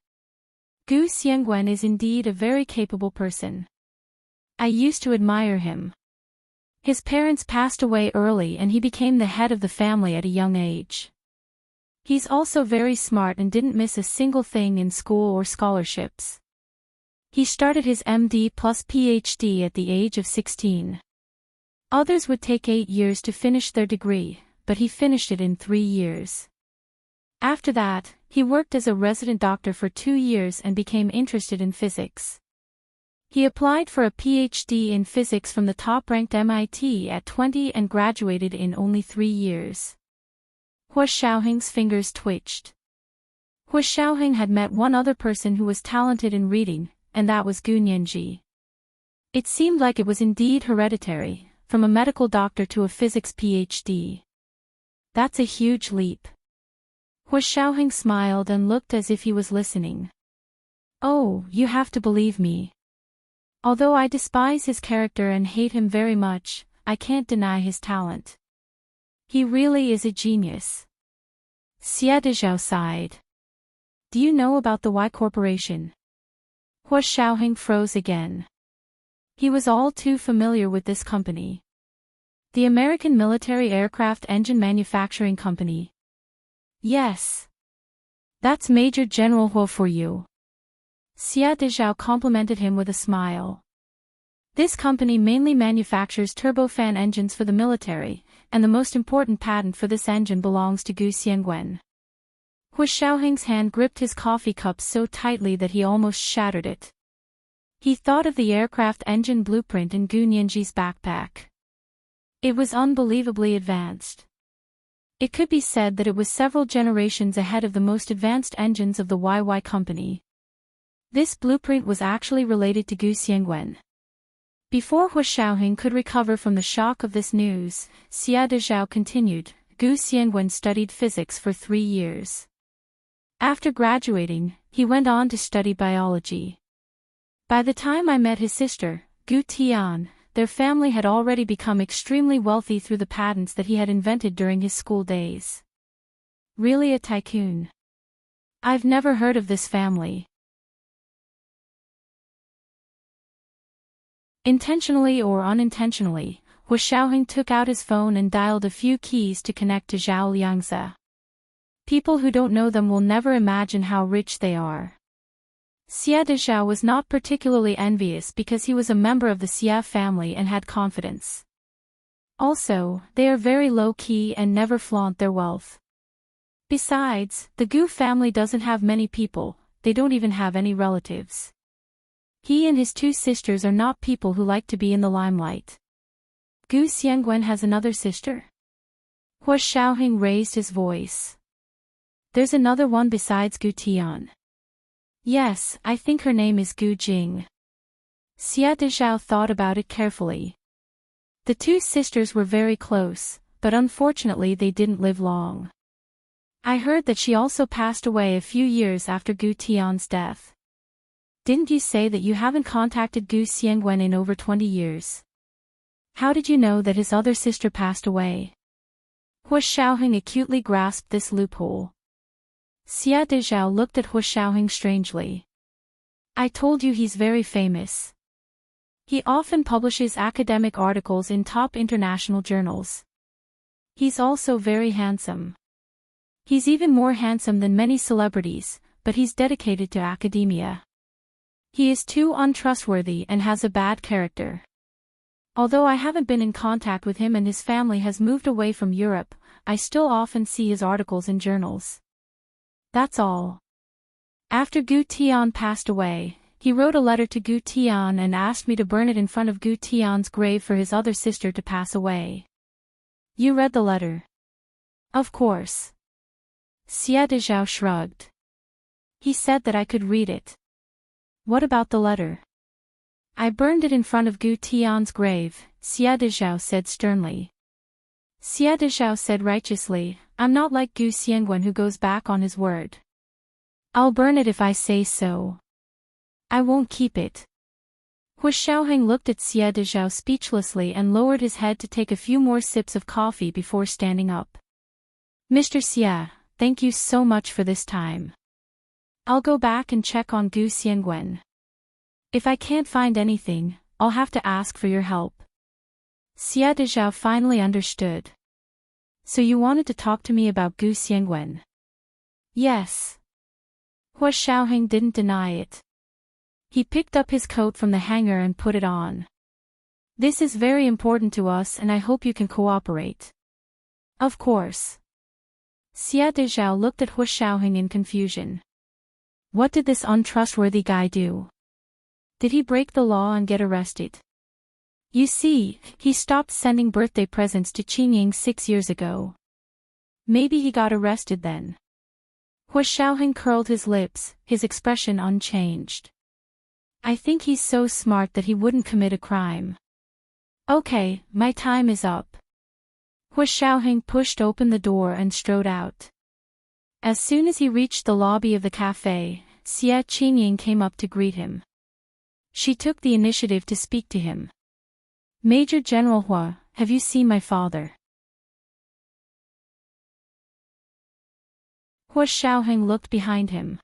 Gu Xiangwen is indeed a very capable person. I used to admire him. His parents passed away early and he became the head of the family at a young age. He's also very smart and didn't miss a single thing in school or scholarships. He started his MD plus PhD at the age of 16. Others would take 8 years to finish their degree, but he finished it in 3 years. After that, he worked as a resident doctor for 2 years and became interested in physics. He applied for a PhD in physics from the top-ranked MIT at 20 and graduated in only 3 years. Hua Xiaoheng's fingers twitched. Hua Xiaoheng had met one other person who was talented in reading, and that was Gu Nianji. It seemed like it was indeed hereditary, from a medical doctor to a physics PhD. That's a huge leap. Hua Xiaoheng smiled and looked as if he was listening. Oh, you have to believe me. Although I despise his character and hate him very much, I can't deny his talent. He really is a genius. Xia Dezhao sighed. Do you know about the Y Corporation? Hua Xiaoheng froze again. He was all too familiar with this company. The American Military Aircraft Engine Manufacturing Company. Yes. That's Major General Hua for you. Xia Dezhao complimented him with a smile. This company mainly manufactures turbofan engines for the military, and the most important patent for this engine belongs to Gu Xiangwen. Hua Xiaoheng's hand gripped his coffee cup so tightly that he almost shattered it. He thought of the aircraft engine blueprint in Gu Nianji's backpack. It was unbelievably advanced. It could be said that it was several generations ahead of the most advanced engines of the YY company. This blueprint was actually related to Gu Xiangwen. Before Hua Xiaoheng could recover from the shock of this news, Xia Dezhao continued, Gu Xiangwen studied physics for 3 years. After graduating, he went on to study biology. By the time I met his sister, Gu Tian, their family had already become extremely wealthy through the patents that he had invented during his school days. Really a tycoon. I've never heard of this family. Intentionally or unintentionally, Hua Xiaoheng took out his phone and dialed a few keys to connect to Zhao Liangze. People who don't know them will never imagine how rich they are. Xia Dezhao was not particularly envious because he was a member of the Xia family and had confidence. Also, they are very low-key and never flaunt their wealth. Besides, the Gu family doesn't have many people, they don't even have any relatives. He and his 2 sisters are not people who like to be in the limelight. Gu Xiangwen has another sister? Hua Xiaoheng raised his voice. There's another one besides Gu Tian. Yes, I think her name is Gu Jing. Xia Dezhao thought about it carefully. The 2 sisters were very close, but unfortunately they didn't live long. I heard that she also passed away a few years after Gu Tian's death. Didn't you say that you haven't contacted Gu Xiangwen in over 20 years? How did you know that his other sister passed away? Hua Xiaoheng acutely grasped this loophole. Xia Dezhao looked at Hua Xiaoheng strangely. I told you he's very famous. He often publishes academic articles in top international journals. He's also very handsome. He's even more handsome than many celebrities, but he's dedicated to academia. He is too untrustworthy and has a bad character. Although I haven't been in contact with him and his family has moved away from Europe, I still often see his articles in journals. That's all. After Gu Tian passed away, he wrote a letter to Gu Tian and asked me to burn it in front of Gu Tian's grave for his other sister to pass away. You read the letter? Of course. Xia Dezhao shrugged. He said that I could read it. What about the letter? I burned it in front of Gu Tian's grave, Xia Dezhao said sternly. Xia Dezhao said righteously, I'm not like Gu Xiangwen who goes back on his word. I'll burn it if I say so. I won't keep it. Hu Xiaoheng looked at Xia Dezhao speechlessly and lowered his head to take a few more sips of coffee before standing up. Mr. Xia, thank you so much for this time. I'll go back and check on Gu Xiangwen. If I can't find anything, I'll have to ask for your help. Xia Dezhao finally understood. So you wanted to talk to me about Gu Xiangwen? Yes. Hu Xiaoheng didn't deny it. He picked up his coat from the hanger and put it on. This is very important to us and I hope you can cooperate. Of course. Xia Dezhao looked at Hu Xiaoheng in confusion. What did this untrustworthy guy do? Did he break the law and get arrested? You see, he stopped sending birthday presents to Qingying 6 years ago. Maybe he got arrested then. Hu Xiaoheng curled his lips, his expression unchanged. I think he's so smart that he wouldn't commit a crime. Okay, my time is up. Hu Xiaoheng pushed open the door and strode out. As soon as he reached the lobby of the cafe, Xia Qingying came up to greet him. She took the initiative to speak to him. Major General Hua, have you seen my father? Hu Xiaoheng looked behind him.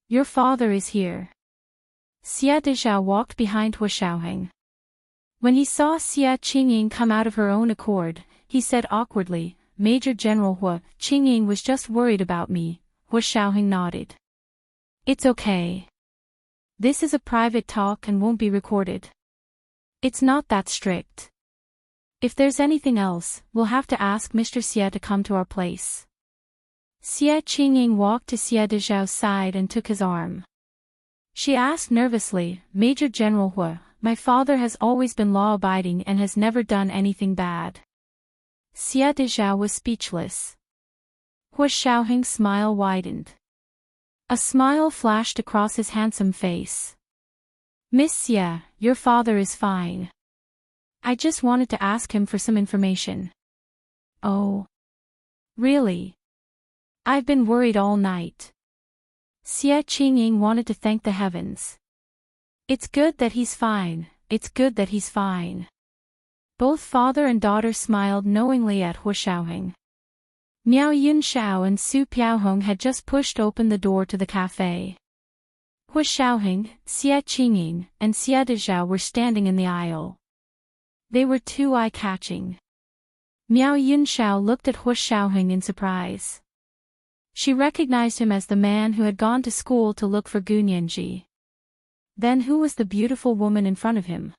Your father is here. Xia Dezhao walked behind Hu Xiaoheng. When he saw Xia Qingying come out of her own accord, he said awkwardly, Major General Hua, Qingying was just worried about me. Hu Xiaoheng nodded. It's okay. This is a private talk and won't be recorded. It's not that strict. If there's anything else, we'll have to ask Mr. Xia to come to our place. Xia Qingying walked to Xia Dezhao's side and took his arm. She asked nervously, Major General Hua, my father has always been law-abiding and has never done anything bad. Xia Dezhao was speechless. Hu Xiaoheng's smile widened. A smile flashed across his handsome face. Miss Xia, your father is fine. I just wanted to ask him for some information. Oh. Really? I've been worried all night. Xia Qingying wanted to thank the heavens. It's good that he's fine, it's good that he's fine. Both father and daughter smiled knowingly at Hu Xiaoheng. Miao Yunxiao and Su Piaohong had just pushed open the door to the cafe. Hu Xiaoheng, Xia Qingying, and Xia Dezhao were standing in the aisle. They were too eye-catching. Miao Yunxiao looked at Hu Xiaoheng in surprise. She recognized him as the man who had gone to school to look for Gu Nianji. Then who was the beautiful woman in front of him?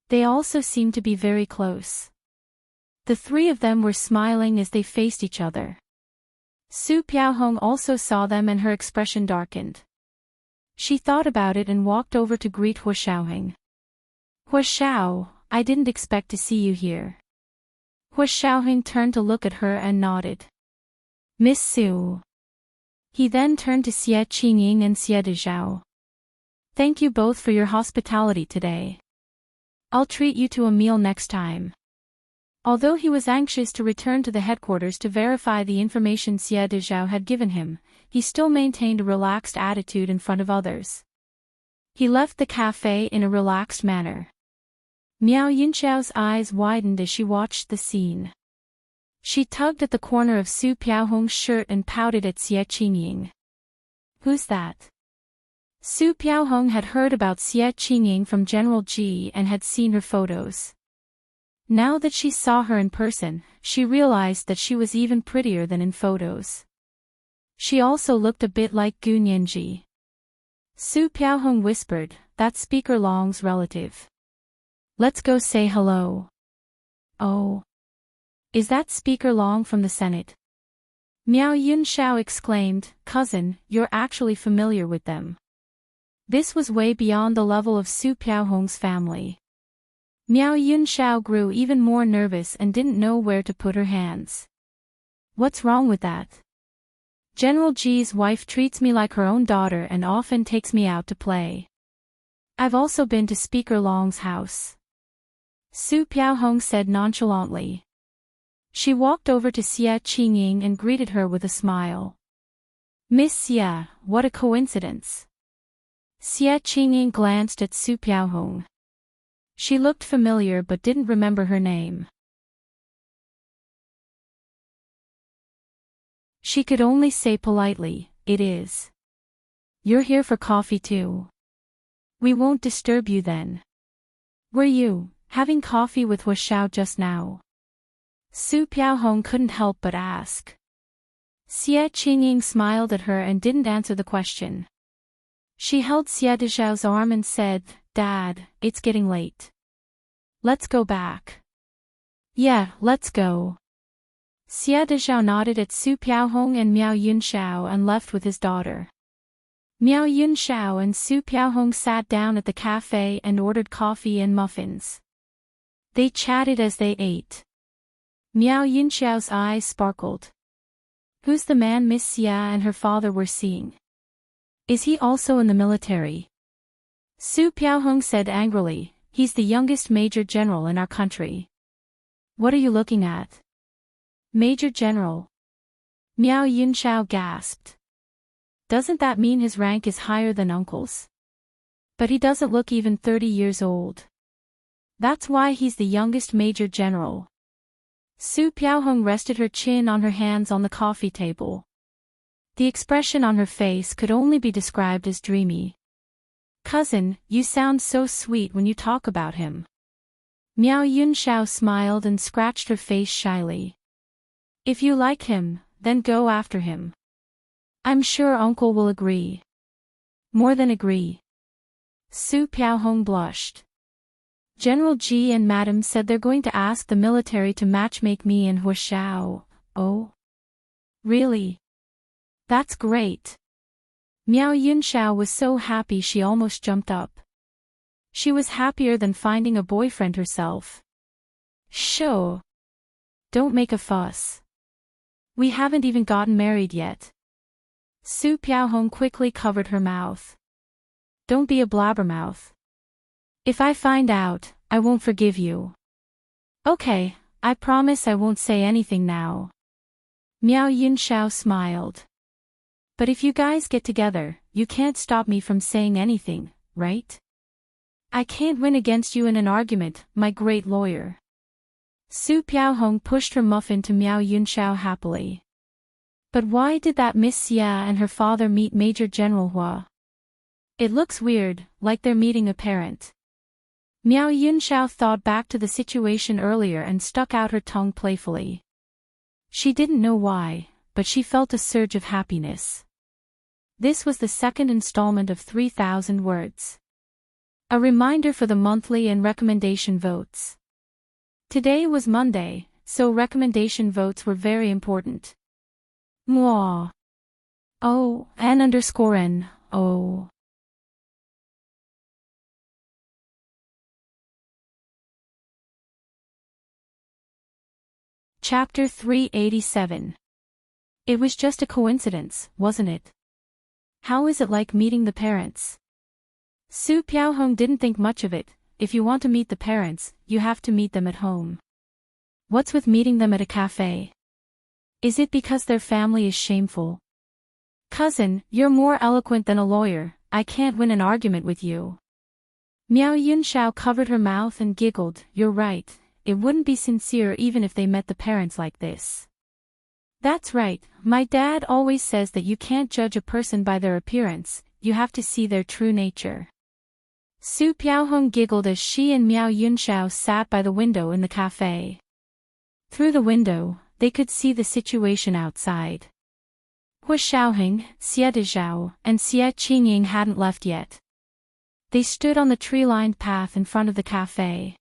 They also seemed to be very close. The three of them were smiling as they faced each other. Su Piaohong also saw them and her expression darkened. She thought about it and walked over to greet Hu Xiaoheng. Hu Xiao, I didn't expect to see you here. Hu Xiaoheng turned to look at her and nodded. Miss Su. He then turned to Xia Qingying and Xia Dezhao. Thank you both for your hospitality today. I'll treat you to a meal next time. Although he was anxious to return to the headquarters to verify the information Xia Dezhao had given him, he still maintained a relaxed attitude in front of others. He left the cafe in a relaxed manner. Miao Yunxiao's eyes widened as she watched the scene. She tugged at the corner of Su Piaohong's shirt and pouted at Xia Qingying. Who's that? Su Piaohong had heard about Xia Qingying from General Ji and had seen her photos. Now that she saw her in person, she realized that she was even prettier than in photos. She also looked a bit like Gu Nianji. Su Piaohong whispered, that's Speaker Long's relative. Let's go say hello. Oh. Is that Speaker Long from the Senate? Miao Yunxiao exclaimed, cousin, you're actually familiar with them. This was way beyond the level of Su Piaohong's family. Miao Yunxiao grew even more nervous and didn't know where to put her hands. What's wrong with that? General G's wife treats me like her own daughter and often takes me out to play. I've also been to Speaker Long's house. Su Piaohong said nonchalantly. She walked over to Xie Qingying and greeted her with a smile. Miss Xie, what a coincidence. Xie Qingying glanced at Su Piaohong. She looked familiar but didn't remember her name. She could only say politely, "It is. You're here for coffee too. We won't disturb you then. Were you having coffee with Hua Xiao just now?" Su Piaohong couldn't help but ask. Xie Qingying smiled at her and didn't answer the question. She held Xie Dezhao's arm and said, "Dad, it's getting late. Let's go back." "Yeah, let's go." Xie Dezhao nodded at Su Piaohong and Miao Yunxiao and left with his daughter. Miao Yunxiao and Su Piaohong sat down at the cafe and ordered coffee and muffins. They chatted as they ate. Miao Yunxiao's eyes sparkled. Who's the man Miss Xie and her father were seeing? Is he also in the military? Su Piaohong said angrily, "He's the youngest major general in our country." "What are you looking at?" "Major general." Miao Yunxiao gasped. "Doesn't that mean his rank is higher than uncle's?" "But he doesn't look even 30 years old. That's why he's the youngest major general." Su Piaohong rested her chin on her hands on the coffee table. The expression on her face could only be described as dreamy. "Cousin, you sound so sweet when you talk about him." Miao Yunxiao smiled and scratched her face shyly. "If you like him, then go after him. I'm sure uncle will agree." "More than agree." Su Piaohong blushed. "General Ji and Madam said they're going to ask the military to matchmake me and Hua Xiao." "Oh? Really? That's great." Miao Yunxiao was so happy she almost jumped up. She was happier than finding a boyfriend herself. "Sure. Don't make a fuss. We haven't even gotten married yet." Su Piaohong quickly covered her mouth. "Don't be a blabbermouth. If I find out, I won't forgive you." "Okay, I promise I won't say anything now." Miao Yunxiao smiled. "But if you guys get together, you can't stop me from saying anything, right? I can't win against you in an argument, my great lawyer." Su Piaohong pushed her muffin to Miao Yunxiao happily. "But why did that Miss Xie and her father meet Major General Hua? It looks weird, like they're meeting a parent." Miao Yunxiao thought back to the situation earlier and stuck out her tongue playfully. She didn't know why, but she felt a surge of happiness. This was the second installment of 3,000 words. A reminder for the monthly and recommendation votes. Today was Monday, so recommendation votes were very important. Mwah. Oh, N_N. Oh. Chapter 387. It was just a coincidence, wasn't it? How is it like meeting the parents? Su Piaohong didn't think much of it. If you want to meet the parents, you have to meet them at home. What's with meeting them at a cafe? Is it because their family is shameful? Cousin, you're more eloquent than a lawyer. I can't win an argument with you. Miao Yunxiao covered her mouth and giggled. You're right, it wouldn't be sincere even if they met the parents like this. That's right, my dad always says that you can't judge a person by their appearance, you have to see their true nature. Su Piaohong giggled as she and Miao Yunxiao sat by the window in the cafe. Through the window, they could see the situation outside. Hua Xiaoheng, Xie Dezhao, and Xie Qingying hadn't left yet. They stood on the tree-lined path in front of the cafe.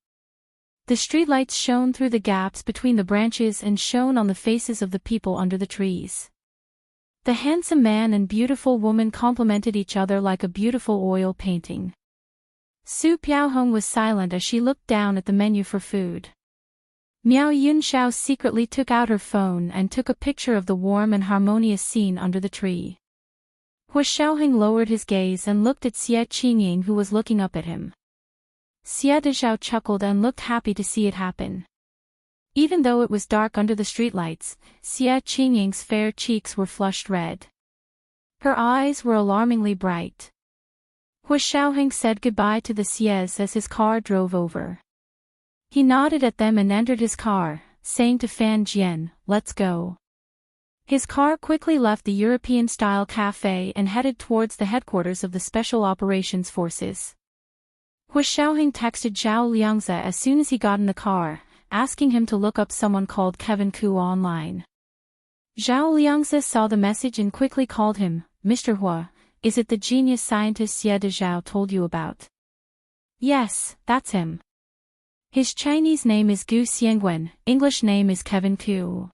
The streetlights shone through the gaps between the branches and shone on the faces of the people under the trees. The handsome man and beautiful woman complemented each other like a beautiful oil painting. Su Piaohong was silent as she looked down at the menu for food. Miao Yunxiao secretly took out her phone and took a picture of the warm and harmonious scene under the tree. Hua Xiaoheng lowered his gaze and looked at Xie Qingying, who was looking up at him. Xie Dezhao chuckled and looked happy to see it happen. Even though it was dark under the streetlights, Xie Qingying's fair cheeks were flushed red. Her eyes were alarmingly bright. Hua Xiaoheng said goodbye to the Xies as his car drove over. He nodded at them and entered his car, saying to Fan Jian, "Let's go." His car quickly left the European-style cafe and headed towards the headquarters of the Special Operations Forces. Hua Xiaoheng texted Zhao Liangze as soon as he got in the car, asking him to look up someone called Kevin Ku online. Zhao Liangze saw the message and quickly called him, "Mr. Hua, is it the genius scientist Xie Dezhao told you about?" "Yes, that's him. His Chinese name is Gu Xiangwen, English name is Kevin Ku."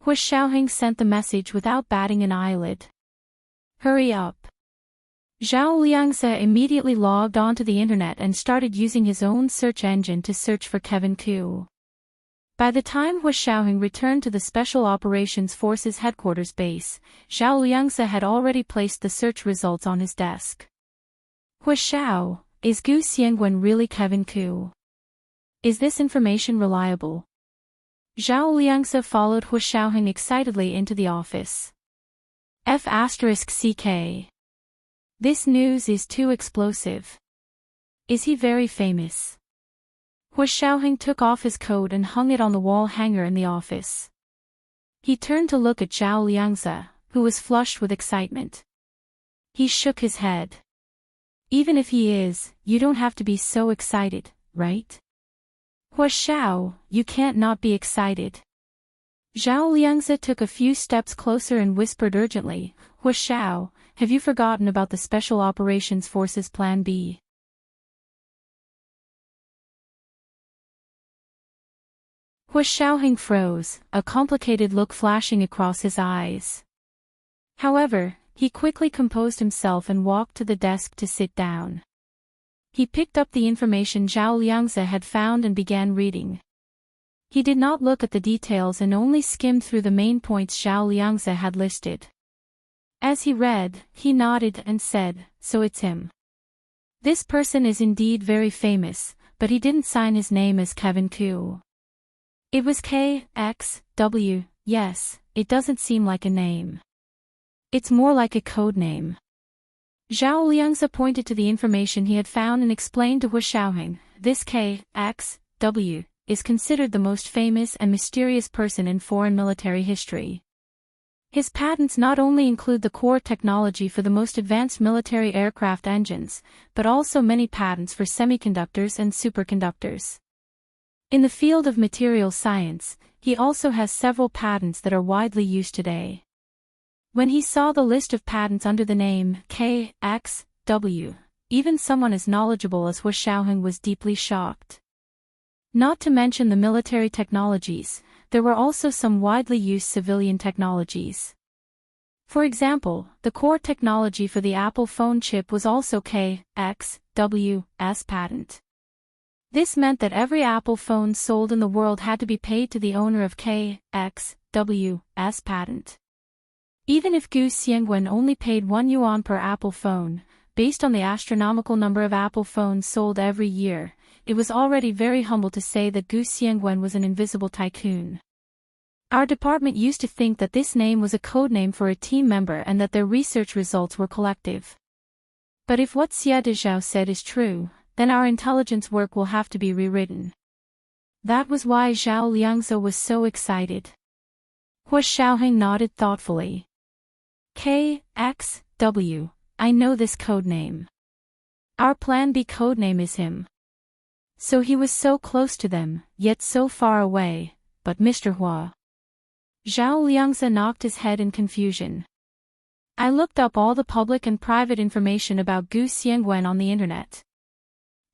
Hua Xiaoheng sent the message without batting an eyelid. "Hurry up." Zhao Liangze immediately logged onto the internet and started using his own search engine to search for Kevin Ku. By the time Hua Xiaoheng returned to the Special Operations Forces headquarters base, Zhao Liangze had already placed the search results on his desk. "Hua Xiao, is Gu Xiangwen really Kevin Ku? Is this information reliable?" Zhao Liangze followed Hua Xiaoheng excitedly into the office. F***CK. This news is too explosive. Is he very famous? Hua Xiaoheng took off his coat and hung it on the wall hanger in the office. He turned to look at Zhao Liangze, who was flushed with excitement. He shook his head. "Even if he is, you don't have to be so excited, right? Hua Xiao, you can't not be excited." Zhao Liangze took a few steps closer and whispered urgently, "Hua Xiao, have you forgotten about the Special Operations Forces Plan B?" Hua Xiaoheng froze, a complicated look flashing across his eyes. However, he quickly composed himself and walked to the desk to sit down. He picked up the information Zhao Liangze had found and began reading. He did not look at the details and only skimmed through the main points Zhao Liangze had listed. As he read, he nodded and said, "So it's him. This person is indeed very famous, but he didn't sign his name as Kevin Ku. It was KXW, yes, it doesn't seem like a name. It's more like a code name." Zhao Liangze pointed to the information he had found and explained to Hua Xiaoheng, "This KXW is considered the most famous and mysterious person in foreign military history. His patents not only include the core technology for the most advanced military aircraft engines, but also many patents for semiconductors and superconductors. In the field of material science, he also has several patents that are widely used today." When he saw the list of patents under the name KXW, even someone as knowledgeable as Hua Xiaoheng was deeply shocked. Not to mention the military technologies, there were also some widely used civilian technologies. For example, the core technology for the Apple phone chip was also KXW's patent. This meant that every Apple phone sold in the world had to be paid to the owner of KXW's patent. Even if Gu Xiangwen only paid 1 yuan per Apple phone, based on the astronomical number of Apple phones sold every year, it was already very humble to say that Gu Xiangwen was an invisible tycoon. Our department used to think that this name was a code name for a team member and that their research results were collective. But if what Xie Dezhao said is true, then our intelligence work will have to be rewritten. That was why Zhao Liangze was so excited. Hua Xiaoheng nodded thoughtfully. KXW, I know this code name. Our Plan B code name is him. So he was so close to them, yet so far away, but Mr. Hua. Zhao Liangze knocked his head in confusion. I looked up all the public and private information about Gu Xiangwen on the internet.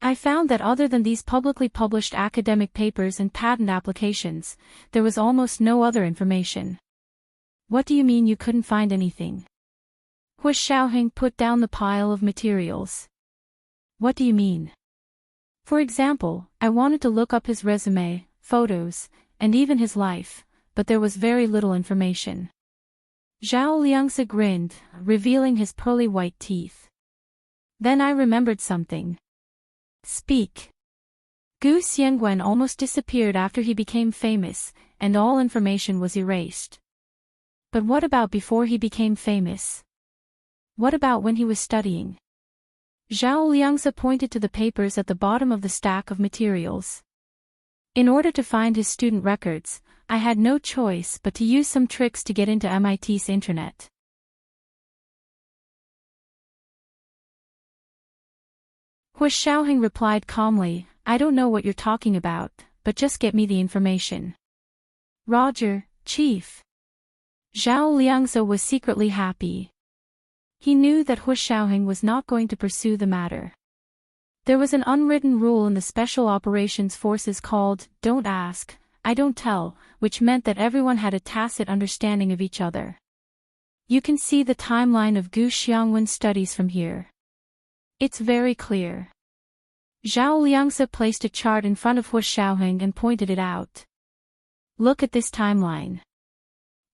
I found that other than these publicly published academic papers and patent applications, there was almost no other information. What do you mean you couldn't find anything? Hua Xiaoheng put down the pile of materials. What do you mean? For example, I wanted to look up his resume, photos, and even his life, but there was very little information. Zhao Liangzi grinned, revealing his pearly white teeth. Then I remembered something. Speak. Gu Xiangwen almost disappeared after he became famous, and all information was erased. But what about before he became famous? What about when he was studying? Zhao Liangzi pointed to the papers at the bottom of the stack of materials. In order to find his student records, I had no choice but to use some tricks to get into MIT's internet. Hu Xiaoheng replied calmly, I don't know what you're talking about, but just get me the information. Roger, Chief. Zhao Liangzi was secretly happy. He knew that Hu Xiaoheng was not going to pursue the matter. There was an unwritten rule in the Special Operations Forces called, Don't Ask, I Don't Tell, which meant that everyone had a tacit understanding of each other. You can see the timeline of Gu Xiangwen's studies from here. It's very clear. Zhao Liangzi placed a chart in front of Hu Xiaoheng and pointed it out. Look at this timeline.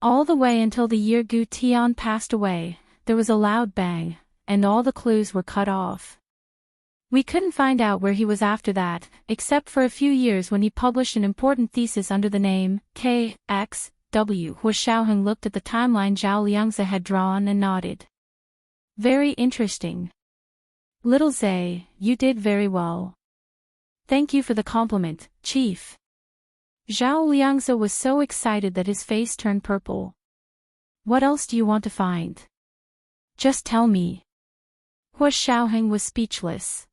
All the way until the year Gu Tian passed away, there was a loud bang, and all the clues were cut off. We couldn't find out where he was after that, except for a few years when he published an important thesis under the name K.X.W. Hu Xiaoheng looked at the timeline Zhao Liangzi had drawn and nodded. Very interesting. Little Zhe, you did very well. Thank you for the compliment, Chief. Zhao Liangzi was so excited that his face turned purple. What else do you want to find? Just tell me. Hu Xiaoheng was speechless.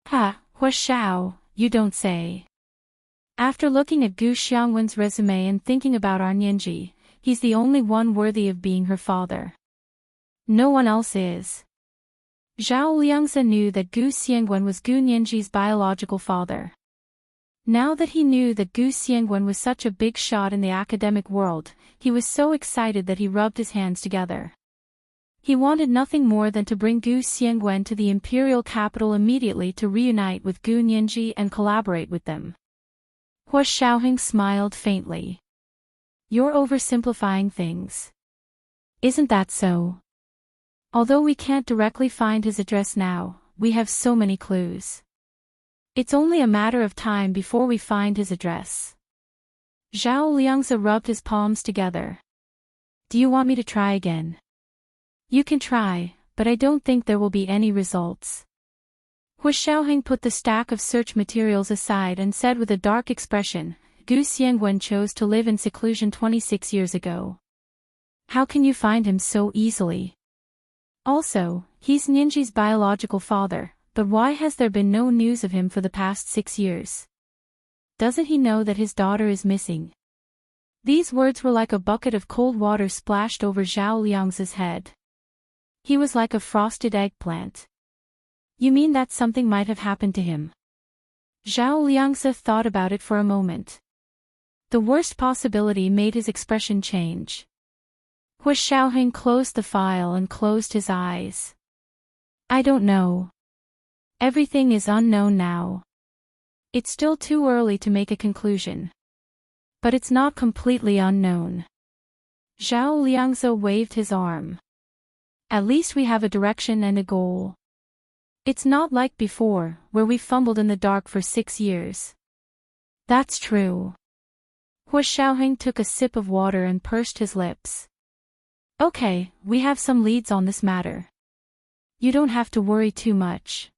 Ha, Hu Xiao, you don't say. After looking at Gu Xiangwen's resume and thinking about our Nianji, he's the only one worthy of being her father. No one else is. Zhao Liangzi knew that Gu Xiangwen was Gu Nianji's biological father. Now that he knew that Gu Xiangwen was such a big shot in the academic world, he was so excited that he rubbed his hands together. He wanted nothing more than to bring Gu Xiangwen to the imperial capital immediately to reunite with Gu Nianji and collaborate with them. Hu Xiaoheng smiled faintly. You're oversimplifying things. Isn't that so? Although we can't directly find his address now, we have so many clues. It's only a matter of time before we find his address. Zhao Liangzi rubbed his palms together. Do you want me to try again? You can try, but I don't think there will be any results. Hu Xiaoheng put the stack of search materials aside and said with a dark expression, Gu Xiangwen chose to live in seclusion 26 years ago. How can you find him so easily? Also, he's Nianji's biological father, but why has there been no news of him for the past 6 years? Doesn't he know that his daughter is missing? These words were like a bucket of cold water splashed over Zhao Liangzi's head. He was like a frosted eggplant. You mean that something might have happened to him? Zhao Liangzi thought about it for a moment. The worst possibility made his expression change. Hu Xiaoheng closed the file and closed his eyes. I don't know. Everything is unknown now. It's still too early to make a conclusion. But it's not completely unknown. Zhao Liangzi waved his arm. At least we have a direction and a goal. It's not like before, where we fumbled in the dark for 6 years. That's true. Hu Xiaoheng took a sip of water and pursed his lips. Okay, we have some leads on this matter. You don't have to worry too much.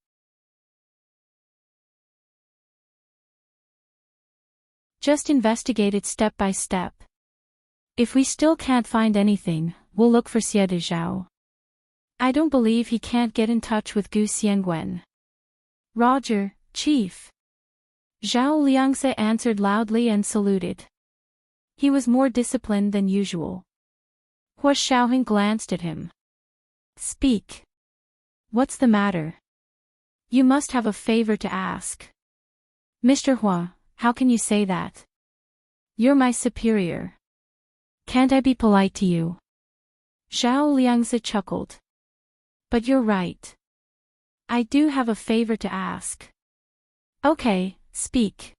Just investigate it step by step. If we still can't find anything, we'll look for Xie Zhao. I don't believe he can't get in touch with Gu Xiangwen. Roger, Chief. Zhao Liangzi answered loudly and saluted. He was more disciplined than usual. Hu Xiaoheng glanced at him. Speak. What's the matter? You must have a favor to ask. Mr. Hua, how can you say that? You're my superior. Can't I be polite to you? Zhao Liangzi chuckled. But you're right. I do have a favor to ask. Okay, speak.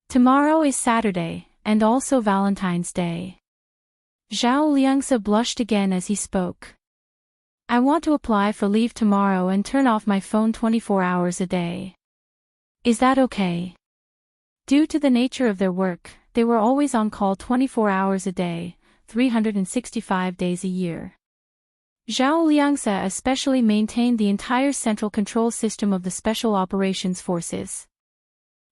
Tomorrow is Saturday, and also Valentine's Day. Zhao Liangzi blushed again as he spoke. I want to apply for leave tomorrow and turn off my phone 24 hours a day. Is that okay? Due to the nature of their work, they were always on call 24 hours a day, 365 days a year. Zhao Liangzi especially maintained the entire central control system of the Special Operations Forces.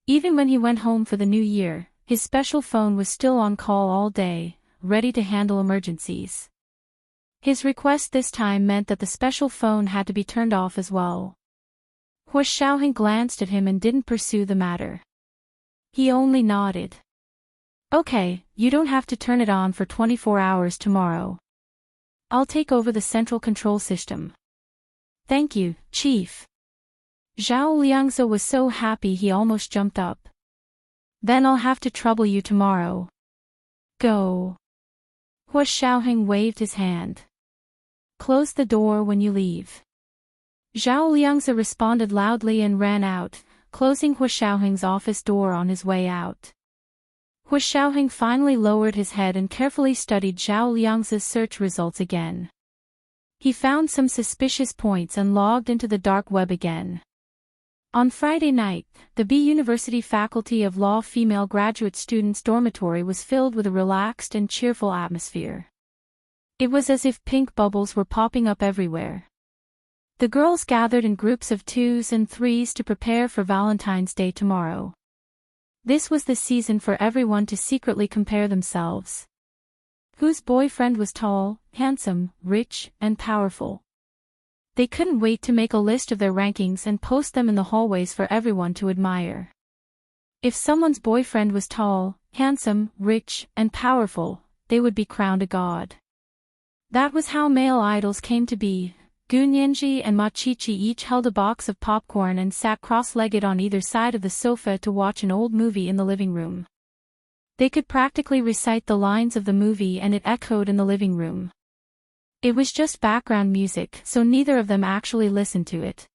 Even when he went home for the new year, his special phone was still on call all day, ready to handle emergencies. His request this time meant that the special phone had to be turned off as well. Hu Xiaoheng glanced at him and didn't pursue the matter. He only nodded. Okay, you don't have to turn it on for 24 hours tomorrow. I'll take over the central control system. Thank you, Chief. Zhao Liangzi was so happy he almost jumped up. Then I'll have to trouble you tomorrow. Go. Hu Xiaoheng waved his hand. Close the door when you leave. Zhao Liangzi responded loudly and ran out, closing Hu Xiaoheng's office door on his way out. Hu Xiaoheng finally lowered his head and carefully studied Zhao Liangzi's search results again. He found some suspicious points and logged into the dark web again. On Friday night, the B University Faculty of Law female graduate students' dormitory was filled with a relaxed and cheerful atmosphere. It was as if pink bubbles were popping up everywhere. The girls gathered in groups of 2s and 3s to prepare for Valentine's Day tomorrow. This was the season for everyone to secretly compare themselves. Whose boyfriend was tall, handsome, rich, and powerful? They couldn't wait to make a list of their rankings and post them in the hallways for everyone to admire. If someone's boyfriend was tall, handsome, rich, and powerful, they would be crowned a god. That was how male idols came to be. Gu Nianji and Ma Qiqi each held a box of popcorn and sat cross-legged on either side of the sofa to watch an old movie in the living room. They could practically recite the lines of the movie and it echoed in the living room. It was just background music, so neither of them actually listened to it.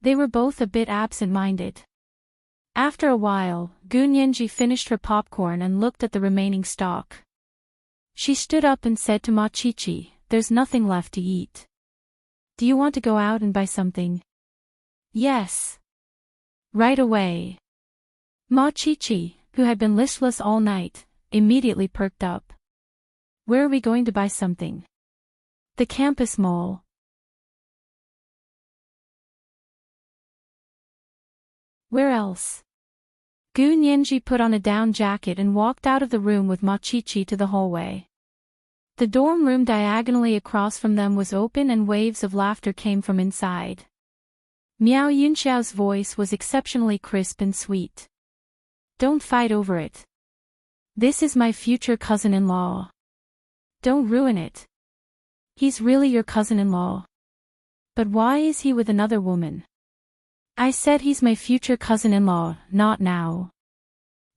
They were both a bit absent-minded. After a while, Gu Nianji finished her popcorn and looked at the remaining stock. She stood up and said to Ma Qiqi, "There's nothing left to eat. Do you want to go out and buy something?" "Yes. Right away." Ma Qiqi, who had been listless all night, immediately perked up. "Where are we going to buy something?" "The campus mall." "Where else?" Gu Nianji put on a down jacket and walked out of the room with Ma Qiqi to the hallway. The dorm room diagonally across from them was open and waves of laughter came from inside. Miao Yunxiao's voice was exceptionally crisp and sweet. "Don't fight over it. This is my future cousin-in-law. Don't ruin it. He's really your cousin-in-law. But why is he with another woman?" "I said he's my future cousin-in-law, not now.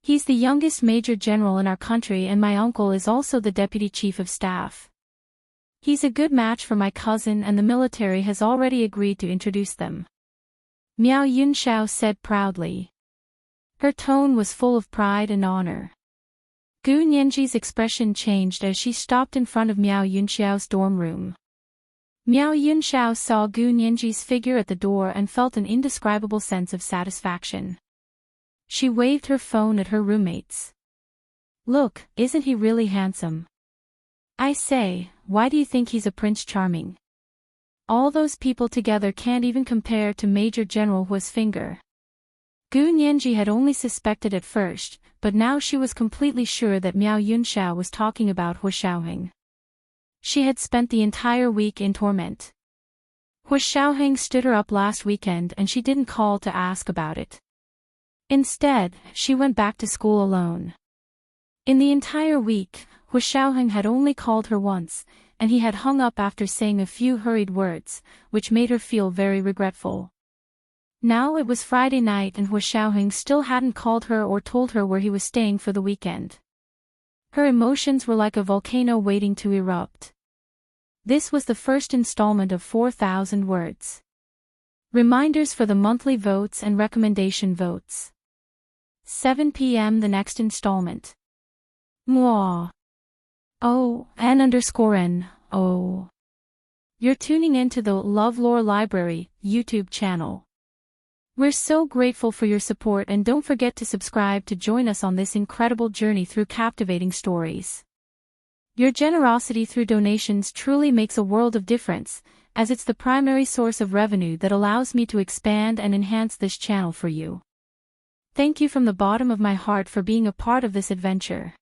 He's the youngest major general in our country and my uncle is also the deputy chief of staff. He's a good match for my cousin and the military has already agreed to introduce them," Miao Yunxiao said proudly. Her tone was full of pride and honor. Gu Nianji's expression changed as she stopped in front of Miao Yunxiao's dorm room. Miao Yunxiao saw Gu Nianji's figure at the door and felt an indescribable sense of satisfaction. She waved her phone at her roommates. "Look, isn't he really handsome? I say, why do you think he's a Prince Charming? All those people together can't even compare to Major General Hua's finger." Gu Nianji had only suspected at first, but now she was completely sure that Miao Yunxiao was talking about Hu Xiaoheng. She had spent the entire week in torment. Hu Xiaoheng stood her up last weekend and she didn't call to ask about it. Instead, she went back to school alone. In the entire week, Hu Xiaoheng had only called her once, and he had hung up after saying a few hurried words, which made her feel very regretful. Now it was Friday night and Hu Xiaoheng still hadn't called her or told her where he was staying for the weekend. Her emotions were like a volcano waiting to erupt. This was the first installment of 4,000 words. Reminders for the monthly votes and recommendation votes. 7 p.m. the next installment. Mwah. Oh, N_N. Oh. You're tuning into the LoveLore Library YouTube channel. We're so grateful for your support, and don't forget to subscribe to join us on this incredible journey through captivating stories. Your generosity through donations truly makes a world of difference, as it's the primary source of revenue that allows me to expand and enhance this channel for you. Thank you from the bottom of my heart for being a part of this adventure.